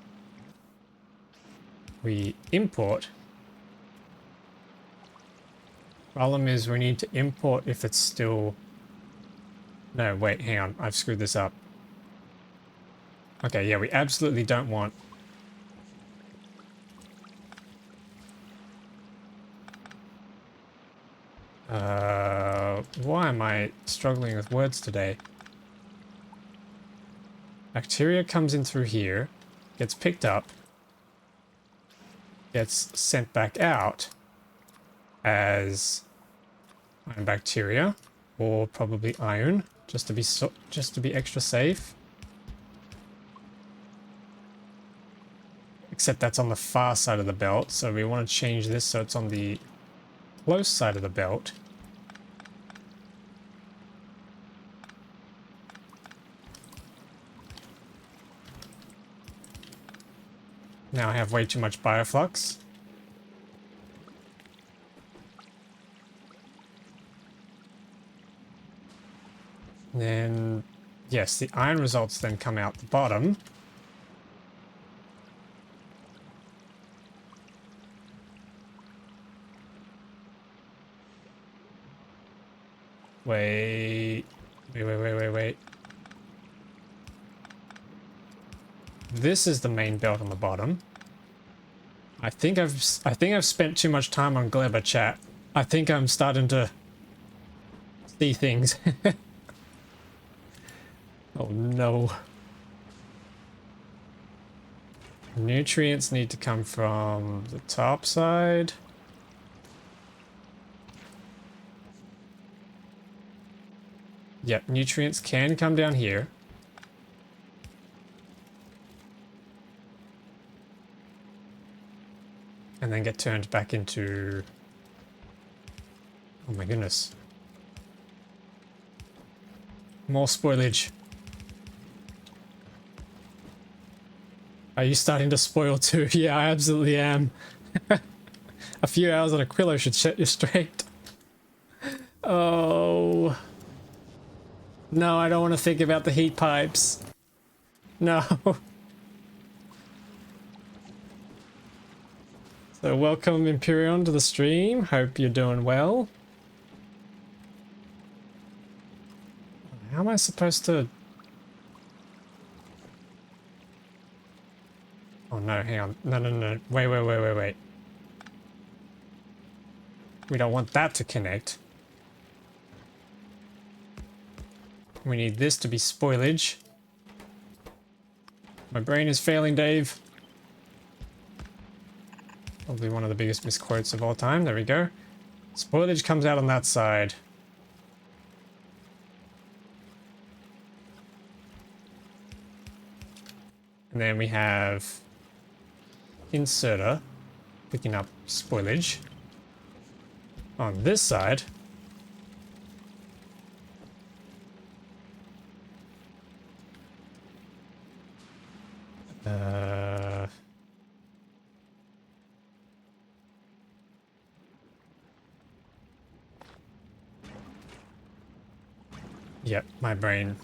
We import. Problem is we need to import if it's still... No, wait, hang on. I've screwed this up. Okay, yeah, we absolutely don't want... why am I struggling with words today? Bacteria comes in through here, gets picked up, gets sent back out as iron bacteria, or probably iron, just to be extra safe. Except that's on the far side of the belt, so we want to change this so it's on the close side of the belt. Now I have way too much bioflux. Then, yes, the iron results then come out the bottom. Wait. This is the main belt on the bottom. I think I've spent too much time on Gleba chat. I think I'm starting to see things. Oh no. Nutrients need to come from the top side. Yep, nutrients can come down here. And then get turned back into... Oh my goodness. More spoilage. Are you starting to spoil too? Yeah, I absolutely am. A few hours on a Quillo should set you straight. Oh. No, I don't want to think about the heat pipes. No. So welcome Imperion to the stream. Hope you're doing well. How am I supposed to... Oh no, hang on. No. Wait. We don't want that to connect. We need this to be spoilage. My brain is failing, Dave. Probably one of the biggest misquotes of all time. There we go. Spoilage comes out on that side. And then we have inserter picking up spoilage on this side. Yep, my brain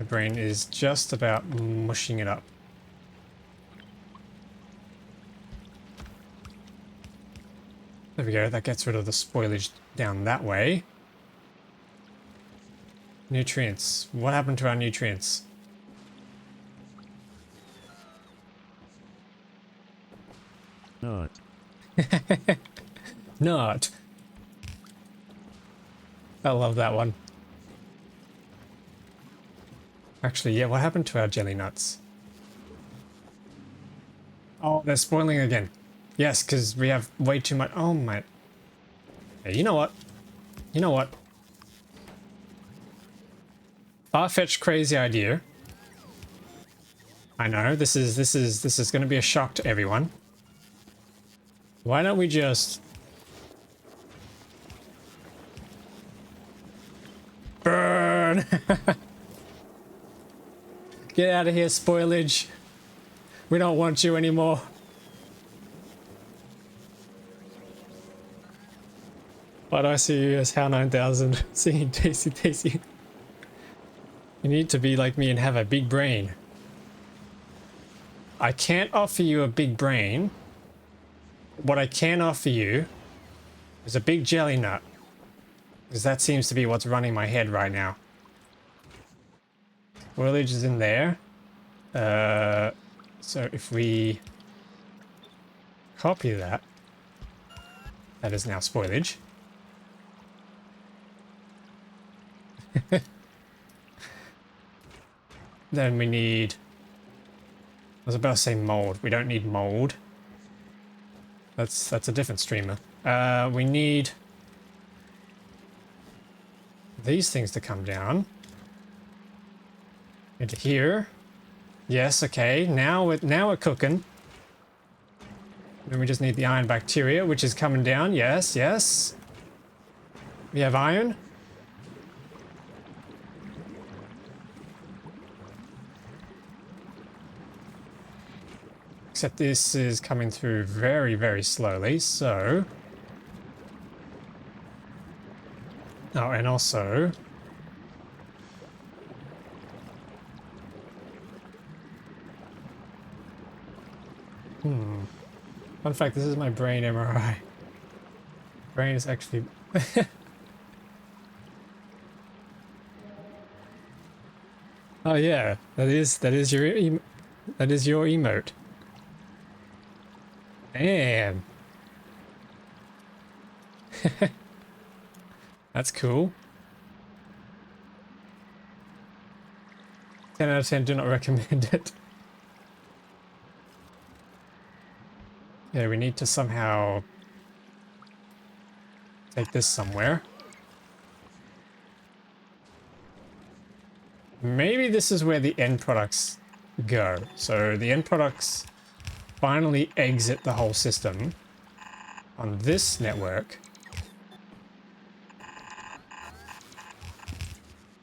is just about mushing it up. There we go, that gets rid of the spoilage down that way. Nutrients. What happened to our nutrients? Not. Not. I love that one. Actually, yeah, what happened to our jelly nuts? Oh, they're spoiling again. Yes, because we have way too much. Oh my. Hey, you know what? You know what? Far-fetched crazy idea. I know this is going to be a shock to everyone. Why don't we just burn? Get out of here, spoilage. We don't want you anymore. Why do I see you as HOW 9000? Seeing Daisy. You need to be like me and have a big brain. I can't offer you a big brain. What I can offer you is a big jelly nut. Because that seems to be what's running my head right now. Spoilage is in there. So if we copy that, that is now spoilage. Then we need, I was about to say mold. We don't need mold. That's a different streamer. We need these things to come down into here. Yes, okay. Now we're cooking. Then we just need the iron bacteria, which is coming down. Yes, yes. We have iron. Except this is coming through very, very slowly, so... Oh, and also... Fun fact, this is my brain MRI. Brain is actually... Oh yeah, that is your emote. Damn. That's cool. 10 out of 10, do not recommend it. Yeah, we need to somehow take this somewhere. Maybe this is where the end products go. So the end products finally exit the whole system on this network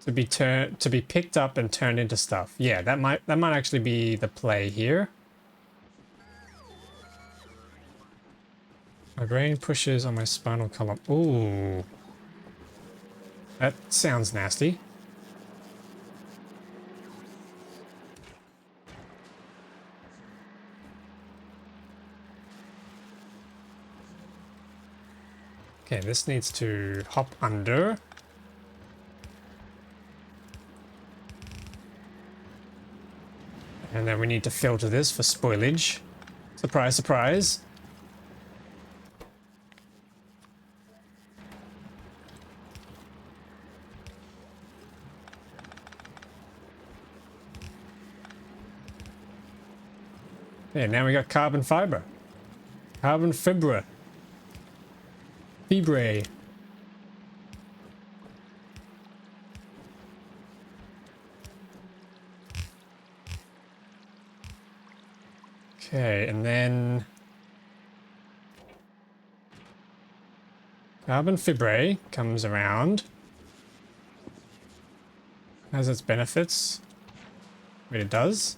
to be picked up and turned into stuff. Yeah, that might actually be the play here. My brain pushes on my spinal column. Ooh. That sounds nasty. Okay, this needs to hop under. And then we need to filter this for spoilage. Surprise, surprise. Yeah, now we got carbon fiber. Carbon fibra. Fibre. Okay, and then carbon fibre comes around. Has its benefits. But it does.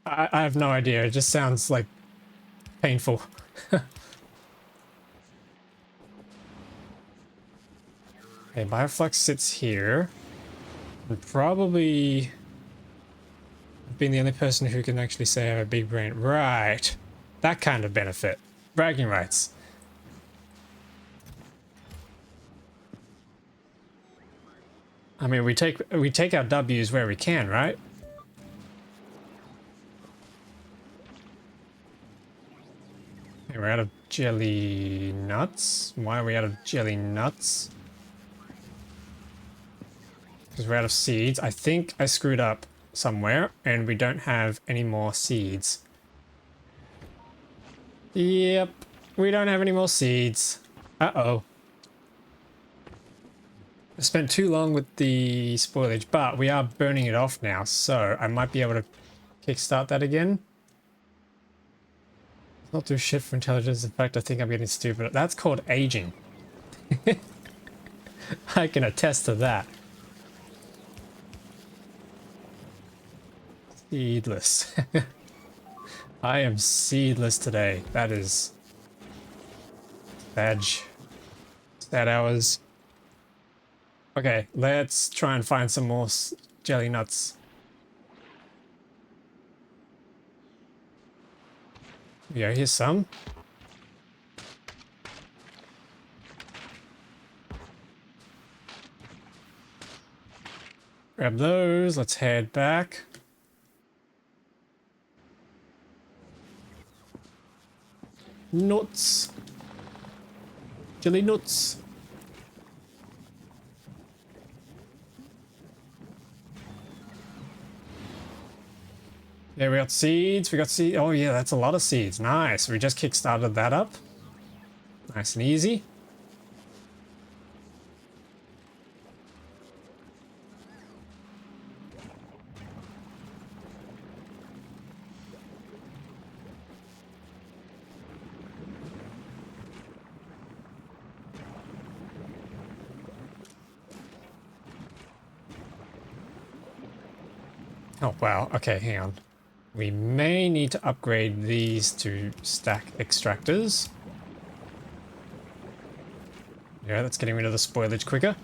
I have no idea. It just sounds like painful. Okay, Bioflux sits here. And probably being the only person who can actually say I have a big brain. Right. That kind of benefit. Bragging rights. I mean, we take our W's where we can, right? Okay, we're out of jelly nuts. Why are we out of jelly nuts? Because we're out of seeds. I think I screwed up somewhere and we don't have any more seeds. Yep. We don't have any more seeds. Uh-oh. I spent too long with the spoilage, but we are burning it off now, so I might be able to kickstart that again. Not do shit for intelligence. In fact, I think I'm getting stupid. That's called aging. I can attest to that. Seedless. I am seedless today. That is badge. Sad hours. Okay, let's try and find some more jelly nuts. Yeah, here's some. Grab those. Let's head back. Nuts. Jelly nuts. Yeah, we got seeds. We got seeds. Oh, yeah, that's a lot of seeds. Nice. We just kickstarted that up. Nice and easy. Oh, wow. Okay, hang on. We may need to upgrade these to stack extractors. Yeah, that's getting rid of the spoilage quicker.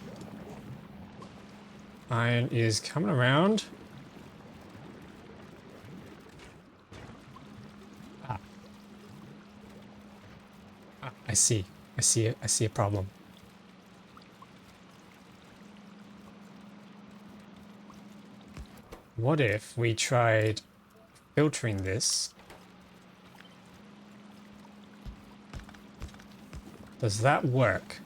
Iron is coming around. Ah. Ah, I see. I see it. I see a problem. What if we tried filtering this? Does that work?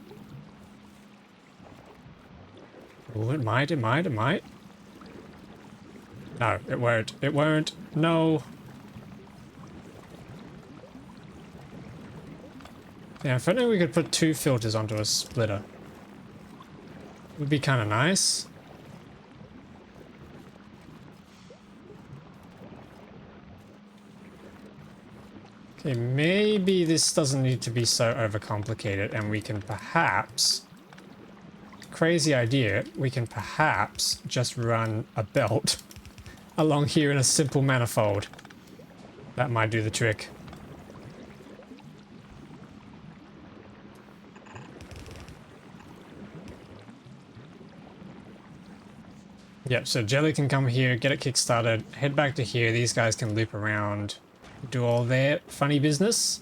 Oh, it might, it might, it might. No, it won't. It won't. No. Yeah, if only we could put 2 filters onto a splitter. Would be kind of nice. Okay, maybe this doesn't need to be so overcomplicated and we can perhaps... Crazy idea, we can perhaps just run a belt along here in a simple manifold. That might do the trick. Yep, so Jelly can come here, get it kickstarted, head back to here, these guys can loop around, do all their funny business.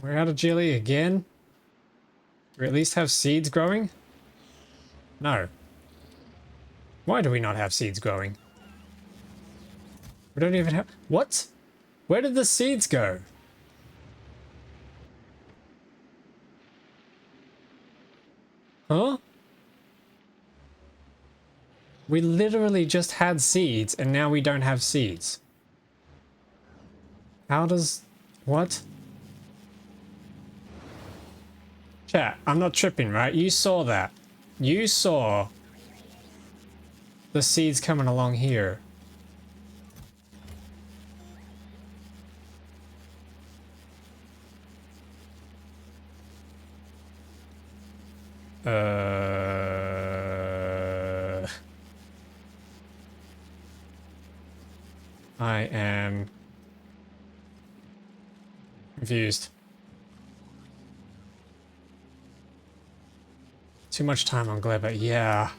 We're out of jelly again? We at least have seeds growing? No. Why do we not have seeds growing? We don't even have... What? Where did the seeds go? Huh? We literally just had seeds and now we don't have seeds. How does... What? Chat, I'm not tripping, right? You saw that. You saw the seeds coming along here. I am confused. Too much time on Gleba, yeah.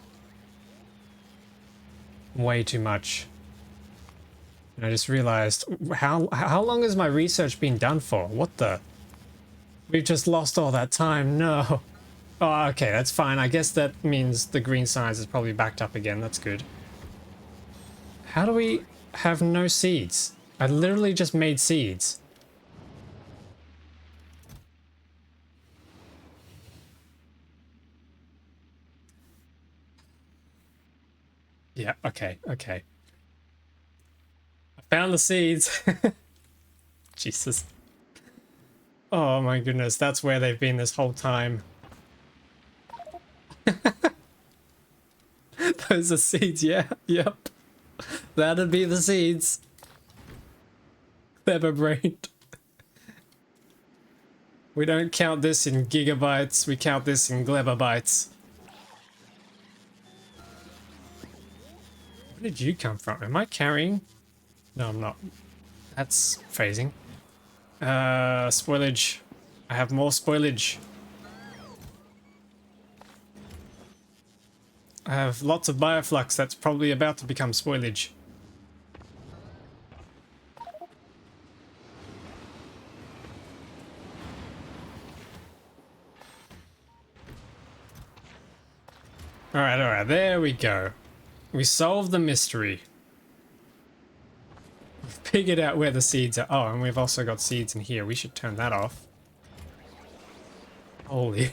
Way too much. And I just realized, how long has my research been done for? What the? We've just lost all that time, no. Oh, okay, that's fine. I guess that means the green science is probably backed up again, that's good. How do we have no seeds? I literally just made seeds. Yeah, okay, okay. Found the seeds. Jesus. Oh my goodness, that's where they've been this whole time. Those are seeds, yeah. Yep. That'd be the seeds. Clever brain. We don't count this in gigabytes, we count this in Gleba bytes. Where did you come from? Am I carrying? No, I'm not. That's phasing. Spoilage. I have more spoilage. I have lots of bioflux that's probably about to become spoilage. Alright, there we go. We solved the mystery. We've figured out where the seeds are. Oh, and we've also got seeds in here. We should turn that off. Holy.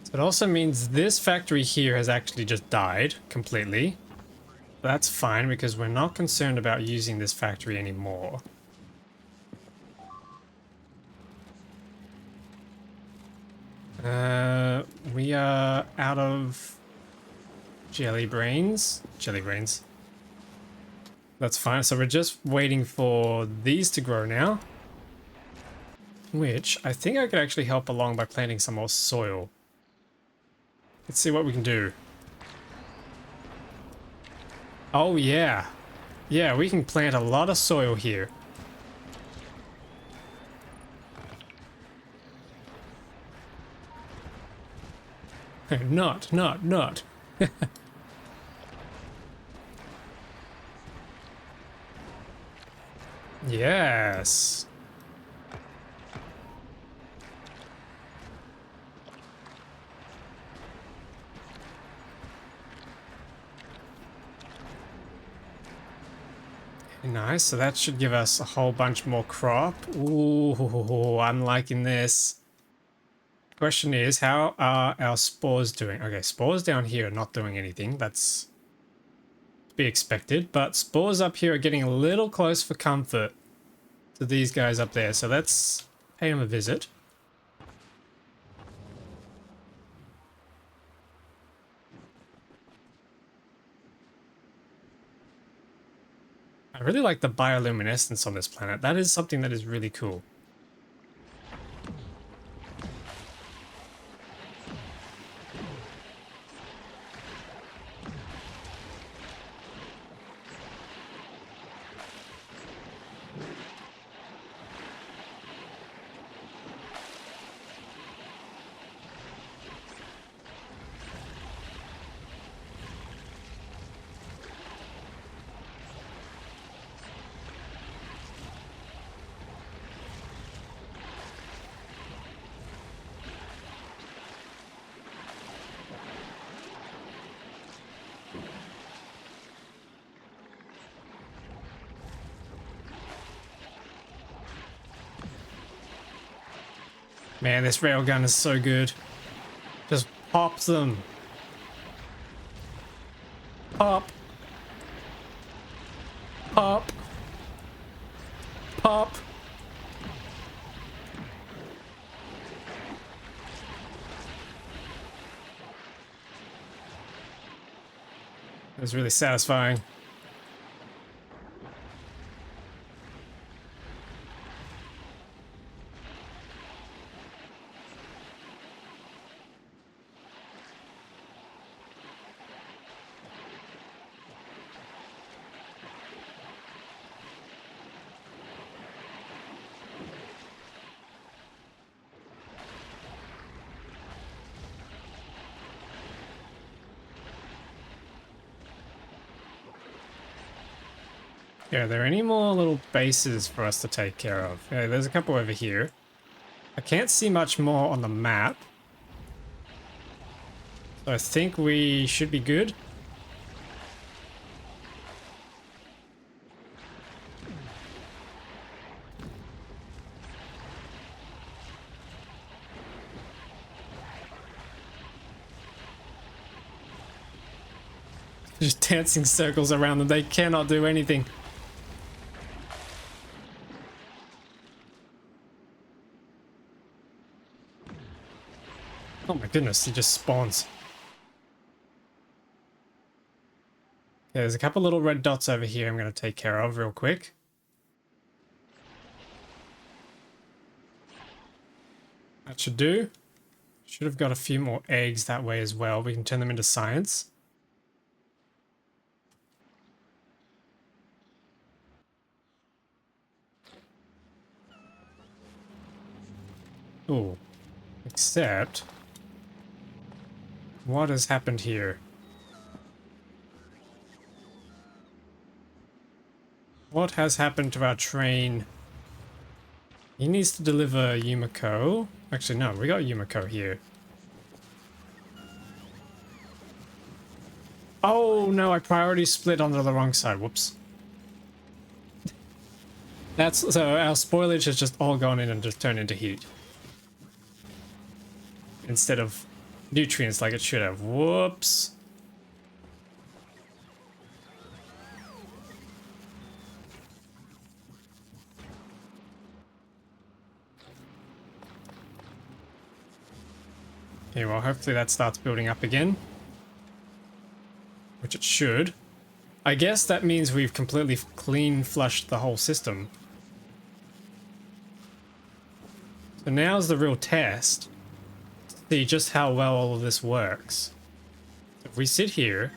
So it also means this factory here has actually just died completely. That's fine because we're not concerned about using this factory anymore. We are out of jelly brains. Jelly brains. That's fine. So we're just waiting for these to grow now. Which I think I could actually help along by planting some more soil. Let's see what we can do. Oh yeah. Yeah, we can plant a lot of soil here. Not. Yes. Nice, so that should give us a whole bunch more crop. Ooh, I'm liking this. Question is, how are our spores doing? Okay, spores down here are not doing anything. That's to be expected. But spores up here are getting a little close for comfort to these guys up there. So let's pay them a visit. I really like the bioluminescence on this planet. That is something that is really cool. Man, this railgun is so good. Just pop them. Pop. Pop. Pop. It was really satisfying. Yeah, are there any more little bases for us to take care of? Yeah, there's a couple over here. I can't see much more on the map. So I think we should be good. Just dancing circles around them. They cannot do anything. Oh my goodness, he just spawns. Okay, there's a couple little red dots over here I'm going to take care of real quick. That should do. Should have got a few more eggs that way as well. We can turn them into science. Oh, except what has happened here? What has happened to our train? He needs to deliver Yumiko. Actually, no, we got Yumiko here. Oh no, I priority split onto the wrong side. Whoops. That's so our spoilage has just all gone in and just turned into heat instead of nutrients like it should have. Whoops. Okay, well, hopefully that starts building up again. Which it should. I guess that means we've completely clean flushed the whole system. So now's the real test. To see just how well all of this works. If we sit here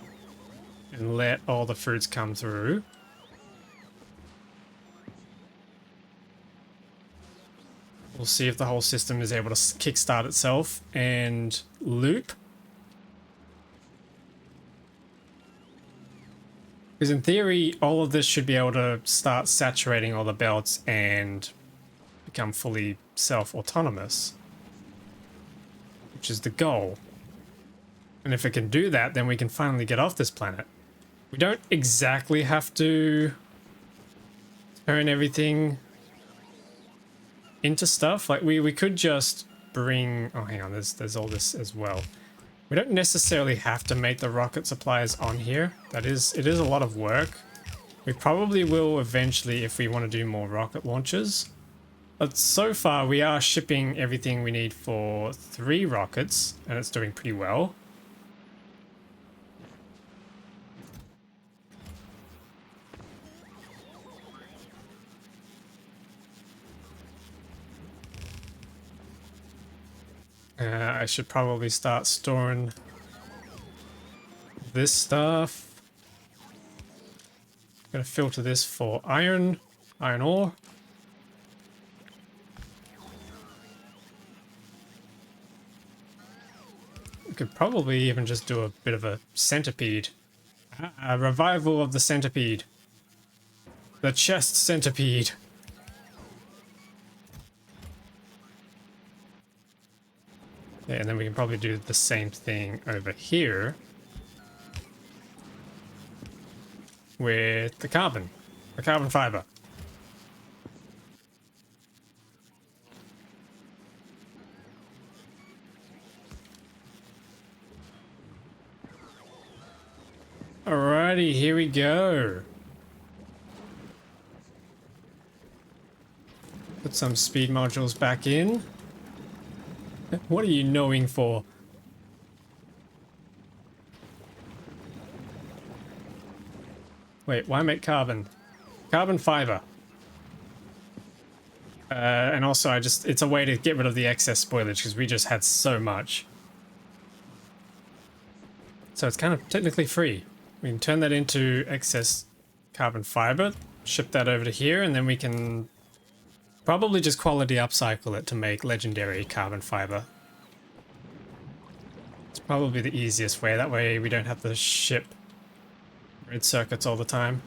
and let all the fruits come through. We'll see if the whole system is able to kickstart itself and loop. Because in theory, all of this should be able to start saturating all the belts and become fully self-autonomous. Which is the goal. And if it can do that, then we can finally get off this planet. We don't exactly have to turn everything into stuff. Like we could just bring... Oh, hang on, there's all this as well. We don't necessarily have to make the rocket supplies on here. It is a lot of work. We probably will eventually if we want to do more rocket launches. But so far we are shipping everything we need for 3 rockets, and it's doing pretty well. I should probably start storing this stuff. I'm gonna filter this for iron ore. We could probably even just do a bit of a centipede. A revival of the centipede. The chest centipede. Yeah, and then we can probably do the same thing over here with the carbon fiber. Alrighty, here we go. Put some speed modules back in. What are you knowing for? Wait, why make carbon? Carbon fiber. And also it's a way to get rid of the excess spoilage because we just had so much. So it's kind of technically free. We can turn that into excess carbon fiber, ship that over to here, and then we can probably just quality upcycle it to make legendary carbon fiber. It's probably the easiest way. That way we don't have to ship red circuits all the time.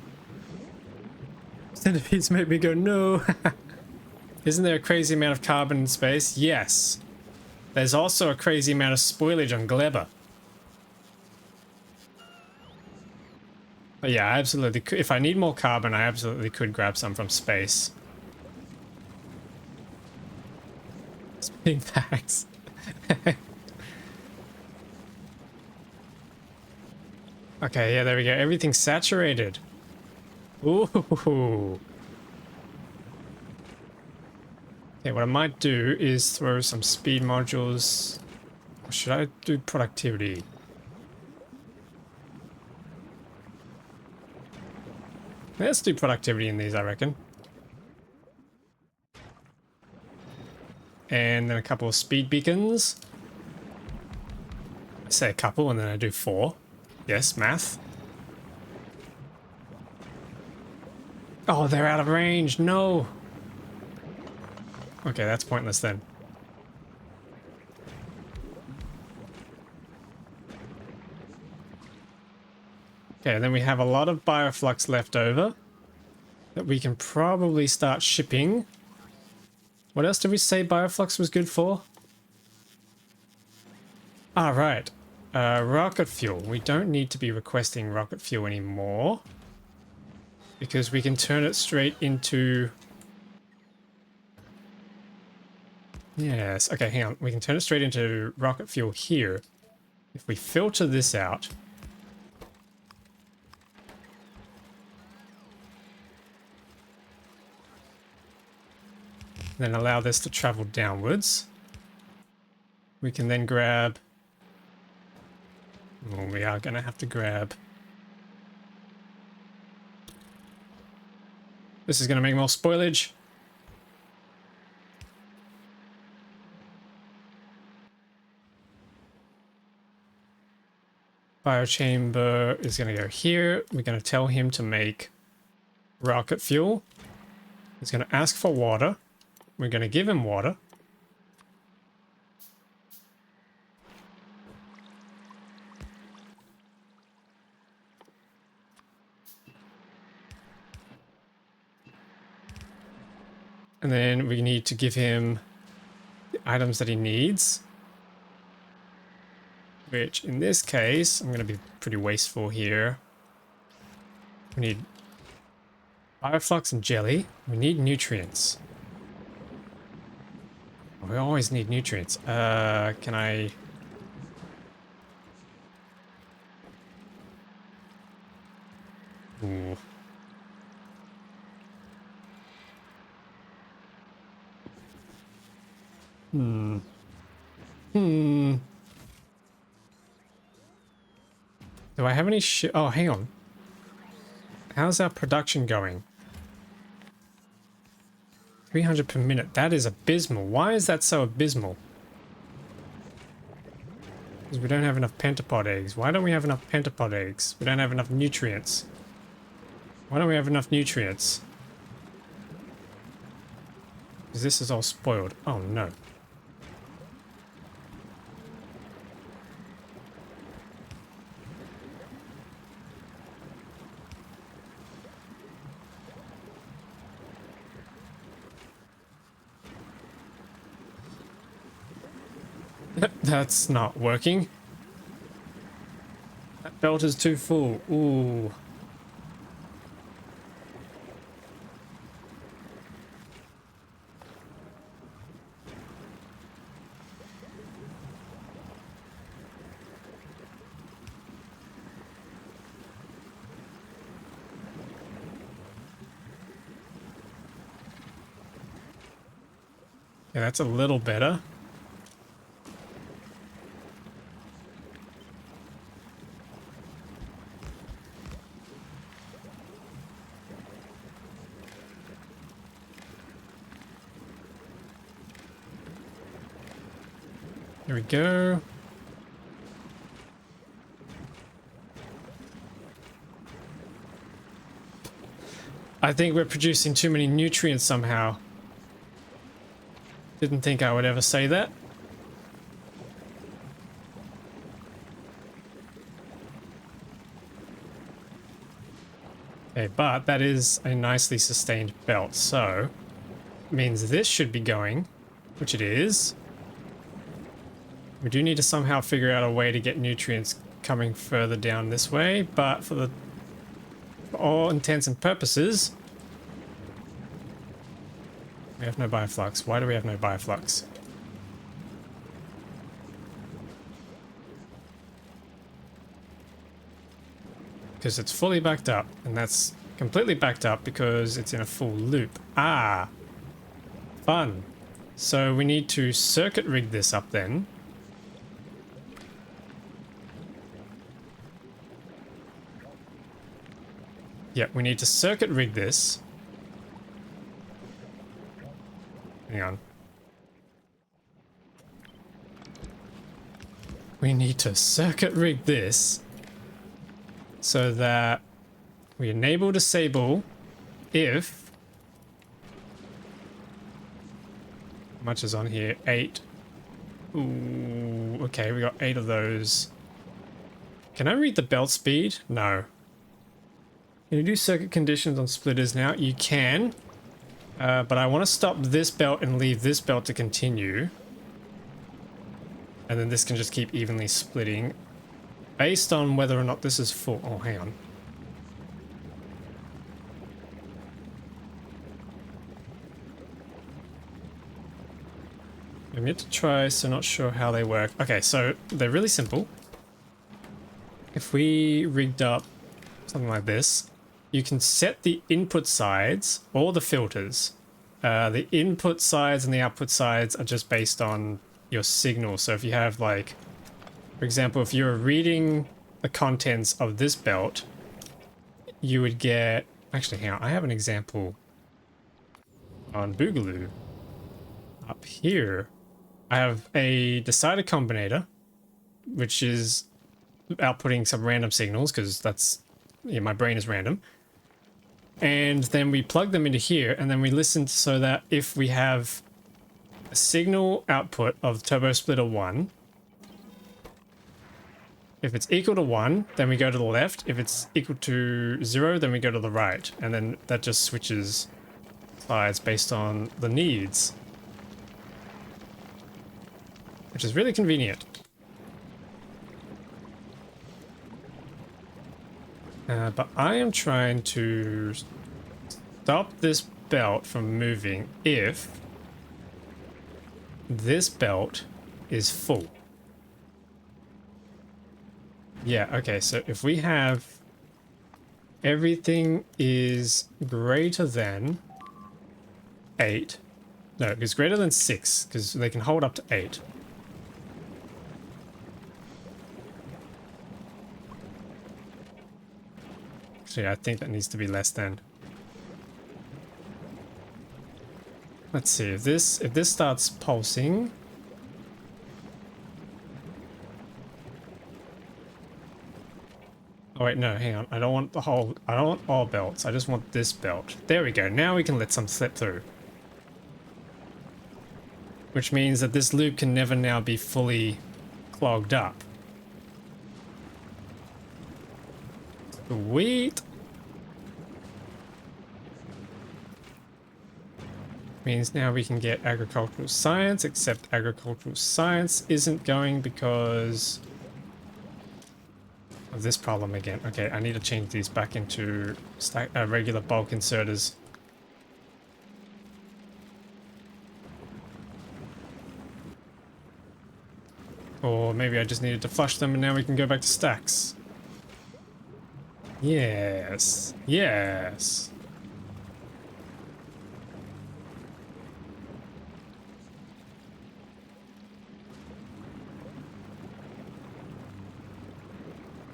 Centipedes make me go, no. Isn't there a crazy amount of carbon in space? Yes. There's also a crazy amount of spoilage on Gleba. But yeah, I absolutely could. If I need more carbon, I absolutely could grab some from space. Spinning facts. Okay, yeah, there we go. Everything's saturated. Ooh. Okay, what I might do is throw some speed modules. Or should I do productivity? Let's do productivity in these, I reckon. And then a couple of speed beacons. I say a couple and then I do 4. Yes, math. Oh, they're out of range. No. Okay, that's pointless then. Okay, and then we have a lot of bioflux left over that we can probably start shipping. What else did we say bioflux was good for? Ah, right. Rocket fuel. We don't need to be requesting rocket fuel anymore because we can turn it straight into... Yes, okay, hang on. We can turn it straight into rocket fuel here. If we filter this out... then allow this to travel downwards. We can then grab... Oh, we are going to have to grab... This is going to make more spoilage. Biochamber is going to go here. We're going to tell him to make rocket fuel. He's going to ask for water. We're going to give him water. And then we need to give him the items that he needs. Which, in this case, I'm going to be pretty wasteful here. We need bioflux and jelly. We need nutrients. We always need nutrients. Can I... Ooh. Do I have any oh, hang on. How's our production going? 300 per minute. That is abysmal. Why is that so abysmal? Because we don't have enough pentapod eggs. Why don't we have enough pentapod eggs? We don't have enough nutrients. Why don't we have enough nutrients? Because this is all spoiled. Oh no. That's not working. That belt is too full. Ooh. Yeah, that's a little better. There we go. I think we're producing too many nutrients somehow. Didn't think I would ever say that. Okay, but that is a nicely sustained belt, so means this should be going, which it is. We do need to somehow figure out a way to get nutrients coming further down this way, but for all intents and purposes, we have no bioflux. Why do we have no bioflux? because it's fully backed up, and that's completely backed up because it's in a full loop. Ah, fun. So we need to circuit rig this up then. Yeah, we need to circuit rig this. Hang on. We need to circuit rig this so that we enable disable if, how much is on here? 8. Ooh, okay, we got 8 of those. Can I read the belt speed? No. Can you do circuit conditions on splitters now? You can, but I want to stop this belt and leave this belt to continue. And then this can just keep evenly splitting based on whether or not this is full. Oh, hang on. I'm yet to try, so not sure how they work. Okay, so they're really simple. If we rigged up something like this, you can set the input sides or the filters. The input sides and the output sides are just based on your signal. So if you have, like, for example, if you're reading the contents of this belt, you would get, actually, hang on, I have an example on Boogaloo. Up here, I have a decider combinator, which is outputting some random signals because that's, yeah, my brain is random. And then we plug them into here, and then we listen so that if we have a signal output of turbo splitter 1, if it's equal to 1, then we go to the left. If it's equal to 0, then we go to the right. And then that just switches sides based on the needs, which is really convenient. But I am trying to stop this belt from moving if this belt is full. Yeah, okay, so if we have everything is greater than 8. No, it's greater than 6, because they can hold up to 8. Actually, I think that needs to be less than. Let's see, if this starts pulsing. Oh wait, no, hang on. I don't want the whole, I don't want all belts. I just want this belt. There we go. Now we can let some slip through. Which means that this loop can never now be fully clogged up. Sweet. Means now we can get agricultural science, except agricultural science isn't going because of this problem again. Okay, I need to change these back into regular bulk inserters. Or maybe I just needed to flush them and now we can go back to stacks. Yes, yes.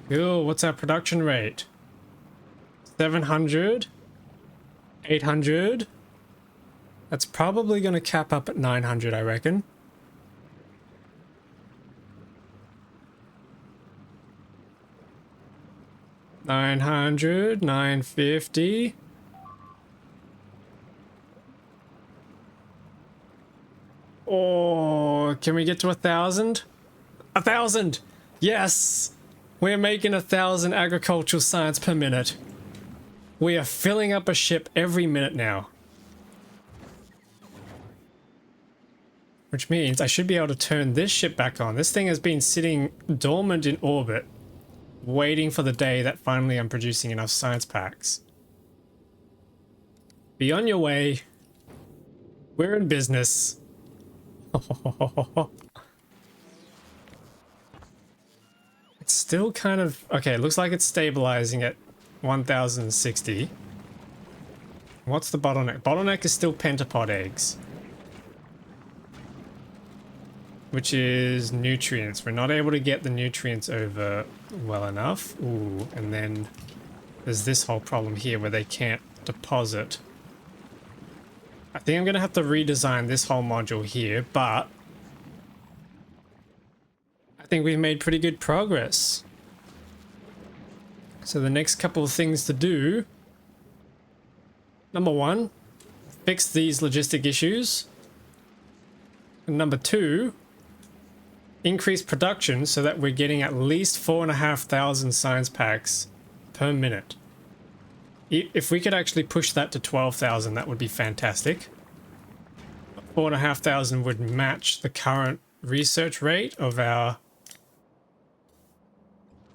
Cool, what's our production rate? 700? 800? That's probably going to cap up at 900, I reckon. $900, $950. Oh, can we get to 1,000? 1,000! Yes! We're making 1,000 agricultural science per minute. We are filling up a ship every minute now. Which means I should be able to turn this ship back on. This thing has been sitting dormant in orbit, waiting for the day that finally I'm producing enough science packs. Be on your way. We're in business. It's still kind of... Okay, it looks like it's stabilizing at 1060. What's the bottleneck? Bottleneck is still pentapod eggs, which is nutrients. We're not able to get the nutrients over well enough. Ooh, and then there's this whole problem here where they can't deposit. I think I'm going to have to redesign this whole module here, but I think we've made pretty good progress. So the next couple of things to do: number one, fix these logistic issues. And number two, increase production so that we're getting at least 4,500 science packs per minute. If we could actually push that to 12,000, that would be fantastic. 4,500 would match the current research rate of our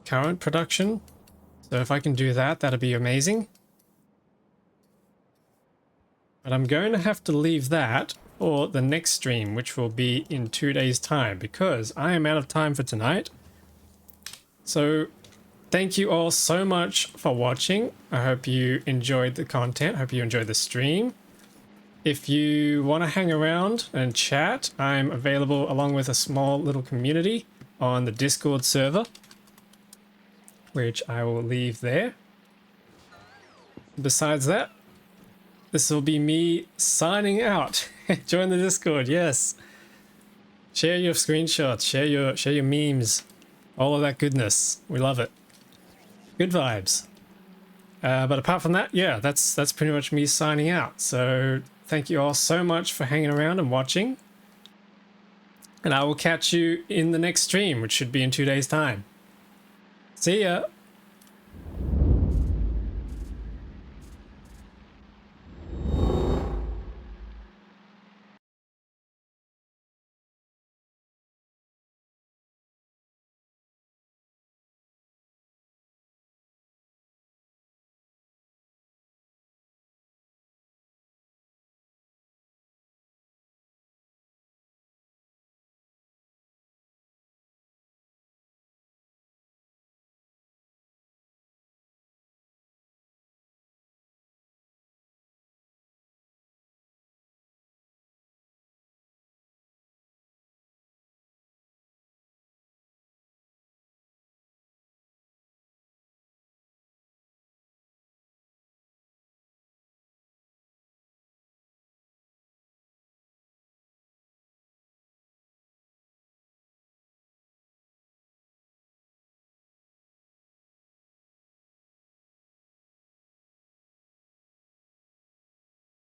current production. So if I can do that, that'd be amazing. But I'm going to have to leave that for the next stream, which will be in 2 days' time, because I am out of time for tonight. So thank you all so much for watching. I hope you enjoyed the content. I hope you enjoyed the stream. If you want to hang around and chat, I'm available along with a small little community on the Discord server, which I will leave there. Besides that, this will be me signing out. Join the Discord, yes. Share your screenshots, share your memes, all of that goodness. We love it. Good vibes. But apart from that, yeah, that's pretty much me signing out. So thank you all so much for hanging around and watching. And I will catch you in the next stream, which should be in 2 days' time. See ya.